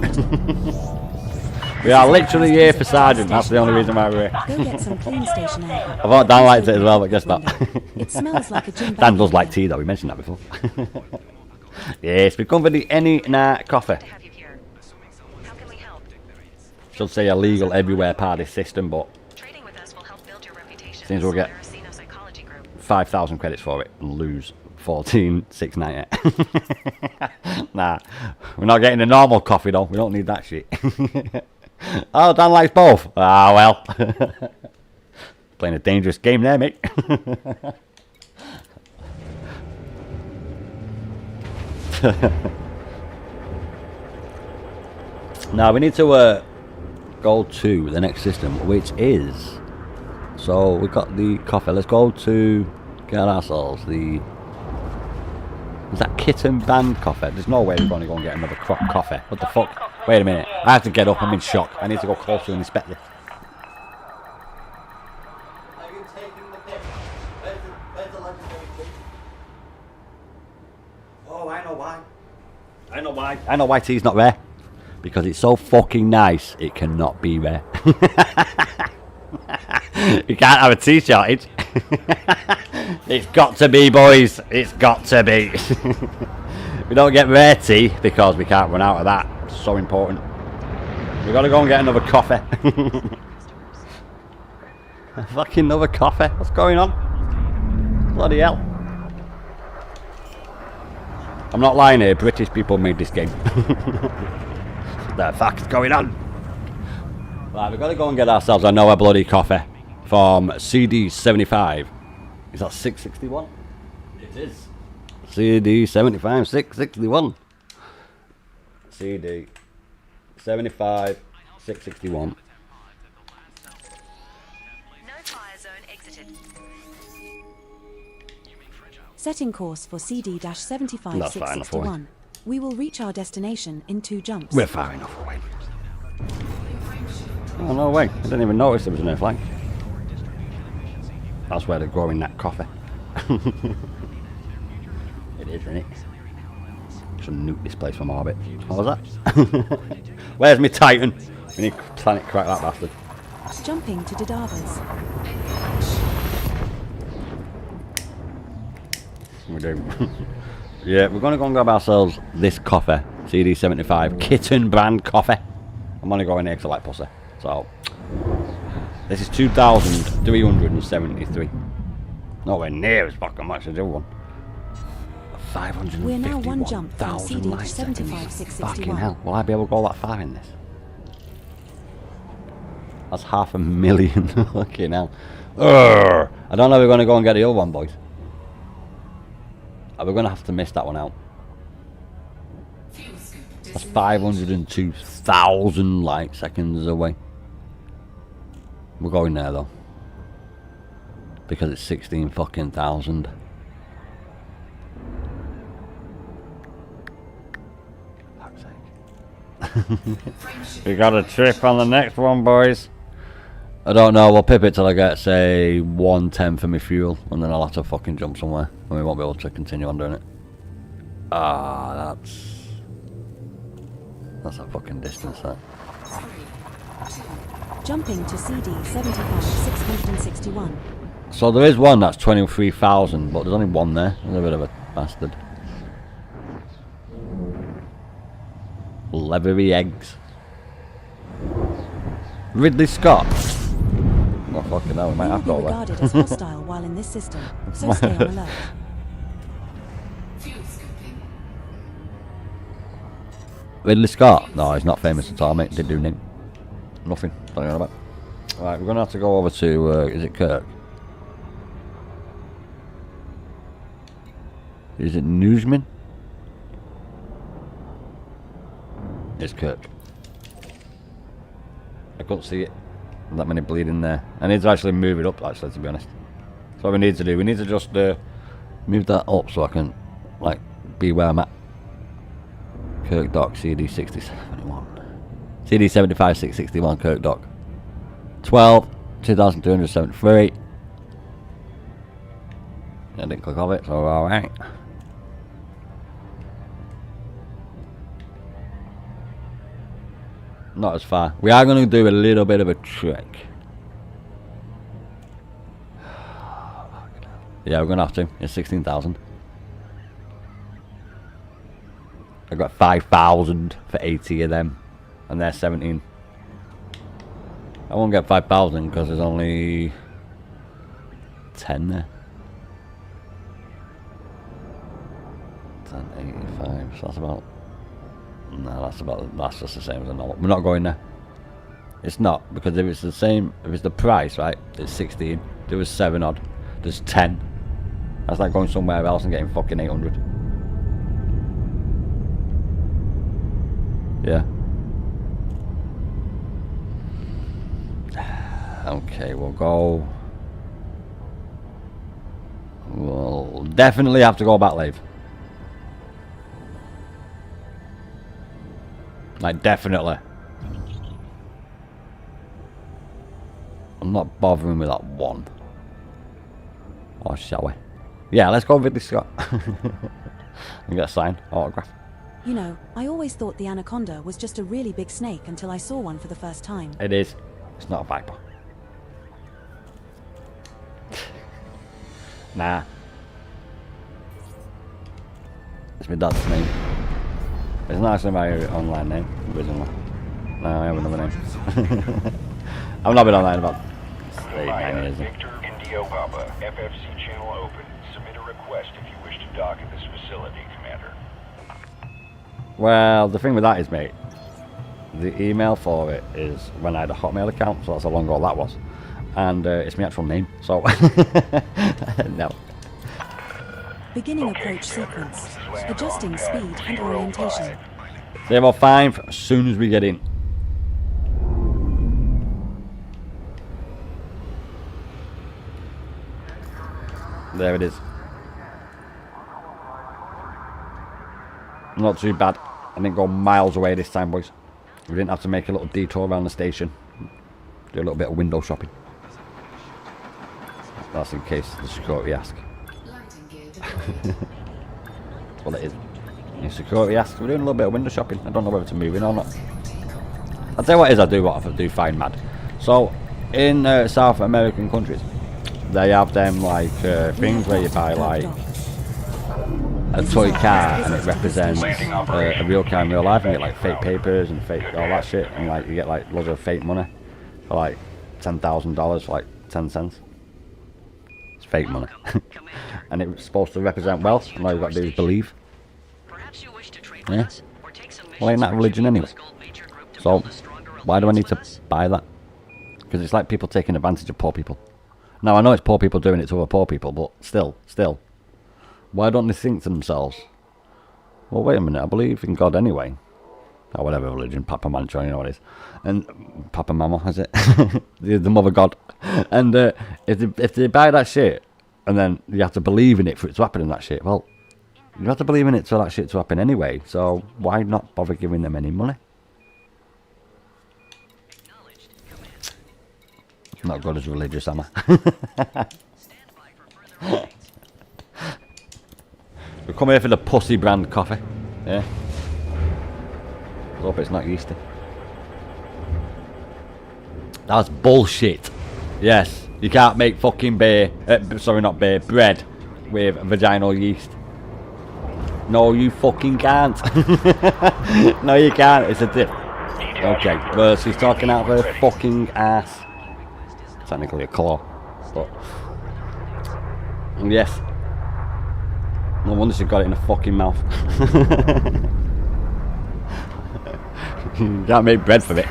We are literally here for Sergeant. That's the only reason why we're here. Go get some clean station air. I thought Dan liked it as well, but guess not. It smells like a gym bag. Dan does like tea though, we mentioned that before. Yes, we come for the any night coffee. To have you here. How can we help? Should say illegal everywhere part of this system, but Trading with us will help build your reputation. Seems we'll get- We're a psychology group. 5,000 credits for it and lose 14,698. Nah, we're not getting the normal coffee though. We don't need that shit. Oh, Dan likes both. Ah, well. Playing a dangerous game there, mate. Now we need to go to the next system, which is, so we've got the coffee. Let's go to get ourselves the, is that kitten band coffee? There's no way we're going to go and get another coffee. What the fuck? Wait a minute, I have to get up. I'm in shock. I need to go closer and inspect this. Are you taking the piss? Where's the legendary tea? Oh, I know why. I know why. I know why tea's not rare. Because it's so fucking nice, it cannot be rare. You can't have a tea shortage. It's got to be, boys. It's got to be. We don't get rare tea because we can't run out of that. It's so important. We've got to go and get another coffee. Fucking another coffee. What's going on? Bloody hell. I'm not lying here. British people made this game. The fuck is going on? Right, we've got to go and get ourselves another bloody coffee from CD75. Is that 661? It is. CD75 661. CD75 661. No fire zone exited. Setting course for That's fine enough, CD-75661. We will reach our destination in 2 jumps. We're far enough away. Oh, no way. I didn't even notice there was an air flight. That's where they're growing that coffee. It is, isn't it? Should nuke this place from orbit. What was that? Where's my Titan? We need to planet crack that bastard. Jumping to Dadavas. We do. Yeah, we're going to go and grab ourselves this coffee. CD75 Kitten brand coffee. I'm only going there because I like pussy. So, this is 2,373. Nowhere near as fucking much as the other one. 551,000 We're now 1 jump from light CD seconds. 75661. Fucking hell. Will I be able to go that far in this? That's 500,000. Fucking hell. Urgh. I don't know if we're going to go and get the other one, boys. We're going to have to miss that one out. That's 502,000 light seconds away. We're going there though. Because it's 16 fucking thousand. Fuck's sake. We got a trip on the next one, boys. I don't know, we'll pip it till I get, say, 110 for my fuel, and then I'll have to fucking jump somewhere, and we won't be able to continue on doing it. Ah, that's a fucking distance, that. Jumping to CD-75661. So there is one that's 23,000, but there's only one there. There's a bit of a bastard. Leathery eggs. Ridley Scott. Oh fucking hell, we might You have to will be go there. regarded as hostile while in this system, so stay on alert. Ridley Scott? No, he's not famous at all, mate. Didn't do anything. Nothing. Don't know about. Right, we're gonna have to go over to. Is it Kirk? Is it Newsman? It's Kirk. I couldn't see it. That many bleeding there. I need to actually move it up, actually, to be honest. That's what we need to do. We need to just move that up so I can, like, be where I'm at. Kirk Dock, CD6071. CD75 661 Kirk Dock. 12, 2,273. I didn't click off it, so we're alright. Not as far. We are going to do a little bit of a trek. Yeah, we're going to have to. It's 16,000. I got 5,000 for 80 of them. And they're 17. I won't get 5,000 because there's only 10 there. 1085. So that's about. No, that's just the same as a normal. We're not going there. It's not, because if it's the same, if it's the price, right? It's 16. There was 7 odd. There's 10. That's like going somewhere else and getting fucking 800. Yeah. Okay, we'll go. We'll definitely have to go back live. Like, definitely. I'm not bothering with that one. Or shall we? Yeah, let's go with Ridley Scott. And get a signed autograph. You know, I always thought the anaconda was just a really big snake until I saw one for the first time. It is. It's not a viper. Nah. It's my dad's name. It's not actually my online name, originally. No, I have another name. I've not been online about 8-9 years. Victor Indio Papa, FFC channel open. Submit a request if you wish to dock at this facility, Commander. Well, the thing with that is, mate, the email for it is when I had a Hotmail account, so that's how long ago that was. And it's my actual name, so no. Beginning approach sequence. Adjusting speed and orientation. They will find as soon as we get in. There it is. Not too bad. I didn't go miles away this time, boys. We didn't have to make a little detour around the station. Do a little bit of window shopping. That's in case the security ask. That's what it is. Your security asks. We're doing a little bit of window shopping. I don't know whether to move in or not. I'll tell you what it is I do what I do find mad. So, in South American countries, they have them like things where you buy like a toy car and it represents a real car in real life, and you get like fake papers and fake all that shit, and like you get like loads of fake money for like $10,000 for like 10 cents. It's fake money. And it's supposed to represent wealth, and all you've got to do is believe. Yeah. Well, ain't that religion anyway? So, why do I need to buy that? Because it's like people taking advantage of poor people. Now, I know it's poor people doing it to other poor people, but still. Why don't they think to themselves, well, wait a minute, I believe in God anyway. Or whatever religion, Papa Mancho, you know what it is. And Papa Mama, is it? the mother God. And if they buy that shit, and then you have to believe in it for it to happen in that shit, well, you have to believe in it for that shit to happen anyway, so why not bother giving them any money? Not good as religious, am I? We come here for the pussy brand coffee. Yeah. I hope it's not yeasty. That's bullshit. Yes, you can't make fucking bread with vaginal yeast. No, you fucking can't. No, you can't. It's a dip. Okay, well, she's talking out of her fucking ass. Technically a claw, but yes. No wonder she got it in her fucking mouth. You can't make bread from it.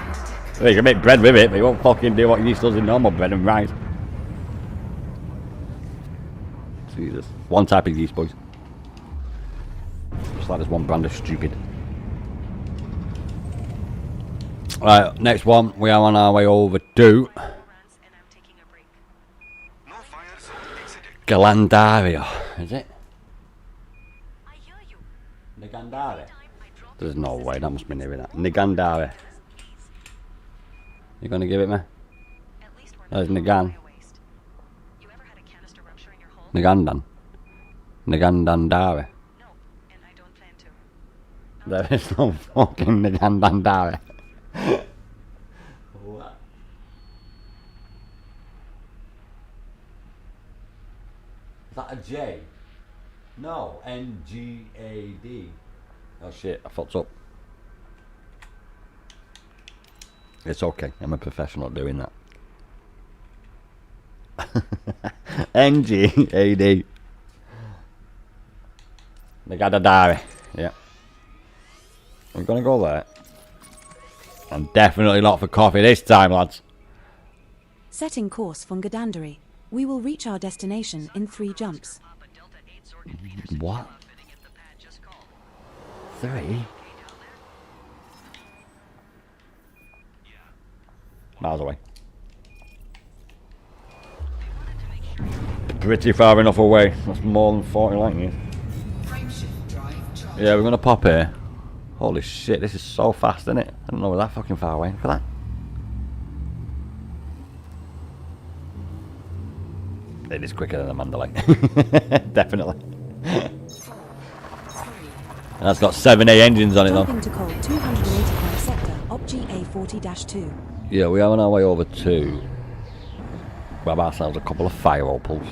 Well, you can make bread with it, but you won't fucking do what yeast does in normal bread and rice. Jesus. One type of yeast, boys. Just like there's one brand of stupid. Right, next one. We are on our way over to Galandaria, is it? Nigandare? There's no way, that must be near that. Nigandare. You gonna give it me? There's Nigan. Nigandan. Nigandandare. There is no fucking Nigandandare. that a J? No, NGAD. Oh shit, I fucked up. It's okay, I'm a professional at doing that. NGAD. They got a diary. Yeah. I'm gonna go there. And definitely not for coffee this time, lads. Setting course from Gadandari. We will reach our destination in 3 jumps. What? 3? Miles away. Pretty far enough away. That's more than 40 light years. Yeah, we're gonna pop here. Holy shit, this is so fast, isn't it? I don't know we're that fucking far away. Look at that. It is quicker than the Mandalay. Definitely. And that's got 7A engines on it though. Jumping to call 285 sector, op GA40-2. Yeah, we are on our way over to grab ourselves a couple of fire opals.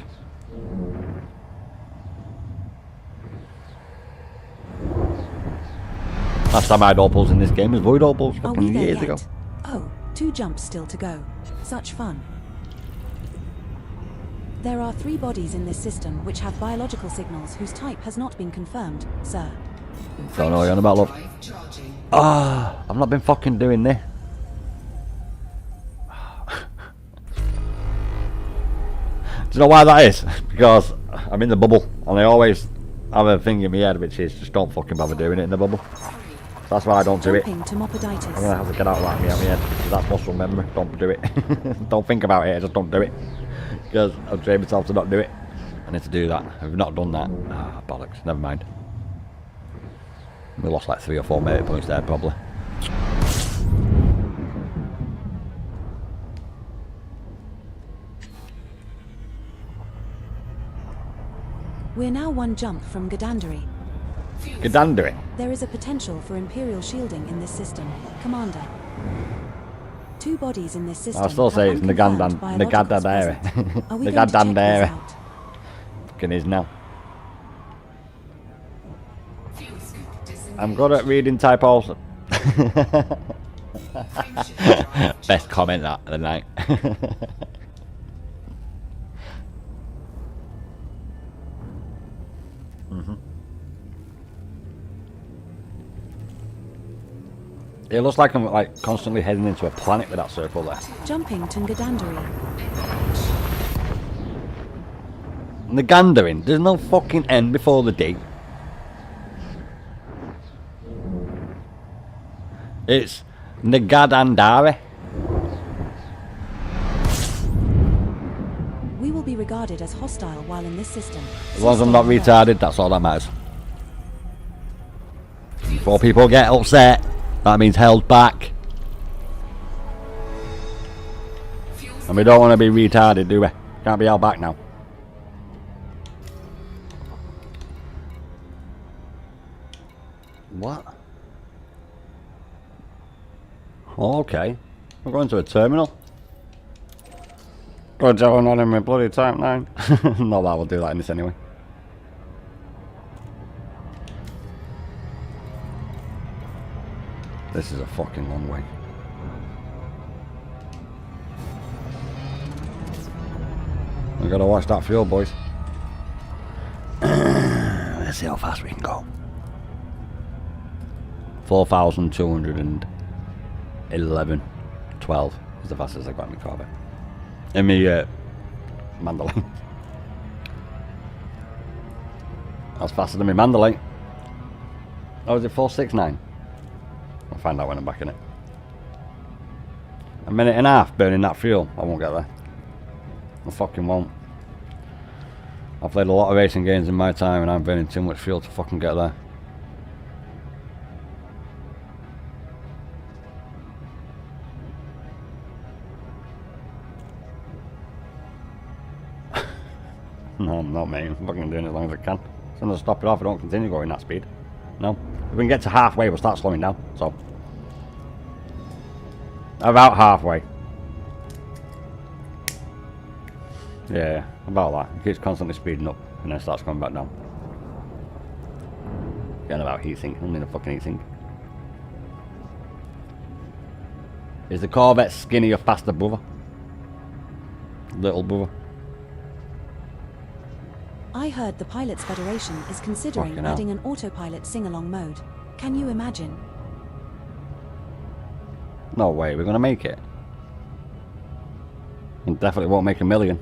Last time I had opals in this game was void opals Are we fucking there years yet? ago. Oh, 2 jumps still to go. Such fun. There are 3 bodies in this system which have biological signals whose type has not been confirmed, sir. Don't know what you're on about, love. Ah, I've not been fucking doing this. Do you know why that is? Because I'm in the bubble and I always have a thing in my head which is just don't fucking bother doing it in the bubble. So that's why I don't do it. I'm To Mopoditis. gonna have to get out of that out of my head because that's muscle memory. Don't do it. Don't think about it, just don't do it. Because I've trained myself to not do it. I need to do that. I've not done that. Ah, bollocks. Never mind. We lost like 3 or 4 melee points there probably. We're now 1 jump from Gadandari. Gadandari? There is a potential for Imperial shielding in this system, Commander. 2 bodies in this system. I'll still say have it's unconfirmed biological Nagadandari. presence. Are we going to check these Nagadandari. out? Fucking is now. I'm good at reading typos. Best comment that of the night. It looks like I'm like constantly heading into a planet with that circle there. Jumping to Gadandari. Nagandarin, there's no fucking N before the D. It's Nagadandari. We will be regarded as hostile while in this system. As long as I'm not retarded, that's all that matters. Before people get upset, that means held back. And we don't want to be retarded, do we? Can't be held back now. What? Oh, okay. We're going to a terminal. Good job on in my bloody Type 9. No, that will do that in this anyway. This is a fucking long way. We gotta watch that fuel, boys. Let's see how fast we can go. 4,211. 12 is the fastest I got in my car. In my Mandalay. That's faster than my Mandalay. Oh, is it 469? I'll find out when I'm back in it. A minute and a half burning that fuel. I won't get there. I fucking won't. I've played a lot of racing games in my time and I'm burning too much fuel to fucking get there. No, not me. I'm fucking doing it as long as I can. As soon as I stop it off, I don't continue going that speed. No. If we can get to halfway, we'll start slowing down. So. About halfway. Yeah, about that. It keeps constantly speeding up. and then starts coming back down. Getting about heatsink. I don't need a fucking heatsink. Is the Corvette skinny or faster, brother? Little brother. I heard the Pilots Federation is considering Fucking hell. adding an autopilot sing-along mode. Can you imagine? No way, we're gonna make it. We definitely won't make 1 million.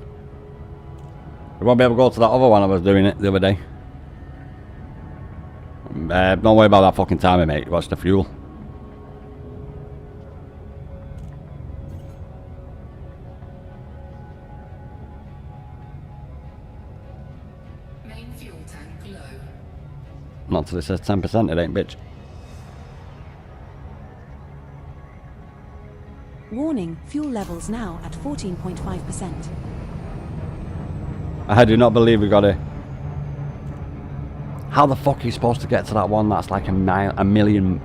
We won't be able to go to that other one I was doing it the other day. Don't worry about that fucking timer, mate. Watch the fuel. Main fuel tank low. Not till it says 10%, it ain't, bitch. Warning, fuel levels now at 14.5%. I do not believe we got it. How the fuck are you supposed to get to that one that's like a million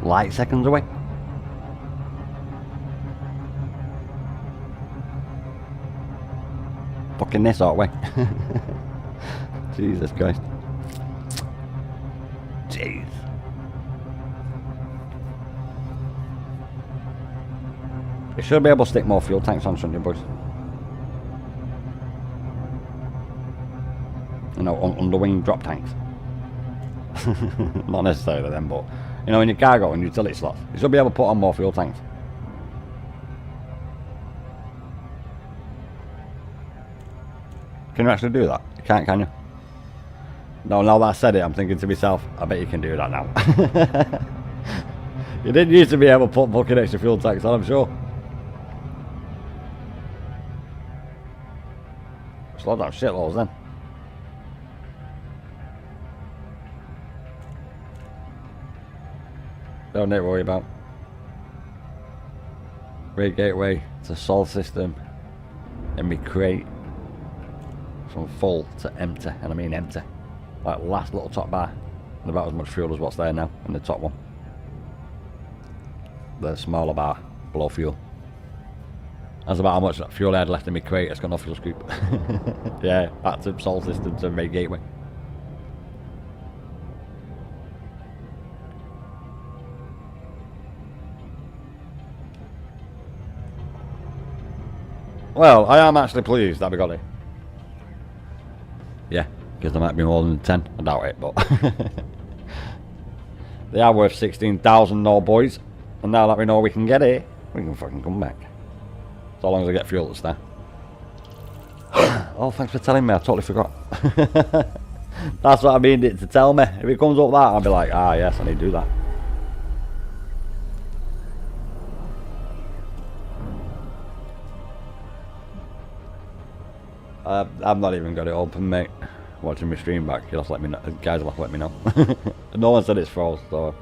light seconds away? Fucking this sort of way. Jesus Christ. Jeez. You should be able to stick more fuel tanks on, shouldn't you, boys? You know, underwing drop tanks. Not necessarily them, but you know, in your cargo and utility slots, you should be able to put on more fuel tanks. Can you actually do that? You can't, can you? No, now that I said it, I'm thinking to myself, I bet you can do that now. You didn't used to be able to put fucking extra fuel tanks on, I'm sure. Slow down shitloads then. Don't need to worry about. Ray gateway to sol system. And we crate from full to empty, and I mean empty. Like last little top bar. And about as much fuel as what's there now in the top one. The smaller bar below fuel. That's about how much fuel I had left in my crate. It's got no fuel scoop. Yeah, back to sol system to Ray gateway. Well, I am actually pleased that we got it. Yeah, because there might be more than 10. I doubt it, but they are worth 16,000 no boys. And now that we know we can get it, we can fucking come back. So long as I get fuel to start. Oh, thanks for telling me. I totally forgot. That's what I mean it to tell me. If it comes up that, I'll be like, ah, yes, I need to do that. I've not even got it open, mate. Watching my stream back, you'll have to let me know. Guys will have to let me know. No one said it's froze, so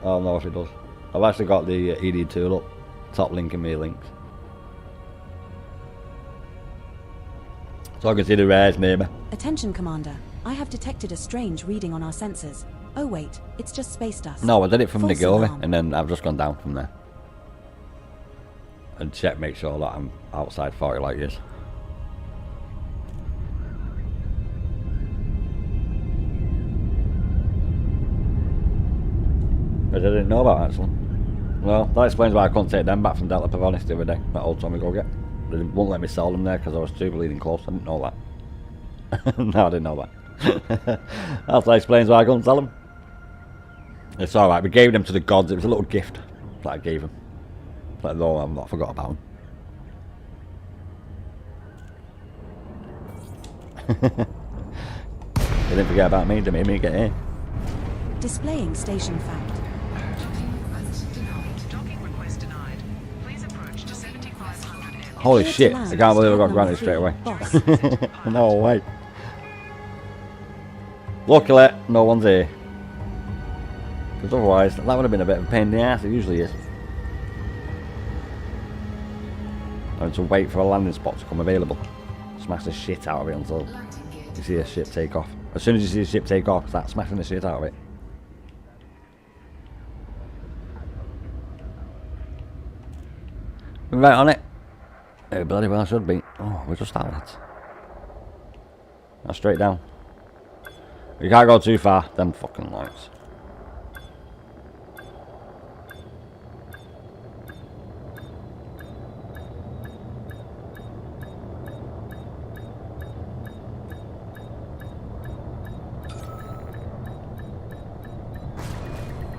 I don't know if it does. I've actually got the ED tool up. Top link in my links. So I can see the rares near me. Attention, Commander. I have detected a strange reading on our sensors. Oh wait, it's just space dust. No, I did it from False Nagori, alarm. and then I've just gone down from there. And check, make sure that I'm outside 40 light years. Which I didn't know about, actually. Well, that explains why I couldn't take them back from Delta Pavonis the other day. That old Tommy go get. They wouldn't let me sell them there because I was too bleeding close. I didn't know that. No, I didn't know that. That explains why I couldn't sell them. It's alright, we gave them to the gods. It was a little gift that I gave them. Let though I've not forgot about them. They didn't forget about me, they made me get in. Displaying station fact. Docking request denied. Please approach to 7500 M. Holy Clear to shit, land, I can't believe I got squad granted number straight away. 3, boss. No way. Luckily, no one's here. Because otherwise, that would have been a bit of a pain in the ass, it usually is. Having to wait for a landing spot to come available. Smash the shit out of it until you see a ship take off. As soon as you see a ship take off, start smashing the shit out of it. We're right on it. It bloody well should be. Oh, we're just out. Now straight down. You can't go too far. Them fucking lights.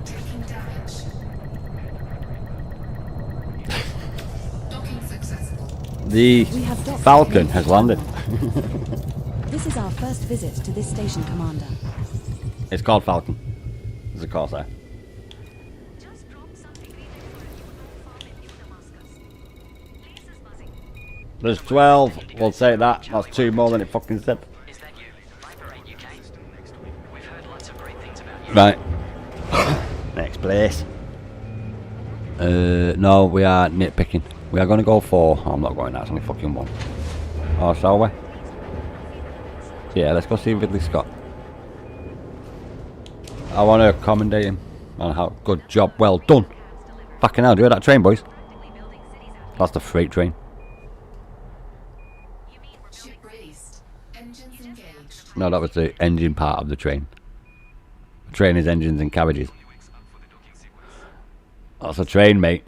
Taking damage. Docking successful. The We have docked. Falcon has landed. This is our first visit to this station, Commander. It's called Falcon. It's a Corsair. Just drop something reading for a new farm in New Damascus. Place is buzzing. There's 12. We'll take that. That's 2 more than it fucking said. Is that you? Viper 8 UK? We've heard lots of great things about you. Right. Next place. No, we are nitpicking. We are going to go for... I'm not going, that's only fucking one. Oh, shall we? Yeah, let's go see Ridley Scott. I want to commendate him on how good job, well done. Fucking hell, do you hear that train, boys? That's the freight train. Ship released. Engines engaged. No, that was the engine part of the train. The train is engines and cabbages. That's a train, mate.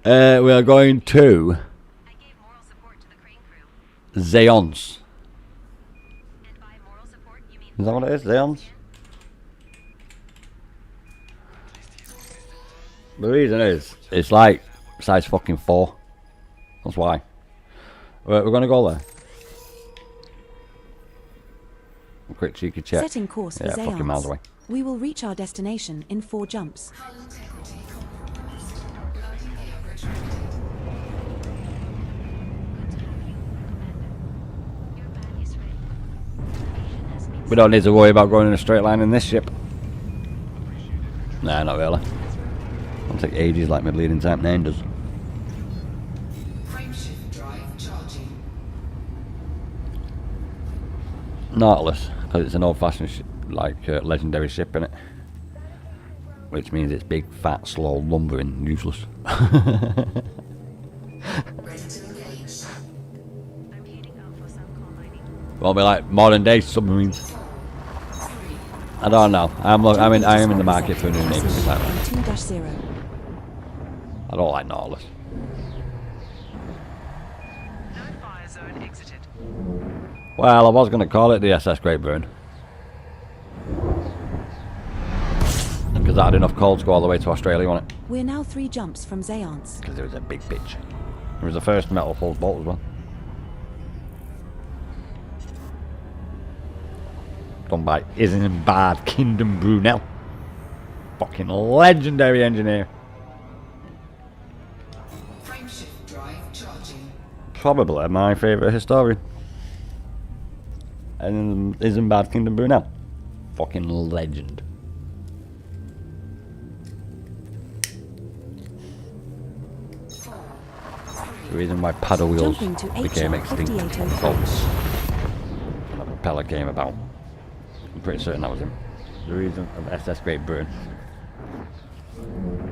We are going to I gave moral support to the crane crew. Zeons. And by moral support, you mean Is that what it is? Zeons? The reason is, it's like size fucking 4. That's why. We're going to go there. A quick cheeky check. Setting course for Yeah, fucking miles away. Zeons. We will reach our destination in 4 jumps. Hull integrity compromised. Landing gear retracted. Your bag is ready. Navigation has been We don't need to worry about going in a straight line in this ship. Nah, not really. It'll take ages like my bleeding Type 9 does. Frameshift drive charging. Nautilus, because it's an old-fashioned legendary ship, innit? Which means it's big, fat, slow, lumbering, useless. Ready to engage. I'm heading out for some coal mining. Won't be like modern-day submarines. I don't know. I am in the market for a new navy type. 2-0. I don't like Nautilus. No fire zone exited. Well, I was going to call it the SS Great Burn. Because that had enough coal to go all the way to Australia, wasn't it? We're now 3 jumps from Zeons. Because it was a big bitch. It was the first metal hulled boat as well. Done by Isambard Kingdom Brunel. Fucking legendary engineer. Frameshift drive charging. Probably my favourite historian. And Isambard Kingdom Brunel. Fucking legend. The reason why paddle wheels Jumping to became HR extinct 5804. boats and the propeller came about. I'm pretty certain that was him. The reason of SS Great Britain.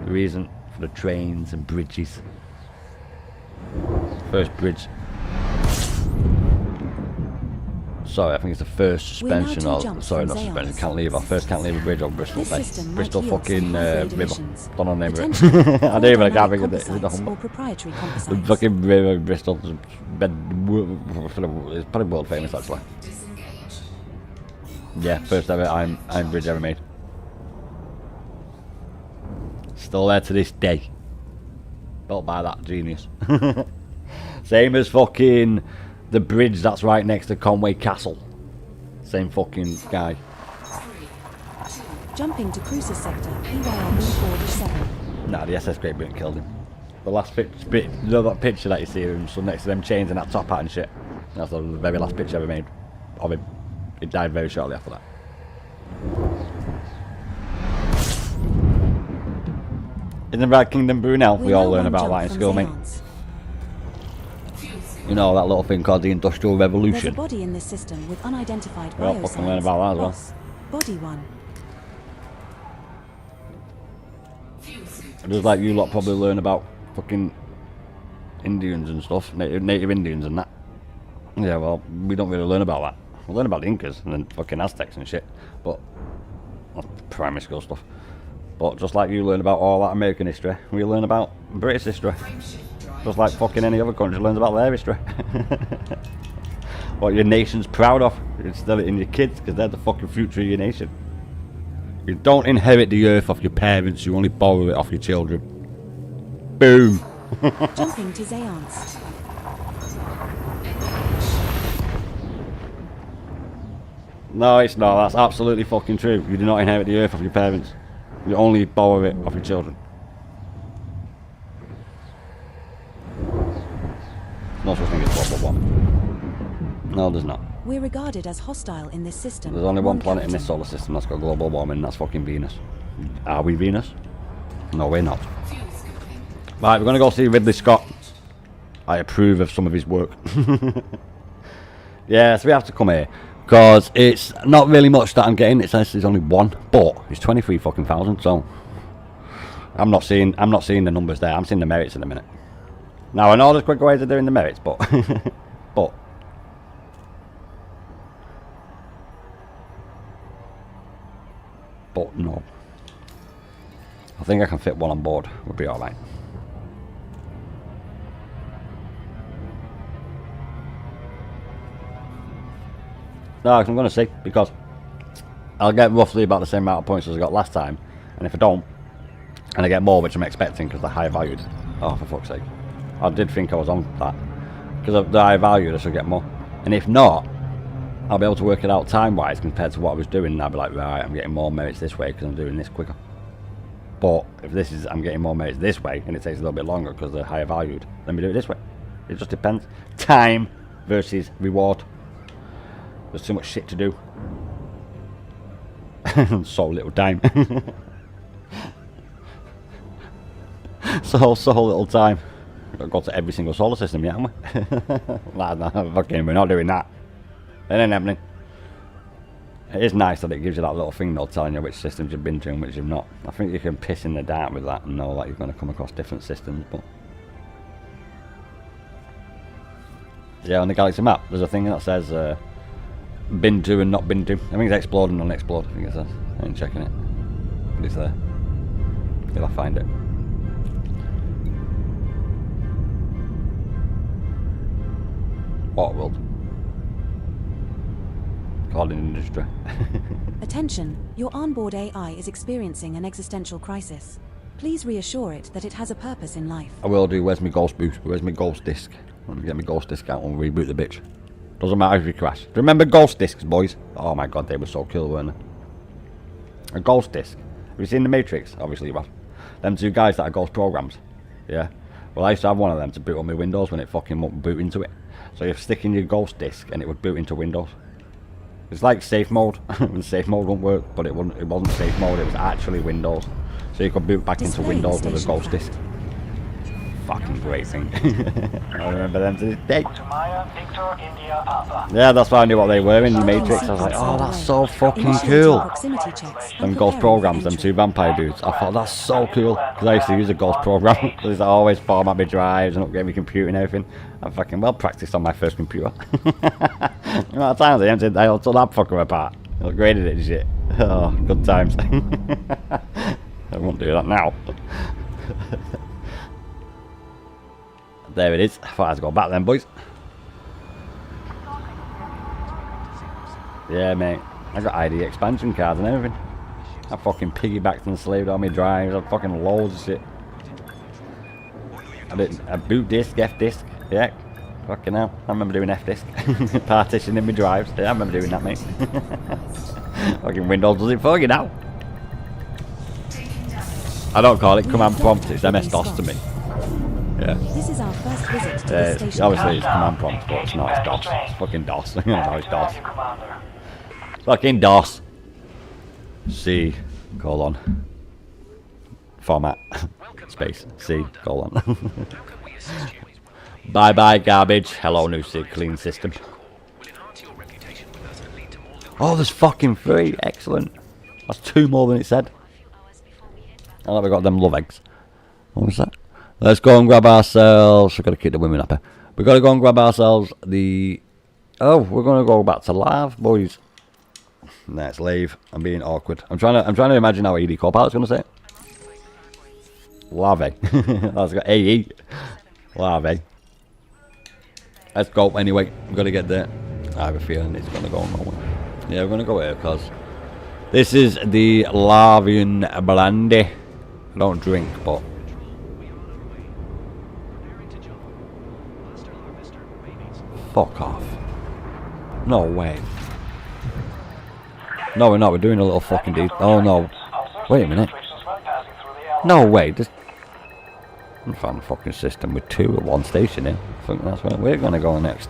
The reason for the trains and bridges. First bridge. Sorry, I think it's the first We're now suspension 2 or jumps sorry, from not suspension, Zeons. cantilever. First cantilever bridge on Bristol This Bay. system might Bristol yield fucking some upgrade river. emissions. Don't know the name of Potentially, it. I don't even dynamic think is it the composites Humber? or proprietary The composites. fucking river Bristol it's probably world famous actually. Disengage. Yeah, first ever iron bridge ever made. Still there to this day. Built by that genius. Same as fucking the bridge that's right next to Conway Castle. Same fucking guy. Jumping to cruiser sector, EYRB-4-7. Nah, the SS Great Britain killed him. The last bit, you know that picture that you see of him, so next to them chains and that top hat and shit. That's the very last picture ever made of him. He died very shortly after that. Isn't that Kingdom Brunel? We all learn about that in school, mate. You know that little thing called the Industrial There's a Revolution. body in this system with unidentified Well, biosigns. fucking learn about that as well. Boss, Body 1. Just like you lot probably learn about fucking Indians and stuff, native Indians and that. Yeah, well, we don't really learn about that. We learn about the Incas and then fucking Aztecs and shit, but primary school stuff. But just like you learn about all that American history, we learn about British history. Just like fucking any other country learns about their history. What your nation's proud of, you instill it in your kids because they're the fucking future of your nation. You don't inherit the earth off your parents, you only borrow it off your children. Boom. Jumping to Zeance. No, it's not. That's absolutely fucking true. You do not inherit the earth off your parents. You only borrow it off your children. No such thing as global warming. No, there's not. We're regarded as hostile in this system. There's only one planet in this solar system that's got global warming, and that's fucking Venus. Are we Venus? No, we're not. Right, we're going to go see Ridley Scott. I approve of some of his work. Yeah, so we have to come here. Because it's not really much that I'm getting. It says there's only one, but it's 23 fucking thousand. So I'm not seeing the numbers there. I'm seeing the merits in a minute. Now I know there's quicker ways of doing the merits, but but no. I think I can fit one on board. We'll be all right. No, I'm going to see, because I'll get roughly about the same amount of points as I got last time, and if I don't, and I get more, which I'm expecting because they're high valued. Oh, for fuck's sake. I did think I was on that. Because they're high valued, I should get more. And if not, I'll be able to work it out time-wise compared to what I was doing, and I'll be like, right, I'm getting more merits this way because I'm doing this quicker. But if this is, I'm getting more merits this way, and it takes a little bit longer because they're higher valued, let me do it this way. It just depends. Time versus reward. There's too much shit to do. So little time. so little time. We've got to go to every single solar system yet, haven't we? Nah, fucking, we're not doing that. It ain't happening. It is nice that it gives you that little thing though, telling you which systems you've been to and which you've not. I think you can piss in the dark with that and know that you're going to come across different systems, but... Yeah, on the Galaxy map, there's a thing that says... been to and not been to. I think it's explode and unexplode, I think it says. I ain't checking it. But it's there. If I find it. Waterworld. Called in industry. Attention, your onboard AI is experiencing an existential crisis. Please reassure it that it has a purpose in life. I will do. Where's my ghost boost? Where's my ghost disc? Let me get my ghost disc out and reboot the bitch. Doesn't matter if you crash. Do you remember ghost discs, boys? Oh my god, they were so cool, weren't they? A ghost disc. Have you seen The Matrix? Obviously you have. Them two guys that are ghost programs. Yeah. Well, I used to have one of them to boot on my Windows when it fucking won't boot into it. So you stick in your ghost disc and it would boot into Windows. It's like safe mode. When safe mode won't work, but it wasn't safe mode, it was actually Windows. So you could boot back into Windows with a ghost disc. Fucking great thing. I remember them to this day. Yeah, that's why I knew what they were in The Matrix. I was like, oh, that's so fucking cool. Them ghost programs, them two vampire dudes. I thought that's so cool because I used to use a ghost program because I always format my drives and upgrade my computer and everything. I fucking well practiced on my first computer. You know what times I emptied that fucker apart, upgraded it and shit. Oh, good times. I won't do that now. There it is. I thought I had to go back then, boys. Yeah, mate. I got ID expansion cards and everything. I fucking piggybacked and slaved on my drives. I fucking loads of shit. I did a boot disk, F disk. Yeah. Fucking hell. I remember doing F disk. Partitioning my drives. Yeah, I remember doing that, mate. Fucking Windows does it for you now. I don't call it command prompt. It's MS-DOS to me. Yeah. This is our first visit to the station. Obviously it's command prompt, but it's not. It's DOS. It's fucking DOS. No, it's DOS. Fucking DOS. C, colon. Format. Space. C, colon. Bye bye garbage. Hello new clean system. Oh, there's fucking 3. Excellent. That's 2 more than it said. I love we got them love eggs. What was that? Let's go and grab ourselves. We've got to keep the women up here. We've got to go and grab ourselves the Oh, we're gonna go back to live, boys. Let's leave. I'm being awkward. I'm trying to imagine how AD Copilot's gonna say it. Lave. That's got AE. Lave. Let's go. Anyway, we've got to get there. I have a feeling it's gonna go nowhere. Yeah, we're gonna go here because this is the Lavian Brandy. I don't drink, but fuck off. No way. No, we're not. We're doing a little fucking deed. Oh no. Wait a minute. No way. Just I found a fucking system with 2 at one station here. I think that's where we're gonna go next.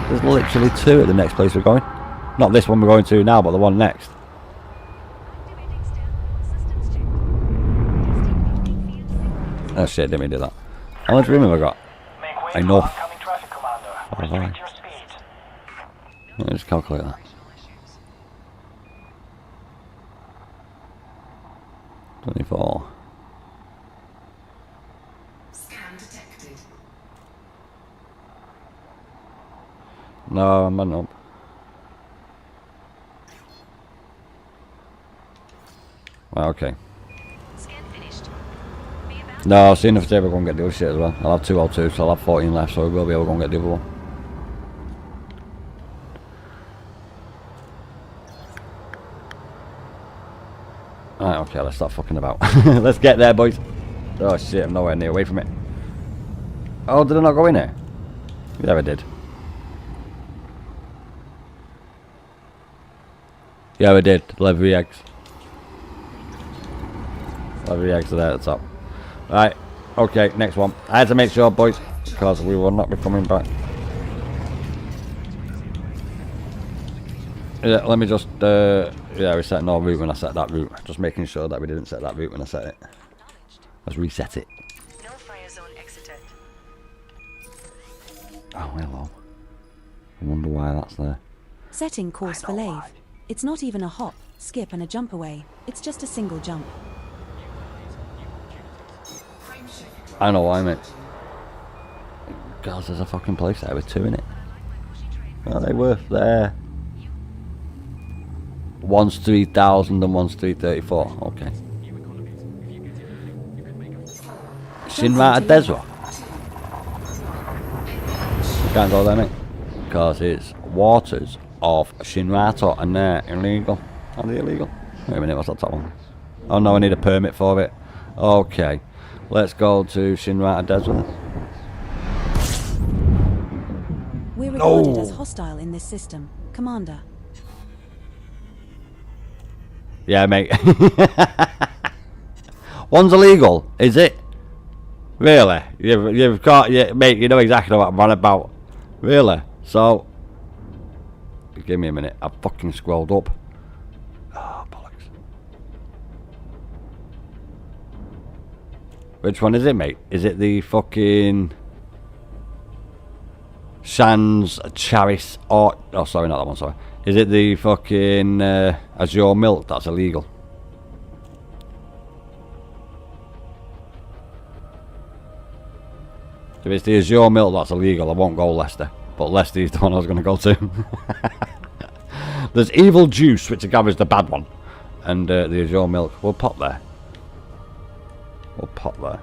There's literally 2 at the next place we're going. Not this one we're going to now, but the one next. Oh shit, didn't mean to do that. How much room have I got? Enough. Alright. Let me just calculate that. 24. Scan detected. No, I'm not up. Right, okay. Scan finished. No, soon enough to ever go and get the other shit as well. I'll have 202, so I'll have 14 left, so we will be able to go and get the other one. Right, okay, let's start fucking about. Let's get there, boys. Oh shit, I'm nowhere near away from it. Oh, did I not go in here? Yeah, I did. Yeah, we did. 11 eggs. 11 eggs are there at the top. Right, okay, next one. I had to make sure, boys, because we will not be coming back. Yeah, let me just, yeah, we set no route when I set that route. Just making sure that we didn't set that route when I set it. Let's reset it. No fire zone exited. Oh, hello. I wonder why that's there. Setting course for Lave. It's not even a hop, skip and a jump away. It's just a single jump. I know why, mate. God, there's a fucking place there with 2 in it. Oh, they were there. One's 3,000 and one's 334. Okay. Shinrata Desra. You can't go there, mate. Because it's waters of Shinrata and they're illegal. Are they illegal? Wait a minute, what's that top one? Oh no, I need a permit for it. Okay. Let's go to Shinrata Desra. We're recorded as hostile in this system, Commander. Yeah, mate. One's illegal, is it? Really? You've got, yeah, mate, you know exactly what I'm on about. Really? So, give me a minute. I've fucking scrolled up. Oh, bollocks. Which one is it, mate? Is it the fucking Shan's Charis or... Oh, sorry, not that one, sorry. Is it the fucking Azure Milk that's illegal? If it's the Azure Milk that's illegal, I won't go Leicester. But Leicester is the one I was going to go to. There's Evil Juice, which I gather is the bad one. And the Azure Milk. We'll pop there. We'll pop there.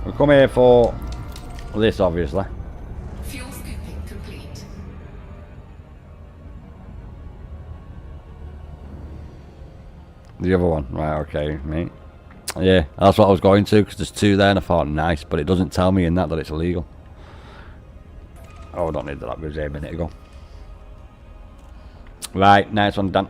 We'll come here for this, obviously. Fuel scooping complete. The other one. Right, okay, mate. Yeah, that's what I was going to, because there's 2 there, and I thought, nice, but it doesn't tell me in that it's illegal. Oh, I don't need that, that was there a minute ago. Right, nice one, done.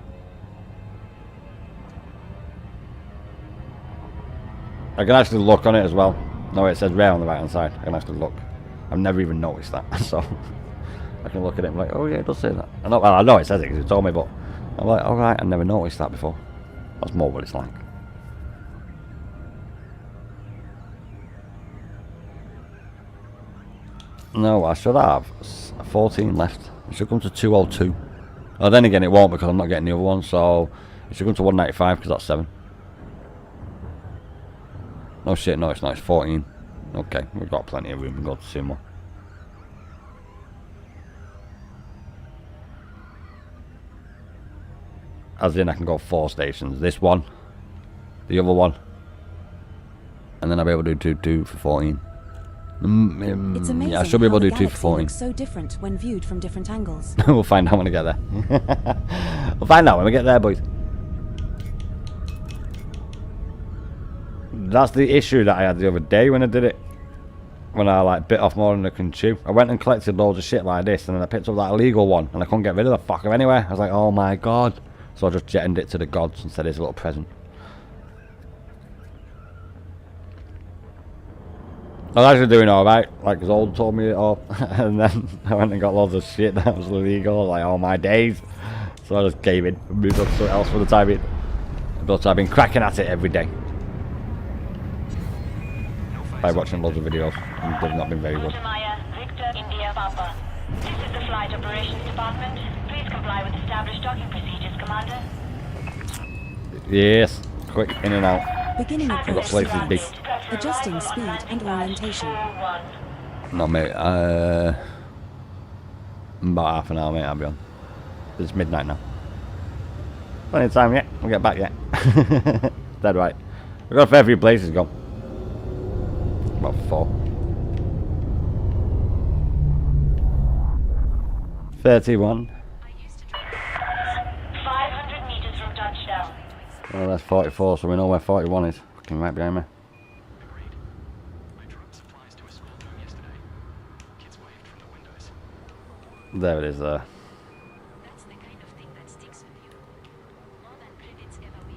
I can actually look on it as well. No, it says rare on the right hand side. I can actually look. I've never even noticed that, so I can look at it and be like, oh yeah, it does say that. I know it says it because it told me, but I'm like, alright, I never noticed that before. That's more what it's like. No, I should have 14 left. It should come to 202. Oh, then again, it won't because I'm not getting the other one, so it should come to 195 because that's 7. No shit, no, it's not. It's 14. Okay, we've got plenty of room to go to 2 more. As in I can go 4 stations. This one, the other one, and then I'll be able to do 2 for 14. It's amazing yeah, I should be able to do how 2 the for galaxy 14. looks so different when viewed from different angles. We'll find out when I get there. We'll find out when we get there, boys. That's the issue that I had the other day when I did it. When I like bit off more than I can chew. I went and collected loads of shit like this, and then I picked up that illegal one, and I couldn't get rid of the fucker anyway. I was like, oh my god. So I just jetted it to the gods and said it's a little present. I was actually doing alright, like his old told me it all. And then I went and got loads of shit that was illegal. I was like, oh my days. So I just gave in and moved on to something else for the time being. But I've been cracking at it every day. By watching loads of videos, and they've not been very good. Victor, India, Papa. This is the Flight Operations Department. Please comply with established docking procedures, Commander. Yes, quick in and out. Beginning I've got approach places big. sequence. Adjusting speed and orientation. No mate, about half an hour mate, I'll be on. It's midnight now. Plenty of time yet, we'll get back yet. Dead right. We've got a fair few places gone. About 4. 31. 500 meters from touchdown. Well, that's 44, so we know where 41 is. Fucking right behind me. There it is there. That's the kind of thing that sticks with you. More than credits ever will.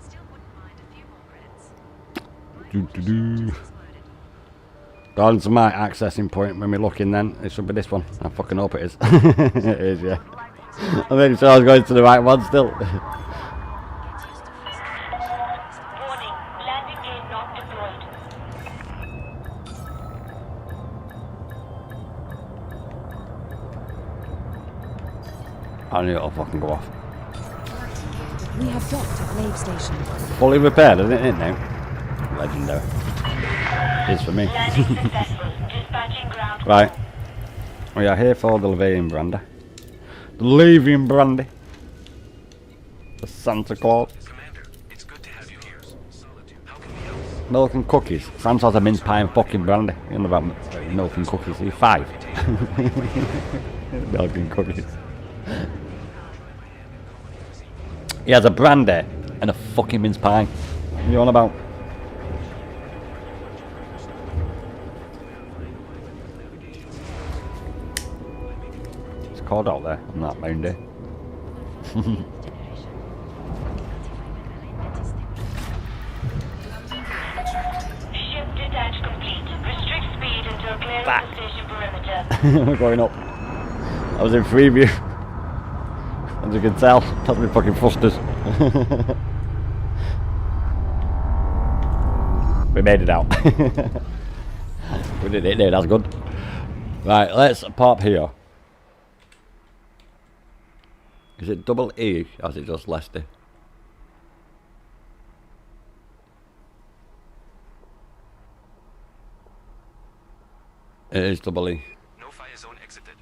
Still wouldn't mind a few more credits. Gone to my accessing point when we look in then. It should be this one. I fucking hope it is. It is, yeah. I made sure I was going to the right one still. Warning, landing gear not deployed. I knew it'll fucking go off. We have docked at Lave Station. Fully repaired, isn't it now? Legendary. It is for me. Landing successful. Dispatching ground. Right. We are here for the Levian brandy. The Levian brandy. The Santa Claus. Commander, it's good to have you here. Solitude. How can we help? Milk and cookies. Santa's a mince pie and fucking brandy. You know about milk and cookies. Are you 5? Milk and cookies. He has a brandy and a fucking mince pie. What are you on about? It's cold out there on that mountain day. Ship detach complete. Restrict speed until clear Back. of the station perimeter. We're going up. I was in Freeview. As you can tell, that's me fucking thrusters. We made it out. We did it, that's good. Right, let's pop here. Is it double E or is it just Leicester? It is double E. No fire zone exited.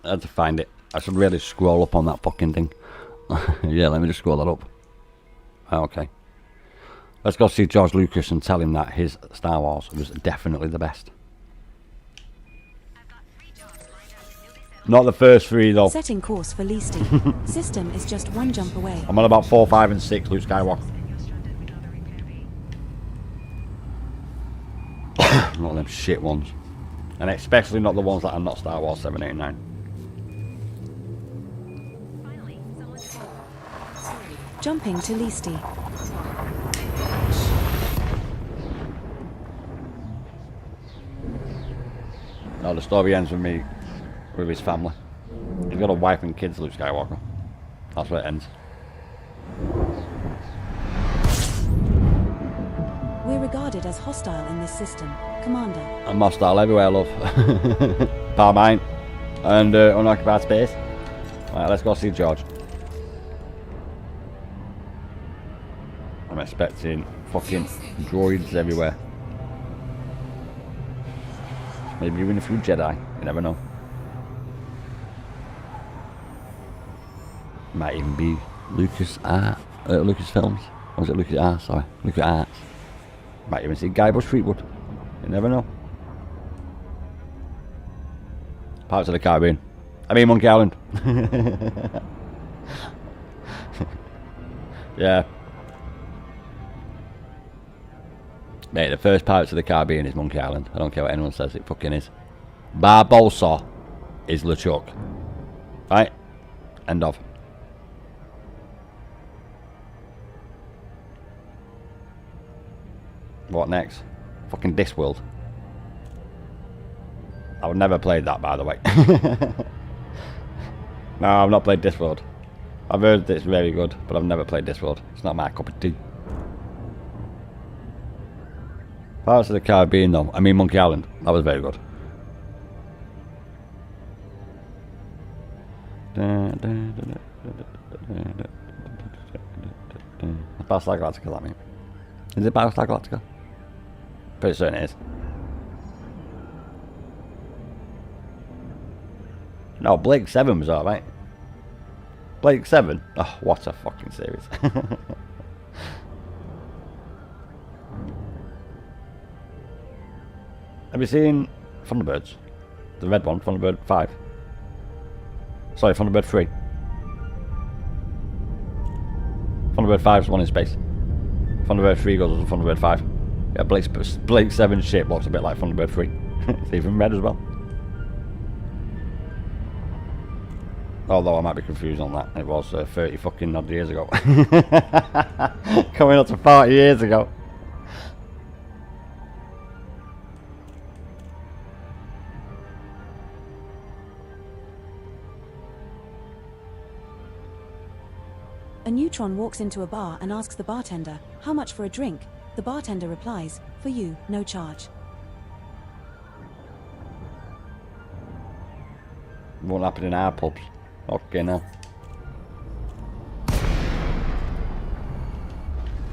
I had to find it. I should really scroll up on that fucking thing. Yeah, let me just scroll that up. Okay. Let's go see George Lucas and tell him that his Star Wars was definitely the best. Not the first 3 though. Setting course for Leasty. System is just 1 jump away. I'm on about 4, 5 and 6, Luke Skywalker. Not them shit ones. And especially not the ones that are not Star Wars 7, 8 and 9. Jumping to Leasty. No, the story ends with me, with his family. He's got a wife and kids, Luke Skywalker. That's where it ends. We're regarded as hostile in this system, Commander. I'm hostile everywhere, love. Power mine. And unoccupied space. Right, let's go see George. I'm expecting fucking droids everywhere. Maybe even a few Jedi. You never know. Might even be Lucas Art, Lucas Films. Or was it Lucas Art? Sorry, Lucas Arts. Might even see Guybrush Threepwood. You never know. Pirates of the Caribbean. I mean Monkey Island. Yeah. Mate, the first Pirates of the Caribbean is Monkey Island. I don't care what anyone says, it fucking is. Barbossa is LeChuck. Right? End of. What next? Fucking Discworld. I would never play that, by the way. No, I've not played Discworld. I've heard that it's very good, but I've never played Discworld. It's not my cup of tea. Pirates of the Caribbean, though. I mean Monkey Island. That was very good. Battlestar Galactica, that mean? Is it Battlestar Galactica? Pretty certain it is. No, Blake 7 was alright. Blake 7? Oh, what a fucking series. Have you seen Thunderbirds? The red one, Thunderbird 5. Sorry, Thunderbird 3. Thunderbird 5 is the one in space. Thunderbird 3 goes to Thunderbird 5. Yeah, Blake 7 shape looks a bit like Thunderbird 3. It's even red as well. Although I might be confused on that. It was 30 fucking odd years ago. Coming up to 40 years ago. A neutron walks into a bar and asks the bartender, "How much for a drink?" The bartender replies, "For you, no charge." Won't happen in our pubs. Okay, now.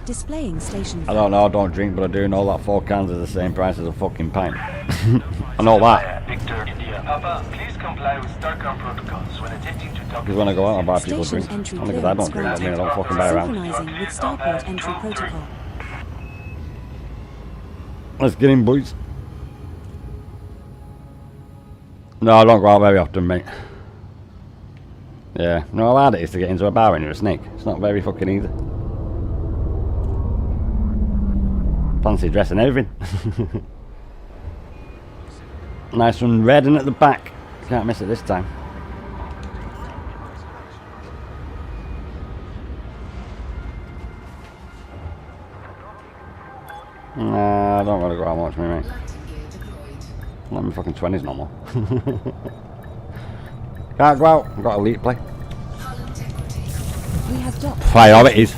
Displaying station. I don't know, I don't drink, but I do know that 4 cans is the same price as a fucking pint. I know that. Victor, India, Papa, please comply with StarCom protocols when attempting to dock. Because when I go out, I buy people Station drinks. entry Only because I don't drink, I mean I don't fucking buy around. Synchronizing with starport entry protocol. Let's get in, boys. No, I don't go out very often, mate. Yeah, you know how hard it is to get into a bar when you're a snake? It's not very fucking easy. Fancy dress and everything. Nice one red and at the back. Can't miss it this time. Nah, I don't want to go out and watch me, mate. Let me fucking 20s no more. Can't go out, I've got elite play. We have docked. Priorities.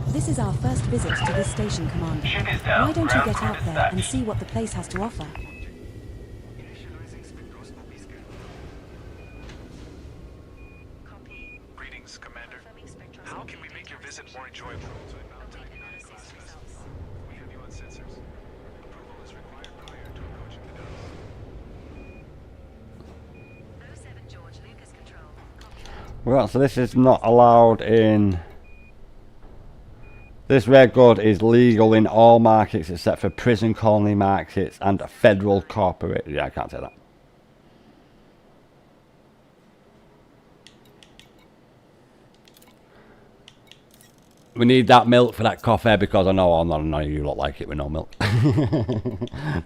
This is our first visit to this station, Commander. Why don't you get out there and see what the place has to offer? Greetings, Commander. How can we make your visit more enjoyable? We have you on sensors. Approval is required prior to approaching the nose. 07 George, Lucas Control. Copy that. Right, so this is not allowed in... This red good is legal in all markets except for prison colony markets and federal corporate... Yeah, I can't say that. We need that milk for that coffee because I know none of you lot like it with no milk.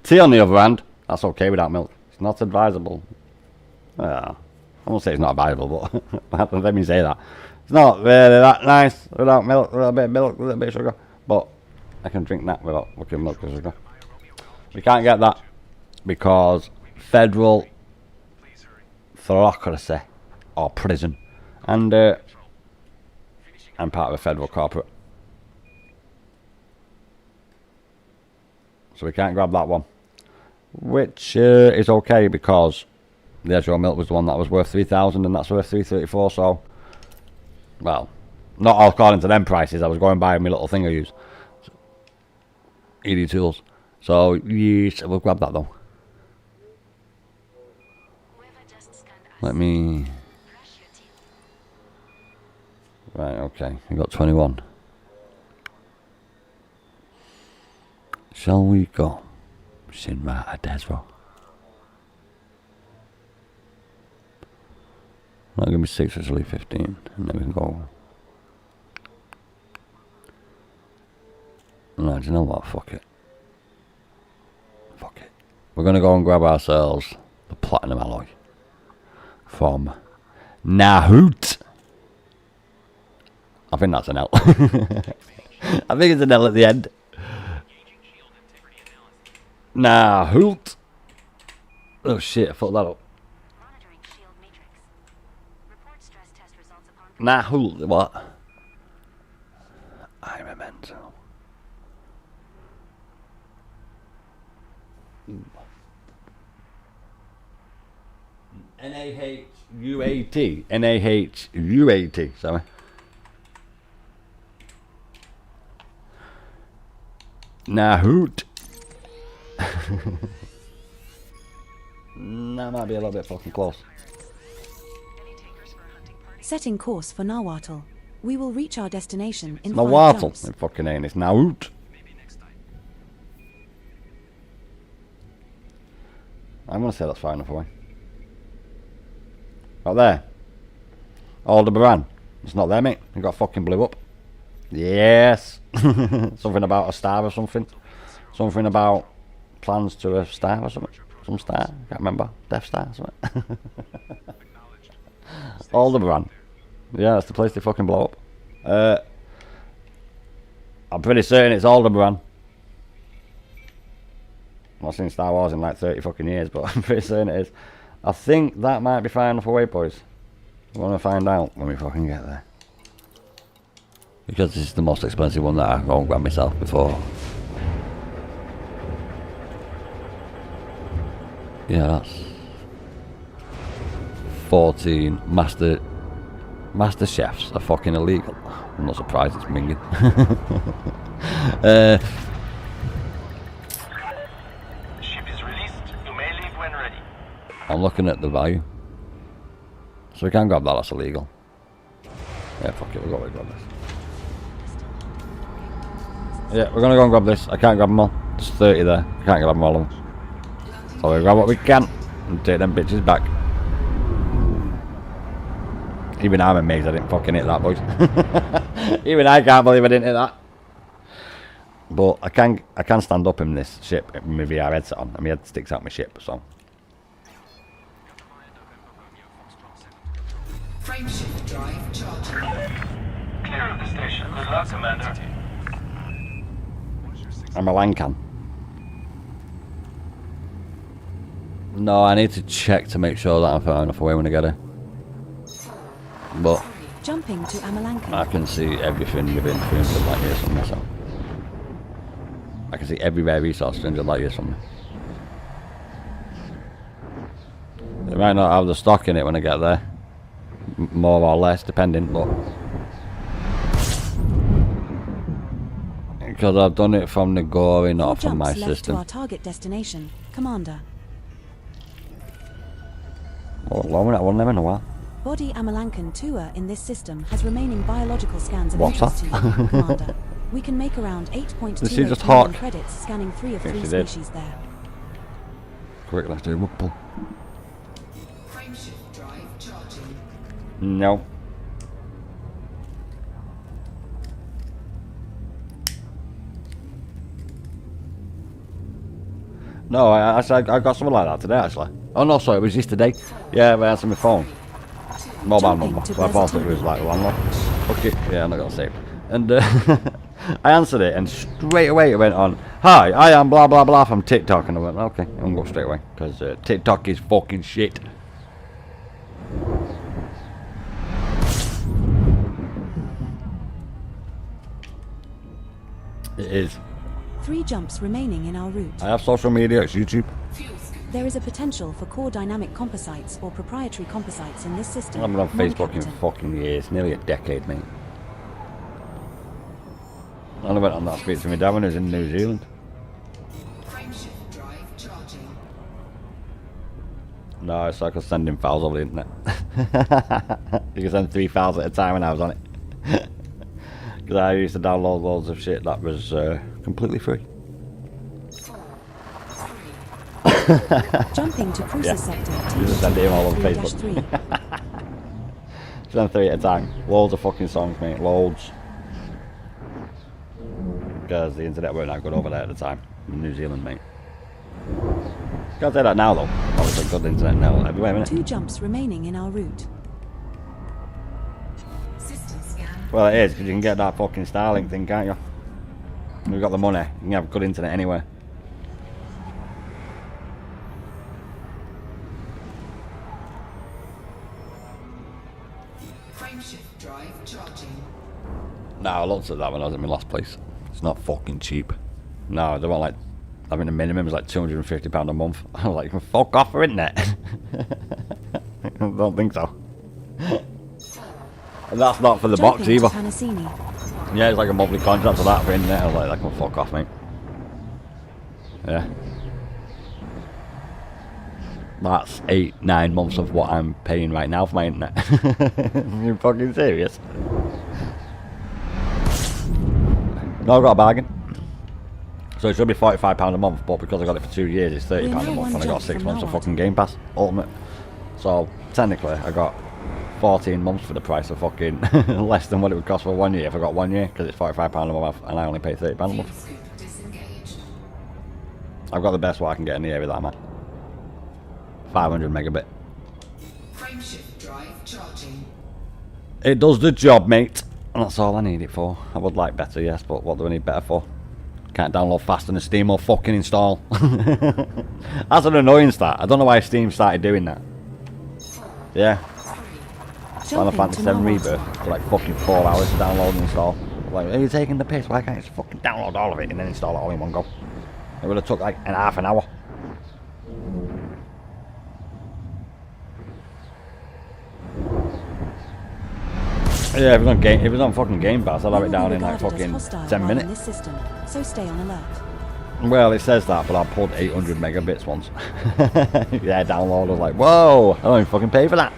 Tea on the other hand, that's okay without milk. It's not advisable. I won't say it's not advisable, but let me say that. It's not really that nice without milk, a little bit of milk, a little bit of sugar. But I can drink that without fucking milk or sugar. We can't get that because federal bureaucracy or prison. And I'm part of a federal corporate. So we can't grab that one. Which is okay because the Ezreal milk was the one that was worth 3,000 and that's worth 334, so... Well, not all according to them prices. I was going by my little thing I use. ED tools. So, yes, we'll grab that though. Right, okay. We got 21. Shall we go? Shinra Adezro. Not gonna be 6, actually 15. And then we can go. No, do you know what? Fuck it. Fuck it. We're gonna go and grab ourselves the platinum alloy from Nahoot. I think that's an L. I think it's an L at the end. Nahoot. Oh shit, I fucked that up. Monitoring shield matrix. Report stress test results upon Nahoot, what? I'm a mental. N-A-H-U-A-T. N-A-H-U-A-T, sorry. Nahoot. That might be a little bit fucking close. Setting course for Nawatl. We will reach our destination in 5 Nawatl. jumps. It fucking ain't. It's Nahoot. I'm gonna say that's far enough away. Out there. Aldebaran. It's not there, mate. It got fucking blew up. Yes. Something about a star or something. Something about plans to a star or something. Some star. Can't remember. Death Star or something. Aldebaran. Yeah, that's the place they fucking blow up. I'm pretty certain it's Aldebaran. I've not seen Star Wars in like 30 fucking years, but I'm pretty certain it is. I think that might be far enough away, boys. We're gonna find out when we fucking get there. Because this is the most expensive one that I can go and grab myself before. Yeah, that's 14 master chefs are fucking illegal. I'm not surprised it's minging. Ship is released. You may leave when ready. I'm looking at the value. So we can't grab that, that's illegal. Yeah, fuck it, we'll go and grab this. Yeah, we're gonna go and grab this. I can't grab them all. There's 30 there. I can't grab them all of them. So we grab what we can and take them bitches back. Even I'm amazed I didn't fucking hit that, boys. Even I can't believe I didn't hit that. But I can stand up in this ship with my VR headset on, and my head sticks out my ship, so. Frameshift drive charging. Clear of the station. Good luck, Commander. I'm a Lancan. No, I need to check to make sure that I'm far enough away when I get her. But Jumping to Amalankan. I can see everything within 300 light years from me, so. I can see every rare resource 300 light years from me. They might not have the stock in it when I get there. More or less, depending, but. Because I've done it from the goin, not from my Jumps left to system. our target destination, Commander. Well, long that one, never know what. Body Amalankan tour in this system has remaining biological scans of What's interest to that? you, Commander. We can make around 8.2 Did she just million hawk? credits scanning 3 of Yes, 3 she did. species there. Quick, let's do a pull. Frameshift drive charging. No. No, I got something like that today, actually. Oh no, sorry, it was yesterday. Yeah, I answered my phone. Mobile Jumping number. to So I thought it was like one. Okay, yeah, I'm not gonna say it. And I answered it, and straight away it went on. Hi, I am blah blah blah from TikTok, and I went, okay, I'm gonna go straight away because TikTok is fucking shit. It is. 3 jumps remaining in our route. I have social media. It's YouTube. There is a potential for core dynamic composites or proprietary composites in this system. I've been on Facebook in Non-Captain. fucking years, nearly a decade, mate. I only went on that speech to my dad when he was in New Zealand. Frameshift drive charging. No, it's like I was sending files over the internet. You can send 3 files at a time when I was on it. Because I used to download loads of shit that was completely free. 4, 3, Jumping to cruiser Yeah. sector You just send it in all over 3-3. Facebook. Send 3 at a time. Loads of fucking songs, mate. Loads. Because the internet weren't that good over there at the time. In New Zealand, mate. Can't say that now, though. Obviously, good internet now everywhere, innit? 2 jumps remaining in our route. system scan. Well, it is, because you can get that fucking Starlink thing, can't you? You've got the money. You can have good internet anywhere. Frameshift drive charging. No, I looked at that when I was at my last place. It's not fucking cheap. No, they want like, I mean the minimum is like £250 a month. I was like, you can fuck off for internet. I don't think so. And that's not for the box Jumping to either. Tanasini. Yeah, it's like a monthly contract for that for internet. I was like, that can fuck off, mate. Yeah. That's 8-9 months of what I'm paying right now for my internet. You fucking serious? No, I got a bargain. So it should be £45 a month, but because I got it for 2 years, it's £30 a month, and I got 6 months of fucking Game Pass Ultimate. So technically, I got 14 months for the price of fucking less than what it would cost for 1 year if I got 1 year, because it's £45 a month, and I only pay £30 a month. Scoop disengaged. I've got the best what I can get in the area that I'm at. 500 megabit. Frameshift drive charging. It does the job, mate. And that's all I need it for. I would like better, yes, but what do I need better for? Can't download faster than Steam or fucking install. That's an annoying start. I don't know why Steam started doing that. 4, Yeah. 3, Final Jumping Fantasy to 7 Modular. Rebirth for like fucking 4 hours to download and install. Like, are you taking the piss? Why can't you just fucking download all of it and then install it all in one go? It would have took like half an hour. Yeah, if it was on fucking Game Pass, I'd have it down in like fucking 10 In minutes. this system, so stay on alert. Well, it says that, but I pulled 800 megabits once. Yeah, download. I was like, whoa, I don't even fucking pay for that.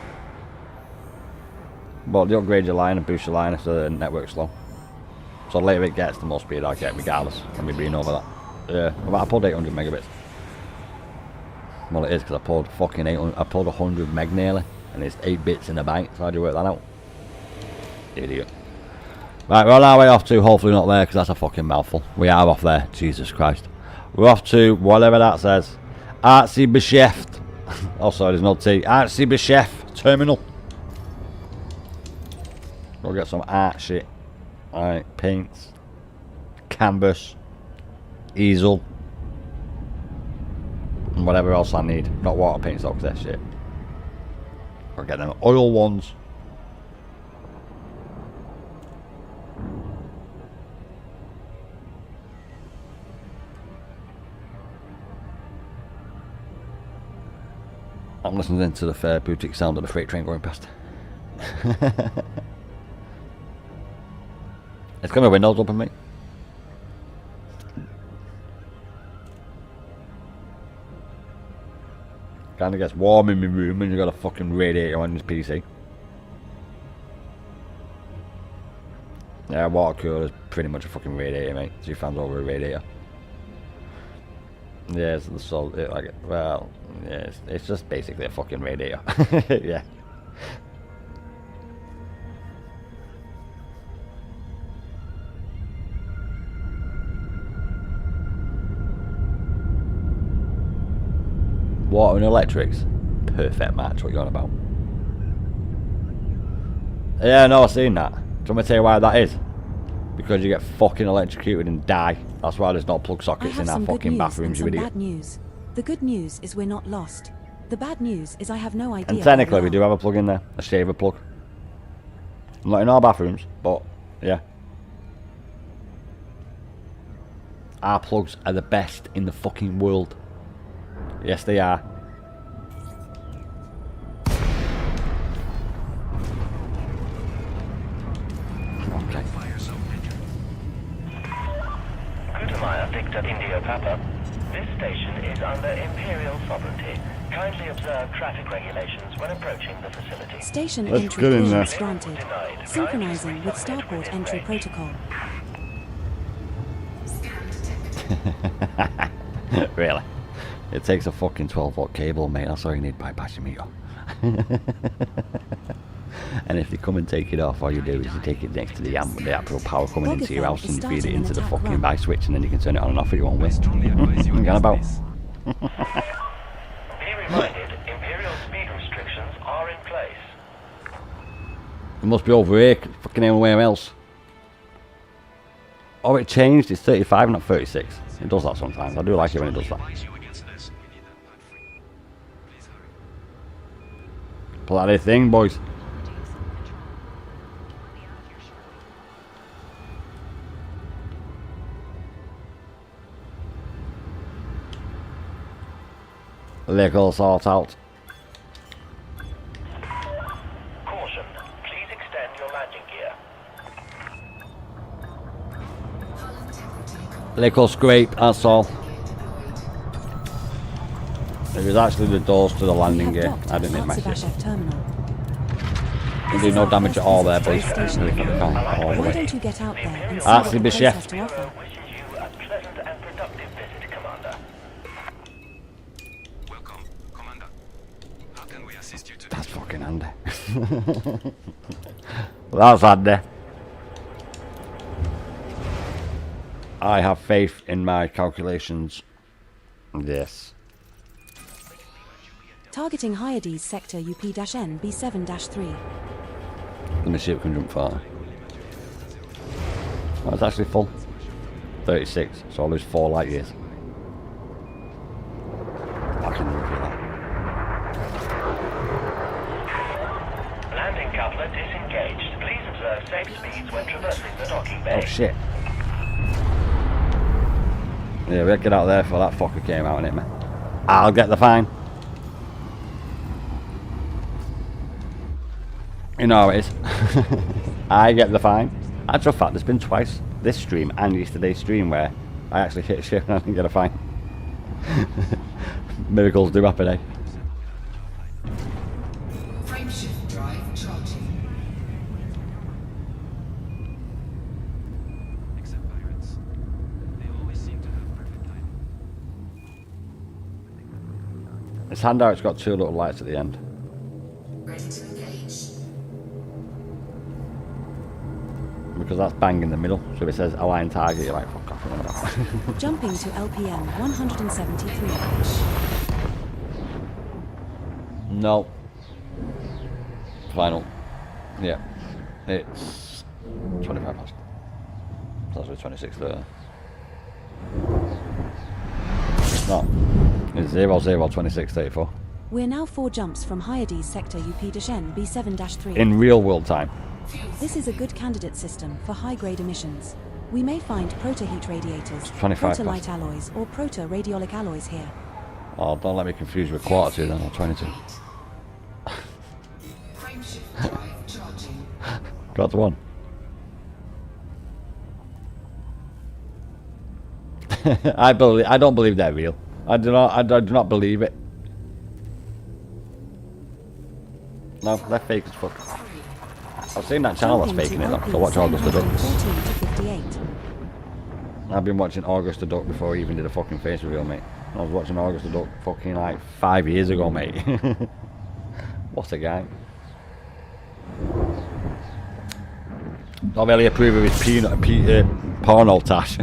But you upgrade your line and boost your line if the network's slow. So the later it gets, the more speed I get, regardless. Let me being over that. Yeah, but I pulled 800 megabits. Well, it is because I pulled fucking 800. I pulled 100 meg nearly, and it's 8 bits in a byte. So how'd you work that out? Idiot. Right, we're on our way off to, hopefully not there, because that's a fucking mouthful. We are off there, Jesus Christ. We're off to whatever that says. Artsy Beschäft. Oh, sorry, there's no T. Artsy Beschäft Terminal. We'll get some art shit. Alright, paints. Canvas. Easel. And whatever else I need. Not water paints though, because they're shit. We'll get them oil ones. I'm listening to the therapeutic sound of the freight train going past. It's got my windows open, mate. Kinda gets warm in my room when you got a fucking radiator on your PC. Yeah, water cooler is pretty much a fucking radiator, mate. 2 fans over a radiator. Yeah, so like, well, yeah, it's just basically a fucking radiator. Yeah. Water and electrics, perfect match. What you on about? Yeah, no, I've seen that. Do you want me to tell you why that is? Because you get fucking electrocuted and die. That's why there's no plug I sockets have in our some good fucking news bathrooms, and you some idiot. bad news. The good news is we're not lost. The bad news is I have no idea. And technically, where we are. do have a plug in there, a shaver plug. Not in our bathrooms, but yeah. Our plugs are the best in the fucking world. Yes, they are. Okay. Gutemeier Victor India Papa. This station is under Imperial sovereignty. Kindly observe traffic regulations when approaching the facility. Station Let's entry get in clearance there. granted. Synchronizing with starport entry protocol. Really? It takes a fucking 12-volt cable, mate. That's all you need by passing me off. And if they come and take it off, all you do is you take it next to the amp with the actual power coming into your house, and you feed it into the fucking buy switch, and then you can turn it on and off at your own way. Forget about. Be reminded, Imperial speed restrictions are in place. It must be over here, fucking anywhere else. Oh, it changed. It's 35, not 36. It does that sometimes. I do like it when it does that. Bloody thing, boys. Little sort out. Caution, please extend your landing gear. Little scrape, that's all. It was actually the doors to the landing gear. I didn't hit my shit. You do no damage at all there, boys. Really got the car all the Why way. don't you get out there and see Actually, what the the place chef. has to offer? Wishes you a pleasant and productive visit, Commander. Welcome, Commander. How can we assist you today? That's fucking handy. That's handy. I have faith in my calculations. Yes. Targeting Hyades sector UP-N B7-3. Let me see if we can jump far. Oh, it's actually full. 36, so I'll lose 4 light years. I can review that. Landing coupler disengaged. Please observe safe speeds when traversing the docking bay. Oh shit. Yeah, we'll get out there before that fucker came out and hit me. I'll get the fine. You know how it is. I get the fine. Actual fact, there's been twice this stream and yesterday's stream where I actually hit shit and I didn't get a fine. Miracles do happen, eh? Frameshift drive charging. Except pirates. They always seem to have perfect timing. This handout's got 2 little lights at the end. Ready to engage. Because that's bang in the middle. So if it says align target, you're like, fuck off. Jumping to LPM 173. No. Final. Yeah. It's 25 past. So that's 26 there. It's not. It's 002634. We're now 4 jumps from Hyades sector UP-N B7-3. In real world time. This is a good candidate system for high-grade emissions. We may find proto-heat radiators, 25 proto-light alloys, or proto-radiolic alloys here. Oh, don't let me confuse with quarter to then, or 22. Frameshift drive charging. Got to 1. I don't believe they're real. I do not believe it. No, they're fake as fuck. I've seen that channel that's faking it though, so watch August the Duck. 14 to 58. I've been watching August the Duck before he even did a fucking face reveal, mate. I was watching August the Duck fucking like 5 years ago, mate. What a guy. Don't really approve of his porno tash.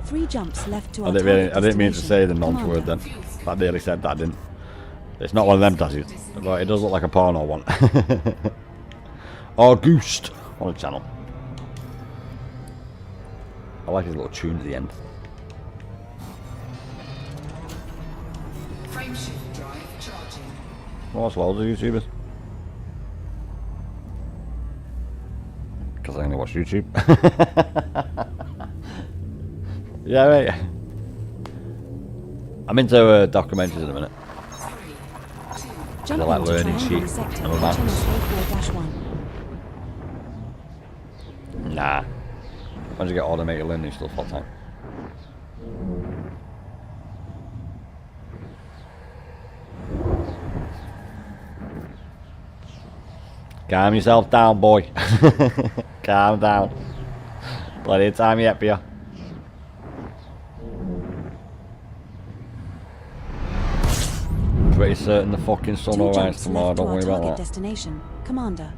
3 jumps left to I our didn't mean to say the nonce Commander. word then. I nearly said that, didn't. It's not one of them tashes, but it does look like a porno one. August on the channel. I like his little tune at the end. Frameshift drive charging. Oh, that's loads of YouTubers. Because I only watch YouTube. Yeah, mate. I'm into documentaries in a minute. Jumping like to learning triangle sheet sector and all that. HMS 4-1. Nah. Once you get automated learning stuff all the time. Calm yourself down, boy. Calm down. Plenty of time yet for you. Pretty certain the fucking sun will rise tomorrow, don't worry about that. Destination, Commander.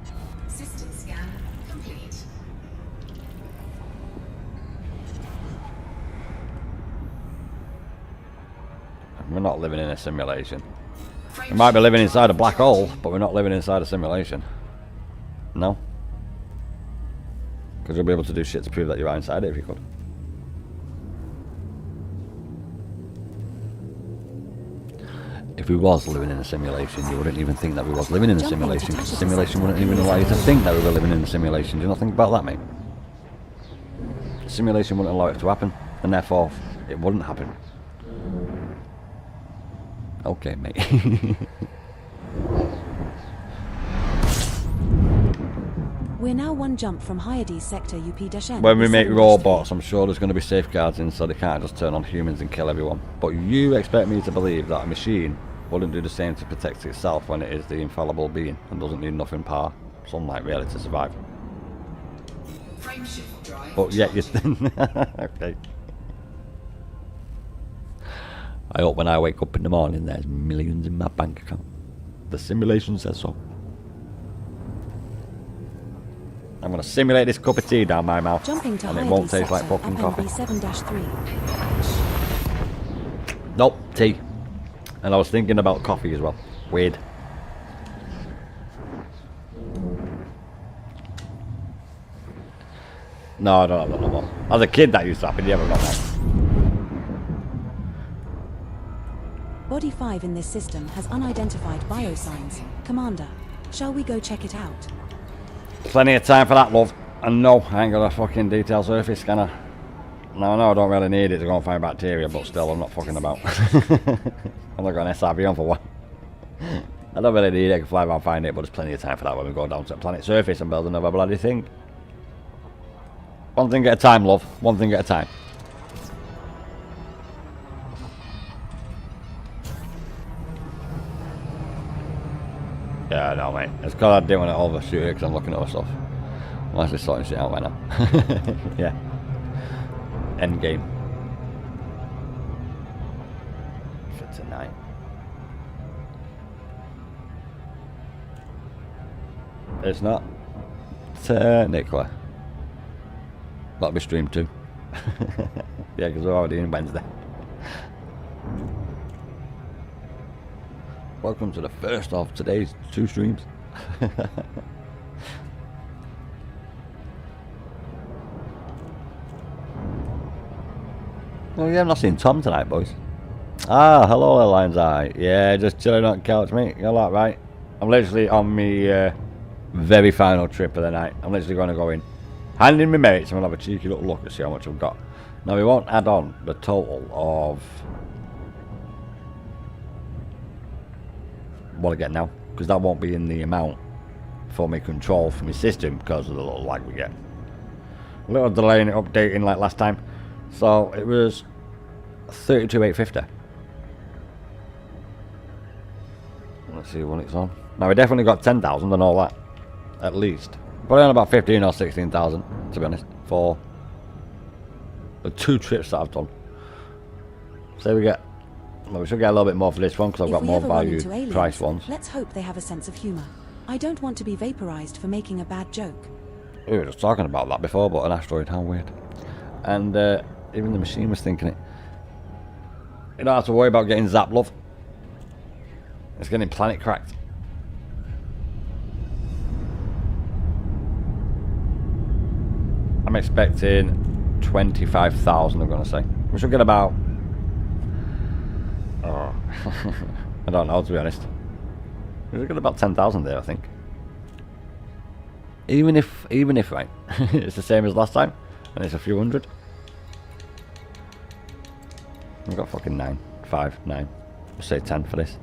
System scan complete. We're not living in a simulation. We might be living inside a black hole, but we're not living inside a simulation. No? Because you'll be able to do shit to prove that you are inside it if you could. If we was living in a simulation, you wouldn't even think that we was living in a simulation, because the simulation wouldn't even allow you to think that we were living in a simulation. Do you not think about that, mate? The simulation wouldn't allow it to happen, and therefore it wouldn't happen. Okay, mate. We're now one jump from Hyades sector UP-N. When we make robots, I'm sure there's going to be safeguards in, so they can't just turn on humans and kill everyone. But you expect me to believe that a machine wouldn't do the same to protect itself when it is the infallible being and doesn't need nothing power, sunlight really, to survive. Frameshift drive. But yet you okay. I hope when I wake up in the morning there's millions in my bank account. The simulation says so. I'm going to simulate this cup of tea down my mouth, Jumping to and it won't taste like fucking coffee. 7-3. Nope, tea. And I was thinking about coffee as well. Weird. No, I don't have that no more. As a kid that used to happen, you ever got that? Body 5 in this system has unidentified biosigns. Commander, shall we go check it out? Plenty of time for that, love. And no, I ain't got a fucking detailed surface scanner. No, I don't really need it to go and find bacteria, but still, I'm not fucking about. I'm not got an SRB on for one. I don't really need it, I can fly around and find it, but there's plenty of time for that when we go down to the planet surface and build another bloody thing. One thing at a time, love. One thing at a time. Yeah, no, mate. It's because I didn't want to overshoot it because I'm looking at other stuff. I'm actually sorting shit out right now. Yeah. End game. For tonight. It's not. Technically. That'll be stream 2. Yeah, because we're already in Wednesday. Welcome to the first of today's 2 streams. Oh yeah, I'm not seeing Tom tonight, boys. Ah, hello, Lion's Eye. Yeah, just chilling on the couch, mate. You're all right. I'm literally on my very final trip of the night. I'm literally going to go in, hand in my mates, and we'll have a cheeky little look and see how much I've got. Now, we won't add on the total of what I get now, because that won't be in the amount for my control for my system because of the little lag we get. A little delay in it updating like last time. So it was 32,850. Let's see when it's on. Now we definitely got 10,000 and all that, at least. Probably on about 15 or 16,000 to be honest for the 2 trips that I've done. So we get. Well, we should get a little bit more for this one because I've got more value price ones. Let's hope they have a sense of humour. I don't want to be vaporized for making a bad joke. We were just talking about that before, but an asteroid, how weird. And even the machine was thinking it. You don't have to worry about getting zapped, love. It's getting planet cracked. I'm expecting 25,000, I'm going to say. We should get about... Oh, I don't know, to be honest. We should get about 10,000 there, I think. Even if, right, it's the same as last time, and it's a few hundred. We've got fucking 9. We'll say 10 for this.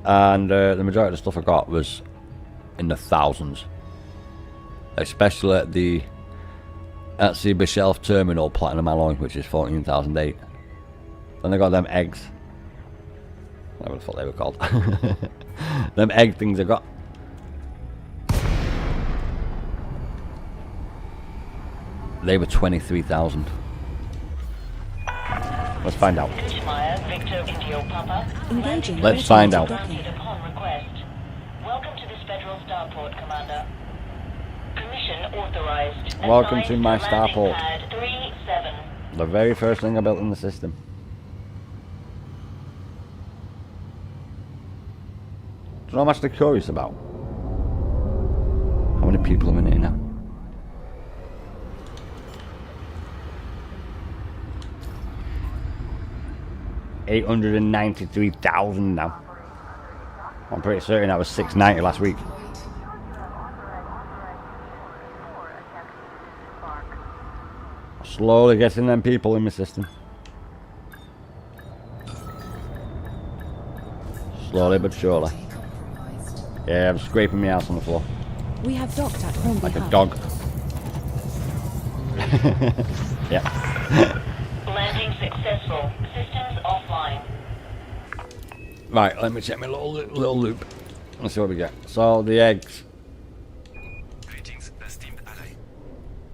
And the majority of the stuff I got was in the thousands. Especially at the Sea Bishelf Terminal Platinum Alloy, which is 14,008. Then I got them eggs. Whatever the fuck they were called. Them egg things I got. They were 23,000. Let's find out. Victor Indio Papa. Engaging. Let's find out. Granted upon request. Welcome to this Federal Starport, Commander. Permission authorized. Welcome to Assigned my landing starport. pad 37. The very first thing I built in the system. Do you know what I'm actually curious about? How many people are in here now? $893,000 now. I'm pretty certain that was 690 last week. Slowly getting them people in my system. Slowly but surely. Yeah, I'm scraping my ass on the floor. We have docked at Hornby Like a Hub. dog. Yep. Landing successful. Systems offline. Right, let me check my little loop. Let's see what we get. So, the eggs. Greetings, esteemed ally.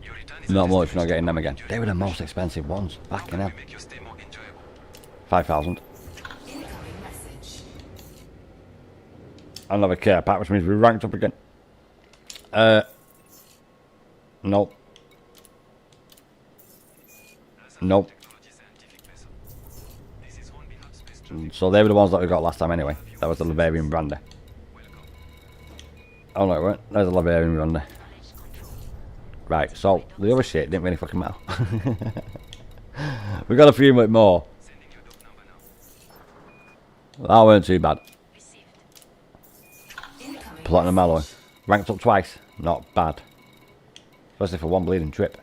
Your return is Not much, not getting them again. They were the most expensive ones. Fucking hell. make your stay more enjoyable. 5,000. Incoming message. Another care pack, which means we ranked up again. Nope. Nope. So they were the ones that we got last time anyway. That was the Lavarian Brandy. Oh no, it weren't. There's a Lavarian Brandy. Right, so the other shit didn't really fucking matter. We got a few bit more. That weren't too bad. Platinum alloy. Ranked up twice. Not bad. Especially for one bleeding trip.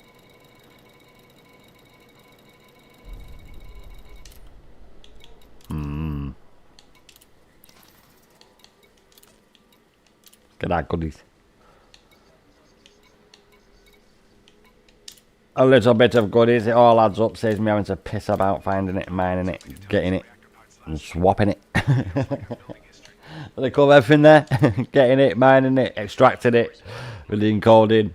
Get that goodies. A little bit of goodies. It all adds up. Saves me having to piss about finding it, mining it, getting it, and swapping it. They cover everything there. Getting it, mining it, extracting it, with the encoding,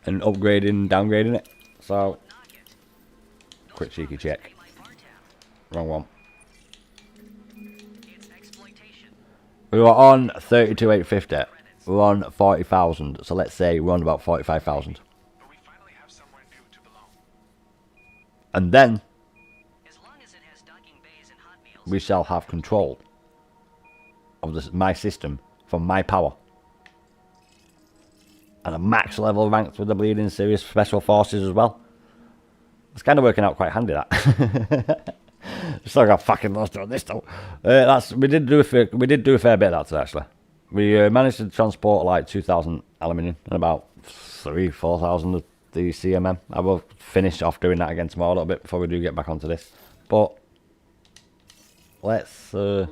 and upgrading, downgrading it. So, quick cheeky check. Wrong one. We were on 32,850. We were on 40,000. So let's say we're on about 45,000. And then we shall have control of this, my system from my power. And a max level ranked with the bleeding serious special forces as well. It's kind of working out quite handy, that. Still got fucking lost on this though. We did do a fair bit of that today, actually. We managed to transport like 2,000 aluminium and about 4,000 of the CMM. I will finish off doing that again tomorrow a little bit before we do get back onto this. But let's. I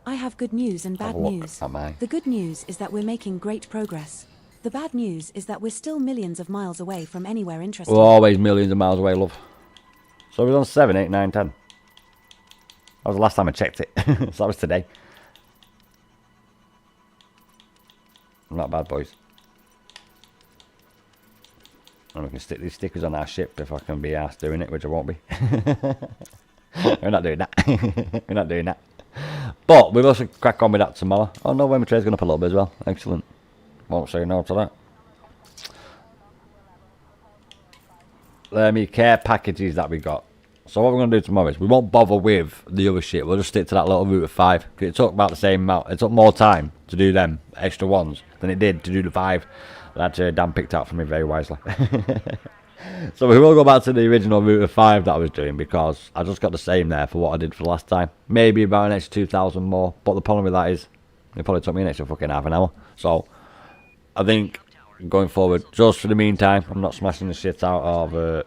have good news and bad news. The good news is that we're making great progress. The bad news is that we're still millions of miles away from anywhere interesting. We're always millions of miles away, love. So we're on 7, 8, 9, 10. That was the last time I checked it. So that was today. Not bad, boys. And we can stick these stickers on our ship if I can be asked doing it, which I won't be. We're not doing that. We're not doing that. But we'll also crack on with that tomorrow. Oh no, when my trade's going up a little bit as well. Excellent. Won't say no to that. Let me care packages that we got. So what we're going to do tomorrow is we won't bother with the other shit. We'll just stick to that little route of 5. It took about the same amount. It took more time to do them extra ones than it did to do the 5. That Dan picked out for me very wisely. So we will go back to the original route of 5 that I was doing, because I just got the same there for what I did for last time. Maybe about an extra 2,000 more. But the problem with that is it probably took me an extra fucking half an hour. So I think going forward, just for the meantime, I'm not smashing the shit out of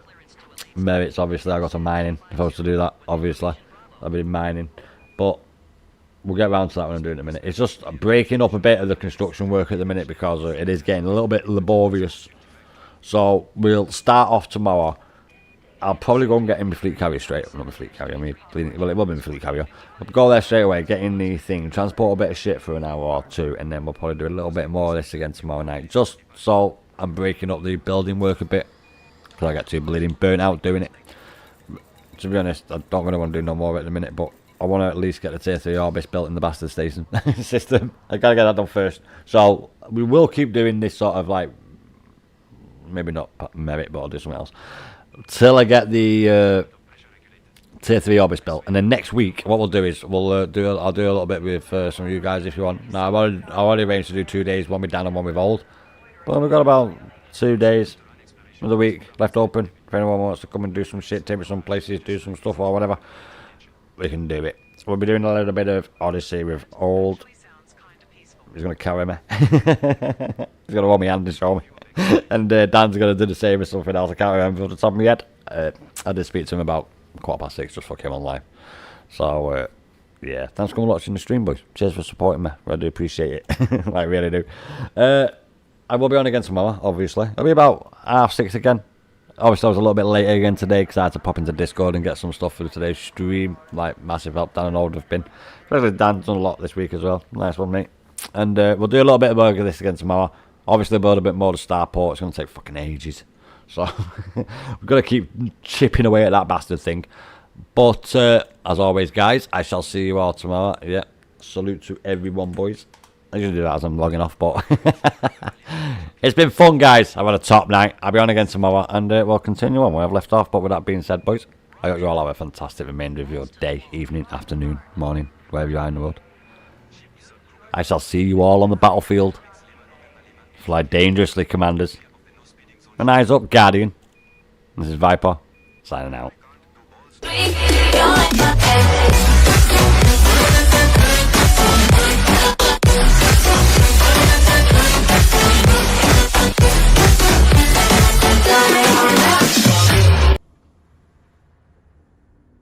merits. Obviously I got some mining if I was to do that. Obviously I'll be mining, but we'll get around to that when I'm doing it in a minute. It's just breaking up a bit of the construction work at the minute because it is getting a little bit laborious. So we'll start off tomorrow. I'll probably go and get in my fleet carrier straight up. Not my fleet carrier, well, it will be my fleet carrier. I'll go there straight away, get in the thing, transport a bit of shit for an hour or two, and then we'll probably do a little bit more of this again tomorrow night. Just so I'm breaking up the building work a bit because I get too bleeding burnt out doing it. To be honest, I don't really want to do no more at the minute, but I want to at least get the tier 3 Orbis built in the bastard station system. I gotta get that done first. So we will keep doing this sort of like, maybe not merit, but I'll do something else till I get the tier 3 Orbis built. And then next week, what we'll do is I'll do a little bit with some of you guys if you want. Now I already arranged to do 2 days, one with Dan and one with Old, but we've got about 2 days of the week left open. If anyone wants to come and do some shit, take me some places, do some stuff or whatever, we can do it. So we'll be doing a little bit of Odyssey with Old. He's going to carry me. He's going to hold my hand and show me. And Dan's going to do the same with something else. I can't remember off the top of my head. I did speak to him about 6:15 just for him on live. So, yeah, thanks for coming watching the stream, boys. Cheers for supporting me. I do appreciate it. I really do. I will be on again tomorrow, obviously. It'll be about 6:30 again. Obviously, I was a little bit later again today because I had to pop into Discord and get some stuff for today's stream. Like, massive help Dan and Old have been. Especially Dan's done a lot this week as well. Nice one, mate. And we'll do a little bit of this again tomorrow. Obviously, build a bit more to Starport. It's going to take fucking ages. So, we've got to keep chipping away at that bastard thing. But, as always, guys, I shall see you all tomorrow. Yeah, salute to everyone, boys. I usually do that as I'm logging off, but it's been fun, guys. I've had a top night. I'll be on again tomorrow, and we'll continue on where I've left off. But with that being said, boys, I hope you all have a fantastic remainder of your day, evening, afternoon, morning, wherever you are in the world. I shall see you all on the battlefield. Fly dangerously, commanders. And eyes up, Guardian. This is Viper, signing out.